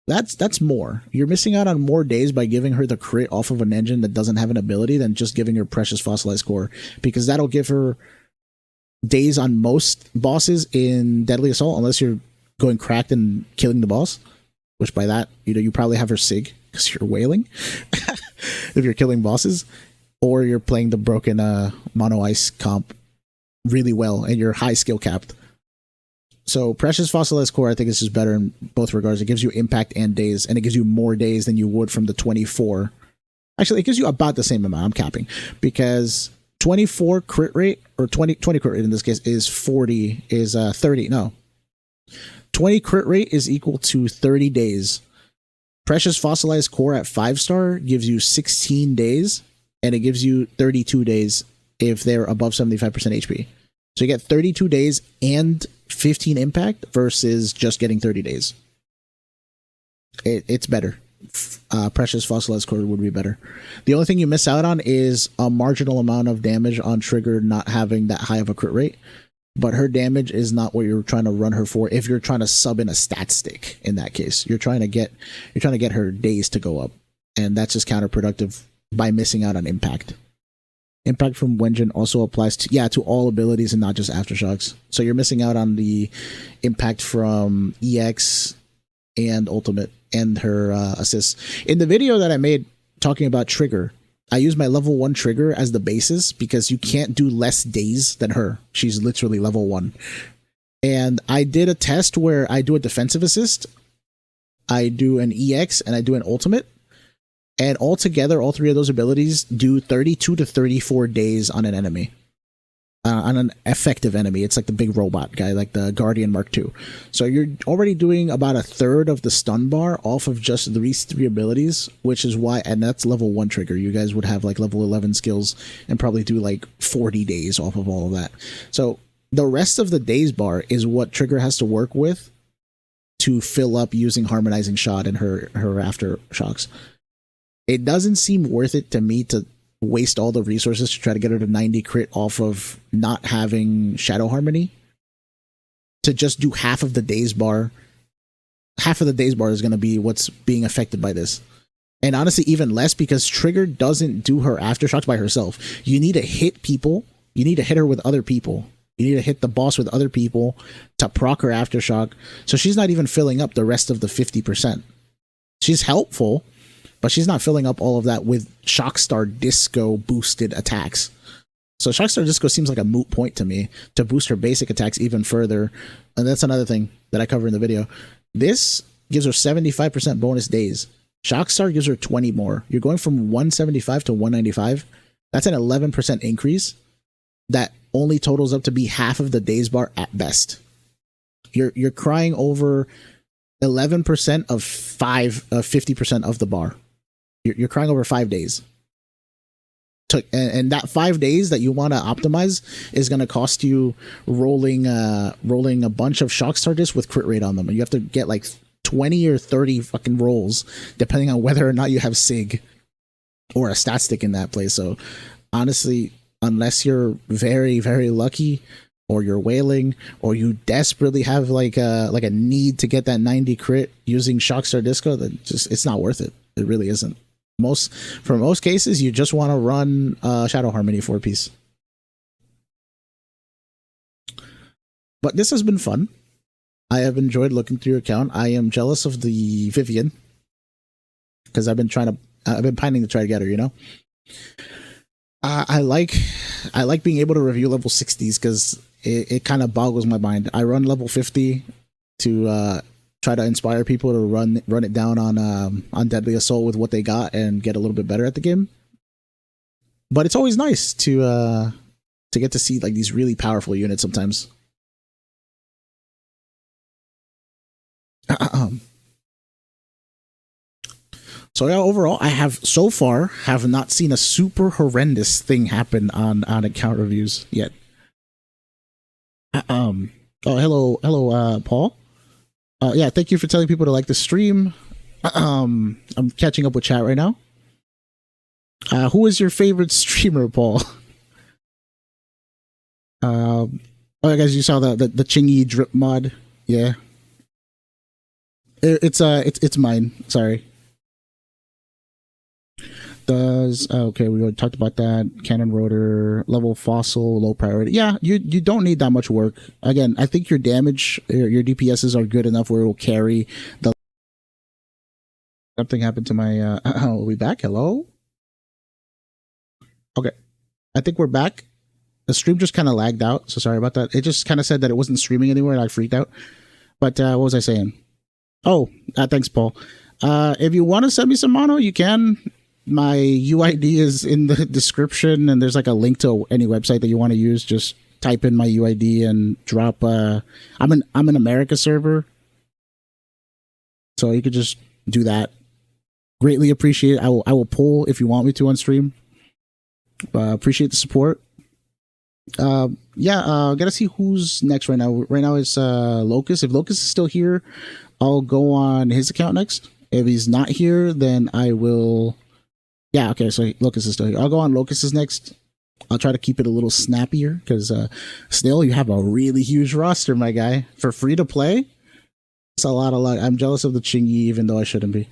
That's more. You're missing out on more days by giving her the crit off of an engine that doesn't have an ability than just giving her precious fossilized core, because that'll give her days on most bosses in Deadly Assault, unless you're going cracked and killing the boss, which by that, you probably have her sig because you're wailing if you're killing bosses, or you're playing the broken mono ice comp really well and you're high skill capped. So Precious Fossilized Core, I think, is just better in both regards. It gives you impact and days, and it gives you more days than you would from the 24. Actually, it gives you about the same amount. I'm capping, because 24 crit rate, or 20 crit rate in this case, is 30. No. 20 crit rate is equal to 30 days. Precious Fossilized Core at 5-star gives you 16 days, and it gives you 32 days if they're above 75% HP. So you get 32 days and 15 impact versus just getting 30 days. It's better. Precious Fossilized Core would be better. The only thing you miss out on is a marginal amount of damage on Trigger not having that high of a crit rate, but her damage is not what you're trying to run her for. If you're trying to sub in a stat stick, in that case, you're trying to get her days to go up, and that's just counterproductive by missing out on impact. Impact from Wenjin also applies to all abilities and not just aftershocks. So you're missing out on the impact from EX and Ultimate and her assists. In the video that I made talking about Trigger, I use my level 1 Trigger as the basis because you can't do less days than her. She's literally level 1. And I did a test where I do a defensive assist, I do an EX, and I do an Ultimate. And altogether, all three of those abilities do 32 to 34 days on an enemy. On an effective enemy. It's like the big robot guy, like the Guardian Mark II. So you're already doing about a third of the stun bar off of just these three abilities, which is why, and that's level 1 Trigger. You guys would have like level 11 skills and probably do like 40 days off of all of that. So the rest of the days bar is what Trigger has to work with to fill up using Harmonizing Shot and her aftershocks. It doesn't seem worth it to me to waste all the resources to try to get her to 90 crit off of not having Shadow Harmony, to just do half of the days bar. Half of the days bar is going to be what's being affected by this. And honestly, even less, because Trigger doesn't do her aftershocks by herself. You need to hit people. You need to hit her with other people. You need to hit the boss with other people to proc her aftershock. So she's not even filling up the rest of the 50%. She's helpful, but she's not filling up all of that with Shockstar Disco boosted attacks. So Shockstar Disco seems like a moot point to me to boost her basic attacks even further. And that's another thing that I cover in the video. This gives her 75% bonus days. Shockstar gives her 20 more. You're going from 175 to 195. That's an 11% increase that only totals up to be half of the days bar at best. You're crying over 11% of 50% of the bar. You're crying over 5 days. And that 5 days that you want to optimize is going to cost you rolling a bunch of Shockstar discs with crit rate on them. And you have to get like 20 or 30 fucking rolls, depending on whether or not you have SIG or a stat stick in that place. So honestly, unless you're very, very lucky, or you're wailing, or you desperately have like a need to get that 90 crit using Shockstar Disco, then just, it's not worth it. It really isn't. For most cases, you just want to run Shadow Harmony 4-piece. But this has been fun. I have enjoyed looking through your account. I am jealous of the Vivian, because I've been pining to try to get her, you know? I like being able to review level 60s because it kind of boggles my mind. I run level 50 to try to inspire people to run it down on Deadly Assault with what they got and get a little bit better at the game. But it's always nice to get to see like these really powerful units sometimes. So yeah, overall, I have so far not seen a super horrendous thing happen on account reviews yet. Oh, hello, Paul. Yeah, thank you for telling people to like the stream. I'm catching up with chat right now. Who is your favorite streamer, Paul? Oh, guys, you saw the Chingy drip mod, yeah. It's mine. Sorry. Does okay? We already talked about that. Cannon rotor, level fossil, low priority. Yeah, you don't need that much work. Again, I think your damage, your DPSs are good enough where it will carry the. Something happened to my. Are we back? Hello. Okay, I think we're back. The stream just kind of lagged out, so sorry about that. It just kind of said that it wasn't streaming anymore, and I freaked out. But what was I saying? Oh, thanks, Paul. If you want to send me some mono, you can. My UID is in the description, and there's like a link to any website that you want to use. Just type in my UID and drop. I'm an America server, so you could just do that. Greatly appreciate it. I will pull if you want me to on stream. Appreciate the support. Gotta see who's next right now. Right now it's Locust. If Locust is still here, I'll go on his account next. If he's not here, then I will. Yeah, okay, so Locust is still here. I'll go on Locust's next. I'll try to keep it a little snappier because still you have a really huge roster, my guy. For free to play, it's a lot of luck. I'm jealous of the Chingy, even though I shouldn't be.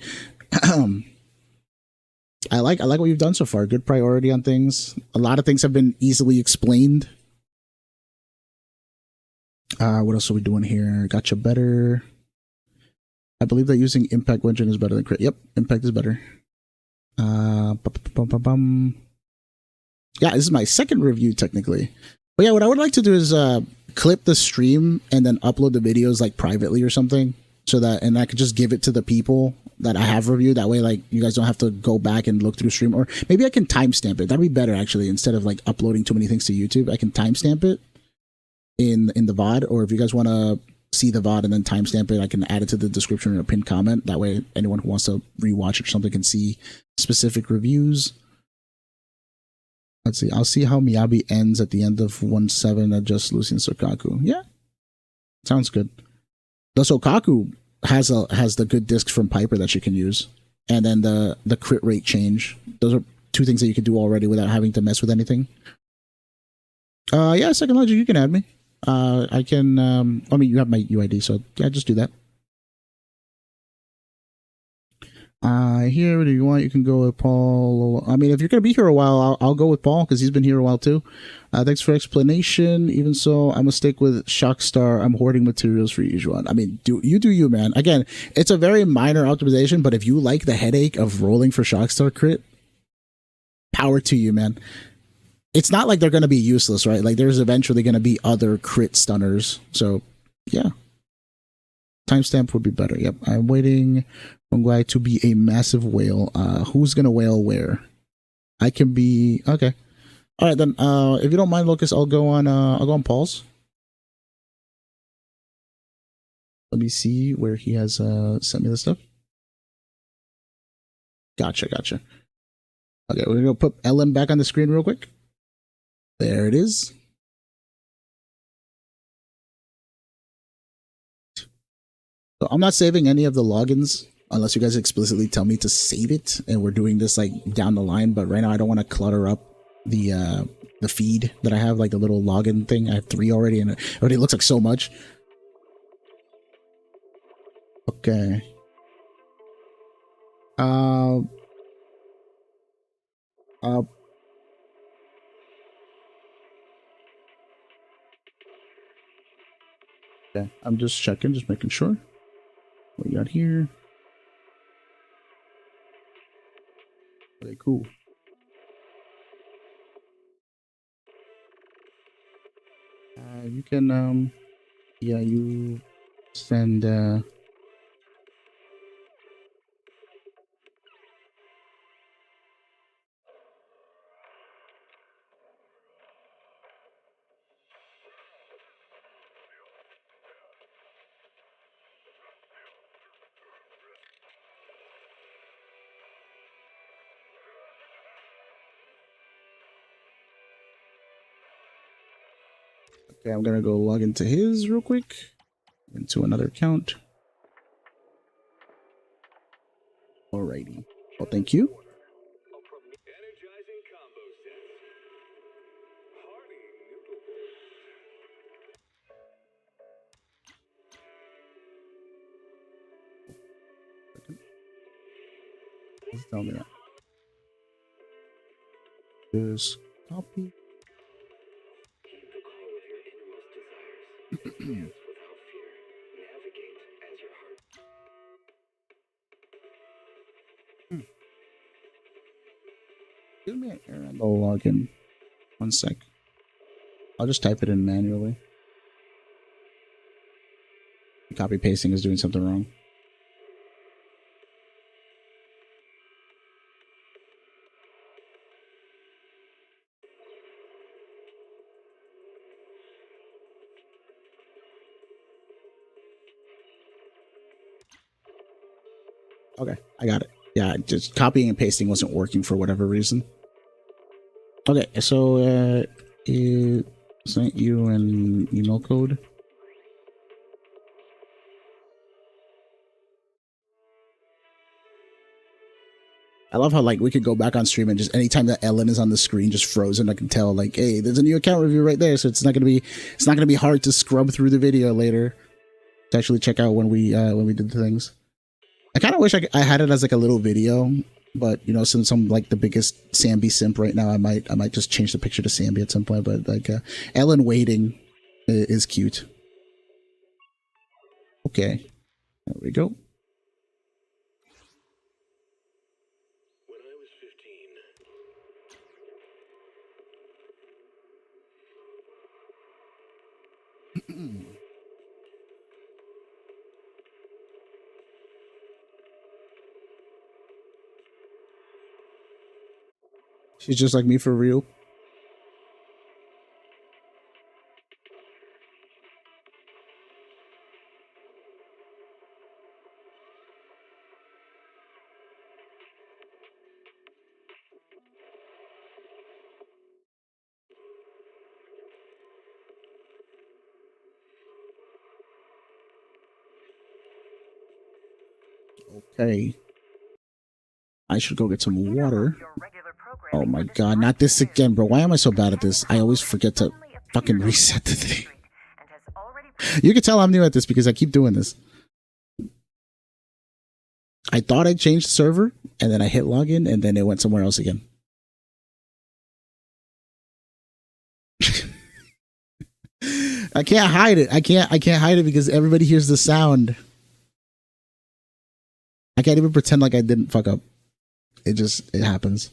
I like what you've done so far. Good priority on things. A lot of things have been easily explained. What else are we doing here? Gotcha better. I believe that using Impact Engine is better than Crit. Yep, Impact is better. Yeah, this is my second review technically. But yeah, what I would like to do is clip the stream and then upload the videos like privately or something, so that I could just give it to the people that I have reviewed. That way, like you guys don't have to go back and look through stream, or maybe I can timestamp it. That'd be better actually. Instead of like uploading too many things to YouTube, I can timestamp it in the VOD. Or if you guys want to see the VOD and then timestamp it, I can add it to the description or a pinned comment. That way, anyone who wants to rewatch it or something can see specific reviews. Let's see. I'll see how Miyabi ends at the end of 1-7 at just Lucian Sokaku. Yeah, sounds good. The Sokaku has the good discs from Piper that you can use, and then the crit rate change. Those are two things that you can do already without having to mess with anything. Yeah, Second Logic, you can add me. I can. I mean, you have my UID, so yeah, just do that. Here, what do you want? You can go with Paul. I mean, if you're gonna be here a while, I'll go with Paul because he's been here a while too. Thanks for explanation. Even so, I'm gonna stick with Shockstar. I'm hoarding materials for each one. I mean, do you, man. Again, it's a very minor optimization, but if you like the headache of rolling for Shockstar crit, power to you, man. It's not like they're gonna be useless, right? Like there's eventually gonna be other crit stunners. So yeah. Timestamp would be better. Yep. I'm waiting for Guy to be a massive whale. Who's gonna whale where? I can be okay. All right then. If you don't mind, Lucas, I'll go on Paul's. Let me see where he has sent me the stuff. Gotcha. Okay, we're gonna put Ellen back on the screen real quick. There it is. So I'm not saving any of the logins unless you guys explicitly tell me to save it, and we're doing this like down the line. But right now I don't want to clutter up the feed that I have, like the little login thing. I have 3 already, and it already looks like so much. Okay. Okay, I'm just checking, just making sure. What we got here? Okay, cool. You can yeah, you send okay, I'm gonna go log into his real quick, into another account. Alrighty. Well, thank you. Just tell me that. Just copy. Give me an error on the login. 1 sec. I'll just type it in manually. Copy pasting is doing something wrong. Okay, I got it. Yeah, just copying and pasting wasn't working for whatever reason. Okay, so it sent you an email code. I love how like we could go back on stream and just anytime that Ellen is on the screen just frozen, I can tell like, hey, there's a new account review right there, so it's not gonna be hard to scrub through the video later to actually check out when we did the things. I kind of wish I had it as like a little video, but you know, since I'm like the biggest Sambi simp right now, I might just change the picture to Sambi at some point. But like Ellen waiting is cute. Okay, there we go. She's just like me for real. Okay. I should go get some water. Oh my god, not this again, bro. Why am I so bad at this? I always forget to fucking reset the thing. You can tell I'm new at this because I keep doing this. I thought I changed the server, and then I hit login, and then it went somewhere else again. I can't hide it. I can't hide it because everybody hears the sound. I can't even pretend like I didn't fuck up. It happens.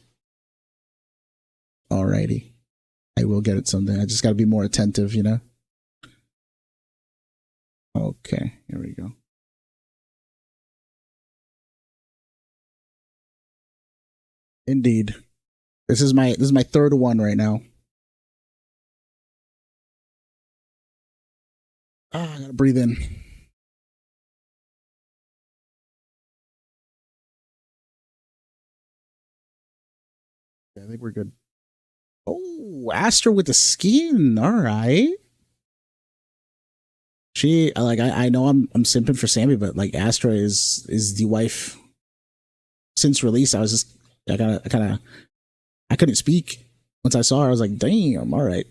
Alrighty. I will get it someday. I just gotta be more attentive, you know? Okay, here we go. Indeed. This is my third one right now. Ah, I gotta breathe in. I think we're good. Oh, Astra with the skin. All right. She like I know I'm simping for Sammy, but like Astra is the wife. Since release, I was just I couldn't speak once I saw her. I was like, damn. All right,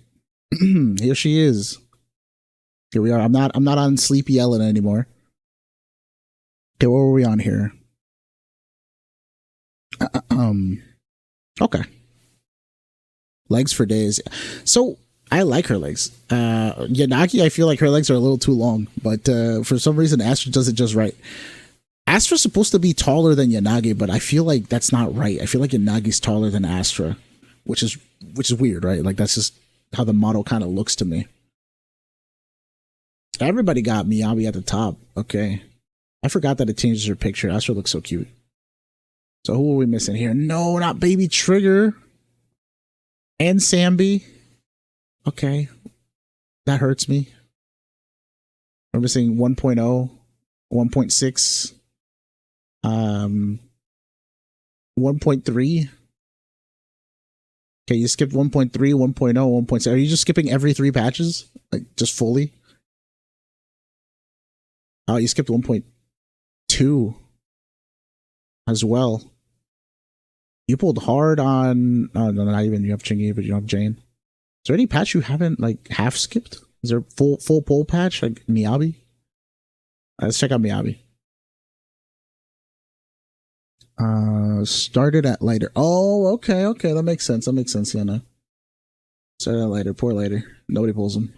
here she is. Here we are. I'm not on Sleepy Ellen anymore. Okay, what were we on here? Okay. Legs for days. So I like her legs. Yanagi, I feel like her legs are a little too long, but for some reason Astra does it just right. Astra's supposed to be taller than Yanagi, but I feel like that's not right. I feel like Yanagi's taller than Astra, which is weird, right? Like that's just how the model kind of looks to me. Everybody got Miyabi at the top. Okay. I forgot that it changes her picture. Astra looks so cute. So who are we missing here? No, not Baby Trigger. And Sambi. Okay. That hurts me. We're missing 1.0, 1.6, 1.3. Okay, you skipped 1.3, 1.0, 1.7. Are you just skipping every 3 patches? Like, just fully? Oh, you skipped 1.2 as well. You pulled hard on... Oh, no, not even. You have Chingy, but you don't have Jane. Is there any patch you haven't, like, half skipped? Is there full pull patch, like Miyabi? Let's check out Miyabi. Started at lighter. Oh, okay, that makes sense. Yeah, no. Started at lighter. Poor lighter. Nobody pulls him.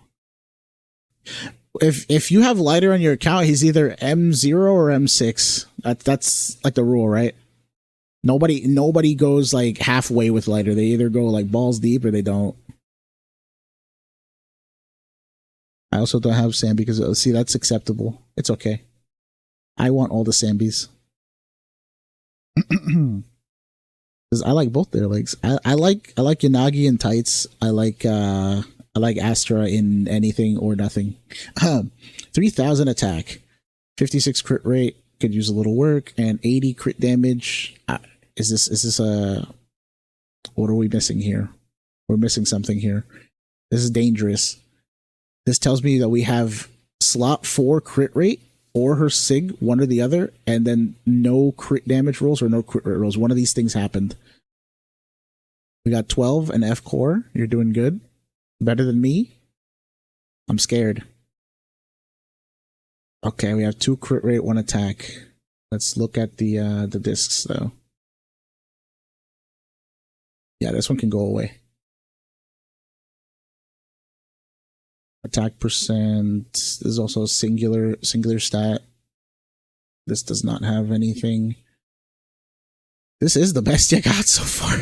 If you have lighter on your account, he's either M0 or M6. That's like the rule, right? Nobody goes like halfway with lighter. They either go like balls deep or they don't. I also don't have Sam because see, that's acceptable. It's okay. I want all the Sambies. Because I like both their legs. I like Yanagi in tights. I like Astra in anything or nothing. 3,000 attack, 56 crit rate, could use a little work, and 80 crit damage. Is this a what are we missing here? We're missing something here. This is dangerous. This tells me that we have slot 4 crit rate or her sig, one or the other, and then no crit damage rolls or no crit rate rolls. One of these things happened. We got 12 and F core. You're doing good. Better than me. I'm scared. Okay, we have 2 crit rate, 1 attack. Let's look at the discs though. Yeah, this one can go away. Attack percent. This is also a singular stat. This does not have anything. This is the best you got so far.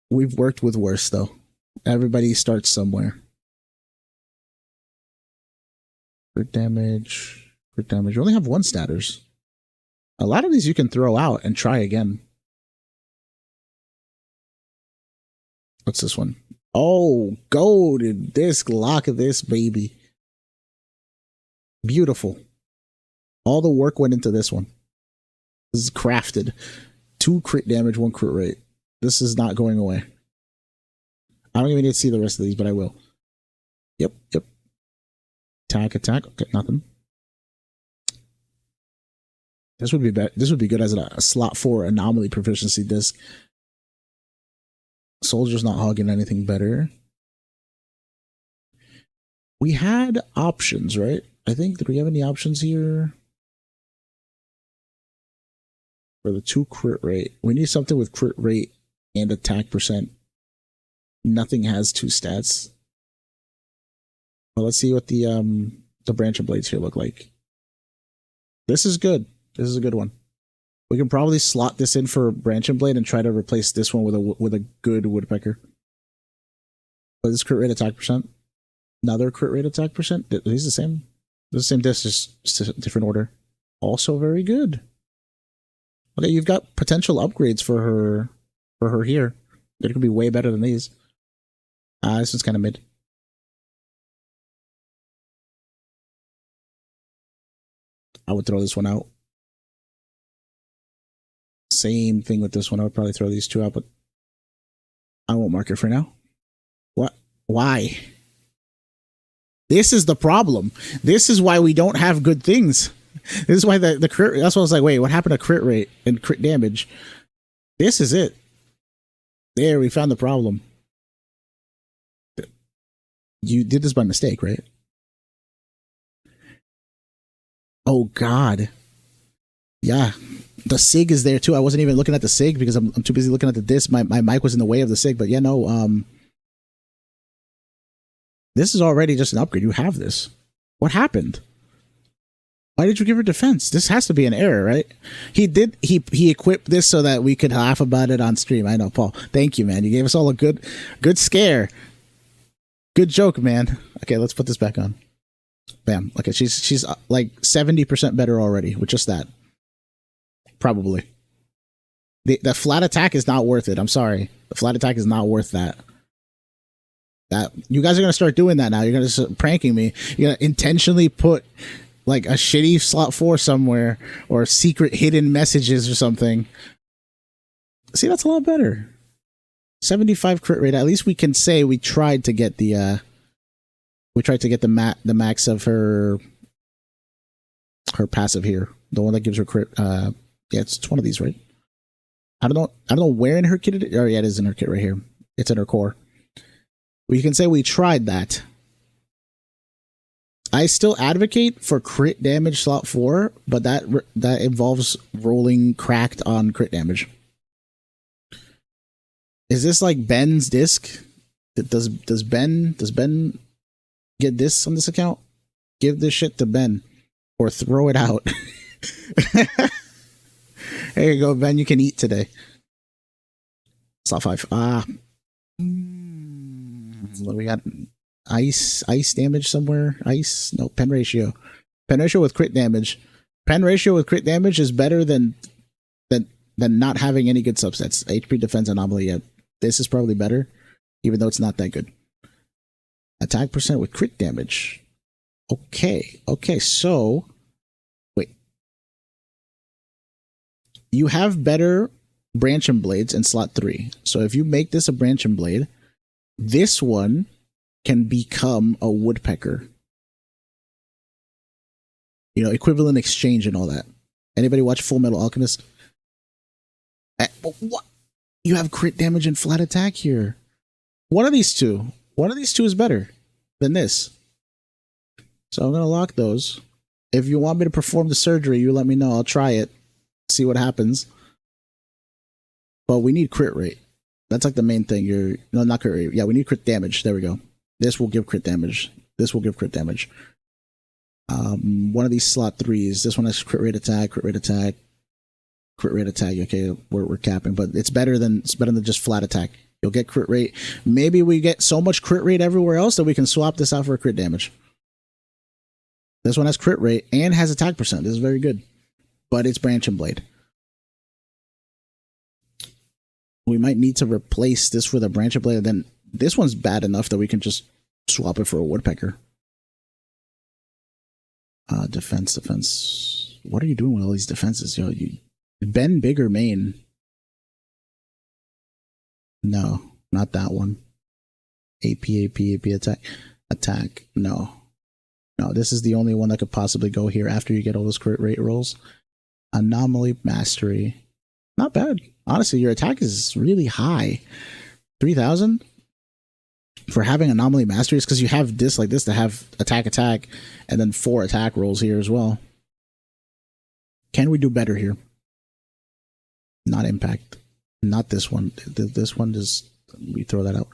We've worked with worse though. Everybody starts somewhere. Crit damage. We only have 1 statters. A lot of these you can throw out and try again. What's this one? Oh, golden disc lock of this baby. Beautiful. All the work went into this one. This is crafted. 2 crit damage, 1 crit rate. This is not going away. I don't even need to see the rest of these, but I will. Yep. Attack. Okay, nothing. This would be better. This would be good as a slot 4 anomaly proficiency disc. Soldier's not hogging anything better. We had options, right? I think, did we have any options here? For the 2 crit rate. We need something with crit rate and attack percent. Nothing has 2 stats. Well, let's see what the branch and blades here look like. This is good. This is a good one. We can probably slot this in for branch and blade and try to replace this one with a good woodpecker. But this crit rate attack percent. Another crit rate attack percent. These the same. They're the same disc, just a different order. Also very good. Okay, you've got potential upgrades for her here. They're gonna be way better than these. This one's kind of mid. I would throw this one out. Same thing with this one. I would probably throw these 2 out, but I won't mark it for now. What? Why? This is the problem. This is why we don't have good things. This is why the crit. That's why I was like, wait, what happened to crit rate and crit damage? This is it. There, we found the problem. You did this by mistake, right? Oh God. Yeah. The SIG is there too. I wasn't even looking at the SIG because I'm too busy looking at the disc. My mic was in the way of the SIG, but yeah, no, this is already just an upgrade. You have this. What happened? Why did you give her defense? This has to be an error, right? He equipped this so that we could laugh about it on stream. I know, Paul. Thank you, man. You gave us all a good scare. Good joke, man. Okay, let's put this back on. Bam. Okay, she's like 70% better already with just that. Probably. The flat attack is not worth it. I'm sorry. The flat attack is not worth that. That you guys are gonna start doing that now. You're gonna start pranking me. You're gonna intentionally put like a shitty slot 4 somewhere or secret hidden messages or something. See, that's a lot better. 75 crit rate. At least we can say we tried to get the the max of her passive here. The one that gives her crit. Yeah, it's one of these, right? I don't know where in her kit it is. Oh, yeah, it is in her kit right here. It's in her core. We can say we tried that. I still advocate for crit damage slot 4, but that involves rolling cracked on crit damage. Is this like Ben's disc? Does Ben get this on this account? Give this shit to Ben or throw it out. There you go, Ben. You can eat today. Slot 5. What do we got? Ice damage somewhere. Ice. No, pen ratio. Pen ratio with crit damage. Pen ratio with crit damage is better than not having any good subsets. HP defense anomaly. Yeah, this is probably better, even though it's not that good. Attack percent with crit damage. Okay. So wait. You have better branch and blades in slot 3. So if you make this a branch and blade, this one can become a woodpecker. You know, equivalent exchange and all that. Anybody watch Full Metal Alchemist? What? You have crit damage and flat attack here. One of these two is better than this. So I'm going to lock those. If you want me to perform the surgery, you let me know. I'll try it. See what happens. But we need crit rate. That's like the main thing. No, not crit rate. Yeah, we need crit damage. There we go. This will give crit damage. This will give crit damage. One of these slot 3s. This one has crit rate attack, crit rate attack, crit rate attack. Okay, we're capping, but it's better than just flat attack. You'll get crit rate. Maybe we get so much crit rate everywhere else that we can swap this out for a crit damage. This one has crit rate and has attack percent. This is very good, but it's branch and blade. We might need to replace this with a branch and blade. And then this one's bad enough that we can just swap it for a woodpecker. Defense. What are you doing with all these defenses? Yo, Ben bigger main. No, not that one. AP attack. No, this is the only one that could possibly go here after you get all those crit rate rolls. Anomaly mastery. Not bad. Honestly, your attack is really high. 3,000? For having anomaly mastery is because you have this like this to have attack, and then 4 attack rolls here as well. Can we do better here? Not impact. Not this one. This one just, we throw that out.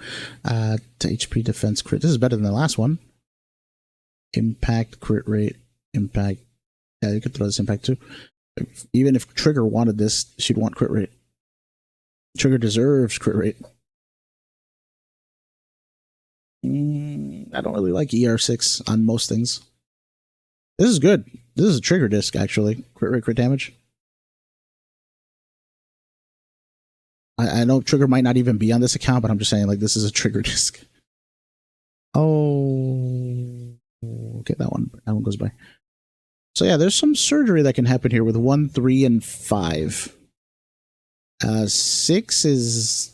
To HP defense crit. This is better than the last one. Impact, crit rate, impact. Yeah, you could throw this impact too. Even if Trigger wanted this, she'd want crit rate. Trigger deserves crit rate. I don't really like ER6 on most things. This is good. This is a trigger disc, actually. Crit rate, crit damage. I know trigger might not even be on this account, but I'm just saying, like, this is a trigger disc. Oh, okay, that one goes by. So yeah, there's some surgery that can happen here with 1, 3, and 5. 6 is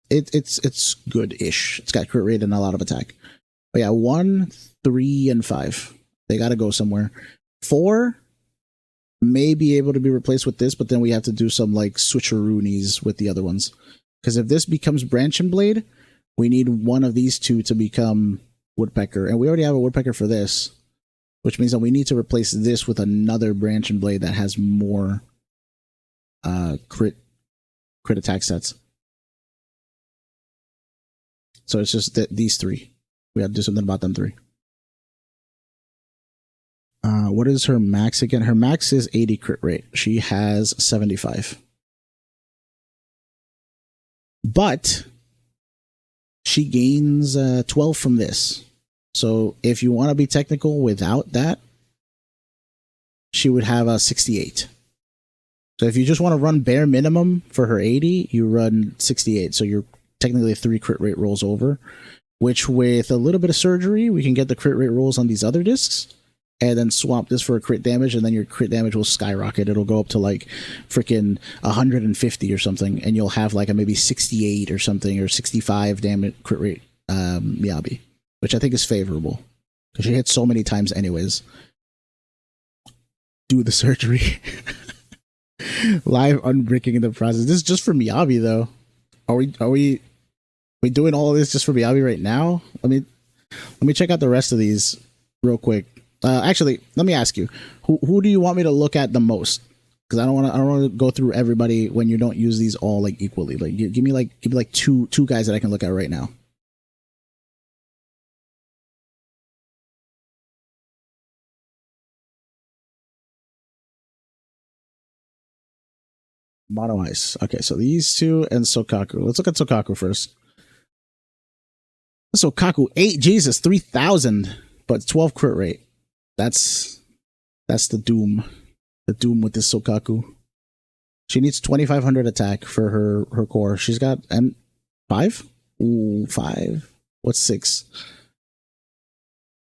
it's good-ish. It's got crit rate and a lot of attack. But yeah, 1, 3, and 5. They got to go somewhere. 4 may be able to be replaced with this, but then we have to do some like switcheroonies with the other ones. Because if this becomes branch and blade, we need one of these two to become woodpecker, and we already have a woodpecker for this, which means that we need to replace this with another branch and blade that has more crit attack sets. So it's just these 3. We have to do something about them 3. What is her max again? Her max is 80 crit rate. She has 75. But she gains 12 from this. So if you want to be technical without that, she would have a 68. So if you just want to run bare minimum for her 80, you run 68. So you're technically 3 crit rate rolls over, which with a little bit of surgery, we can get the crit rate rolls on these other discs and then swap this for a crit damage, and then your crit damage will skyrocket. It'll go up to like freaking 150 or something, and you'll have like a maybe 68 or something, or 65 damage crit rate Miyabi, which I think is favorable because she hits so many times anyways. Do the surgery. Live unbricking in the process. This is just for Miyabi though. Are we doing all of this just for Miyabi right now? Let me check out the rest of these real quick. Actually, let me ask you, who do you want me to look at the most? Because I don't want to go through everybody when you don't use these all like equally. Like give me like two guys that I can look at right now. Mono Ice. Okay, so these two and Sokaku. Let's look at Sokaku first. Sokaku 8, Jesus, 3,000, but 12 crit rate. That's the doom. The doom with this Sokaku. She needs 2,500 attack for her core. She's got M5? Ooh, 5. What's 6?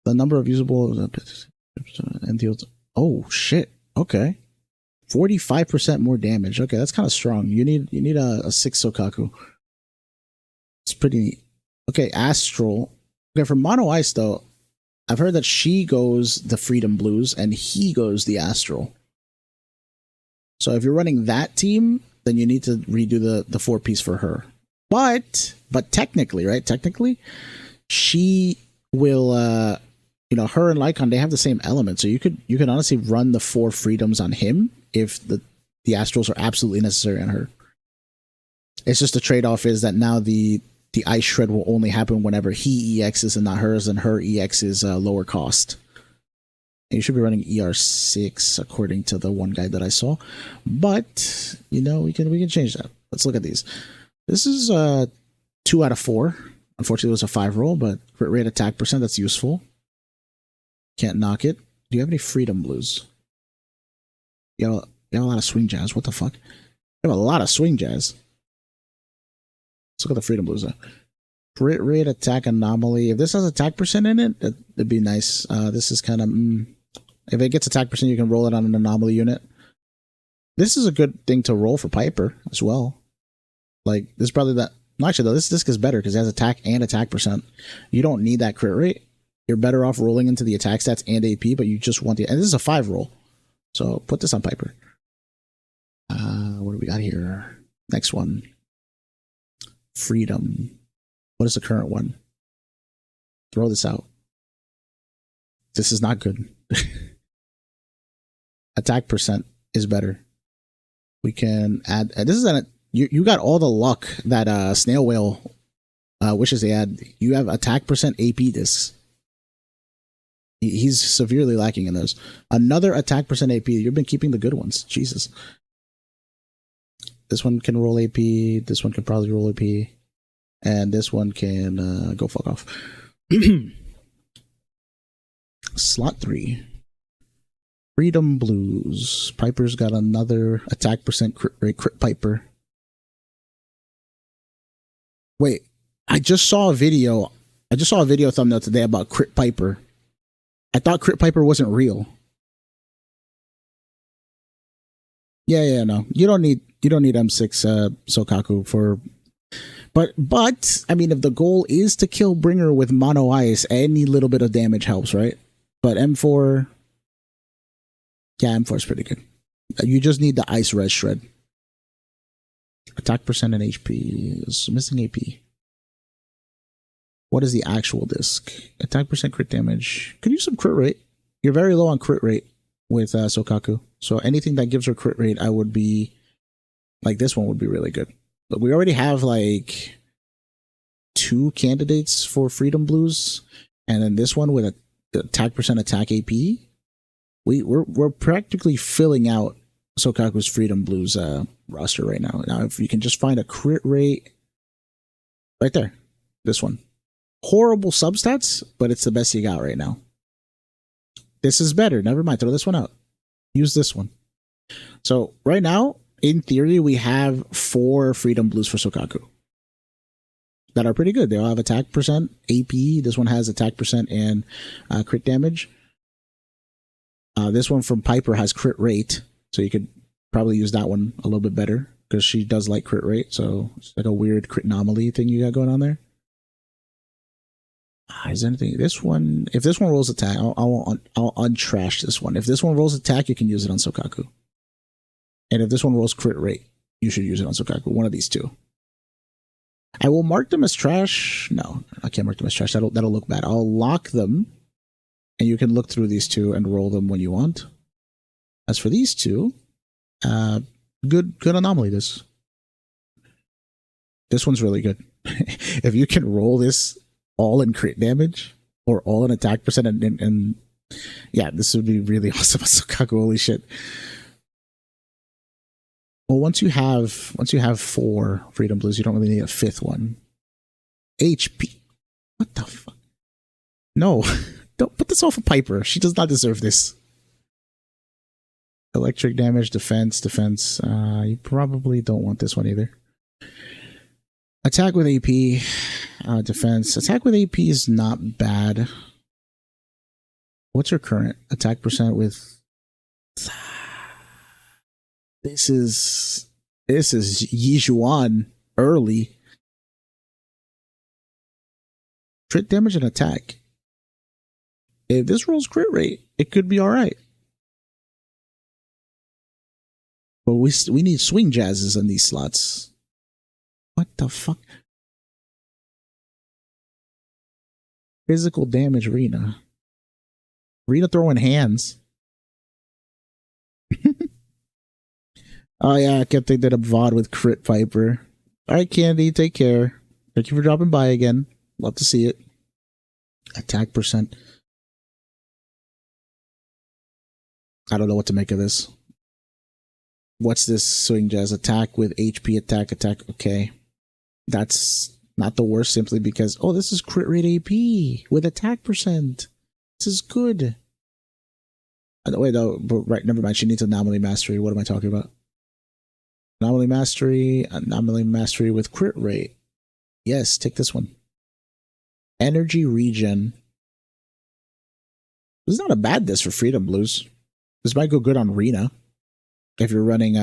The number of usable and deals. Oh shit. Okay. 45% more damage. Okay, that's kind of strong. You need a 6 Sokaku. It's pretty neat. Okay, Astral. Okay, for Mono Ice though, I've heard that she goes the Freedom Blues and he goes the Astral. So if you're running that team, then you need to redo the 4-piece for her. But technically, right? Technically, she will her and Lycon, they have the same element. So you could honestly run the 4 freedoms on him if the Astrals are absolutely necessary on her. It's just the trade-off is that now the Ice Shred will only happen whenever he EXs and not hers, and her EX is lower cost. And you should be running ER6 according to the one guide that I saw. But, we can change that. Let's look at these. This is 2 out of 4. Unfortunately, it was a 5 roll, but crit rate attack %, that's useful. Can't knock it. Do you have any Freedom Blues? You have a lot of Swing Jazz. What the fuck? You have a lot of Swing Jazz. Let's look at the Freedom Blues. Crit rate attack anomaly. If this has attack % in it, it'd be nice. This is kind of... if it gets attack %, you can roll it on an anomaly unit. This is a good thing to roll for Piper as well. Like, this is probably that... No, actually, though, this disc is better because it has attack and attack %. You don't need that crit rate. You're better off rolling into the attack stats and AP, but you just want the... And this is a 5 roll. So put this on Piper. What do we got here? Next one. Freedom. What is the current one? Throw this out. This is not good. Attack % is better. We can add... this is you got all the luck that Snail Whale wishes they had. You have attack % AP discs. He's severely lacking in those. Another attack % AP. You've been keeping the good ones. Jesus. This one can roll AP. This one can probably roll AP. And this one can go fuck off. Slot 3. Freedom Blues. Piper's got another attack % crit rate. Crit Piper. Wait. I just saw a video thumbnail today about Crit Piper. I thought Crit Piper wasn't real. Yeah, no. You don't need M6 Sokaku for... But I mean, if the goal is to kill Bringer with Mono Ice, any little bit of damage helps, right? But M4... Yeah, M4 is pretty good. You just need the Ice Res Shred. Attack % and HP is missing AP. What is the actual disc? Attack % crit damage. Could use some crit rate. You're very low on crit rate with Sokaku. So anything that gives her crit rate, I would be... Like this one would be really good. But we already have like 2 candidates for Freedom Blues. And then this one with a attack % attack AP. We're practically filling out Sokaku's Freedom Blues roster right now. Now, if you can just find a crit rate... Right there. This one. Horrible substats, but it's the best you got right now. This is better. Never mind. Throw this one out. Use this one. So right now, in theory, we have 4 Freedom Blues for Sokaku that are pretty good. They all have attack %, AP. This one has attack % and crit damage. This one from Piper has crit rate, so you could probably use that one a little bit better because she does like crit rate. So it's like a weird crit anomaly thing you got going on there. Is there anything? This one, if this one rolls attack, I'll untrash this one. If this one rolls attack, you can use it on Sokaku. And if this one rolls crit rate, you should use it on Sokaku. One of these two. I will mark them as trash. No, I can't mark them as trash. That'll look bad. I'll lock them and you can look through these two and roll them when you want. As for these two, good anomaly disc. This one's really good. If you can roll this all in crit damage or all in attack percent, and yeah, this would be really awesome. Sokaku, holy shit. Well, once you have 4 Freedom Blues, you don't really need a 5th one. HP. What the fuck? No, don't put this off of Piper. She does not deserve this. Electric damage, defense. You probably don't want this one either. Attack with AP, defense. Attack with AP is not bad. What's her current attack percent with? This is Yijuan early. Crit damage and attack. If this rolls crit rate, it could be all right. But we need swing jazzes in these slots. What the fuck? Physical damage, Rena. Rena throwing hands. Oh yeah, I kept thinking of VOD with Crit Piper. Alright, Candy, take care. Thank you for dropping by again. Love to see it. Attack percent. I don't know what to make of this. What's this swing jazz? Attack with HP, attack. Okay. That's not the worst simply because, oh, this is crit rate AP with attack percent. This is good. Wait, no, but right, never mind. She needs anomaly mastery. What am I talking about? Anomaly mastery with crit rate. Yes, take this one. Energy regen. This is not a bad disc for Freedom Blues. This might go good on Rena. If you're running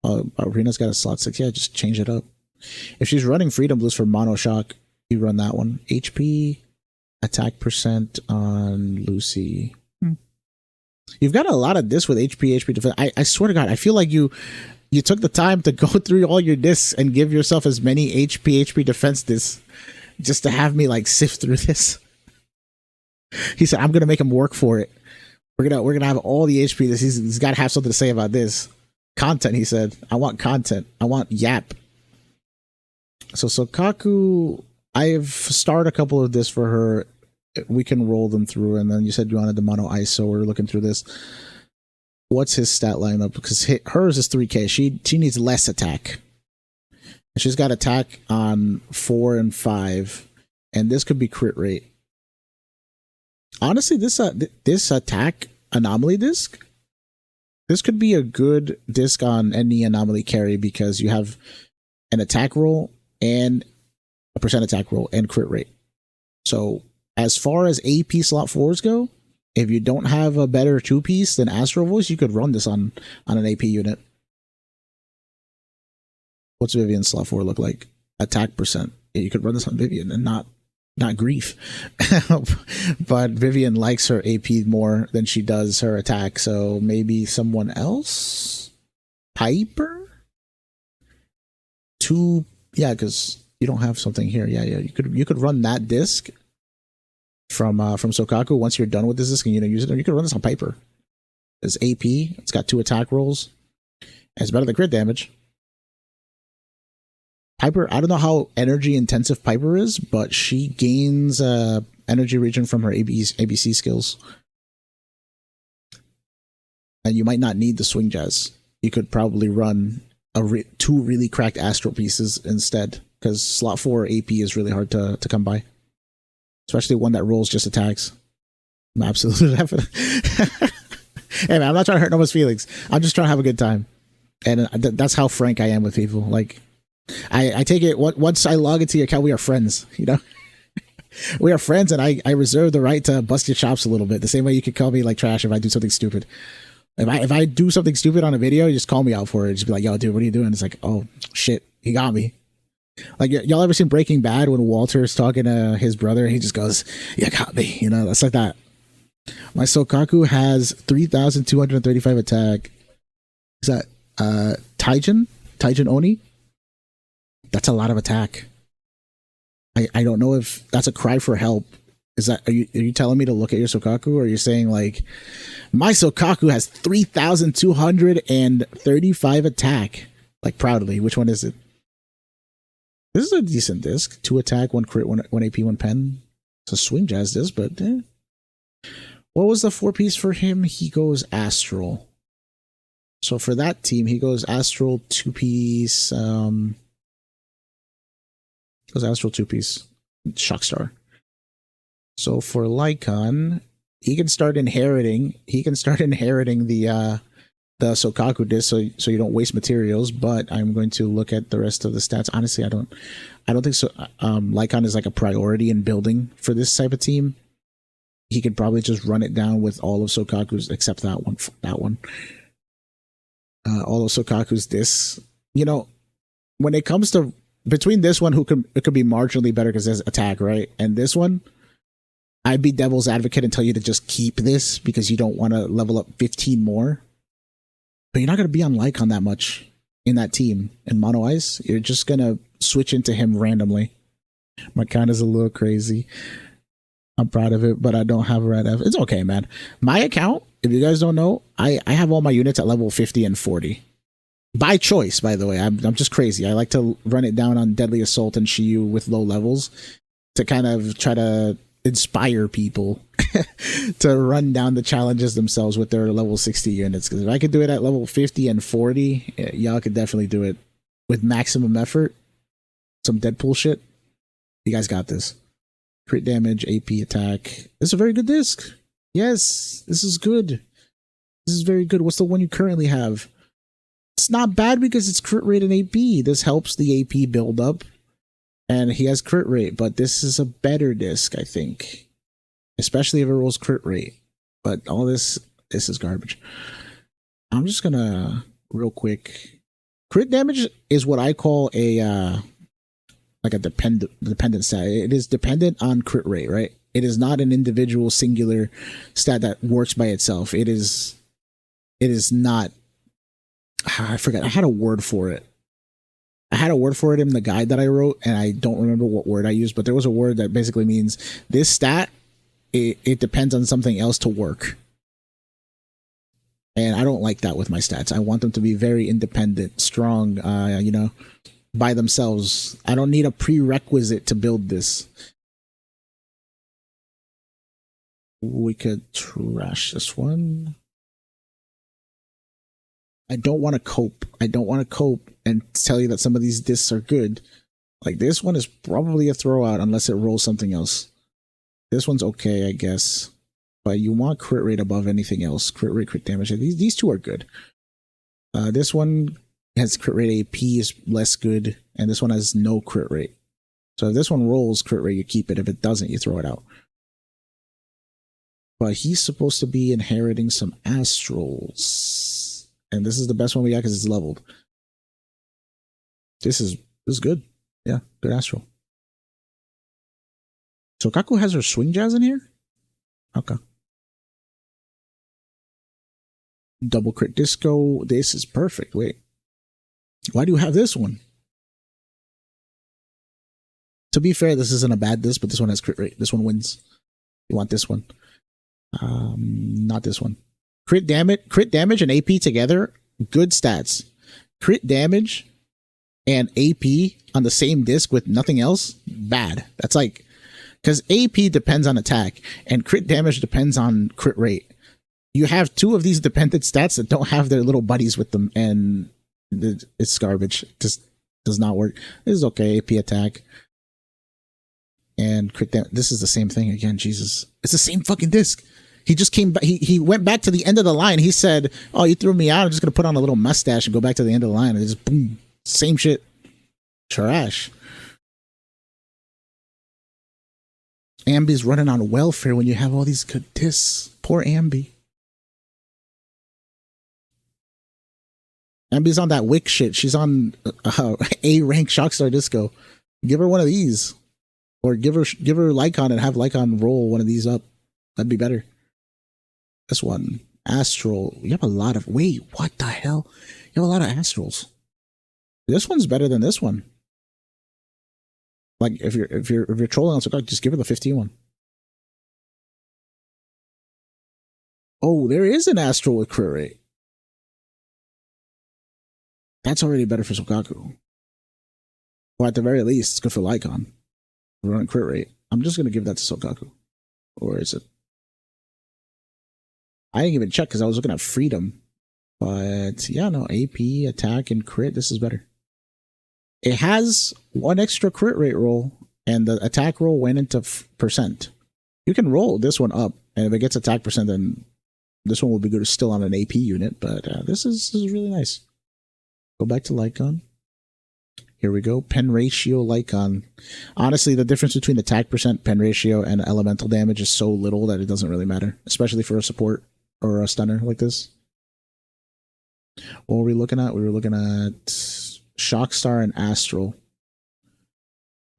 Rena's got a slot 6, yeah, just change it up. If she's running Freedom Blues for Mono Shock, you run that one. HP, attack percent on Lucy. You've got a lot of discs with HP defense. I swear to God, I feel like you took the time to go through all your discs and give yourself as many HP defense discs just to have me like sift through this. He said, I'm gonna make him work for it. We're gonna have all the HP. He's got to have something to say about this content. He said, "I want content. I want yap." So Sokaku, I've started a couple of this for her. We can roll them through, and then you said you wanted the mono ice, so we're looking through this. What's his stat lineup? Because hers is 3K. She needs less attack. She's got attack on 4 and 5, and this could be crit rate. Honestly, this attack anomaly disc, this could be a good disc on any anomaly carry because you have an attack roll and a percent attack roll and crit rate. So as far as AP slot 4s go, if you don't have a better 2-piece than Astro Voice, you could run this on an AP unit. What's Vivian's slot 4 look like? Attack percent. Yeah, you could run this on Vivian and not Grief. But Vivian likes her AP more than she does her attack, so maybe someone else? Piper? Yeah, because you don't have something here. Yeah, you could run that disc from Sokaku once you're done with this disc and you don't use it. Or you could run this on Piper. It's AP. It's got 2 attack rolls. And it's better than crit damage. Piper, I don't know how energy intensive Piper is, but she gains energy regen from her ABC skills. And you might not need the swing jazz. You could probably run 2 really cracked astral pieces instead, because slot 4 AP is really hard to come by. Especially one that rolls just attacks. I'm absolutely laughing. Hey man, I'm not trying to hurt no one's feelings. I'm just trying to have a good time. And that's how frank I am with people. Like, I take it once I log into your account, we are friends, you know. We are friends, and I reserve the right to bust your chops a little bit. The same way you could call me like trash if I do something stupid. If I do something stupid on a video, you just call me out for it. Just be like, yo, dude, what are you doing? It's like, oh shit, he got me. Like, y'all ever seen Breaking Bad when Walter's talking to his brother and he just goes, you got me, you know? That's like that. My Sokaku has 3,235 attack. Is that Taijin Oni? That's a lot of attack. I don't know if that's a cry for help. Is that are you telling me to look at your Sokaku, or are you saying like my Sokaku has 3,235 attack? Like proudly, which one is it? This is a decent disc. 2 attack, 1 crit, 1 AP, 1 pen. It's a swing jazz disc, but what was the 4-piece for him? He goes Astral. So for that team, he goes Astral 2-piece. Goes Astral 2-piece. Shockstar. So for Lycon, he can start inheriting. He can start inheriting the Sokaku disc, so you don't waste materials. But I'm going to look at the rest of the stats. Honestly, I don't think so. Lycon is like a priority in building for this type of team. He could probably just run it down with all of Sokaku's, except that one. All of Sokaku's discs. You know, when it comes to between this one, it could be marginally better because there's attack, right? And this one, I'd be devil's advocate and tell you to just keep this because you don't want to level up 15 more. But you're not going to be on Lycon that much in that team. In Mono Ice, you're just going to switch into him randomly. My count is a little crazy. I'm proud of it, but I don't have a red F. It's okay, man. My account, if you guys don't know, I have all my units at level 50 and 40. By choice, by the way. I'm just crazy. I like to run it down on Deadly Assault and Shiyu with low levels to kind of try to inspire people to run down the challenges themselves with their level 60 units. Because if I could do it at level 50 and 40, y'all could definitely do it with maximum effort. Some Deadpool shit. You guys got this. Crit damage, AP attack. This is a very good disc. Yes, this is good. This is very good. What's the one you currently have? It's not bad because it's crit rate and AP. This helps the AP build up. And he has crit rate, but this is a better disc, I think. Especially if it rolls crit rate. But all this is garbage. I'm just gonna, real quick. Crit damage is what I call a dependent stat. It is dependent on crit rate, right? It is not an individual singular stat that works by itself. It is not. I forgot. I had a word for it. I had a word for it in the guide that I wrote, and I don't remember what word I used, but there was a word that basically means this stat, it depends on something else to work. And I don't like that with my stats. I want them to be very independent, strong, by themselves. I don't need a prerequisite to build this. We could trash this one. I don't want to cope. I don't want to cope and tell you that some of these discs are good. Like this one is probably a throwout unless it rolls something else. This one's okay, I guess. But you want crit rate above anything else. Crit rate, crit damage. These two are good. This one has crit rate, AP is less good. And this one has no crit rate. So if this one rolls crit rate, you keep it. If it doesn't, you throw it out. But he's supposed to be inheriting some astrals. And this is the best one we got because it's leveled. This is good. Yeah, good astral. So Kaku has her swing jazz in here? Okay. Double crit disco. This is perfect. Wait. Why do you have this one? To be fair, this isn't a bad disc, but this one has crit rate. This one wins. You want this one. Not this one. Crit damage and AP together, good stats. Crit damage and AP on the same disc with nothing else, bad. That's like, because AP depends on attack and crit damage depends on crit rate. You have two of these dependent stats that don't have their little buddies with them, and it's garbage. It just does not work. This is okay. AP attack and crit damage. This is the same thing again. Jesus, it's the same fucking disc. He just came back. He went back to the end of the line. He said, "Oh, you threw me out. I'm just gonna put on a little mustache and go back to the end of the line." And just boom, same shit, trash. Ambi's running on welfare when you have all these good discs. Poor Ambi. Ambi's on that Wick shit. She's on A rank Shockstar Disco. Give her one of these, or give her Lycon and have Lycon roll one of these up. That'd be better. This one, Astral. You have a lot of. Wait, what the hell? You have a lot of Astrals. This one's better than this one. Like if you're trolling on Sokak, just give her the 15 one. Oh, there is an Astral with crit rate. That's already better for Sokaku. Or at the very least, it's good for Lycon. Running crit rate. I'm just going to give that to Sokaku. Or is it? I didn't even check because I was looking at Freedom. But yeah, no, AP, attack, and crit. This is better. It has one extra crit rate roll, and the attack roll went into percent. You can roll this one up, and if it gets attack percent, then this one will be good still on an AP unit. But this is really nice. Go back to Lycon. Here we go. Pen ratio Lycon. Honestly, the difference between attack percent, pen ratio, and elemental damage is so little that it doesn't really matter, especially for a support or a stunner like this. What were we looking at? We were looking at Shockstar and Astral.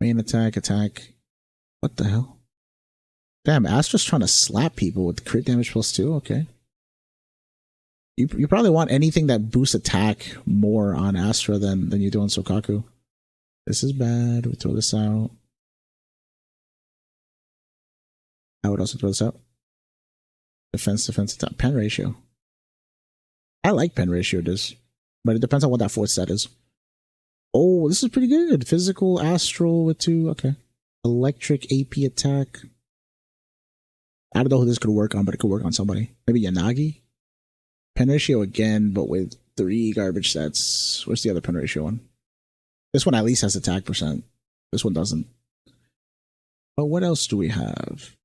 Main attack. What the hell? Damn, Astra's trying to slap people with crit damage +2. Okay. You probably want anything that boosts attack more on Astra than you do on Sokaku. This is bad. We throw this out. I would also throw this out. Defense, attack. Pen ratio. I like pen ratio, but it depends on what that fourth stat is. Oh, this is pretty good. Physical, Astral with 2. Okay. Electric, AP attack. I don't know who this could work on, but it could work on somebody. Maybe Yanagi? Pen ratio again, but with 3 garbage sets. Where's the other pen ratio one? This one at least has attack percent. This one doesn't. But what else do we have?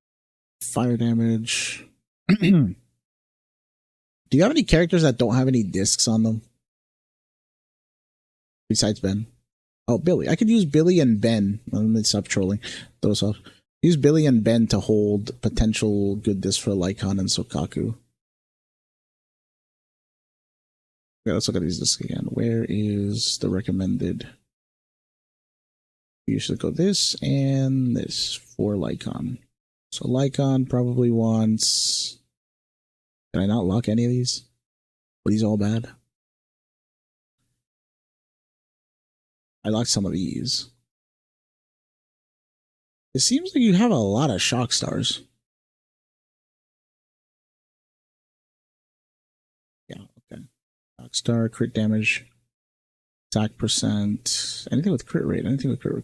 Fire damage. Do you have any characters that don't have any discs on them? Besides Ben. Oh, Billy. I could use Billy and Ben. Let me stop trolling. Those off. Use Billy and Ben to hold potential good discs for Lycon and Sokaku. Okay, let's look at these discs again. Where is the recommended? We usually go this and this for Lycon. So Lycon probably wants... Can I not lock any of these? Are these all bad? I locked some of these. It seems like you have a lot of shock stars. Yeah, okay. Shock star, crit damage, attack percent, anything with crit rate,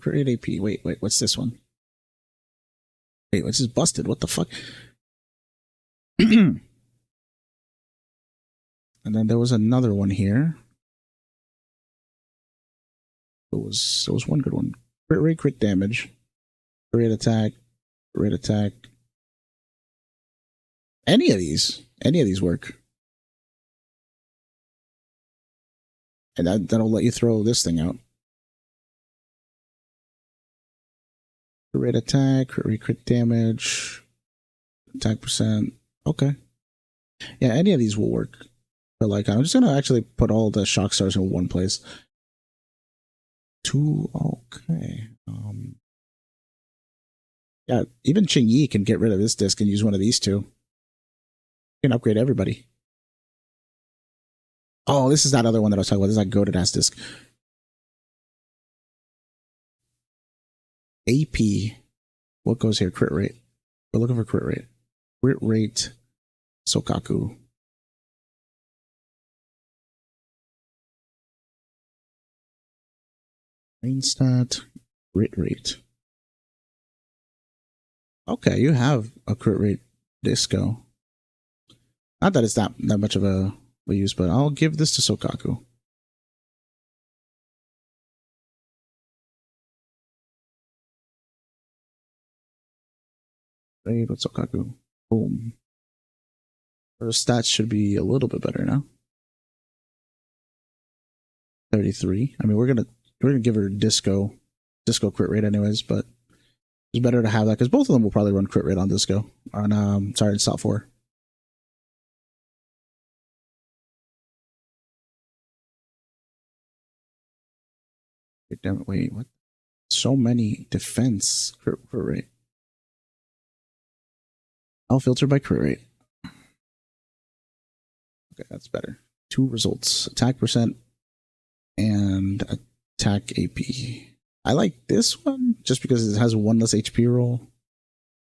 crit rate AP. Wait, what's this one? Wait, what's this busted? What the fuck? And then there was another one here. There was one good one. Crit rate, crit damage, crit attack, crit attack. Any of these work. And that'll let you throw this thing out. Crit attack, crit damage, attack percent. Okay. Yeah, any of these will work. But like, I'm just gonna actually put all the shock stars in one place. 2. Okay. Yeah, even Ching Yi can get rid of this disc and use one of these 2. You can upgrade everybody. Oh, this is that other one that I was talking about. This is that goated ass disc. AP. What goes here? Crit rate. We're looking for crit rate. Crit rate. Sokaku. Main stat. Crit rate. Okay, you have a crit rate disco. Not that it's that much of a use, but I'll give this to Sokaku. Trade with Sokaku. Boom. Her stats should be a little bit better now. 33. I mean, we're gonna give her disco crit rate anyways, but it's better to have that because both of them will probably run crit rate on disco. On sorry, it's top 4. Wait, what? So many defense crit rate. I'll filter by crit rate. Okay, that's better. 2 results. Attack percent and attack AP. I like this one just because it has 1 less HP roll.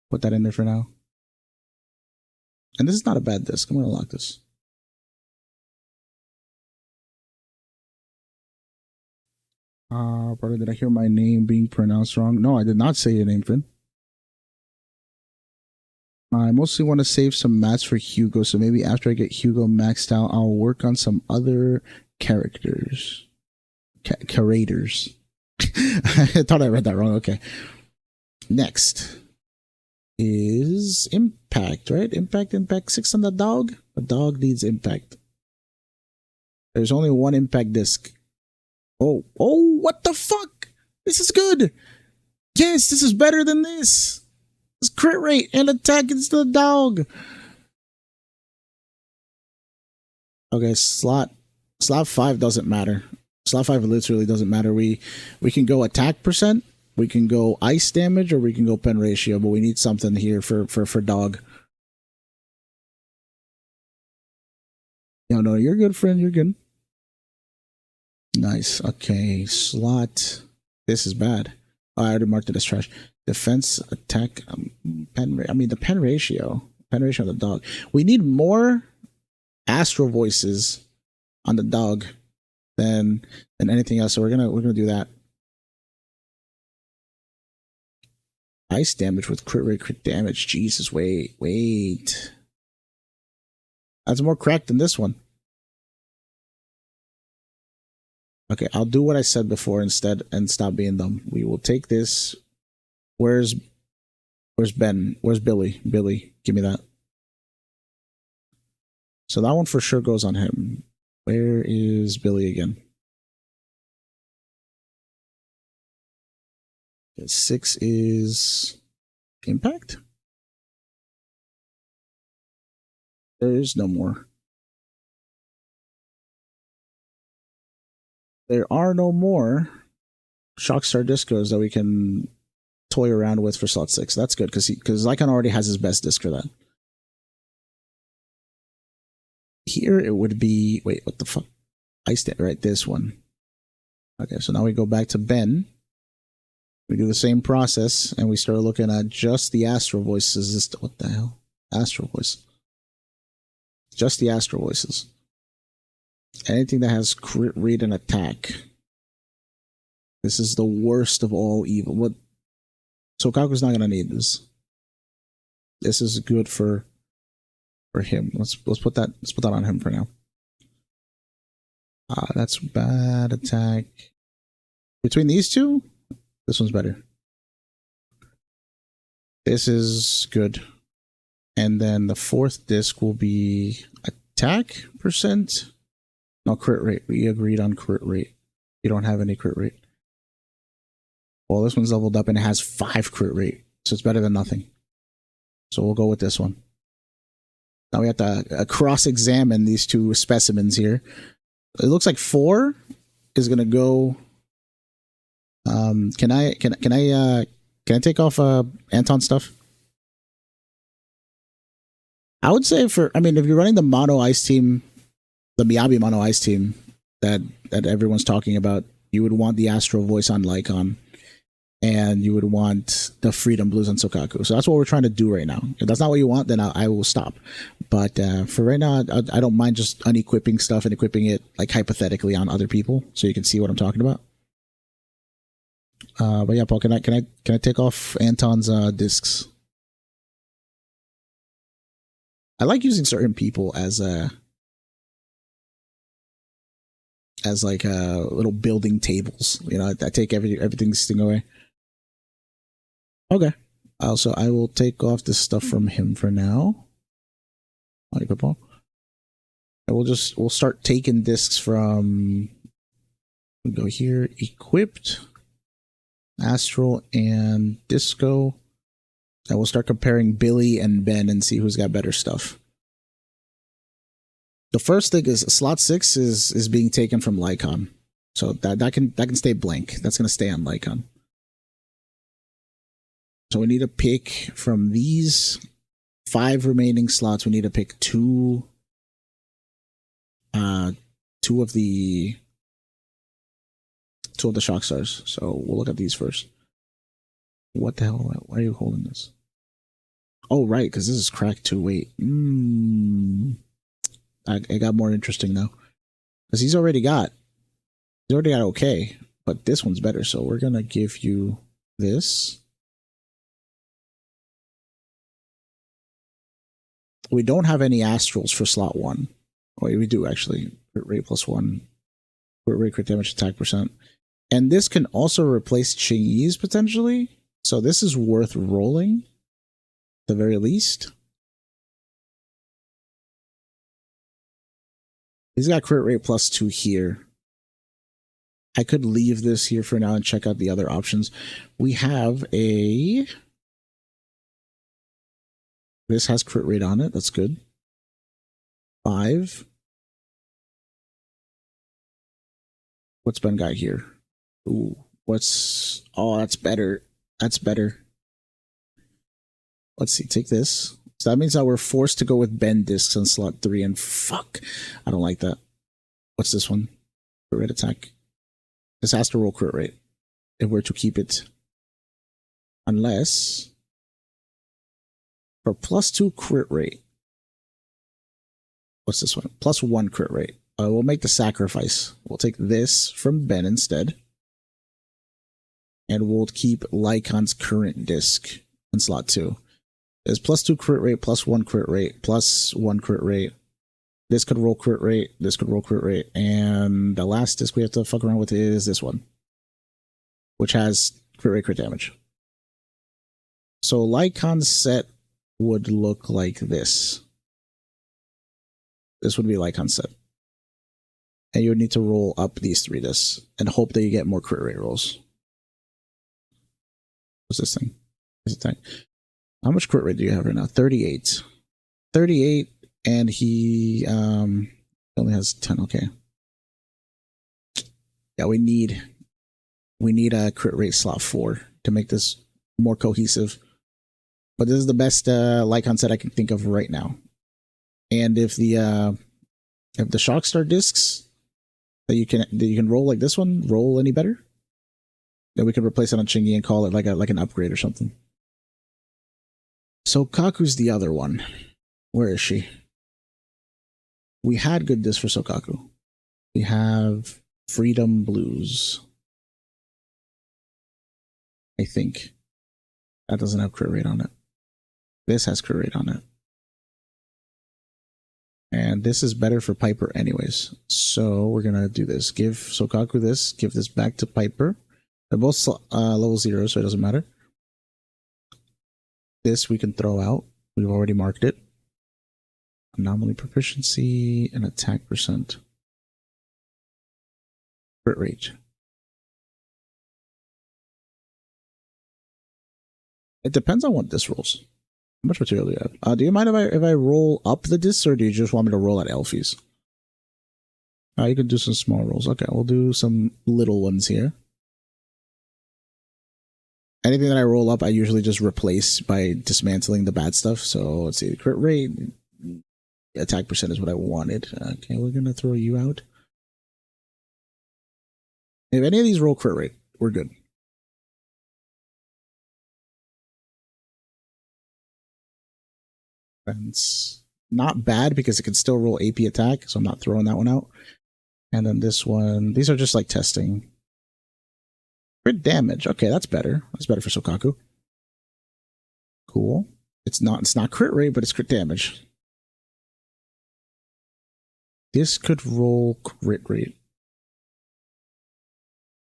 Put that in there for now. And this is not a bad disc. I'm gonna lock this. Brother, did I hear my name being pronounced wrong? No, I did not say your name, Finn. I mostly want to save some mats for Hugo, so maybe after I get Hugo maxed out, I'll work on some other characters. Curators. I thought I read that wrong. Okay. Next is Impact, right? Impact 6 on the dog. The dog needs Impact. There's only one Impact disc. Oh, what the fuck? This is good. Yes, this is better than this. It's crit rate and attack against the dog. Okay, slot 5 doesn't matter. Slot 5 literally doesn't matter. We can go attack percent, we can go ice damage, or we can go pen ratio, but we need something here for dog. No, you're good, friend. You're good. Nice. Okay, slot. This is bad. Oh, I already marked it as trash. Defense, attack, the pen ratio of the dog. We need more astral voices on the dog than anything else. So we're gonna do that. Ice damage with crit rate, crit damage. Jesus, wait. That's more cracked than this one. Okay, I'll do what I said before instead and stop being dumb. We will take this. Where's Ben? Where's Billy? Billy, give me that. So that one for sure goes on him. Where is Billy again? 6 is Impact? There is no more. There are no more Shockstar Discos that we can toy around with for slot 6. That's good because Lycon already has his best disc for that. Here it would be, wait, what the fuck? Right, this one. Okay, so now we go back to Ben. We do the same process and we start looking at just the Astral Voices. What the hell? Astral Voice. Just the Astral Voices. Anything that has crit rate and attack. This is the worst of all evil. What? Sokaku's not gonna need this. This is good for him. Let's put that on him for now. That's bad attack. Between these two, this one's better. This is good. And then the fourth disc will be attack percent. No, crit rate. We agreed on crit rate. You don't have any crit rate. Well, this one's leveled up and it has 5 crit rate. So it's better than nothing. So we'll go with this one. Now we have to cross-examine these two specimens here. It looks like 4 is gonna go. Can I take off Anton stuff? I would say if you're running the mono ice team, the Miyabi mono ice team that everyone's talking about, you would want the Astral Voice on Lycon, and you would want the Freedom Blues on Sokaku. So that's what we're trying to do right now. If that's not what you want, then I will stop. But for right now, I don't mind just unequipping stuff and equipping it like hypothetically on other people, so you can see what I'm talking about. But yeah, Paul, can I take off Anton's discs? I like using certain people as little building tables. You know, I take everything's thing away. Okay. Also, I will take off this stuff from him for now. And we'll start taking discs from. We'll go here, equipped, Astral, and Disco. And we'll start comparing Billy and Ben and see who's got better stuff. The first thing is slot 6 is being taken from Lycon. So that can stay blank. That's gonna stay on Lycon. So we need to pick from these 5 remaining slots, we need to pick 2 of the shock stars. So we'll look at these first. What the hell? Why are you holding this? Oh, right, because this is cracked too. Wait. It got more interesting now. Because he's already got okay. But this one's better. So we're going to give you this. We don't have any astrals for slot 1. Wait, we do actually. Crit rate +1. Crit rate, crit damage, attack %. And this can also replace Ching's potentially. So this is worth rolling. At the very least. He's got crit rate +2 here. I could leave this here for now and check out the other options. We have a... This has crit rate on it. That's good. 5. What's Ben got here? Ooh, what's... Oh, that's better. That's better. Let's see. Take this. So that means that we're forced to go with Ben discs on slot 3. And fuck. I don't like that. What's this one? Crit rate attack. This has to roll crit rate if we're to keep it. Unless for +2 crit rate. What's this one? +1 crit rate. We'll make the sacrifice. We'll take this from Ben instead. And we'll keep Lycon's current disc in slot 2. There's +2 crit rate, +1 crit rate, +1 crit rate. This could roll crit rate. This could roll crit rate. And the last disc we have to fuck around with is this one, which has crit rate, crit damage. So Lycon's set would look like this. This would be Lycon's set. And you would need to roll up these 3 discs and hope that you get more crit rate rolls. What's this thing? This attack. How much crit rate do you have right now? 38. 38. And he only has 10. Okay. Yeah, we need a crit rate slot 4 to make this more cohesive. But this is the best Lycon set I can think of right now. And if the Shockstar discs that you can roll like this one roll any better, then we can replace it on Chingy and call it like an upgrade or something. So Kaku's the other one. Where is she? We had good discs for Sokaku. We have Freedom Blues. I think. That doesn't have crit rate on it. This has crit rate on it. And this is better for Piper anyways. So we're going to do this. Give Sokaku this. Give this back to Piper. They're both level 0, so it doesn't matter. This we can throw out. We've already marked it. Anomaly proficiency and attack %. Crit rate. It depends on what this rolls. How much material do you have? Do you mind if I roll up the discs, or do you just want me to roll at Elfies? You can do some small rolls. Okay, we'll do some little ones here. Anything that I roll up, I usually just replace by dismantling the bad stuff. So let's see, crit rate, attack % is what I wanted. Okay, we're gonna throw you out. If any of these roll crit rate, we're good. And it's not bad because it can still roll AP attack, so I'm not throwing that one out. And then this one, these are just like testing. Crit damage. Okay, that's better. That's better for Sokaku. Cool. It's not crit rate, but it's crit damage. This could roll crit rate.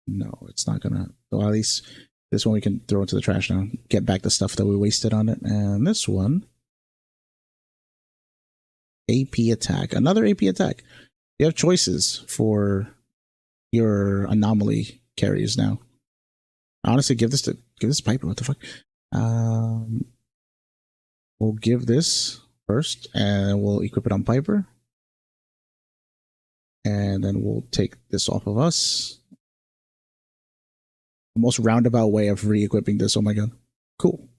No, it's not gonna. Well, at least this one we can throw into the trash now. Get back the stuff that we wasted on it. And this one, AP attack. Another AP attack. You have choices for your anomaly carries now. Honestly, give this Piper. What the fuck? We'll give this first, and we'll equip it on Piper. And then we'll take this off of us. The most roundabout way of re-equipping this. Oh my god. Cool.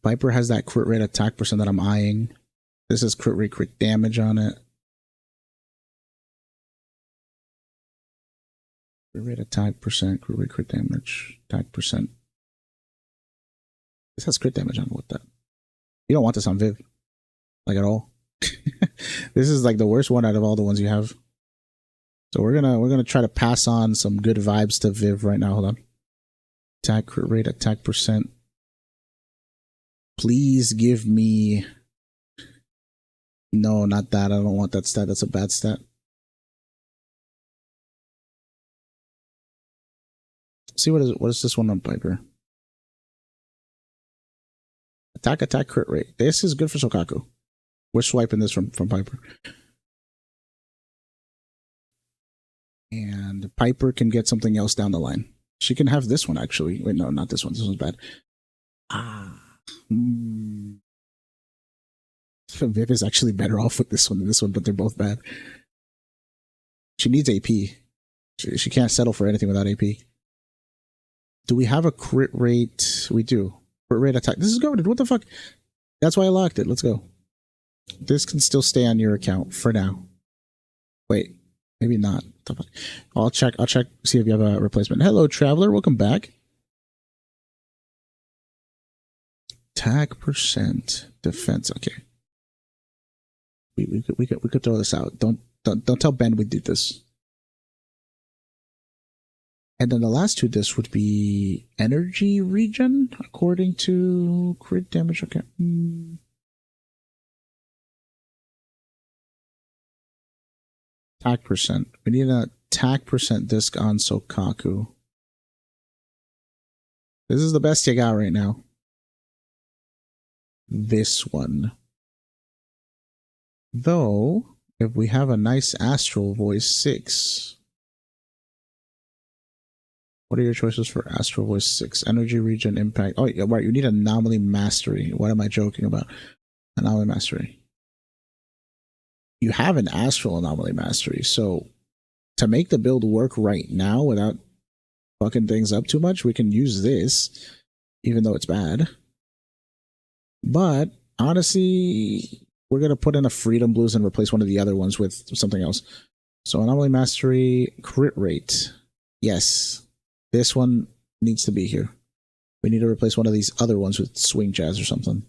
Piper has that crit rate attack % that I'm eyeing. This is crit rate, crit damage on it. Crit rate attack %, crit rate, crit damage, attack %. This has crit damage on it. What that? You don't want this on Viv. Like at all. This is like the worst one out of all the ones you have. So we're gonna try to pass on some good vibes to Viv right now. Hold on. Attack crit rate, attack percent. Please give me. No, not that. I don't want that stat. That's a bad stat. See what is this one on Piper? Attack crit rate. This is good for Sokaku. We're swiping this from Piper. And Piper can get something else down the line. She can have this one actually. Wait, no, not this one. This one's bad. Viv is actually better off with this one than this one, but they're both bad. She needs AP. She can't settle for anything without AP. Do we have a crit rate? We do. Crit rate attack. This is goated. What the fuck? That's why I locked it. Let's go. This can still stay on your account for now. Wait, maybe not. I'll check. See if you have a replacement. Hello, Traveler. Welcome back. Attack percent, defense. Okay. We could throw this out. Don't tell Ben we did this. And then the last two discs would be energy regen, according to crit damage. Okay. Attack percent. We need an attack percent disc on Sokaku. This is the best you got right now. This one. Though, if we have a nice Astral Voice 6. What are your choices for Astral Voice 6? Energy Regen, Impact. Oh, yeah, right. You need Anomaly Mastery. What am I joking about? Anomaly Mastery. You have an Astral Anomaly Mastery. So, to make the build work right now without fucking things up too much, we can use this, even though it's bad. But, honestly, we're going to put in a Freedom Blues and replace one of the other ones with something else. So, Anomaly Mastery, crit rate. Yes. This one needs to be here. We need to replace one of these other ones with Swing Jazz or something.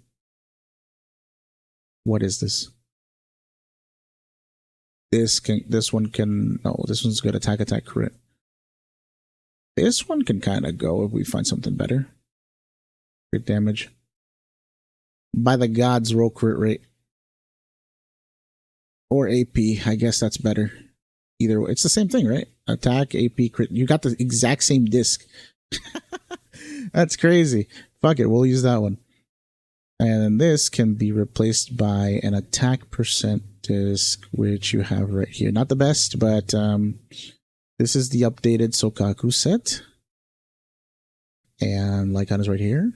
What is this? This one can, no, this one's good. Attack crit. This one can kind of go if we find something better. Crit damage. By the gods, roll crit rate. Or AP. I guess that's better. Either way, it's the same thing, right? Attack, AP, crit. You got the exact same disc. That's crazy. Fuck it, we'll use that one. And then this can be replaced by an attack percent disc, which you have right here. Not the best, but this is the updated Sokaku set. And Lycon is right here.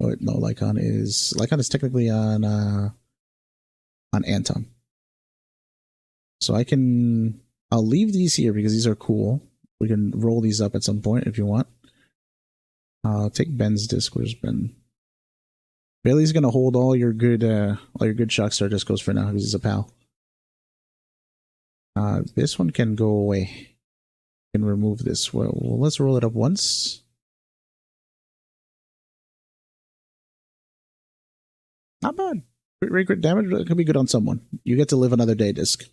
Oh, no, Lycon is technically on Anton. So I'll leave these here because these are cool. We can roll these up at some point if you want. I'll take Ben's disc. Where's Ben? Bailey's gonna hold all your good Shockstar discos for now because he's a pal. This one can go away. Can remove this. Well, let's roll it up once. Not bad. Crit damage. It could be good on someone. You get to live another day, disc.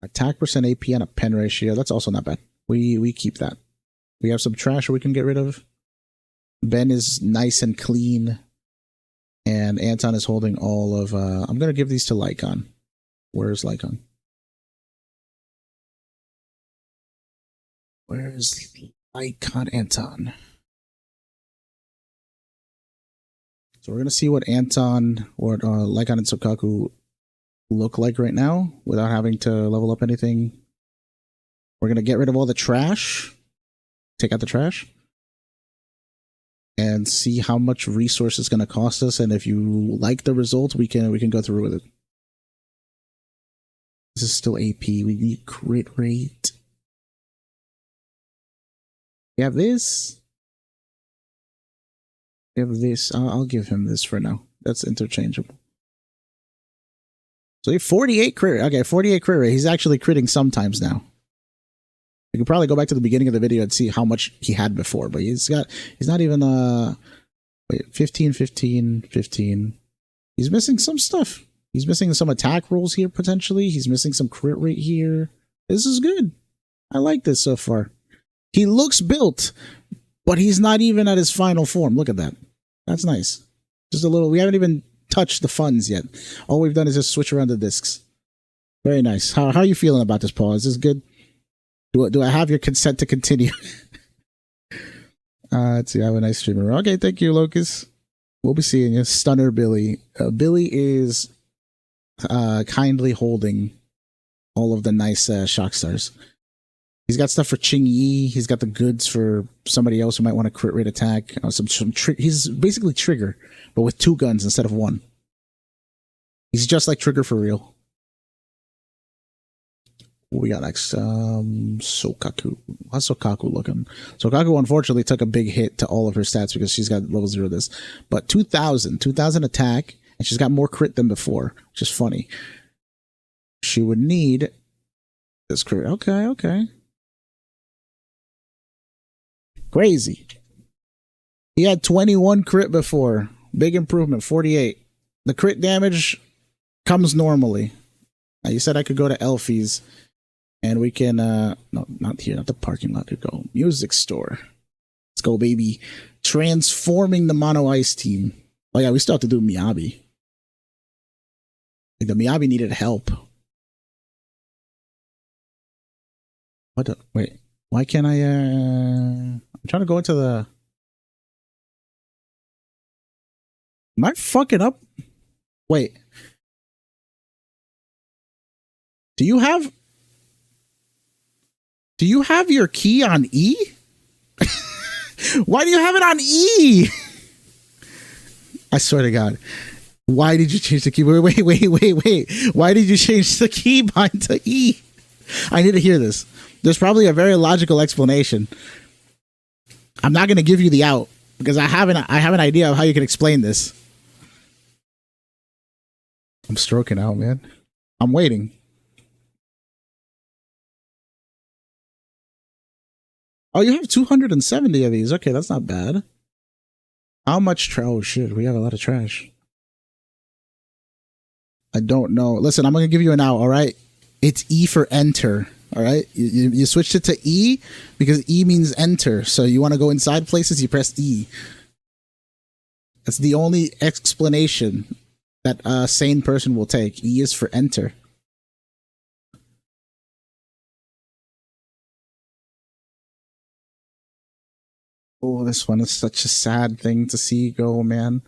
Attack percent AP and a pen ratio. That's also not bad. We keep that. We have some trash we can get rid of. Ben is nice and clean. And Anton is holding all of... I'm going to give these to Lycon. Where's Lycon? Where's Lycon Anton? So we're going to see what Anton or Lycon and Sokaku look like right now without having to level up anything. We're going to get rid of all the trash. Take out the trash. And see how much resource it's going to cost us. And if you like the result, we can go through with it. This is still AP. We need crit rate. We have this. We have this. I'll give him this for now. That's interchangeable. So he have 48 crit. Okay, 48 crit rate. He's actually critting sometimes now. You could probably go back to the beginning of the video and see how much he had before, but he's not even, wait, 15, 15, 15. He's missing some stuff. He's missing some attack rolls here, potentially. He's missing some crit rate here. This is good. I like this so far. He looks built, but he's not even at his final form. Look at that. That's nice. Just a little, we haven't even touched the funds yet. All we've done is just switch around the discs. Very nice. How are you feeling about this, Paul? Is this good? Do I have your consent to continue? Let's see. I have a nice streamer. Okay, thank you, Locus. We'll be seeing you. Stunner Billy. Billy is kindly holding all of the nice shock stars. He's got stuff for Ching Yi. He's got the goods for somebody else who might want a crit rate attack. He's basically Trigger, but with 2 guns instead of 1. He's just like Trigger for real. What we got next? Sokaku. How's Sokaku looking? Sokaku unfortunately took a big hit to all of her stats because she's got level 0 this. But 2,000 attack, and she's got more crit than before, which is funny. She would need this crit. Okay. Crazy. He had 21 crit before. Big improvement, 48. The crit damage comes normally. Now, you said I could go to Elfie's. And we can, no, not here, not the parking lot. Here go. Music store. Let's go, baby. Transforming the Mono Ice team. Oh, yeah, we still have to do Miyabi. Like, the Miyabi needed help. What the, wait, why can't I, I'm trying to go into the, am I fucking up? Wait. Do you have your key on E? Why do you have it on E? I swear to God. Why did you change the key? Wait. Why did you change the keybind to E? I need to hear this. There's probably a very logical explanation. I'm not going to give you the out because I have an idea of how you can explain this. I'm stroking out, man. I'm waiting. Oh, you have 270 of these. Okay, that's not bad. How much trash? Oh, shit. We have a lot of trash. I don't know. Listen, I'm going to give you an out, all right? It's E for enter, all right? You switched it to E because E means enter. So you want to go inside places, you press E. That's the only explanation that a sane person will take. E is for enter. Oh, this one is such a sad thing to see go, man.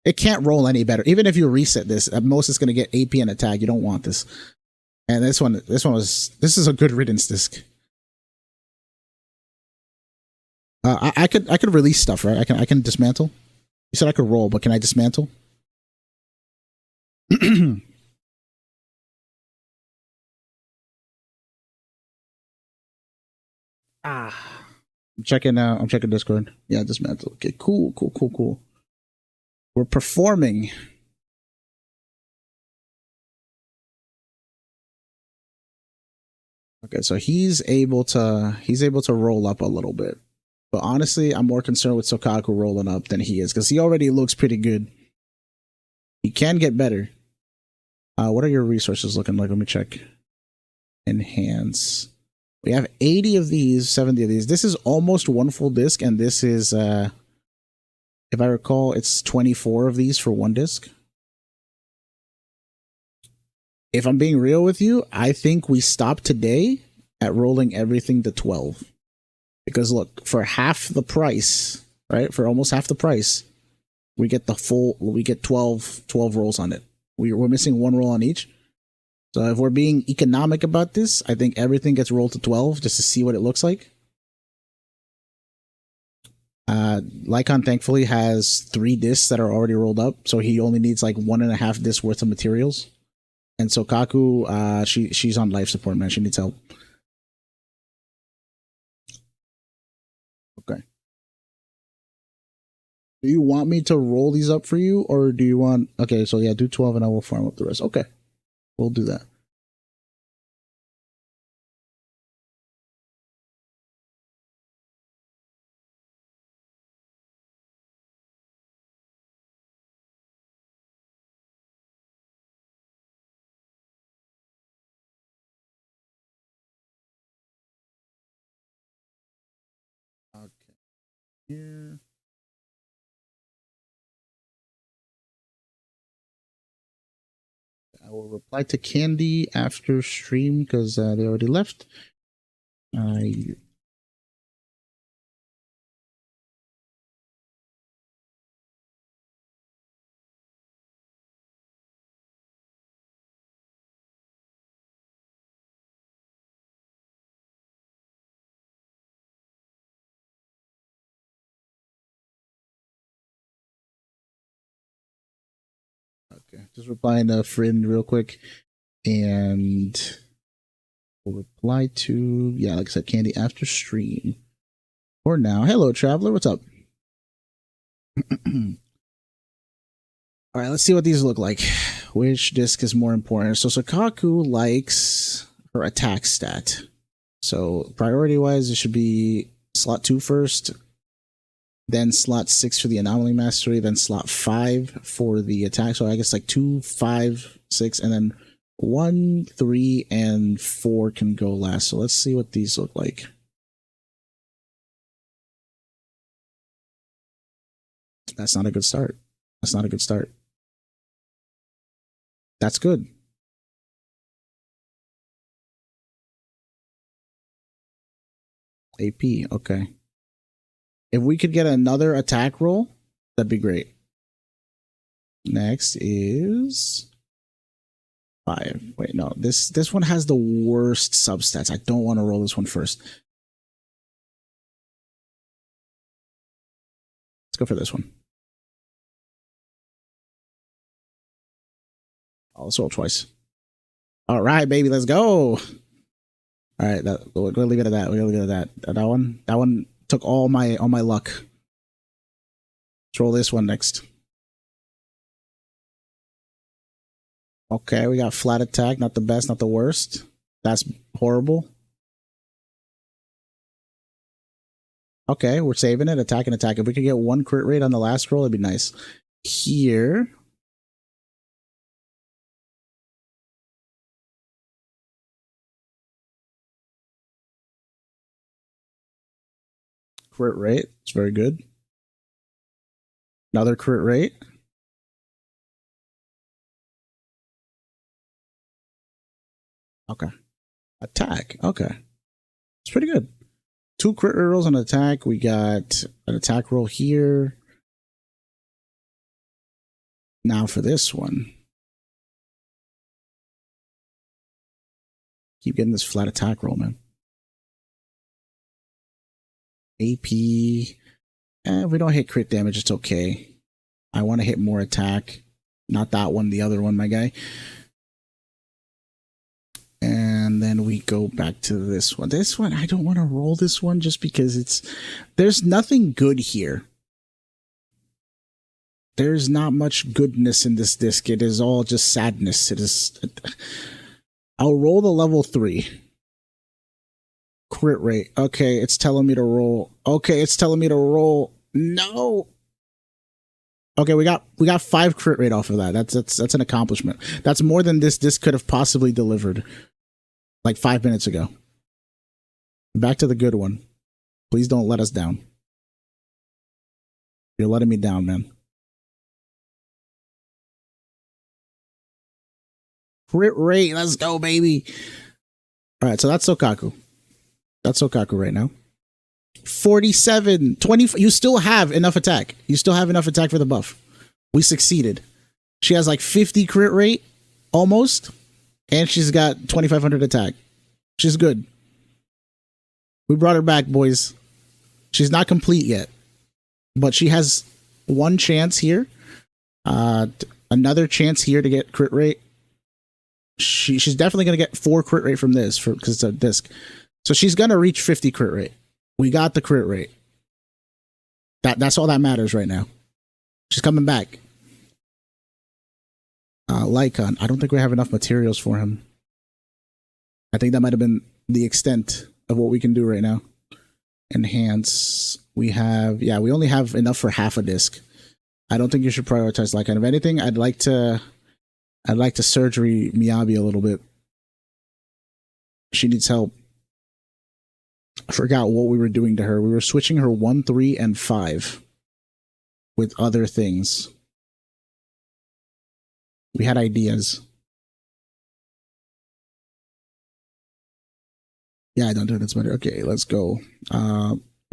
It can't roll any better. Even if you reset this, at most it's going to get AP and attack. You don't want this. And this is a good riddance disc. I could release stuff, right? I can dismantle. You said I could roll, but can I dismantle? I'm checking Discord. Yeah, dismantle. Okay, cool. We're performing. Okay, so he's able to roll up a little bit. But honestly, I'm more concerned with Sokaku rolling up than he is, because he already looks pretty good. He can get better. What are your resources looking like? Let me check. Enhance. We have 80 of these, 70 of these. This is almost one full disc, and this is, if I recall, it's 24 of these for one disc. If I'm being real with you, I think we stop today at rolling everything to 12. Because look, for half the price, right? For almost half the price, we get 12 rolls on it. We're missing one roll on each. So if we're being economic about this, I think everything gets rolled to 12 just to see what it looks like. Lycon thankfully has 3 discs that are already rolled up, so he only needs like 1.5 discs worth of materials. And Sokaku, she's on life support, man. She needs help. Okay. Do you want me to roll these up for you, or do you want... Okay, so yeah, do 12 and I will farm up the rest. Okay. We'll do that. here. I will reply to Candy after stream because they already left. Okay, just replying to a friend real quick, and we'll reply to, yeah, like I said, Candy after stream. For now, hello traveler, what's up? All right, let's see what these look like. Which disc is more important? So Sukaku likes her attack stat. So priority wise, it should be slot 2 first, then slot 6 for the anomaly mastery, then slot 5 for the attack. So I guess like 2, 5, 6, and then 1, 3, and 4 can go last. So let's see what these look like. That's not a good start. That's not a good start. That's good. AP, okay. If we could get another attack roll, that'd be great. Next is 5. Wait, no, this one has the worst substats. I don't want to roll this one first. Let's go for this one. Oh, let's roll twice. All right, baby, let's go. All right, we're gonna leave it at that. We're gonna leave it at that. That one took all my luck. Let's roll this one next. Okay, we got flat attack. Not the best, not the worst. That's horrible. Okay, we're saving it. Attack and attack. If we could get 1 crit rate on the last roll, it'd be nice. Here. Crit rate. It's very good. Another crit rate. Okay. Attack. Okay. It's pretty good. 2 crit rolls on attack. We got an attack roll here. Now for this one. Keep getting this flat attack roll, man. AP. If we don't hit crit damage, it's okay. I want to hit more attack. Not that one, the other one, my guy. And then we go back to this one. This one, I don't want to roll this one just because there's nothing good here. There's not much goodness in this disc. It is all just sadness. I'll roll the level 3. Crit rate. Okay, it's telling me to roll. Okay, it's telling me to roll. No. Okay, we got 5 crit rate off of that. That's an accomplishment. That's more than this disc could have possibly delivered like 5 minutes ago. Back to the good one. Please don't let us down. You're letting me down, man. Crit rate. Let's go, baby. All right, so that's Sukaku. That's Sukaku right now. 47, 20. You still have enough attack. You still have enough attack for the buff. We succeeded. She has like 50 crit rate, almost. And she's got 2,500 attack. She's good. We brought her back, boys. She's not complete yet. But she has 1 chance here. Another chance here to get crit rate. She's definitely going to get 4 crit rate from this because it's a disc. So she's going to reach 50 crit rate. We got the crit rate. That's all that matters right now. She's coming back. Lycon. I don't think we have enough materials for him. I think that might have been the extent of what we can do right now. Enhance. We have, yeah, we only have enough for half a disc. I don't think you should prioritize Lycon. If anything, I'd like to surgery Miyabi a little bit. She needs help. I forgot what we were doing to her. We were switching her 1, 3, and 5 with other things. We had ideas. Yeah, I don't do it. That's better. Okay, let's go. You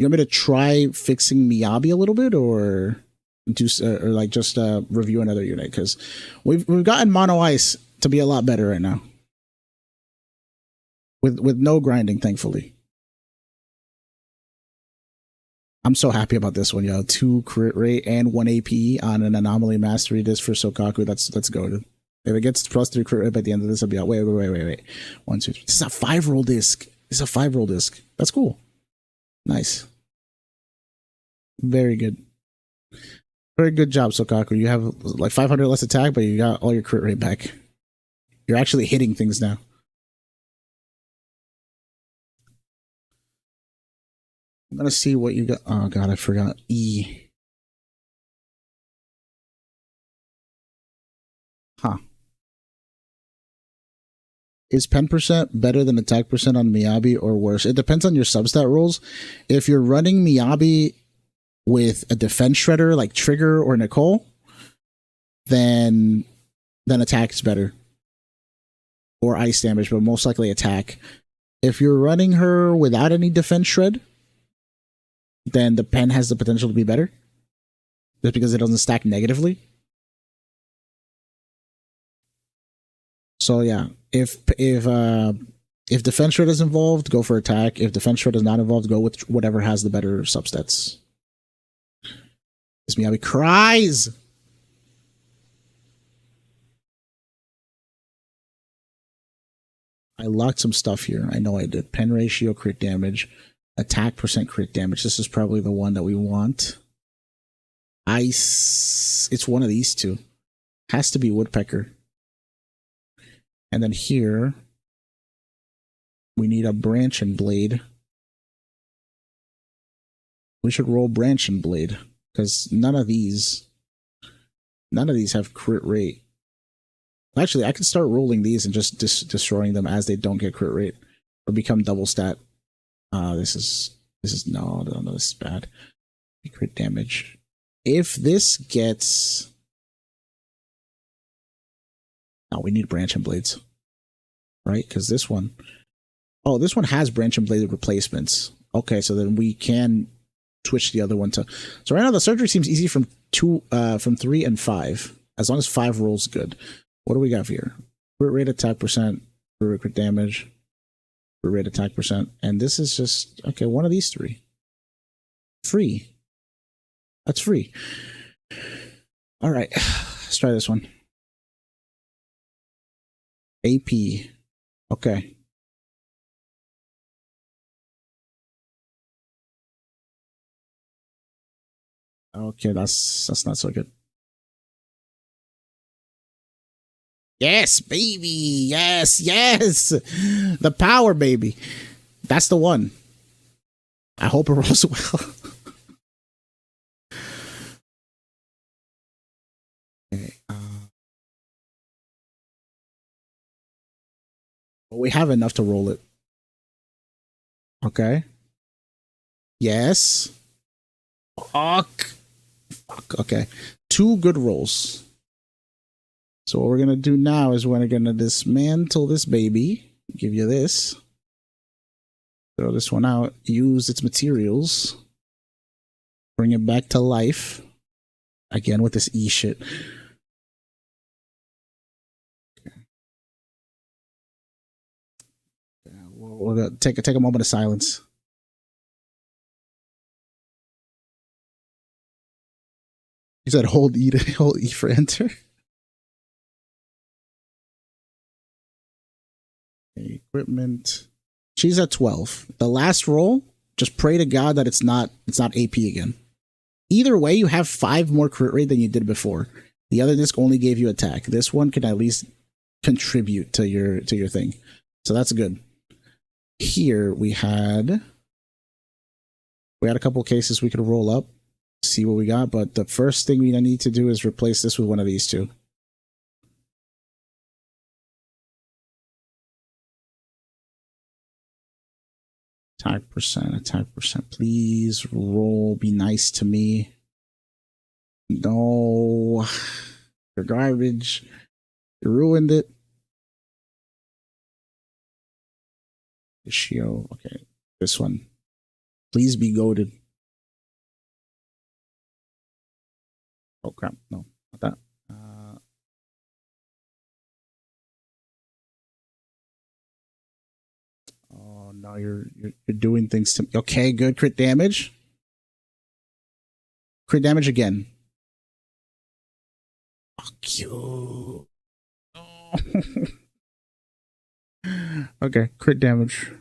want me to try fixing Miyabi a little bit, or do, or like just review another unit? Because we've gotten Mono Ice to be a lot better right now, with no grinding, thankfully. I'm so happy about this one, yo. 2 crit rate and 1 AP on an anomaly mastery disc for Sokaku. That's goated. If it gets +3 crit rate by the end of this, I'll be out. Wait. 1, 2, 3. This is a 5-roll disc. This is a 5-roll disc. That's cool. Nice. Very good. Very good job, Sokaku. You have like 500 less attack, but you got all your crit rate back. You're actually hitting things now. I'm gonna see what you got. Oh god, I forgot E. Huh. Is pen percent better than attack percent on Miyabi or worse? It depends on your substat rules. If you're running Miyabi with a defense shredder like Trigger or Nicole, then attack is better. Or ice damage, but most likely attack. If you're running her without any defense shred, then the pen has the potential to be better. Just because it doesn't stack negatively. So yeah, if defense shred is involved, go for attack. If defense shred is not involved, go with whatever has the better substats. This Miyabi cries. I locked some stuff here. I know I did. Pen ratio, crit damage, attack percent, crit damage. This is probably the one that we want. Ice. It's one of these two. Has to be Woodpecker. And then here, we need a Branch and Blade. We should roll Branch and Blade, because none of these have crit rate. Actually, I could start rolling these and just destroying them as they don't get crit rate or become double stat. This is no, this is bad. Crit damage. If this gets, no, we need Branch and Blades, right? Because this one has Branch and Blade replacements. Okay, so then we can switch the other one to. So right now the surgery seems easy from 3 and 5, as long as 5 rolls good. What do we got here? Crit rate, attack percent, crit damage, crit rate, attack percent, and this is just okay. One of these 3, free. That's free. All right, let's try this one. AP. Okay. Okay, that's not so good. Yes, baby. Yes. The power, baby. That's the one. I hope it rolls well. Okay. We have enough to roll it. Okay. Yes. Fuck. Okay. 2 good rolls. So what we're going to do now is we're going to dismantle this baby. Give you this. Throw this one out. Use its materials. Bring it back to life. Again with this E shit. Okay. We're going to take a moment of silence. He said hold E for enter. Equipment. She's at 12. The last roll, just pray to God that it's not AP again. Either way, you have 5 more crit rate than you did before. The other disc only gave you attack. This one can at least contribute to your thing. So that's good. Here we had a couple cases we could roll up, see what we got, but the first thing we need to do is replace this with one of these 2. Attack percent. Please roll. Be nice to me. No. You're garbage. You ruined it. Ratio. Okay. This one. Please be goated. Oh crap. No, not that. Oh no, you're doing things to me. Okay, good. Crit damage. Crit damage again. Fuck you. Oh. Okay, crit damage.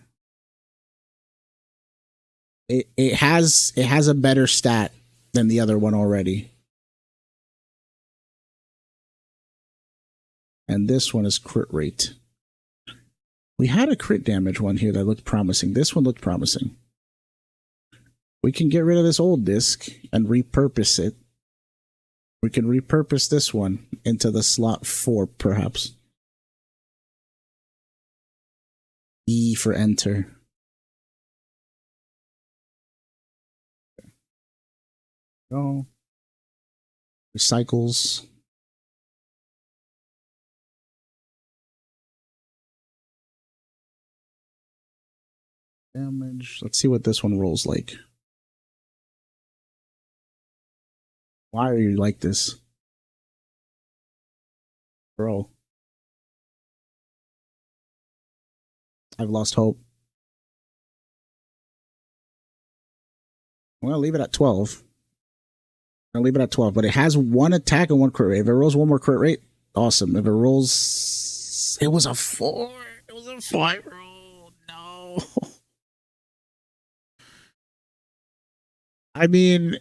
It has a better stat than the other one already. And this one is crit rate. We had a crit damage one here that looked promising. This one looked promising. We can get rid of this old disc and repurpose it. We can repurpose this one into the slot 4, perhaps. E for enter. Go. Recycles. Damage. Let's see what this one rolls like. Why are you like this? Bro. I've lost hope. I'm going to leave it at 12. I'll leave it at 12, but it has one attack and one crit rate. If it rolls one more crit rate, awesome. If it rolls... It was a 4. It was a 5 roll. No. I mean,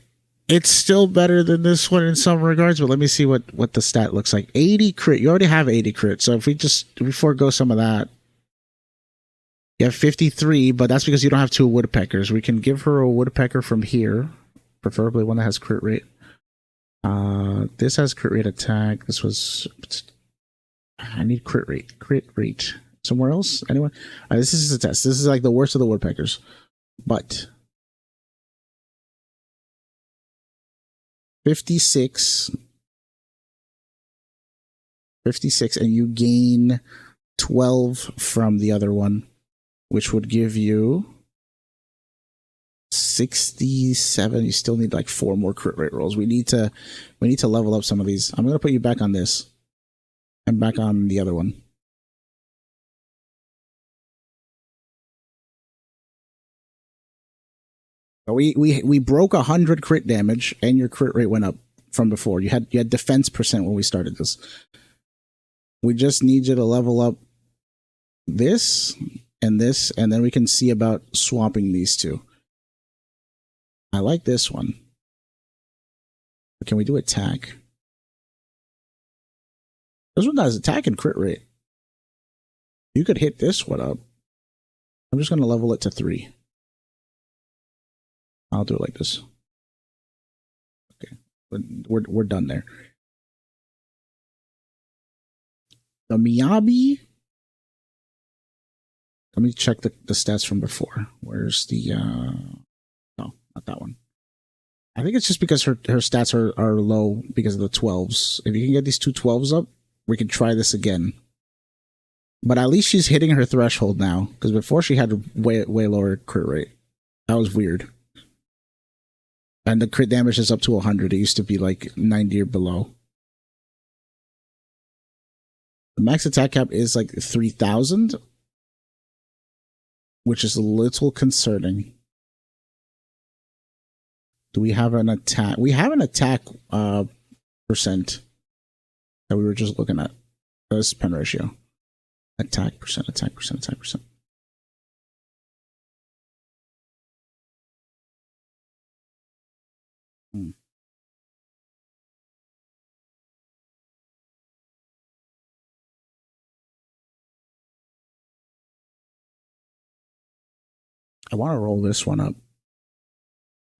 it's still better than this one in some regards, but let me see what the stat looks like. 80 crit. You already have 80 crit, so if we forego some of that, you have 53, but that's because you don't have 2 woodpeckers. We can give her a woodpecker from here, preferably one that has crit rate. This has crit rate attack. This was... I need crit rate. Crit rate. Somewhere else? Anyone? This is a test. This is like the worst of the woodpeckers. But... 56, and you gain 12 from the other one, which would give you 67. You still need like 4 more crit rate rolls. We need to level up some of these. I'm gonna put you back on this and back on the other one. We broke 100 crit damage, and your crit rate went up from before. You had defense percent when we started this. We just need you to level up this, and then we can see about swapping these two. I like this one. But can we do attack? This one has attack and crit rate. You could hit this one up. I'm just going to level it to 3. I'll do it like this. Okay, we're done there. The Miyabi. Let me check the stats from before. Where's the no, not that one. I think it's just because her stats are low because of the 12s. If you can get these 2 12s up, we can try this again. But at least she's hitting her threshold now, because before she had way lower crit rate. That was weird. And the crit damage is up to 100. It used to be like 90 or below. The max attack cap is like 3,000, which is a little concerning. Do we have an attack? We have an attack percent that we were just looking at. That's pen ratio. Attack percent, attack percent, attack percent. I want to roll this one up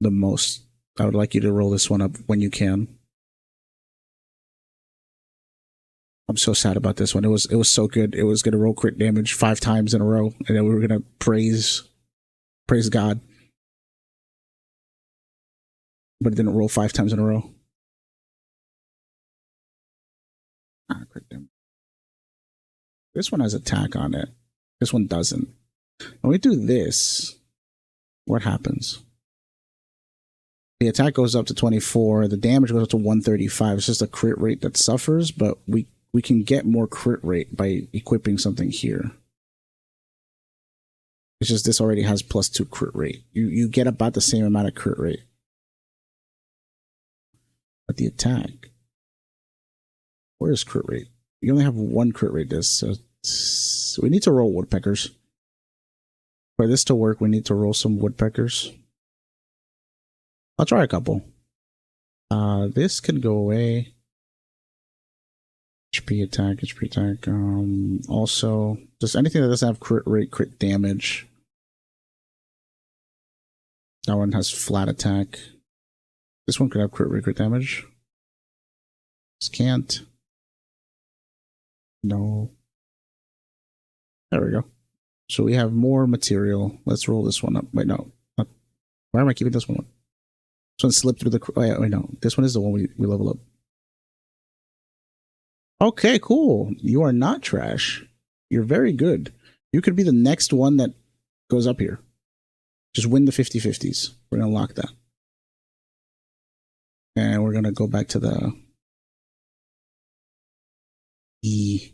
the most. I would like you to roll this one up when you can. I'm so sad about this one. It was so good. It was going to roll crit damage 5 times in a row, and then we were going to praise Praise God. But it didn't roll 5 times in a row. Ah, crit damage. This one has attack on it. This one doesn't. When we do this, what happens? The attack goes up to 24. The damage goes up to 135. It's just a crit rate that suffers, but we can get more crit rate by equipping something here. It's just this already has +2 crit rate. You get about the same amount of crit rate. But the attack, where is crit rate? You only have 1 crit rate disc, so we need to roll woodpeckers. For this to work, we need to roll some woodpeckers. I'll try a couple. This can go away. HP attack, HP attack. Also, just anything that doesn't have crit rate, crit damage. That one has flat attack. This one could have crit rate, crit damage. This can't. No. There we go. So we have more material. Let's roll this one up. Wait, no. Why am I keeping this one up? This one slipped through the... Oh, yeah, wait, no. This one is the one we level up. Okay, cool. You are not trash. You're very good. You could be the next one that goes up here. Just win the 50-50s. We're going to lock that. And we're going to go back to the... E.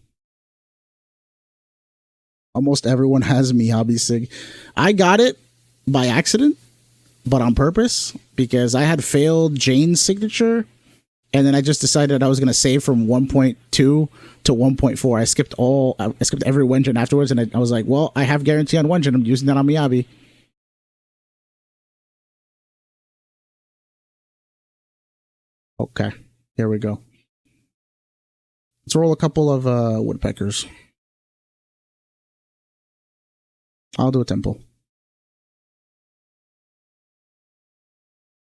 Almost everyone has Me Hobby Sig. I got it by accident, but on purpose, because I had failed Jane's signature, and then I just decided I was going to save from 1.2 to 1.4. I skipped every Wenjin afterwards, and I was like, well, I have guarantee on Wenjin. I'm using that on Miyabi. Okay, here we go. Let's roll a couple of woodpeckers. I'll do a temple.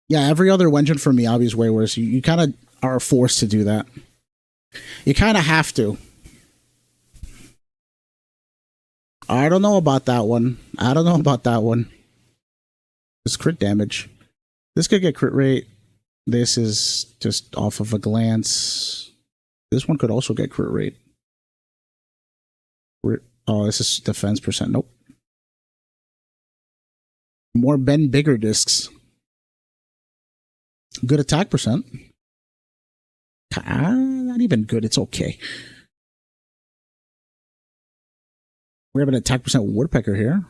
Yeah, every other Wenjin for Miyabi is way worse. You kind of are forced to do that. You kind of have to. I don't know about that one. It's crit damage. This could get crit rate. This is just off of a glance. This one could also get crit rate. Oh, this is defense percent. Nope. More bend bigger discs. Good attack percent. Not even good. It's okay. We have an attack percent woodpecker here.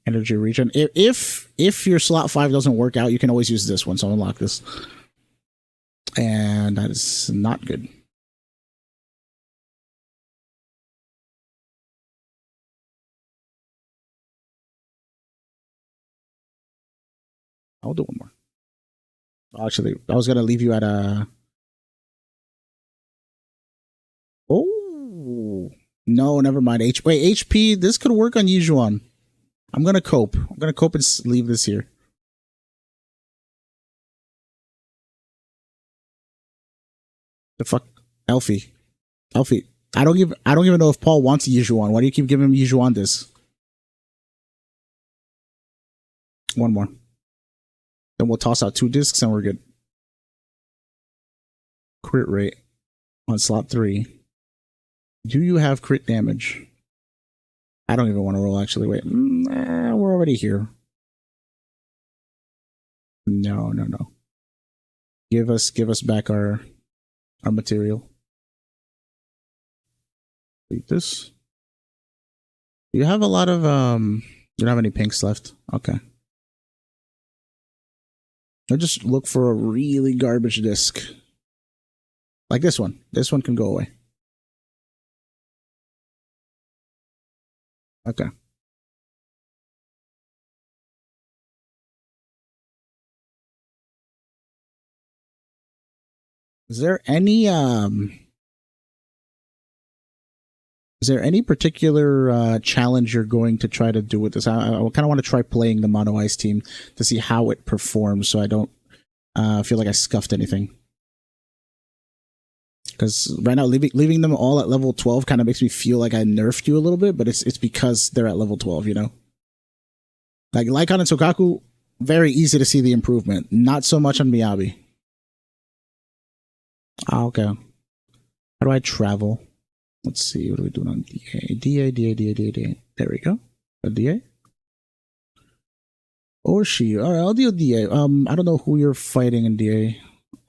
Energy regen. If your slot 5 doesn't work out, you can always use this one. So unlock this. And that is not good. I'll do one more. Actually, I was going to leave you at a... Oh! No, never mind. Wait, HP, this could work on Yijuan. I'm going to cope. I'm going to cope and leave this here. The fuck? Elfie. I don't even know if Paul wants Yijuan. Why do you keep giving him Yijuan this? One more. Then we'll toss out 2 discs and we're good. Crit rate on slot 3. Do you have crit damage? I don't even want to roll, actually. Wait. We're already here. No. Give us back our material. Delete this. You have a lot of you don't have any pinks left. Okay. I'll just look for a really garbage disc. Like this one. This one can go away. Okay. Is there any particular challenge you're going to try to do with this? I kind of want to try playing the Mono Ice team to see how it performs, so I don't feel like I scuffed anything. Because right now, leaving them all at level 12 kind of makes me feel like I nerfed you a little bit, but it's because they're at level 12, you know? Like Lycon and Sokaku, very easy to see the improvement. Not so much on Miyabi. Okay. How do I travel? Let's see. What are we doing on DA? DA. There we go. A DA? Or she. Alright, I'll deal DA. I don't know who you're fighting in DA.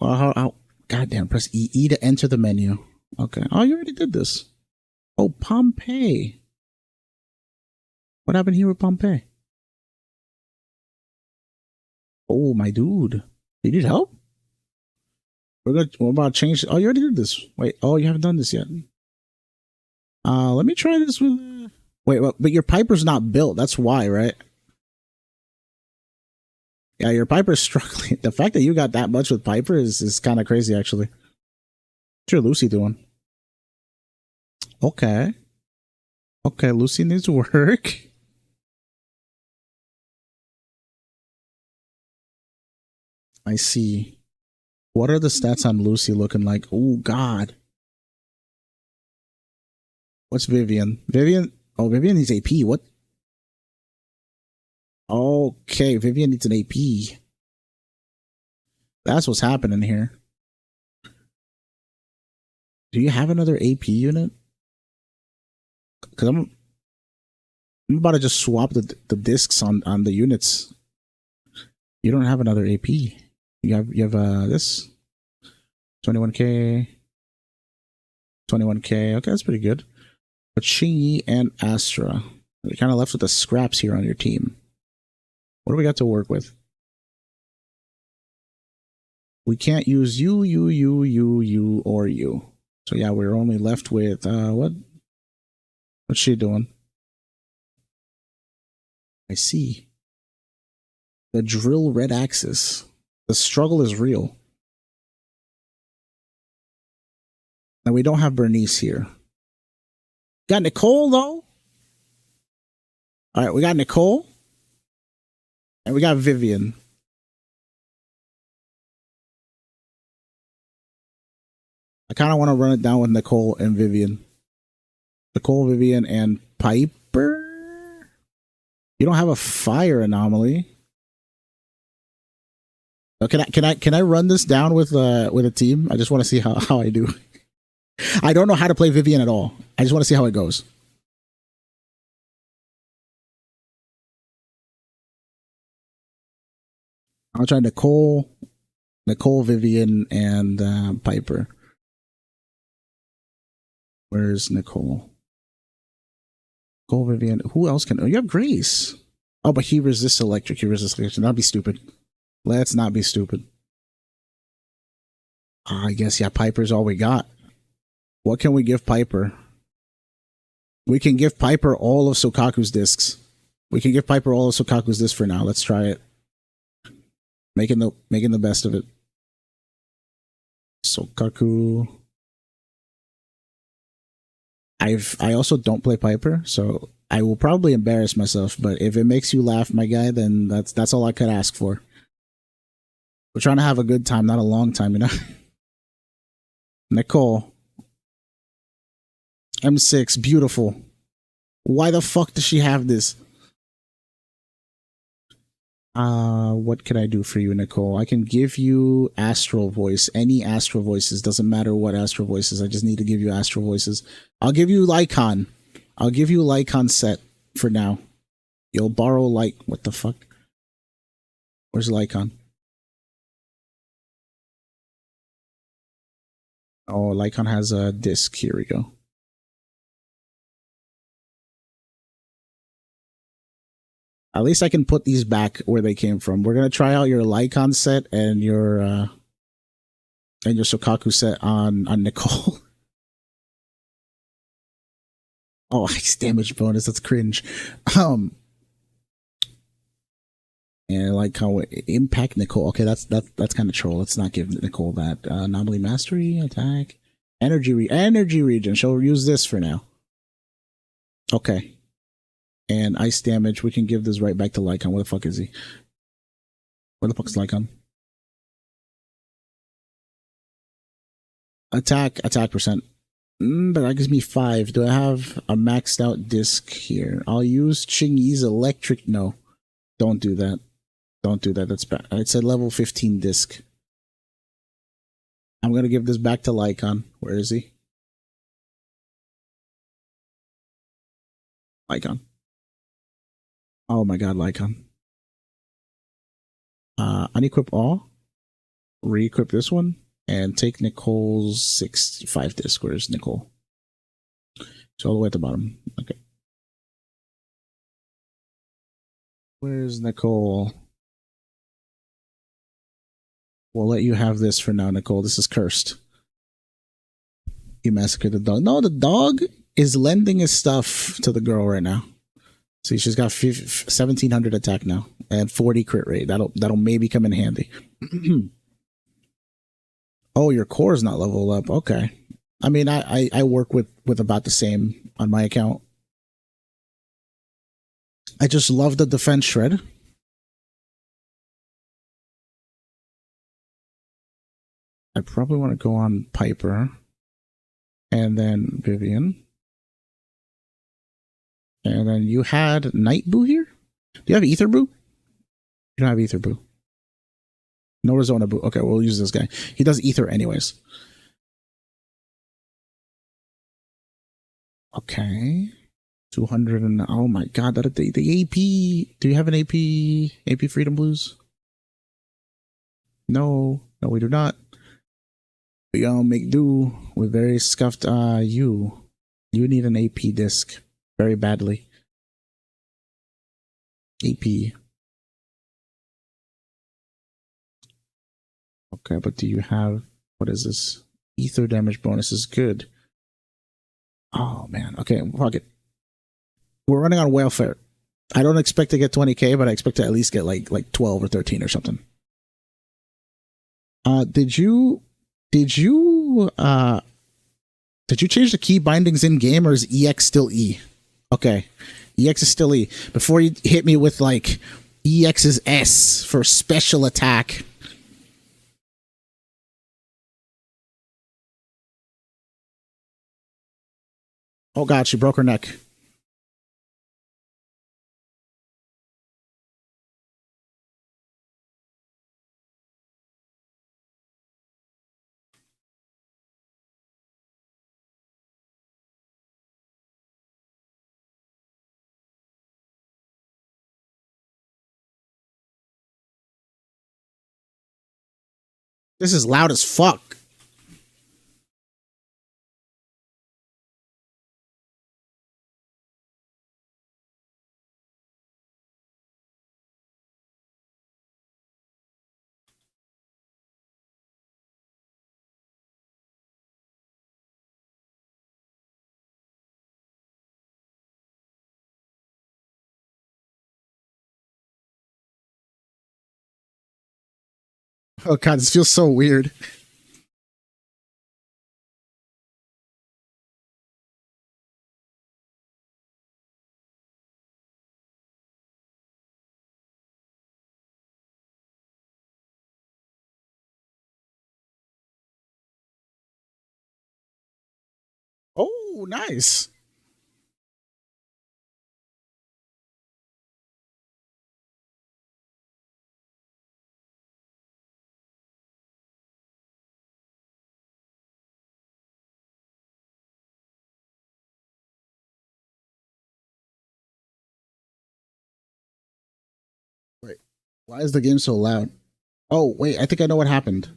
Goddamn, press E to enter the menu. Okay. Oh, you already did this. Oh, Pompeii. What happened here with Pompeii? Oh, my dude. You need help? We're about to change. Oh, you already did this. Wait. Oh, you haven't done this yet. Let me try this with. Wait, but your Piper's not built. That's why, right? Yeah, your Piper's struggling. The fact that you got that much with Piper is kind of crazy, actually. What's your Lucy doing? Okay. Okay, Lucy needs work. I see. What are the stats on Lucy looking like? Oh, God. What's Vivian? Vivian? Oh, Vivian needs AP. What? Okay, Vivian needs an AP. That's what's happening here. Do you have another AP unit? Because I'm about to just swap the discs on the units. You don't have another AP. You have this 21k, 21k. Okay, that's pretty good. But Shingy and Astra, you're kind of left with the scraps here on your team. What do we got to work with? We can't use you, or you. So yeah, we're only left with what's she doing? I see. The drill red axis. The struggle is real. And we don't have Bernice here. Got Nicole though? Alright, we got Nicole. And we got Vivian. I kind of want to run it down with Nicole and Vivian. Nicole, Vivian, and Piper? You don't have a fire anomaly. Oh, can I run this down with a team? I just want to see how I do. I don't know how to play Vivian at all. I just want to see how it goes. I'll try Nicole, Vivian, and Piper. Where's Nicole? Nicole, Vivian. Who else can? Oh, you have Grace. Oh, but he resists electric. That'd be stupid. Let's not be stupid. I guess, yeah, Piper's all we got. What can we give Piper? We can give Piper all of Sokaku's discs. We can give Piper all of Sokaku's discs for now. Let's try it. Making the best of it. Sokaku. I also don't play Piper, so I will probably embarrass myself, but if it makes you laugh, my guy, then that's all I could ask for. We're trying to have a good time, not a long time, you know? Nicole. M6, beautiful. Why the fuck does she have this? What can I do for you, Nicole? I can give you Astral Voice. Any Astral Voices. Doesn't matter what Astral Voices. I just need to give you Astral Voices. I'll give you Lycon. I'll give you Lycon set for now. You'll borrow what the fuck? Where's Lycon? Oh, Lycon has a disc. Here we go. At least I can put these back where they came from. We're gonna try out your Lycon set and your Sokaku set on Nicole. Oh, ice damage bonus. That's cringe. And like how impact Nicole. Okay, that's kind of troll. Let's not give Nicole that. Anomaly mastery, attack, energy regen. She'll use this for now. Okay. And ice damage. We can give this right back to Lycon. Where the fuck is he? Where the fuck is Lycon? Attack percent. But that gives me 5. Do I have a maxed out disc here? I'll use Chingy's electric. No. Don't do that. Don't do that. That's bad. It said level 15 disc. I'm gonna give this back to Lycon. Where is he? Lycon. Oh my god, Lycon. Unequip all. Re-equip this one. And take Nicole's 65 disc. Where's Nicole? It's all the way at the bottom. Okay. Where's Nicole? We'll let you have this for now, Nicole. This is cursed. You massacred the dog. No, the dog is lending his stuff to the girl right now. See, she's got 1700 attack now and 40 crit rate. That'll maybe come in handy. Oh, your core is not leveled up. Okay. I mean, I work with about the same on my account. I just love the defense shred. I probably want to go on Piper and then Vivian. And then you had Night Boo here? Do you have Ether Boo? You don't have Ether Boo. No Rezona Boo. Okay, we'll use this guy. He does Ether anyways. Okay. 200 and oh my god, that the AP. Do you have an AP Freedom Blues? No, we do not. We gonna make do with very scuffed you. You need an AP disc very badly. AP. Okay, but do you have what is this? Ether damage bonus is good. Oh man. Okay, fuck it. We're running on welfare. I don't expect to get 20k, but I expect to at least get like 12 or 13 or something. Did you change the key bindings in game, or is EX still E? Okay. EX is still E. Before you hit me with like EX is S for special attack. Oh god, she broke her neck. This is loud as fuck. Oh god, this feels so weird. Oh, nice. Wait, why is the game so loud? Oh, wait, I think I know what happened.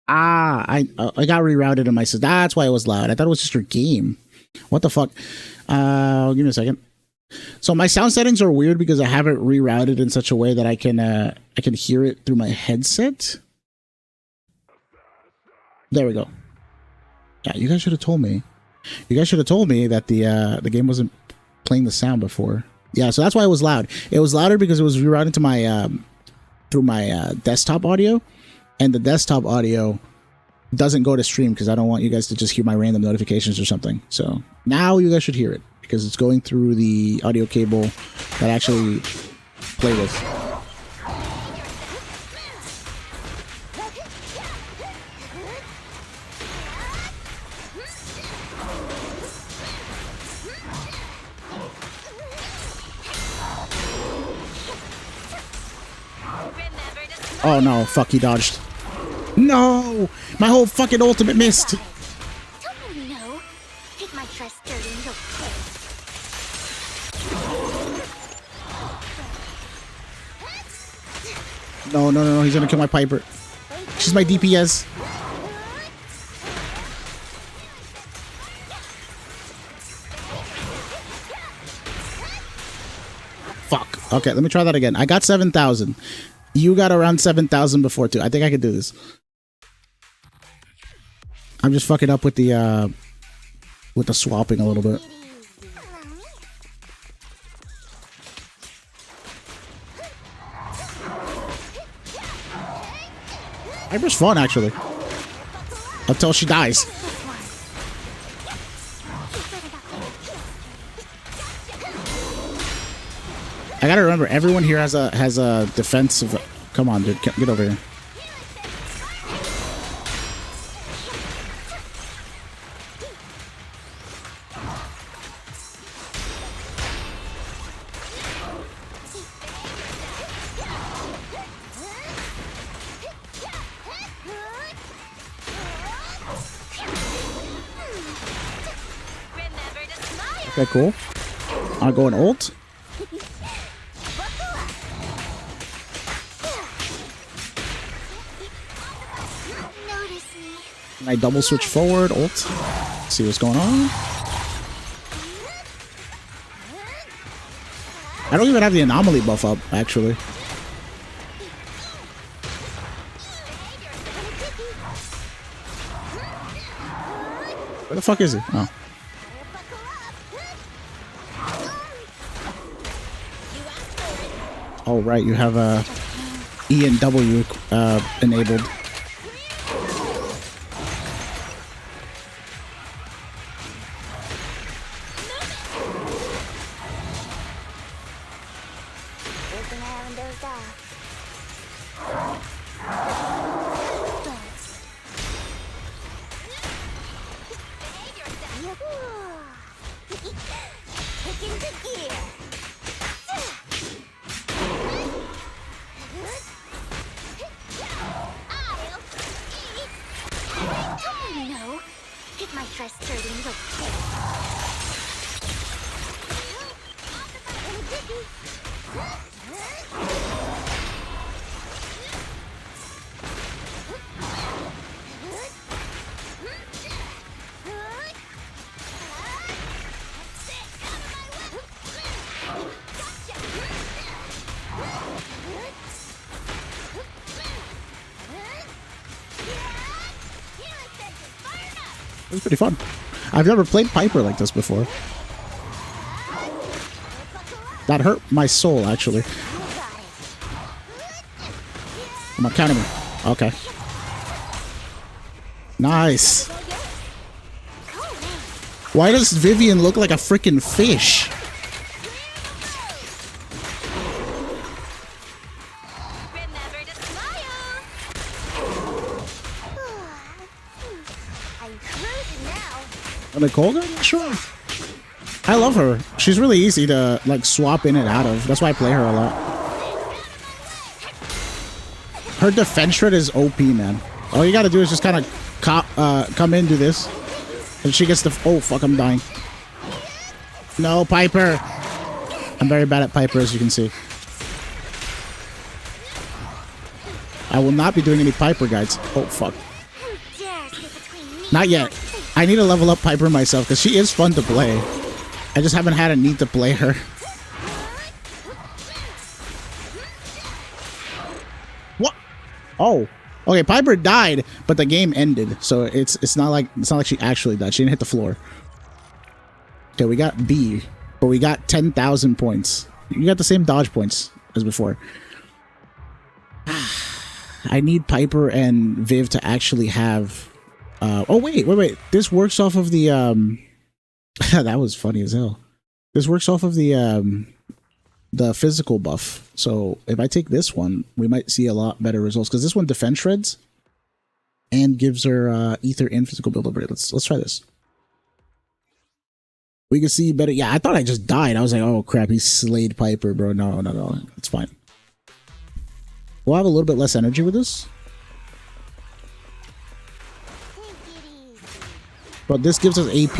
I got rerouted in my system. That's why it was loud. I thought it was just your game. What the fuck? Give me a second. So my sound settings are weird because I have it rerouted in such a way that I can hear it through my headset. There we go. Yeah, you guys should have told me. You guys should have told me that the game wasn't playing the sound before. Yeah, so that's why it was loud. It was louder because it was rerouted to my through my desktop audio, and the desktop audio doesn't go to stream because I don't want you guys to just hear my random notifications or something. So now you guys should hear it because it's going through the audio cable that I actually play with. Oh no, fuck, he dodged. No! My whole fucking ultimate missed! Don't really know. Take my trust sturdy and you'll pay. No, no, no, no, he's gonna kill my Piper. She's my DPS. Fuck. Okay, let me try that again. I got 7,000. You got around 7,000 before too. I think I can do this. I'm just fucking up with the swapping a little bit. Piper's fun actually. Until she dies. I gotta remember, everyone here has a defensive. Come on, dude, get over here. Okay, cool. I'm going ult. And I double switch forward, ult. See what's going on. I don't even have the anomaly buff up, actually. Where the fuck is he? Oh. Oh, right, you have E and W enabled. It was pretty fun. I've never played Piper like this before. That hurt my soul, actually. Come on, counter me. Okay. Nice. Why does Vivian look like a freaking fish? Are they called her? Sure. I love her. She's really easy to like swap in and out of. That's why I play her a lot. Her defense shred is OP, man. All you gotta do is just kind of come in, do this, and she gets the. Oh fuck! I'm dying. No, Piper. I'm very bad at Piper, as you can see. I will not be doing any Piper guides. Oh fuck. Not yet. I need to level up Piper myself because she is fun to play. I just haven't had a need to play her. What? Oh, okay. Piper died, but the game ended, so it's not like she actually died. She didn't hit the floor. Okay, we got B, but we got 10,000 points. You got the same dodge points as before. I need Piper and Viv to actually have. Oh wait. This works off of the that was funny as hell. This works off of the physical buff. So if I take this one, we might see a lot better results because this one defense shreds and gives her ether and physical build up rate. Let's try this. We can see better. Yeah, I thought I just died. I was like, oh crap, he slayed Piper, bro. No, it's fine. We'll have a little bit less energy with this. But this gives us AP,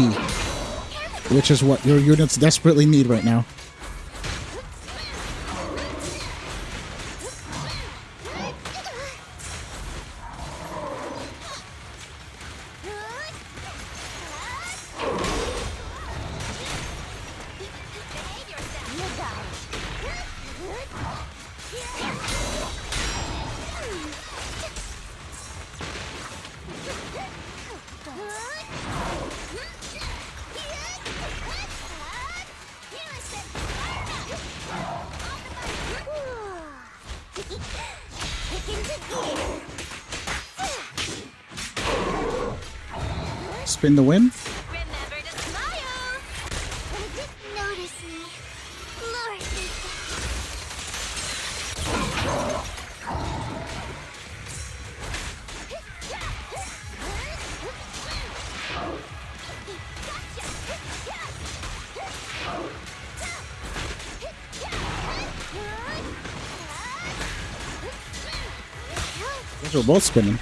which is what your units desperately need right now. Spin the win. Remember to smile. Notice me. Lurkers. We're both spinning.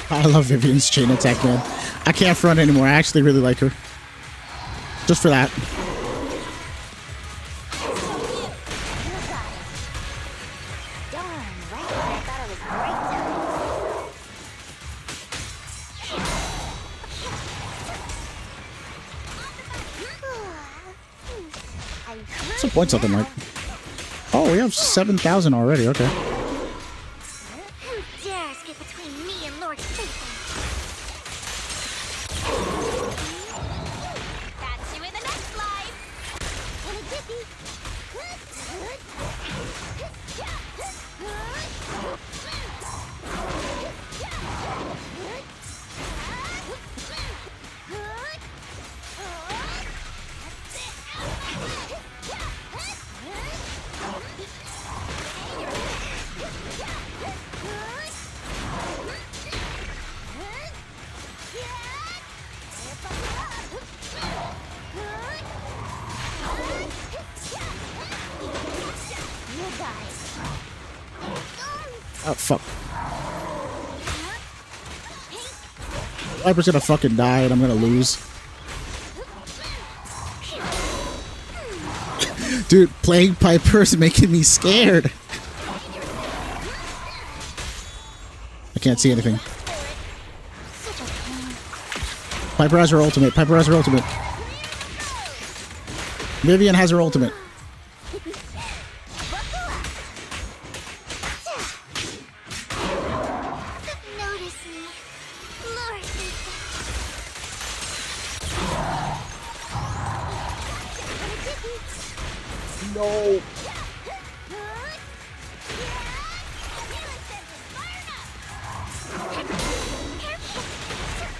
I love Vivian's chain attack, man. I can't front anymore. I actually really like her. Just for that. Some points up in like. Oh, we have 7,000 already. Okay. Who dares get between me and Lord Satan? Catch you in the next life. And a dippy. Oh, fuck. Viper's gonna fucking die and I'm gonna lose. Dude, playing Piper is making me scared. I can't see anything. Piper has her ultimate. Piper has her ultimate. Vivian has her ultimate. Notice me. Lord No.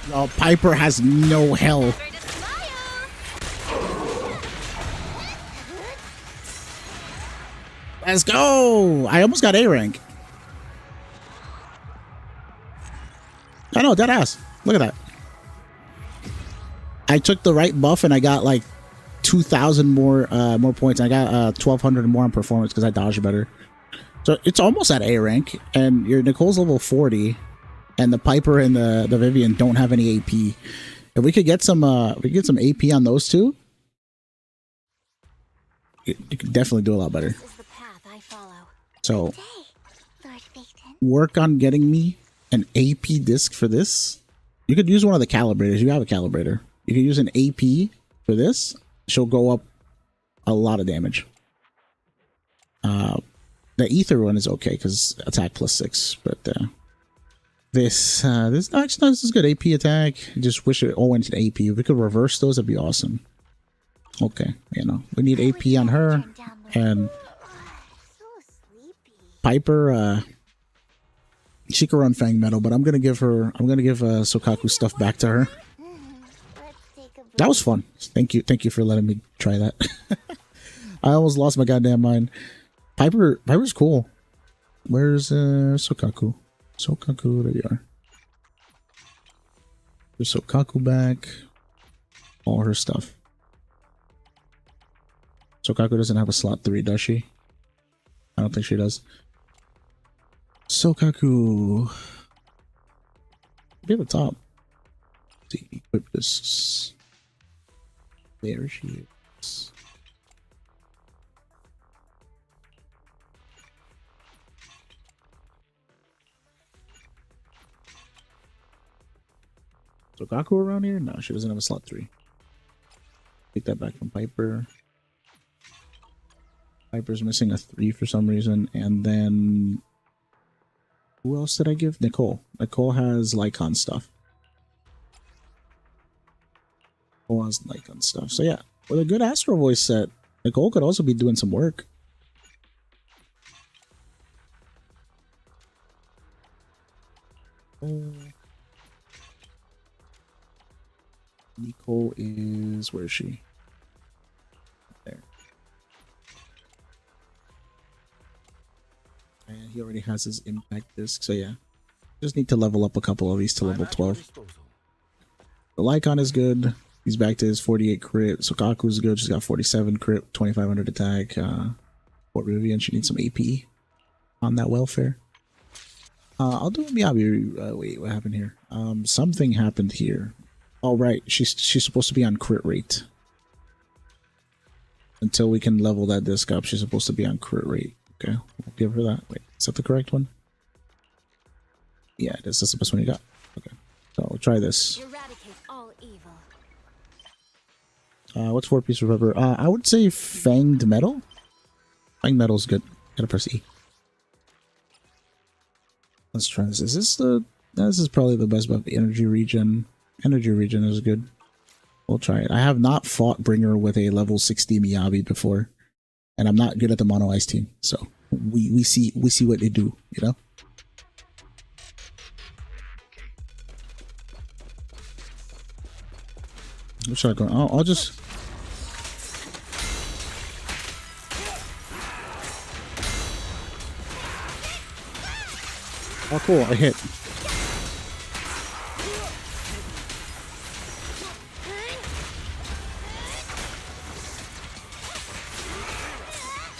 No, Piper has no hell. Let's go! I almost got A rank. I know, dead ass. Look at that. I took the right buff and I got like 2,000 more points. I got 1,200 more on performance because I dodged better. So it's almost at A rank, and your Nicole's level 40, and the Piper and the Vivian don't have any AP. If we could get some, AP on those two, you could definitely do a lot better. This is the path I follow. So Hey, Lord Phaeton. work on getting me an AP disc for this. You could use one of the calibrators. You have a calibrator. You can use an AP for this. She'll go up a lot of damage. The ether one is okay because attack +6, but this actually this is good AP attack. I just wish it all went to AP. If we could reverse those, that'd be awesome. Okay, you know we need AP on her and So sleepy. Piper. She can run Fang Metal, but I'm gonna give Sokaku stuff back to her. Let's take a break. That was fun. Thank you for letting me try that. I almost lost my goddamn mind. Piper's cool. Where's Sokaku? Sokaku, there you are. There's Sokaku back. all her stuff. Sokaku doesn't have a slot 3, does she? I don't think she does. Sokaku. Be at the top. Let's see, equip this. There she is. Sokaku around here? No, she doesn't have a slot 3. Take that back from Piper. Piper's missing a 3 for some reason. And then... who else did I give? Nicole. Nicole has Lycon stuff. Nicole has Lycon stuff. So yeah, with a good Astro Voice set, Nicole could also be doing some work. Nicole is... where is she? There. And he already has his impact disc, so yeah. Just need to level up a couple of these to level 12. The Lycon is good. He's back to his 48 crit. Sokaku's good. She's got 47 crit, 2500 attack. Fort Vivian, she needs some AP on that welfare. I'll do a Miyabi. Wait, what happened here? Something happened here. Oh, right. She's supposed to be on crit rate. Until we can level that disc up, she's supposed to be on crit rate. Okay, we'll give her that. Wait, is that the correct one? Yeah, it is. That's the best one you got. Okay, so we'll try this. Eradicate all evil. What's 4-piece revolver? I would say Fanged Metal. Fanged Metal's good. Gotta press E. Let's try this. Is this the... this is probably the best buff. Energy Regen. Energy Regen is good. We'll try it. I have not fought Bringer with a level 60 Miyabi before. And I'm not good at the Mono Ice team. So we see what they do, you know? What should I go? I'll just... oh, cool. I hit.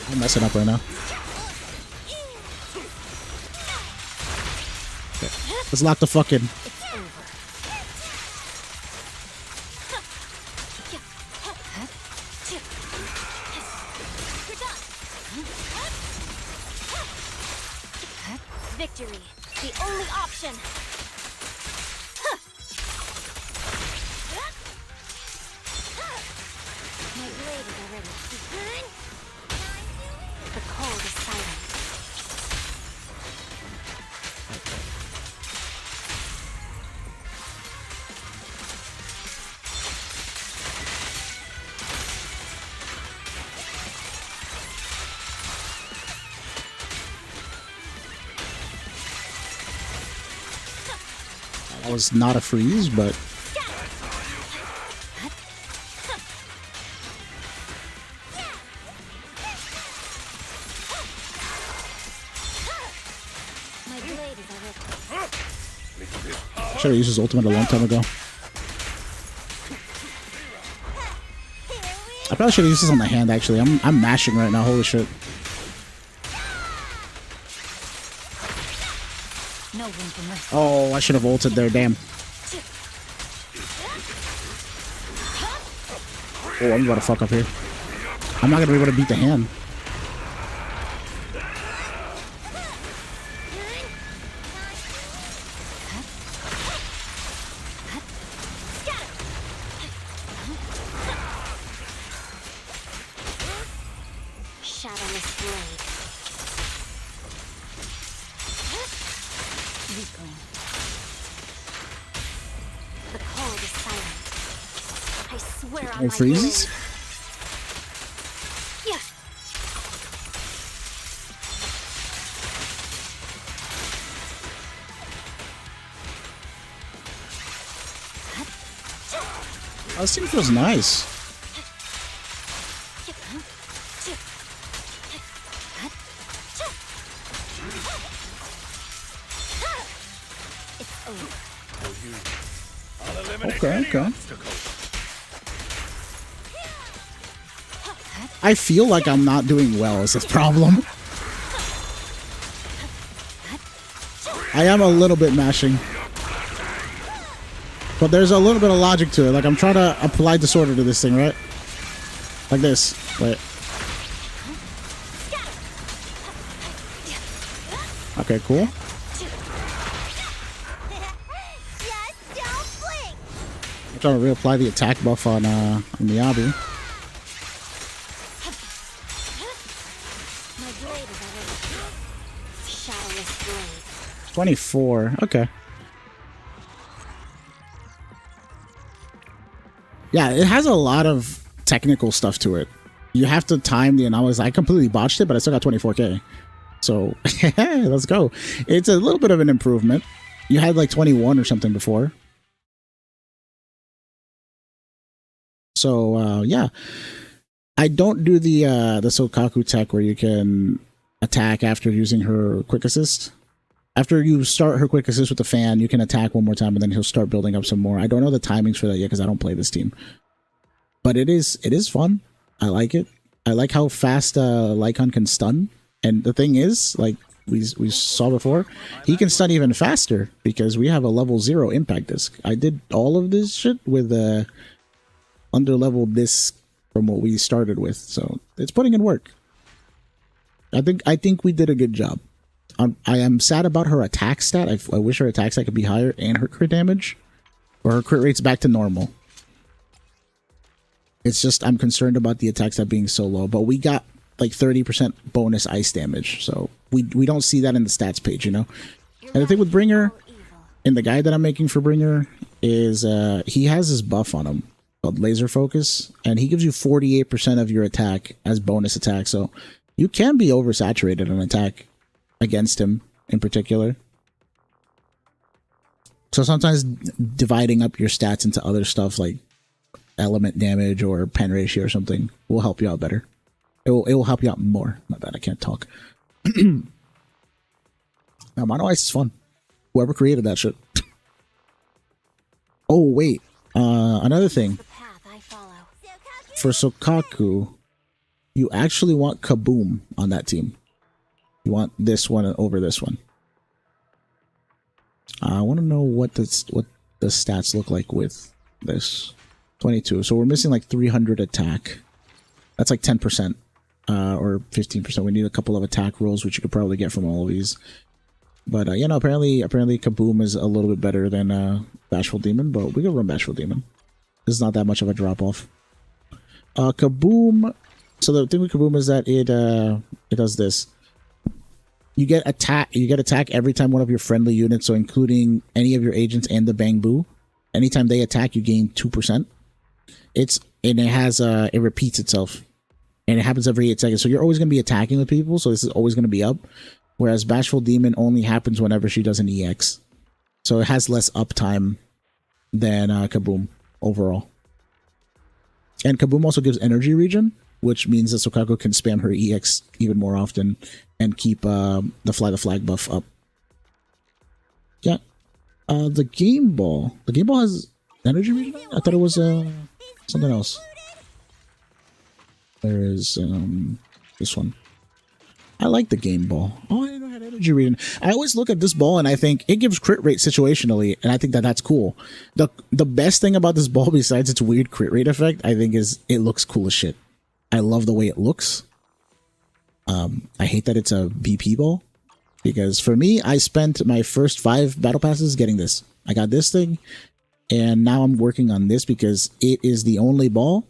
I'm messing up right now. Okay. Let's lock the fucking... Victory, the only option. My blade is already. The cold is silent. That was not a freeze, but... I should have used his ultimate a long time ago. I probably should have used this on the hand, actually. I'm mashing right now, holy shit. Oh, I should have ulted there, damn. Oh, I'm about to fuck up here. I'm not gonna be able to beat the hand. Shadowless blade. The cold is silent. I swear on It my freezes? blade. Yeah. Oh, this thing feels nice. Okay, okay. I feel like I'm not doing well is the problem. I am a little bit mashing. But there's a little bit of logic to it. Like, I'm trying to apply disorder to this thing, right? Like this. Wait. Okay, cool. I'm trying to reapply the attack buff on Miyabi. My blade is already shadowless blade. 24. Okay. Yeah, it has a lot of technical stuff to it. You have to time the analysis. I completely botched it, but I still got 24k. So, let's go. It's a little bit of an improvement. You had like 21 or something before. So, yeah. I don't do the Sokaku tech where you can attack after using her quick assist. After you start her quick assist with the fan, you can attack one more time and then he'll start building up some more. I don't know the timings for that yet because I don't play this team. But it is fun. I like it. I like how fast Lycon can stun. And the thing is, like we saw before, he can stun even faster because we have a level 0 impact disc. I did all of this shit with under-leveled disc from what we started with. So it's putting in work. I think we did a good job. I am sad about her attack stat. I wish her attack stat could be higher and her crit damage. Or her crit rate's back to normal. It's just I'm concerned about the attack stat being so low. But we got like 30% bonus ice damage. So we don't see that in the stats page, you know? And the thing with Bringer, in the guide that I'm making for Bringer, is he has his buff on him called Laser Focus. And he gives you 48% of your attack as bonus attack. So you can be oversaturated on attack against him in particular. So sometimes dividing up your stats into other stuff like element damage or pen ratio or something will help you out better. It will help you out more. My bad, I can't talk. Now, Mono Ice is fun. Whoever created that shit. Oh, wait. Another thing. For Sokaku, you actually want Kaboom on that team. You want this one over this one. I want to know what the stats look like with this. 22. So we're missing like 300 attack. That's like 10%. Or 15%. We need a couple of attack rolls, which you could probably get from all of these. But you know, apparently Kaboom is a little bit better than Bashful Demon, but we can run Bashful Demon. It's not that much of a drop off. Kaboom. So the thing with Kaboom is that it does this. You get attack every time one of your friendly units, so including any of your agents and the Bangbu. Anytime they attack, you gain 2%. It repeats itself. And it happens every 8 seconds. So you're always going to be attacking with people. So this is always going to be up. Whereas Bashful Demon only happens whenever she does an EX. So it has less uptime than Kaboom overall. And Kaboom also gives energy regen, which means that Sokaku can spam her EX even more often and keep the Fly the Flag buff up. Yeah. The Game Ball. The Game Ball has energy regen? I thought it was something else. There is this one. I like the Game Ball. Oh, I didn't know it had energy regen. I always look at this ball and I think it gives crit rate situationally, and I think that that's cool. The best thing about this ball, besides its weird crit rate effect, I think is it looks cool as shit. I love the way it looks. I hate that it's a BP ball, because for me, I spent my first 5 battle passes getting this. I got this thing, and now I'm working on this because it is the only ball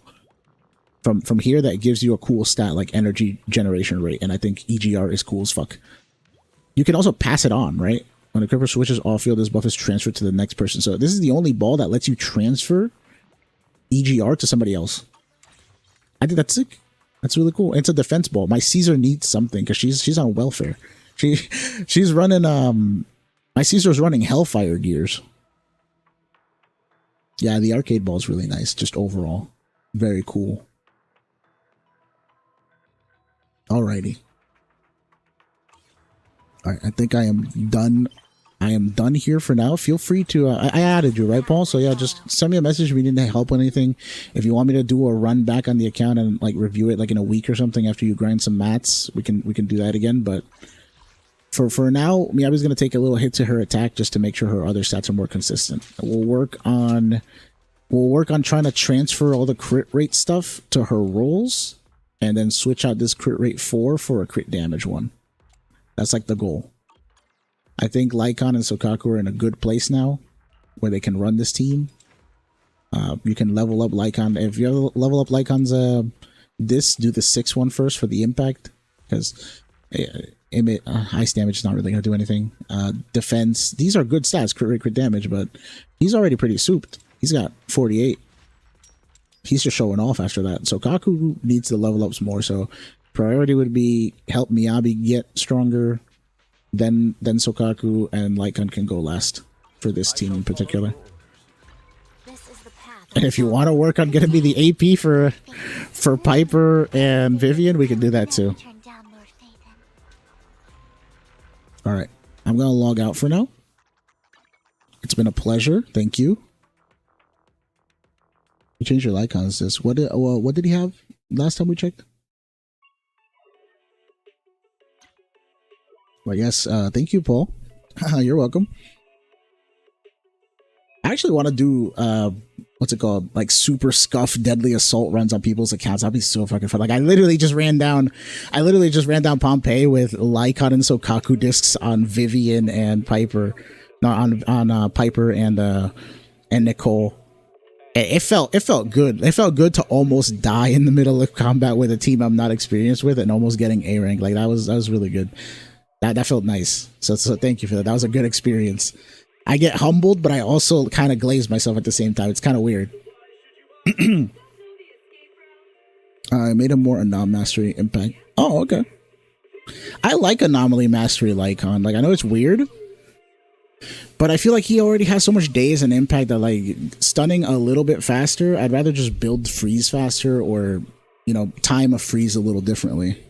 from here that gives you a cool stat like energy generation rate, and I think EGR is cool as fuck. You can also pass it on, right? When a creeper switches off field, this buff is transferred to the next person. So this is the only ball that lets you transfer EGR to somebody else. I think that's sick. That's really cool. It's a defense ball. My Caesar needs something because she's on welfare. She's running my Caesar's running Hellfire gears. Yeah, the arcade ball is really nice. Just overall, very cool. Alrighty. Alright, I think I am done I am done here for now. Feel free to, I added you, right, Paul? So yeah, just send me a message if you need help with anything. If you want me to do a run back on the account and like review it like in a week or something after you grind some mats, we can do that again. But for now, Miyabi's going to take a little hit to her attack just to make sure her other stats are more consistent. We'll work on trying to transfer all the crit rate stuff to her rolls and then switch out this crit rate 4 for a crit damage 1. That's like the goal. I think Lycon and Sokaku are in a good place now where they can run this team. You can level up Lycon. If you level up Lycon's do the 6-1 first for the impact, because ice damage is not really going to do anything. Defense, these are good stats, crit rate, crit damage, but he's already pretty souped. He's got 48. He's just showing off after that. Sokaku needs to level up some more, so priority would be help Miyabi get stronger. Then Sokaku and Lycon can go last for this team in particular. And if you want to work on getting me the AP for Piper and Vivian, we can do that too. Alright, I'm going to log out for now. It's been a pleasure. Thank you. You changed your Lycons. What did he have last time we checked? Well, yes, thank you, Paul. You're welcome. I actually want to do, what's it called? Like super scuff deadly assault runs on people's accounts. That'd be so fucking fun. Like I literally just ran down Pompeii with Lycon and Sokaku discs on Vivian and Piper. No, on Piper and Nicole. It felt good. It felt good to almost die in the middle of combat with a team I'm not experienced with and almost getting A rank. Like that was really good. That felt nice. So thank you for that. That was a good experience. I get humbled, but I also kind of glaze myself at the same time. It's kind of weird. I made him more Anom Mastery Impact. Oh, okay. I like Anomaly Mastery Lycon. Like, I know it's weird, but I feel like he already has so much days and impact that, like, stunning a little bit faster, I'd rather just build freeze faster or, you know, time a freeze a little differently.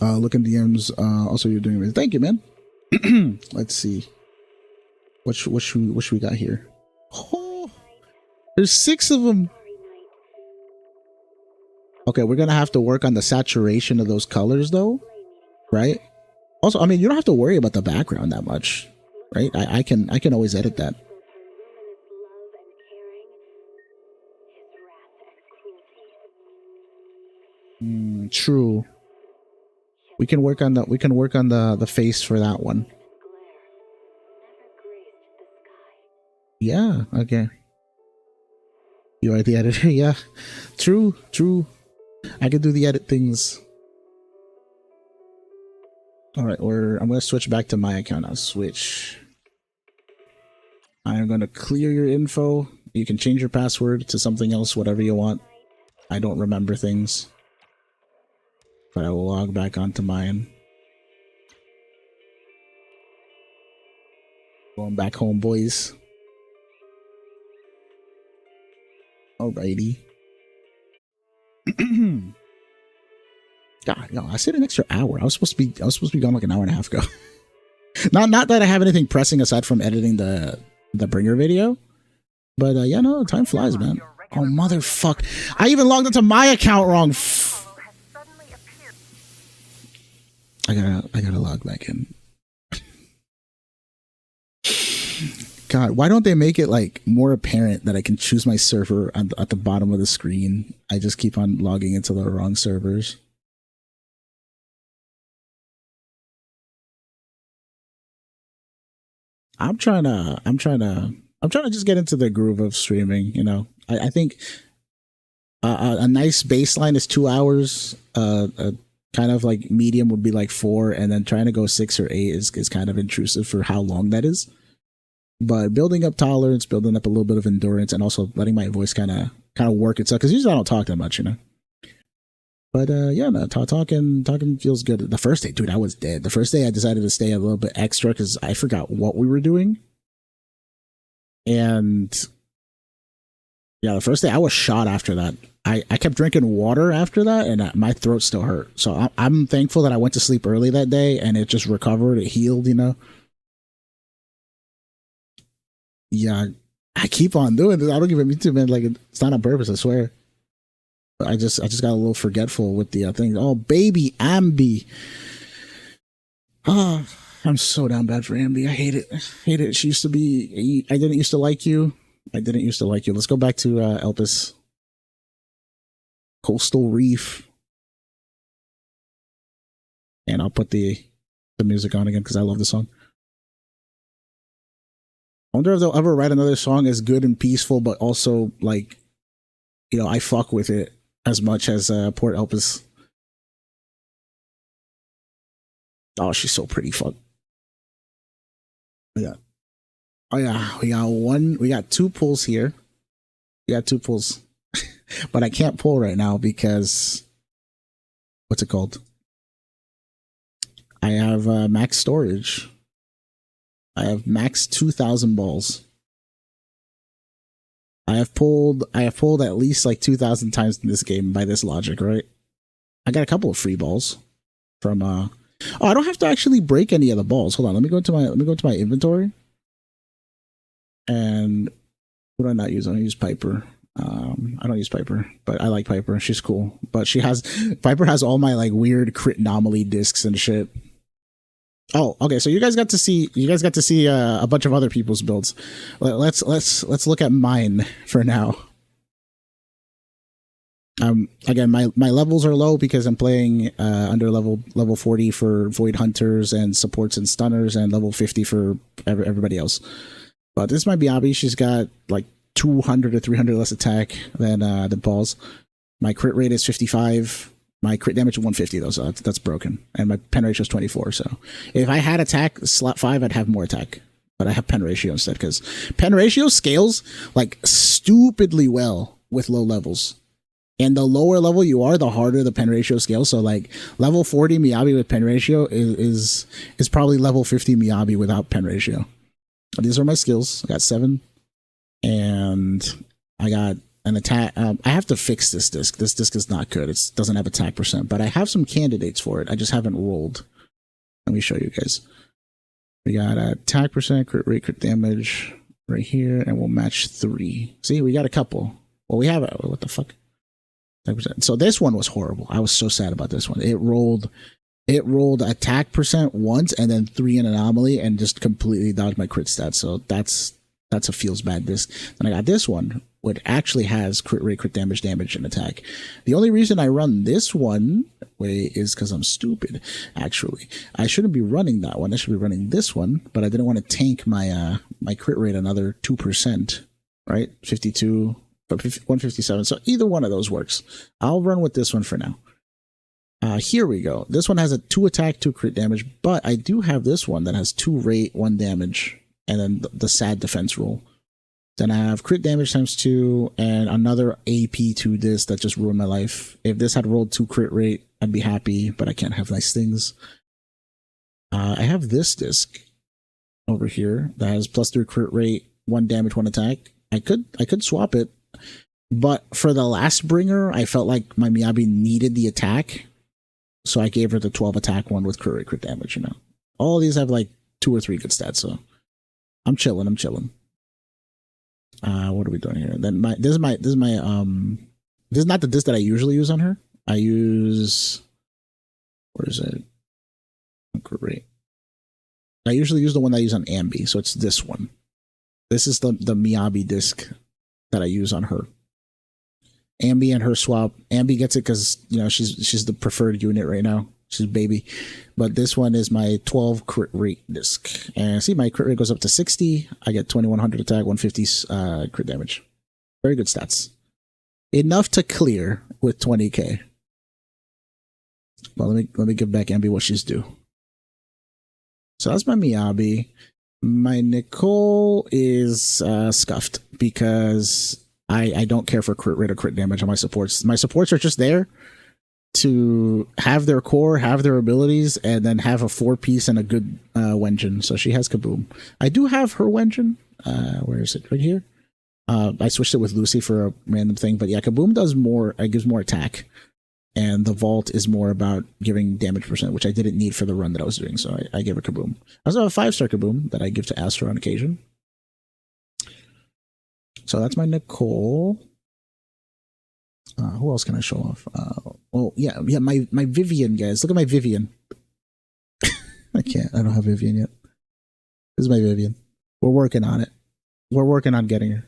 Look in DMs. Also, you're doing amazing. Thank you, man. Let's see. What should we got here? Oh, there's 6 of them. Okay, we're gonna have to work on the saturation of those colors, though, right? Also, I mean, you don't have to worry about the background that much, right? I can always edit that. True. We can work on the face for that one. Yeah, okay. You are the editor, yeah. True. I can do the edit things. Alright, I'm gonna switch back to my account now. Switch. I'm gonna clear your info. You can change your password to something else, whatever you want. I don't remember things. But I will log back onto mine. Going back home, boys. Alrighty. God, yo, I stayed an extra hour. I was supposed to be gone like an hour and a half ago. not that I have anything pressing aside from editing the bringer video. But yeah, no, time flies, man. Oh motherfuck. I even logged into my account wrong. I gotta log back in. God, why don't they make it like more apparent that I can choose my server at the bottom of the screen? I just keep on logging into the wrong servers. I'm trying to just get into the groove of streaming. You know, I think a nice baseline is 2 hours. Kind of like medium would be like 4, and then trying to go 6 or 8 is kind of intrusive for how long that is. But building up tolerance, building up a little bit of endurance, and also letting my voice kind of work itself, because usually I don't talk that much, you know. But yeah, no, talking feels good. The first day, dude, I was dead. The first day I decided to stay a little bit extra because I forgot what we were doing, and Yeah, the first day I was shot after that. I kept drinking water after that, and my throat still hurt. So I'm thankful that I went to sleep early that day, and it just recovered. It healed, you know. Yeah, I keep on doing this. I don't even mean to, man. Like, it's not on purpose, I swear. But I just got a little forgetful with the thing. Oh, baby Ambi. Ah, I'm so down bad for Ambi. I hate it. Hate it. She used to be. I didn't used to like you. I didn't used to like you. Let's go back to Elpis. Coastal Reef. And I'll put the music on again because I love the song. I wonder if they'll ever write another song as good and peaceful, but also, like, you know, I fuck with it as much as Port Elpis. Oh, she's so pretty. Fuck. Yeah. Oh yeah, we got 2 pulls here. We got 2 pulls. But I can't pull right now because what's it called? I have max storage. I have max 2,000 balls. I have pulled at least like 2,000 times in this game by this logic, right? I got a couple of free balls from oh, I don't have to actually break any of the balls. Hold on, let me go into my inventory. And what do I not use? I don't use Piper. I don't use Piper, but I like Piper. She's cool. But Piper has all my like weird crit anomaly discs and shit. Oh, okay. So you guys got to see a bunch of other people's builds. Let's look at mine for now. Again, my levels are low because I'm playing under level 40 for Void Hunters and supports and stunners, and level 50 for everybody else. But this might be Abby. She's got like 200 or 300 less attack than the balls. My crit rate is 55. My crit damage is 150 though, so that's broken. And my pen ratio is 24. So if I had attack slot 5, I'd have more attack. But I have pen ratio instead because pen ratio scales like stupidly well with low levels. And the lower level you are, the harder the pen ratio scales. So like level 40 Miyabi with pen ratio is probably level 50 Miyabi without pen ratio. These are my skills. I got 7. And I got an attack. I have to fix this disc. This disc is not good. It doesn't have attack percent, but I have some candidates for it. I just haven't rolled. Let me show you guys. We got attack percent, crit rate, crit damage right here, and we'll match 3. See, we got a couple. Well, we have a, what the fuck? So this one was horrible. I was so sad about this one. It rolled attack percent once and then 3 in anomaly and just completely dodged my crit stats. So that's a feels bad disc. Then I got this one, which actually has crit rate, crit damage, and attack. The only reason I run this one way is because I'm stupid. Actually, I shouldn't be running that one. I should be running this one, but I didn't want to tank my my crit rate another 2%. Right, 52, but 157. So either one of those works. I'll run with this one for now. Here we go. This one has a 2 attack, 2 crit damage, but I do have this one that has 2 rate, 1 damage. And then the sad defense roll. Then I have crit damage times 2 and another AP2 disc that just ruined my life. If this had rolled 2 crit rate, I'd be happy, but I can't have nice things. I have this disc over here that has +3 crit rate, 1 damage, 1 attack. I could swap it, but for the last bringer, I felt like my Miyabi needed the attack, so I gave her the 12 attack one with crit rate, crit damage. You know, all these have like 2 or 3 good stats, so. I'm chilling. What are we doing here? Then this is not the disc that I usually use on her. I use, where is it? Great. I usually use the one that I use on Ambi, so it's this one. This is the Miyabi disc that I use on her. Ambi and her swap. Ambi gets it because, you know, she's the preferred unit right now. She's baby. But this one is my 12 crit rate disc. And see, my crit rate goes up to 60. I get 2100 attack, 150 crit damage. Very good stats. Enough to clear with 20k. Well, let me give back Ambi what she's due. So that's my Miyabi. My Nicole is scuffed because I don't care for crit rate or crit damage on my supports. My supports are just there to have their core, have their abilities, and then have a 4-piece and a good Wenjin. So she has Kaboom. I do have her Wenjin. Where is it? Right here. I switched it with Lucy for a random thing, but yeah, Kaboom does more. It gives more attack, and the Vault is more about giving damage percent, which I didn't need for the run that I was doing. So I gave her Kaboom. I also have a 5-star Kaboom that I give to Astro on occasion. So that's my Nicole. Who else can I show off? Well, yeah, my Vivian, guys. Look at my Vivian. I can't. I don't have Vivian yet. This is my Vivian. We're working on it. We're working on getting her.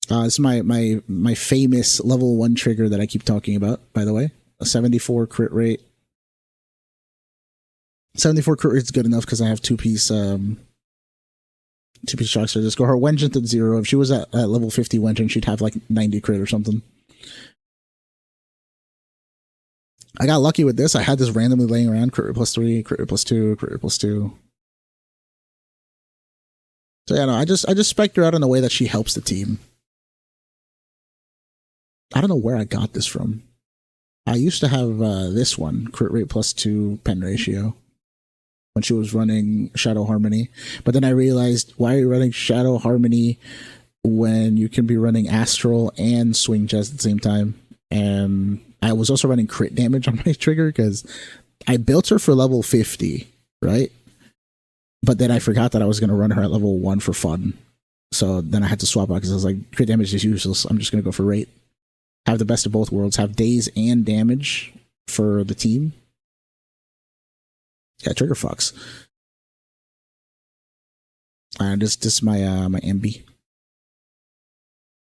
This is my famous level 1 trigger that I keep talking about, by the way. A 74 crit rate. 74 crit rate is good enough because I have two-piece shock. So just go her Wengeance at 0. If she was at level 50 Wengeance, she'd have like 90 crit or something. I got lucky with this. I had this randomly laying around. Crit rate +3, crit rate +2, crit rate +2. So yeah, no, I just spec'd her out in a way that she helps the team. I don't know where I got this from. I used to have this one, crit rate +2 pen ratio, when she was running Shadow Harmony. But then I realized, why are you running Shadow Harmony when you can be running Astral and Swing Chest at the same time? And I was also running crit damage on my trigger because I built her for level 50, right? But then I forgot that I was going to run her at level 1 for fun. So then I had to swap out because I was like, crit damage is useless. I'm just going to go for rate. Have the best of both worlds. Have days and damage for the team. Yeah, trigger fucks. And this is my MB.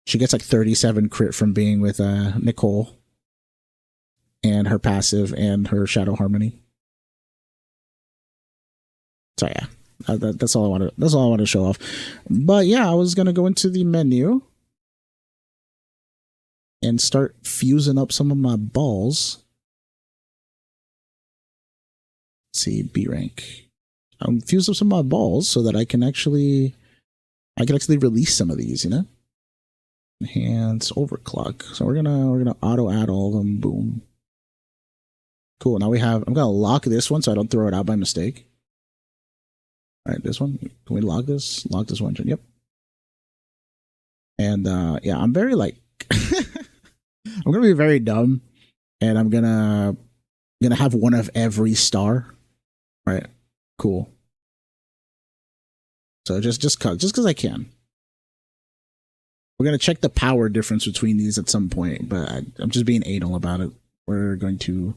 She gets like 37 crit from being with Nicole and her passive and her Shadow Harmony. So yeah, that's all I wanted. That's all I wanted to show off. But yeah, I was gonna go into the menu and start fusing up some of my balls. Let's see, B rank. I'm fuse up some of my balls so that I can actually release some of these, you know. Enhance, overclock. So we're gonna auto add all of them. Boom. Cool. Now we have. I'm gonna lock this one so I don't throw it out by mistake. All right, this one. Can we lock this? Lock this one. Yep. And yeah, I'm very like. I'm gonna be very dumb, and I'm gonna have one of every star. All right. Cool. So just because I can. We're going to check the power difference between these at some point, but I'm just being anal about it. We're going to...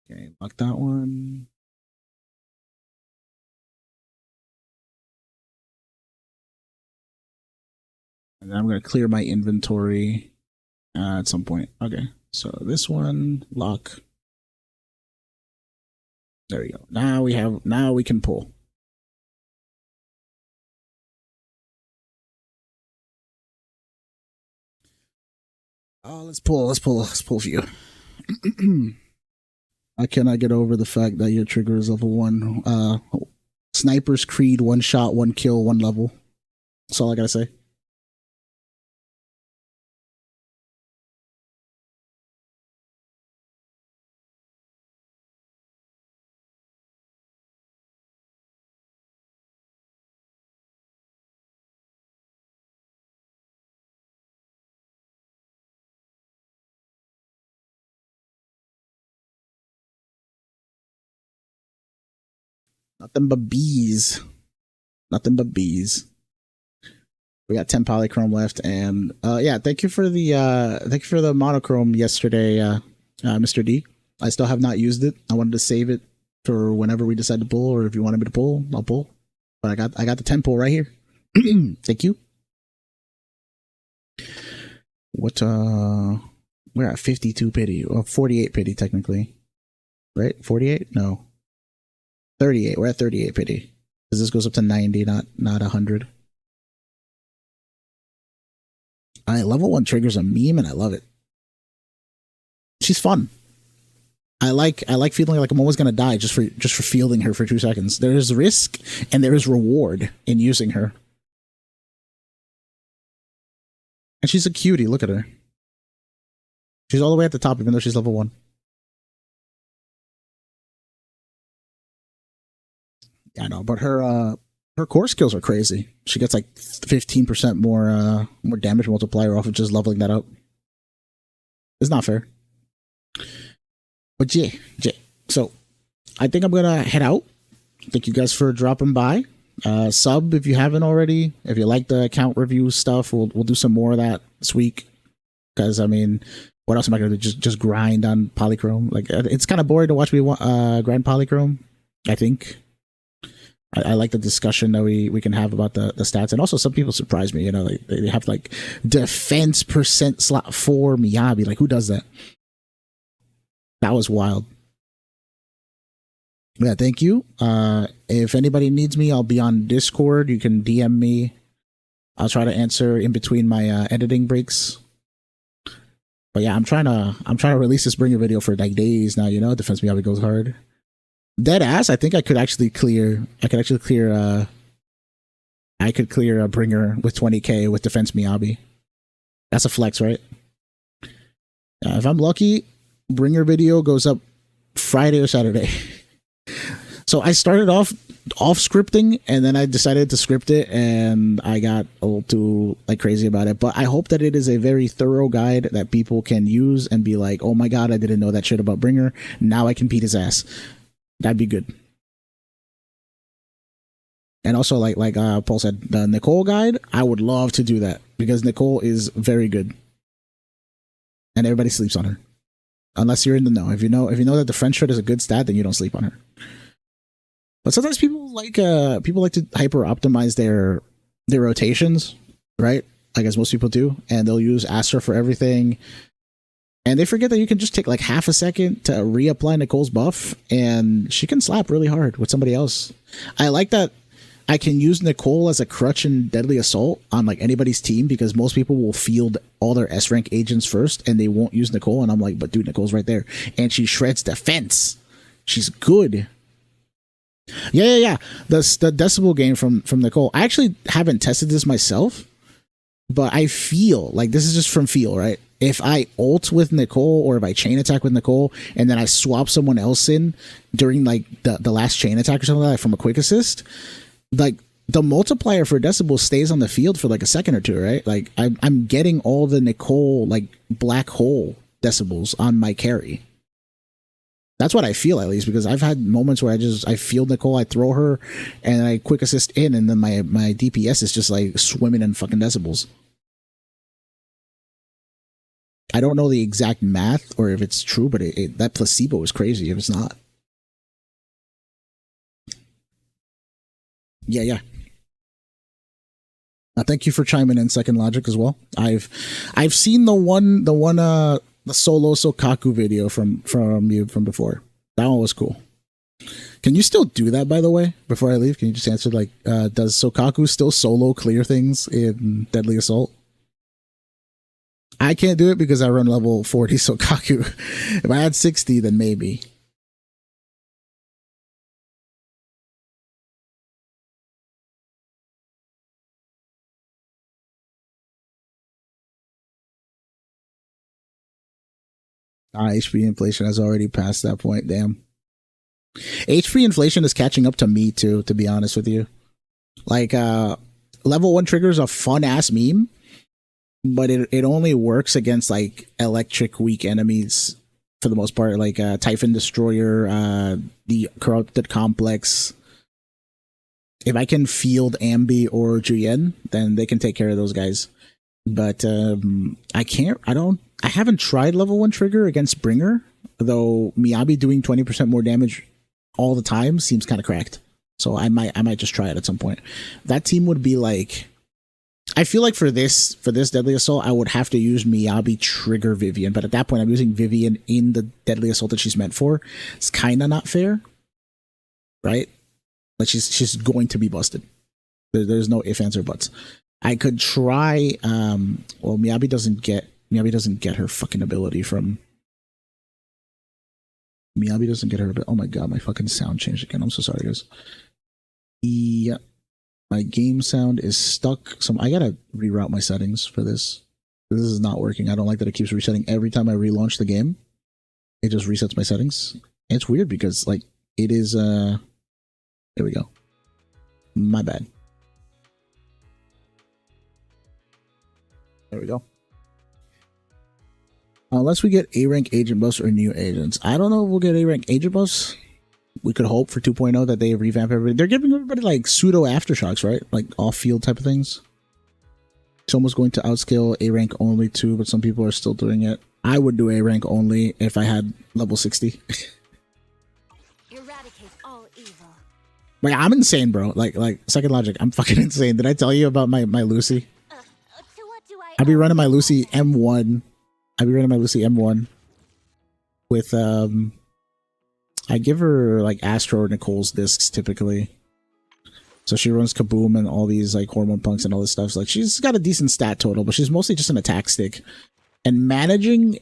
Okay, lock that one. And then I'm going to clear my inventory at some point. Okay, so this one, lock. There we go. Now we can pull. Oh, let's pull a few. I cannot get over the fact that your trigger is level 1. Sniper's Creed, 1 shot, 1 kill, 1 level. That's all I gotta say. Nothing but bees. Nothing but bees. We got 10 polychrome left, and yeah, thank you for the monochrome yesterday, Mr. D. I still have not used it. I wanted to save it for whenever we decide to pull, or if you wanted me to pull, I'll pull. But I got the 10 pull right here. Thank you. What we're at 52 pity. Well, 48 pity technically. Right? 48? No. 38. We're at 38 pity. Because this goes up to 90, not 100. Level 1 triggers a meme and I love it. She's fun. I like feeling like I'm always gonna die just for fielding her for 2 seconds. There is risk and there is reward in using her. And she's a cutie, look at her. She's all the way at the top even though she's level 1. I know, but her core skills are crazy. She gets like 15% more damage multiplier off of just leveling that up. It's not fair. But yeah. So I think I'm gonna head out. Thank you guys for dropping by. Sub if you haven't already. If you like the account review stuff, we'll do some more of that this week. Because I mean, what else am I gonna do? Just grind on polychrome? Like it's kind of boring to watch me grind polychrome. I think. I like the discussion that we can have about the stats, and also some people surprise me. You know, they have like defense percent slot for Miyabi. Like who does that? That was wild. Yeah, thank you. If anybody needs me, I'll be on Discord. You can DM me. I'll try to answer in between my editing breaks. But yeah, I'm trying to release this Bringer video for like days now. You know, Defense Miyabi goes hard. Dead ass. I think I could clear a Bringer with 20k with Defense Miyabi. That's a flex, right? If I'm lucky, Bringer video goes up Friday or Saturday. So I started off scripting, and then I decided to script it, and I got a little too like crazy about it. But I hope that it is a very thorough guide that people can use and be like, "Oh my god, I didn't know that shit about Bringer. Now I can beat his ass." That'd be good. And also, like Paul said, the Nicole guide, I would love to do that because Nicole is very good, and everybody sleeps on her, unless you're in the know. If you know that the French shred is a good stat, then you don't sleep on her. But sometimes people like to hyper optimize their rotations, right? I guess most people do, and they'll use Astra for everything. And they forget that you can just take like half a second to reapply Nicole's buff, and she can slap really hard with somebody else. I like that I can use Nicole as a crutch in Deadly Assault on like anybody's team, because most people will field all their S rank agents first and they won't use Nicole. And I'm like, but dude, Nicole's right there. And she shreds defense. She's good. Yeah. The decibel game from Nicole. I actually haven't tested this myself, but I feel like this is just from feel, right? If I ult with Nicole, or if I chain attack with Nicole, and then I swap someone else in during like the last chain attack or something like that from a quick assist, like the multiplier for decibel stays on the field for like a second or two, right? Like I'm getting all the Nicole like black hole decibels on my carry. That's what I feel, at least, because I've had moments where I field Nicole, I throw her, and I quick assist in, and then my DPS is just like swimming in fucking decibels. I don't know the exact math or if it's true, but that placebo is crazy if it's not. Yeah. Thank you for chiming in, Second Logic, as well. I've seen the solo Sokaku video from you from before. That one was cool. Can you still do that, by the way? Before I leave, can you just answer like, does Sokaku still solo clear things in Deadly Assault? I can't do it because I run level 40 Sokaku. If I had 60, then maybe. HP inflation has already passed that point. Damn. HP inflation is catching up to me too, to be honest with you. Like, level 1 trigger is a fun ass meme, but it only works against like electric weak enemies for the most part, like Typhon Destroyer, the Corrupted Complex. If I can field Ambi or Juyen, then they can take care of those guys. But I haven't tried level 1 trigger against Bringer, though Miyabi doing 20% more damage all the time seems kind of cracked. So I might just try it at some point. That team would be like, I feel like for this Deadly Assault, I would have to use Miyabi trigger Vivian, but at that point I'm using Vivian in the Deadly Assault that she's meant for. It's kind of not fair, right? Like she's going to be busted. There's no ifs, ands, or buts. I could try. Well, Miyabi doesn't get her fucking ability from. Miyabi doesn't get her. Oh my god, my fucking sound changed again. I'm so sorry, guys. Yeah, my game sound is stuck. I gotta reroute my settings for this. This is not working. I don't like that it keeps resetting every time I relaunch the game. It just resets my settings. It's weird because like it is. There we go. My bad. There we go. Unless we get A-rank agent buffs or new agents. I don't know if we'll get A-rank agent buffs. We could hope for 2.0 that they revamp everybody. They're giving everybody like pseudo aftershocks, right? Like off-field type of things. It's almost going to outscale A-rank only too, but some people are still doing it. I would do A-rank only if I had level 60. Eradicate all evil. Like, I'm insane, bro. Like Second Logic, I'm fucking insane. Did I tell you about my Lucy? To what do I I'll be owe running my you? Lucy M1. With I give her like Astro or Nicole's discs typically. So she runs Kaboom and all these like hormone punks and all this stuff. So, like, she's got a decent stat total, but she's mostly just an attack stick. And managing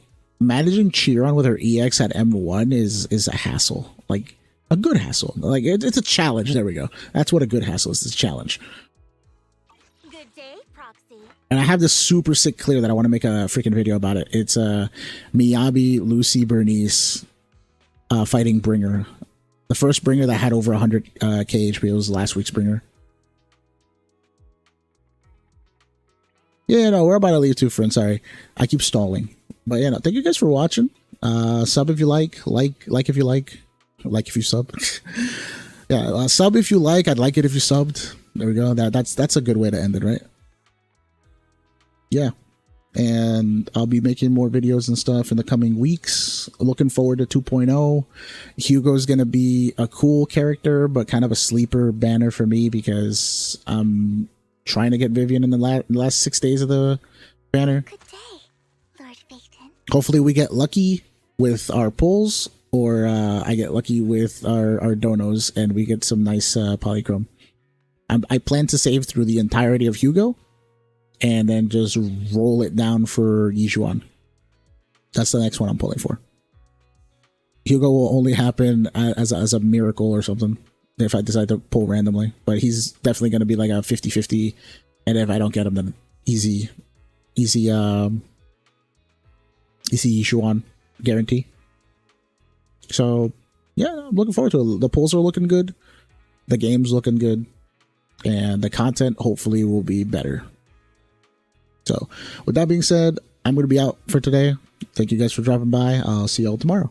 Chiron with her EX at M1 is a hassle. Like a good hassle. Like it's a challenge. There we go. That's what a good hassle is. It's a challenge. Good day, Proxy. And I have this super sick clear that I want to make a freaking video about it. It's Miyabi, Lucy, Bernice fighting Bringer. The first Bringer that had over 100 KHP was last week's Bringer. Yeah, no, we're about to leave too, friend. Sorry. I keep stalling. But yeah, no, thank you guys for watching. Sub if you like if you like if you sub. Yeah, sub if you like. I'd like it if you subbed. There we go. That's a good way to end it, right? Yeah. And I'll be making more videos and stuff in the coming weeks. Looking forward to 2.0. Hugo's going to be a cool character, but kind of a sleeper banner for me because I'm trying to get Vivian in the last 6 days of the banner. Good day, Lord Phaeton. Hopefully we get lucky with our pulls, or I get lucky with our donos and we get some nice polychrome. I plan to save through the entirety of Hugo and then just roll it down for Yijuan. That's the next one I'm pulling for. Hugo will only happen as a miracle or something if I decide to pull randomly, but he's definitely going to be like a 50-50, and if I don't get him, then easy Yijuan guarantee. So yeah, I'm looking forward to it. The pulls are looking good, the game's looking good, and the content hopefully will be better. So with that being said, I'm going to be out for today. Thank you guys for dropping by. I'll see y'all tomorrow.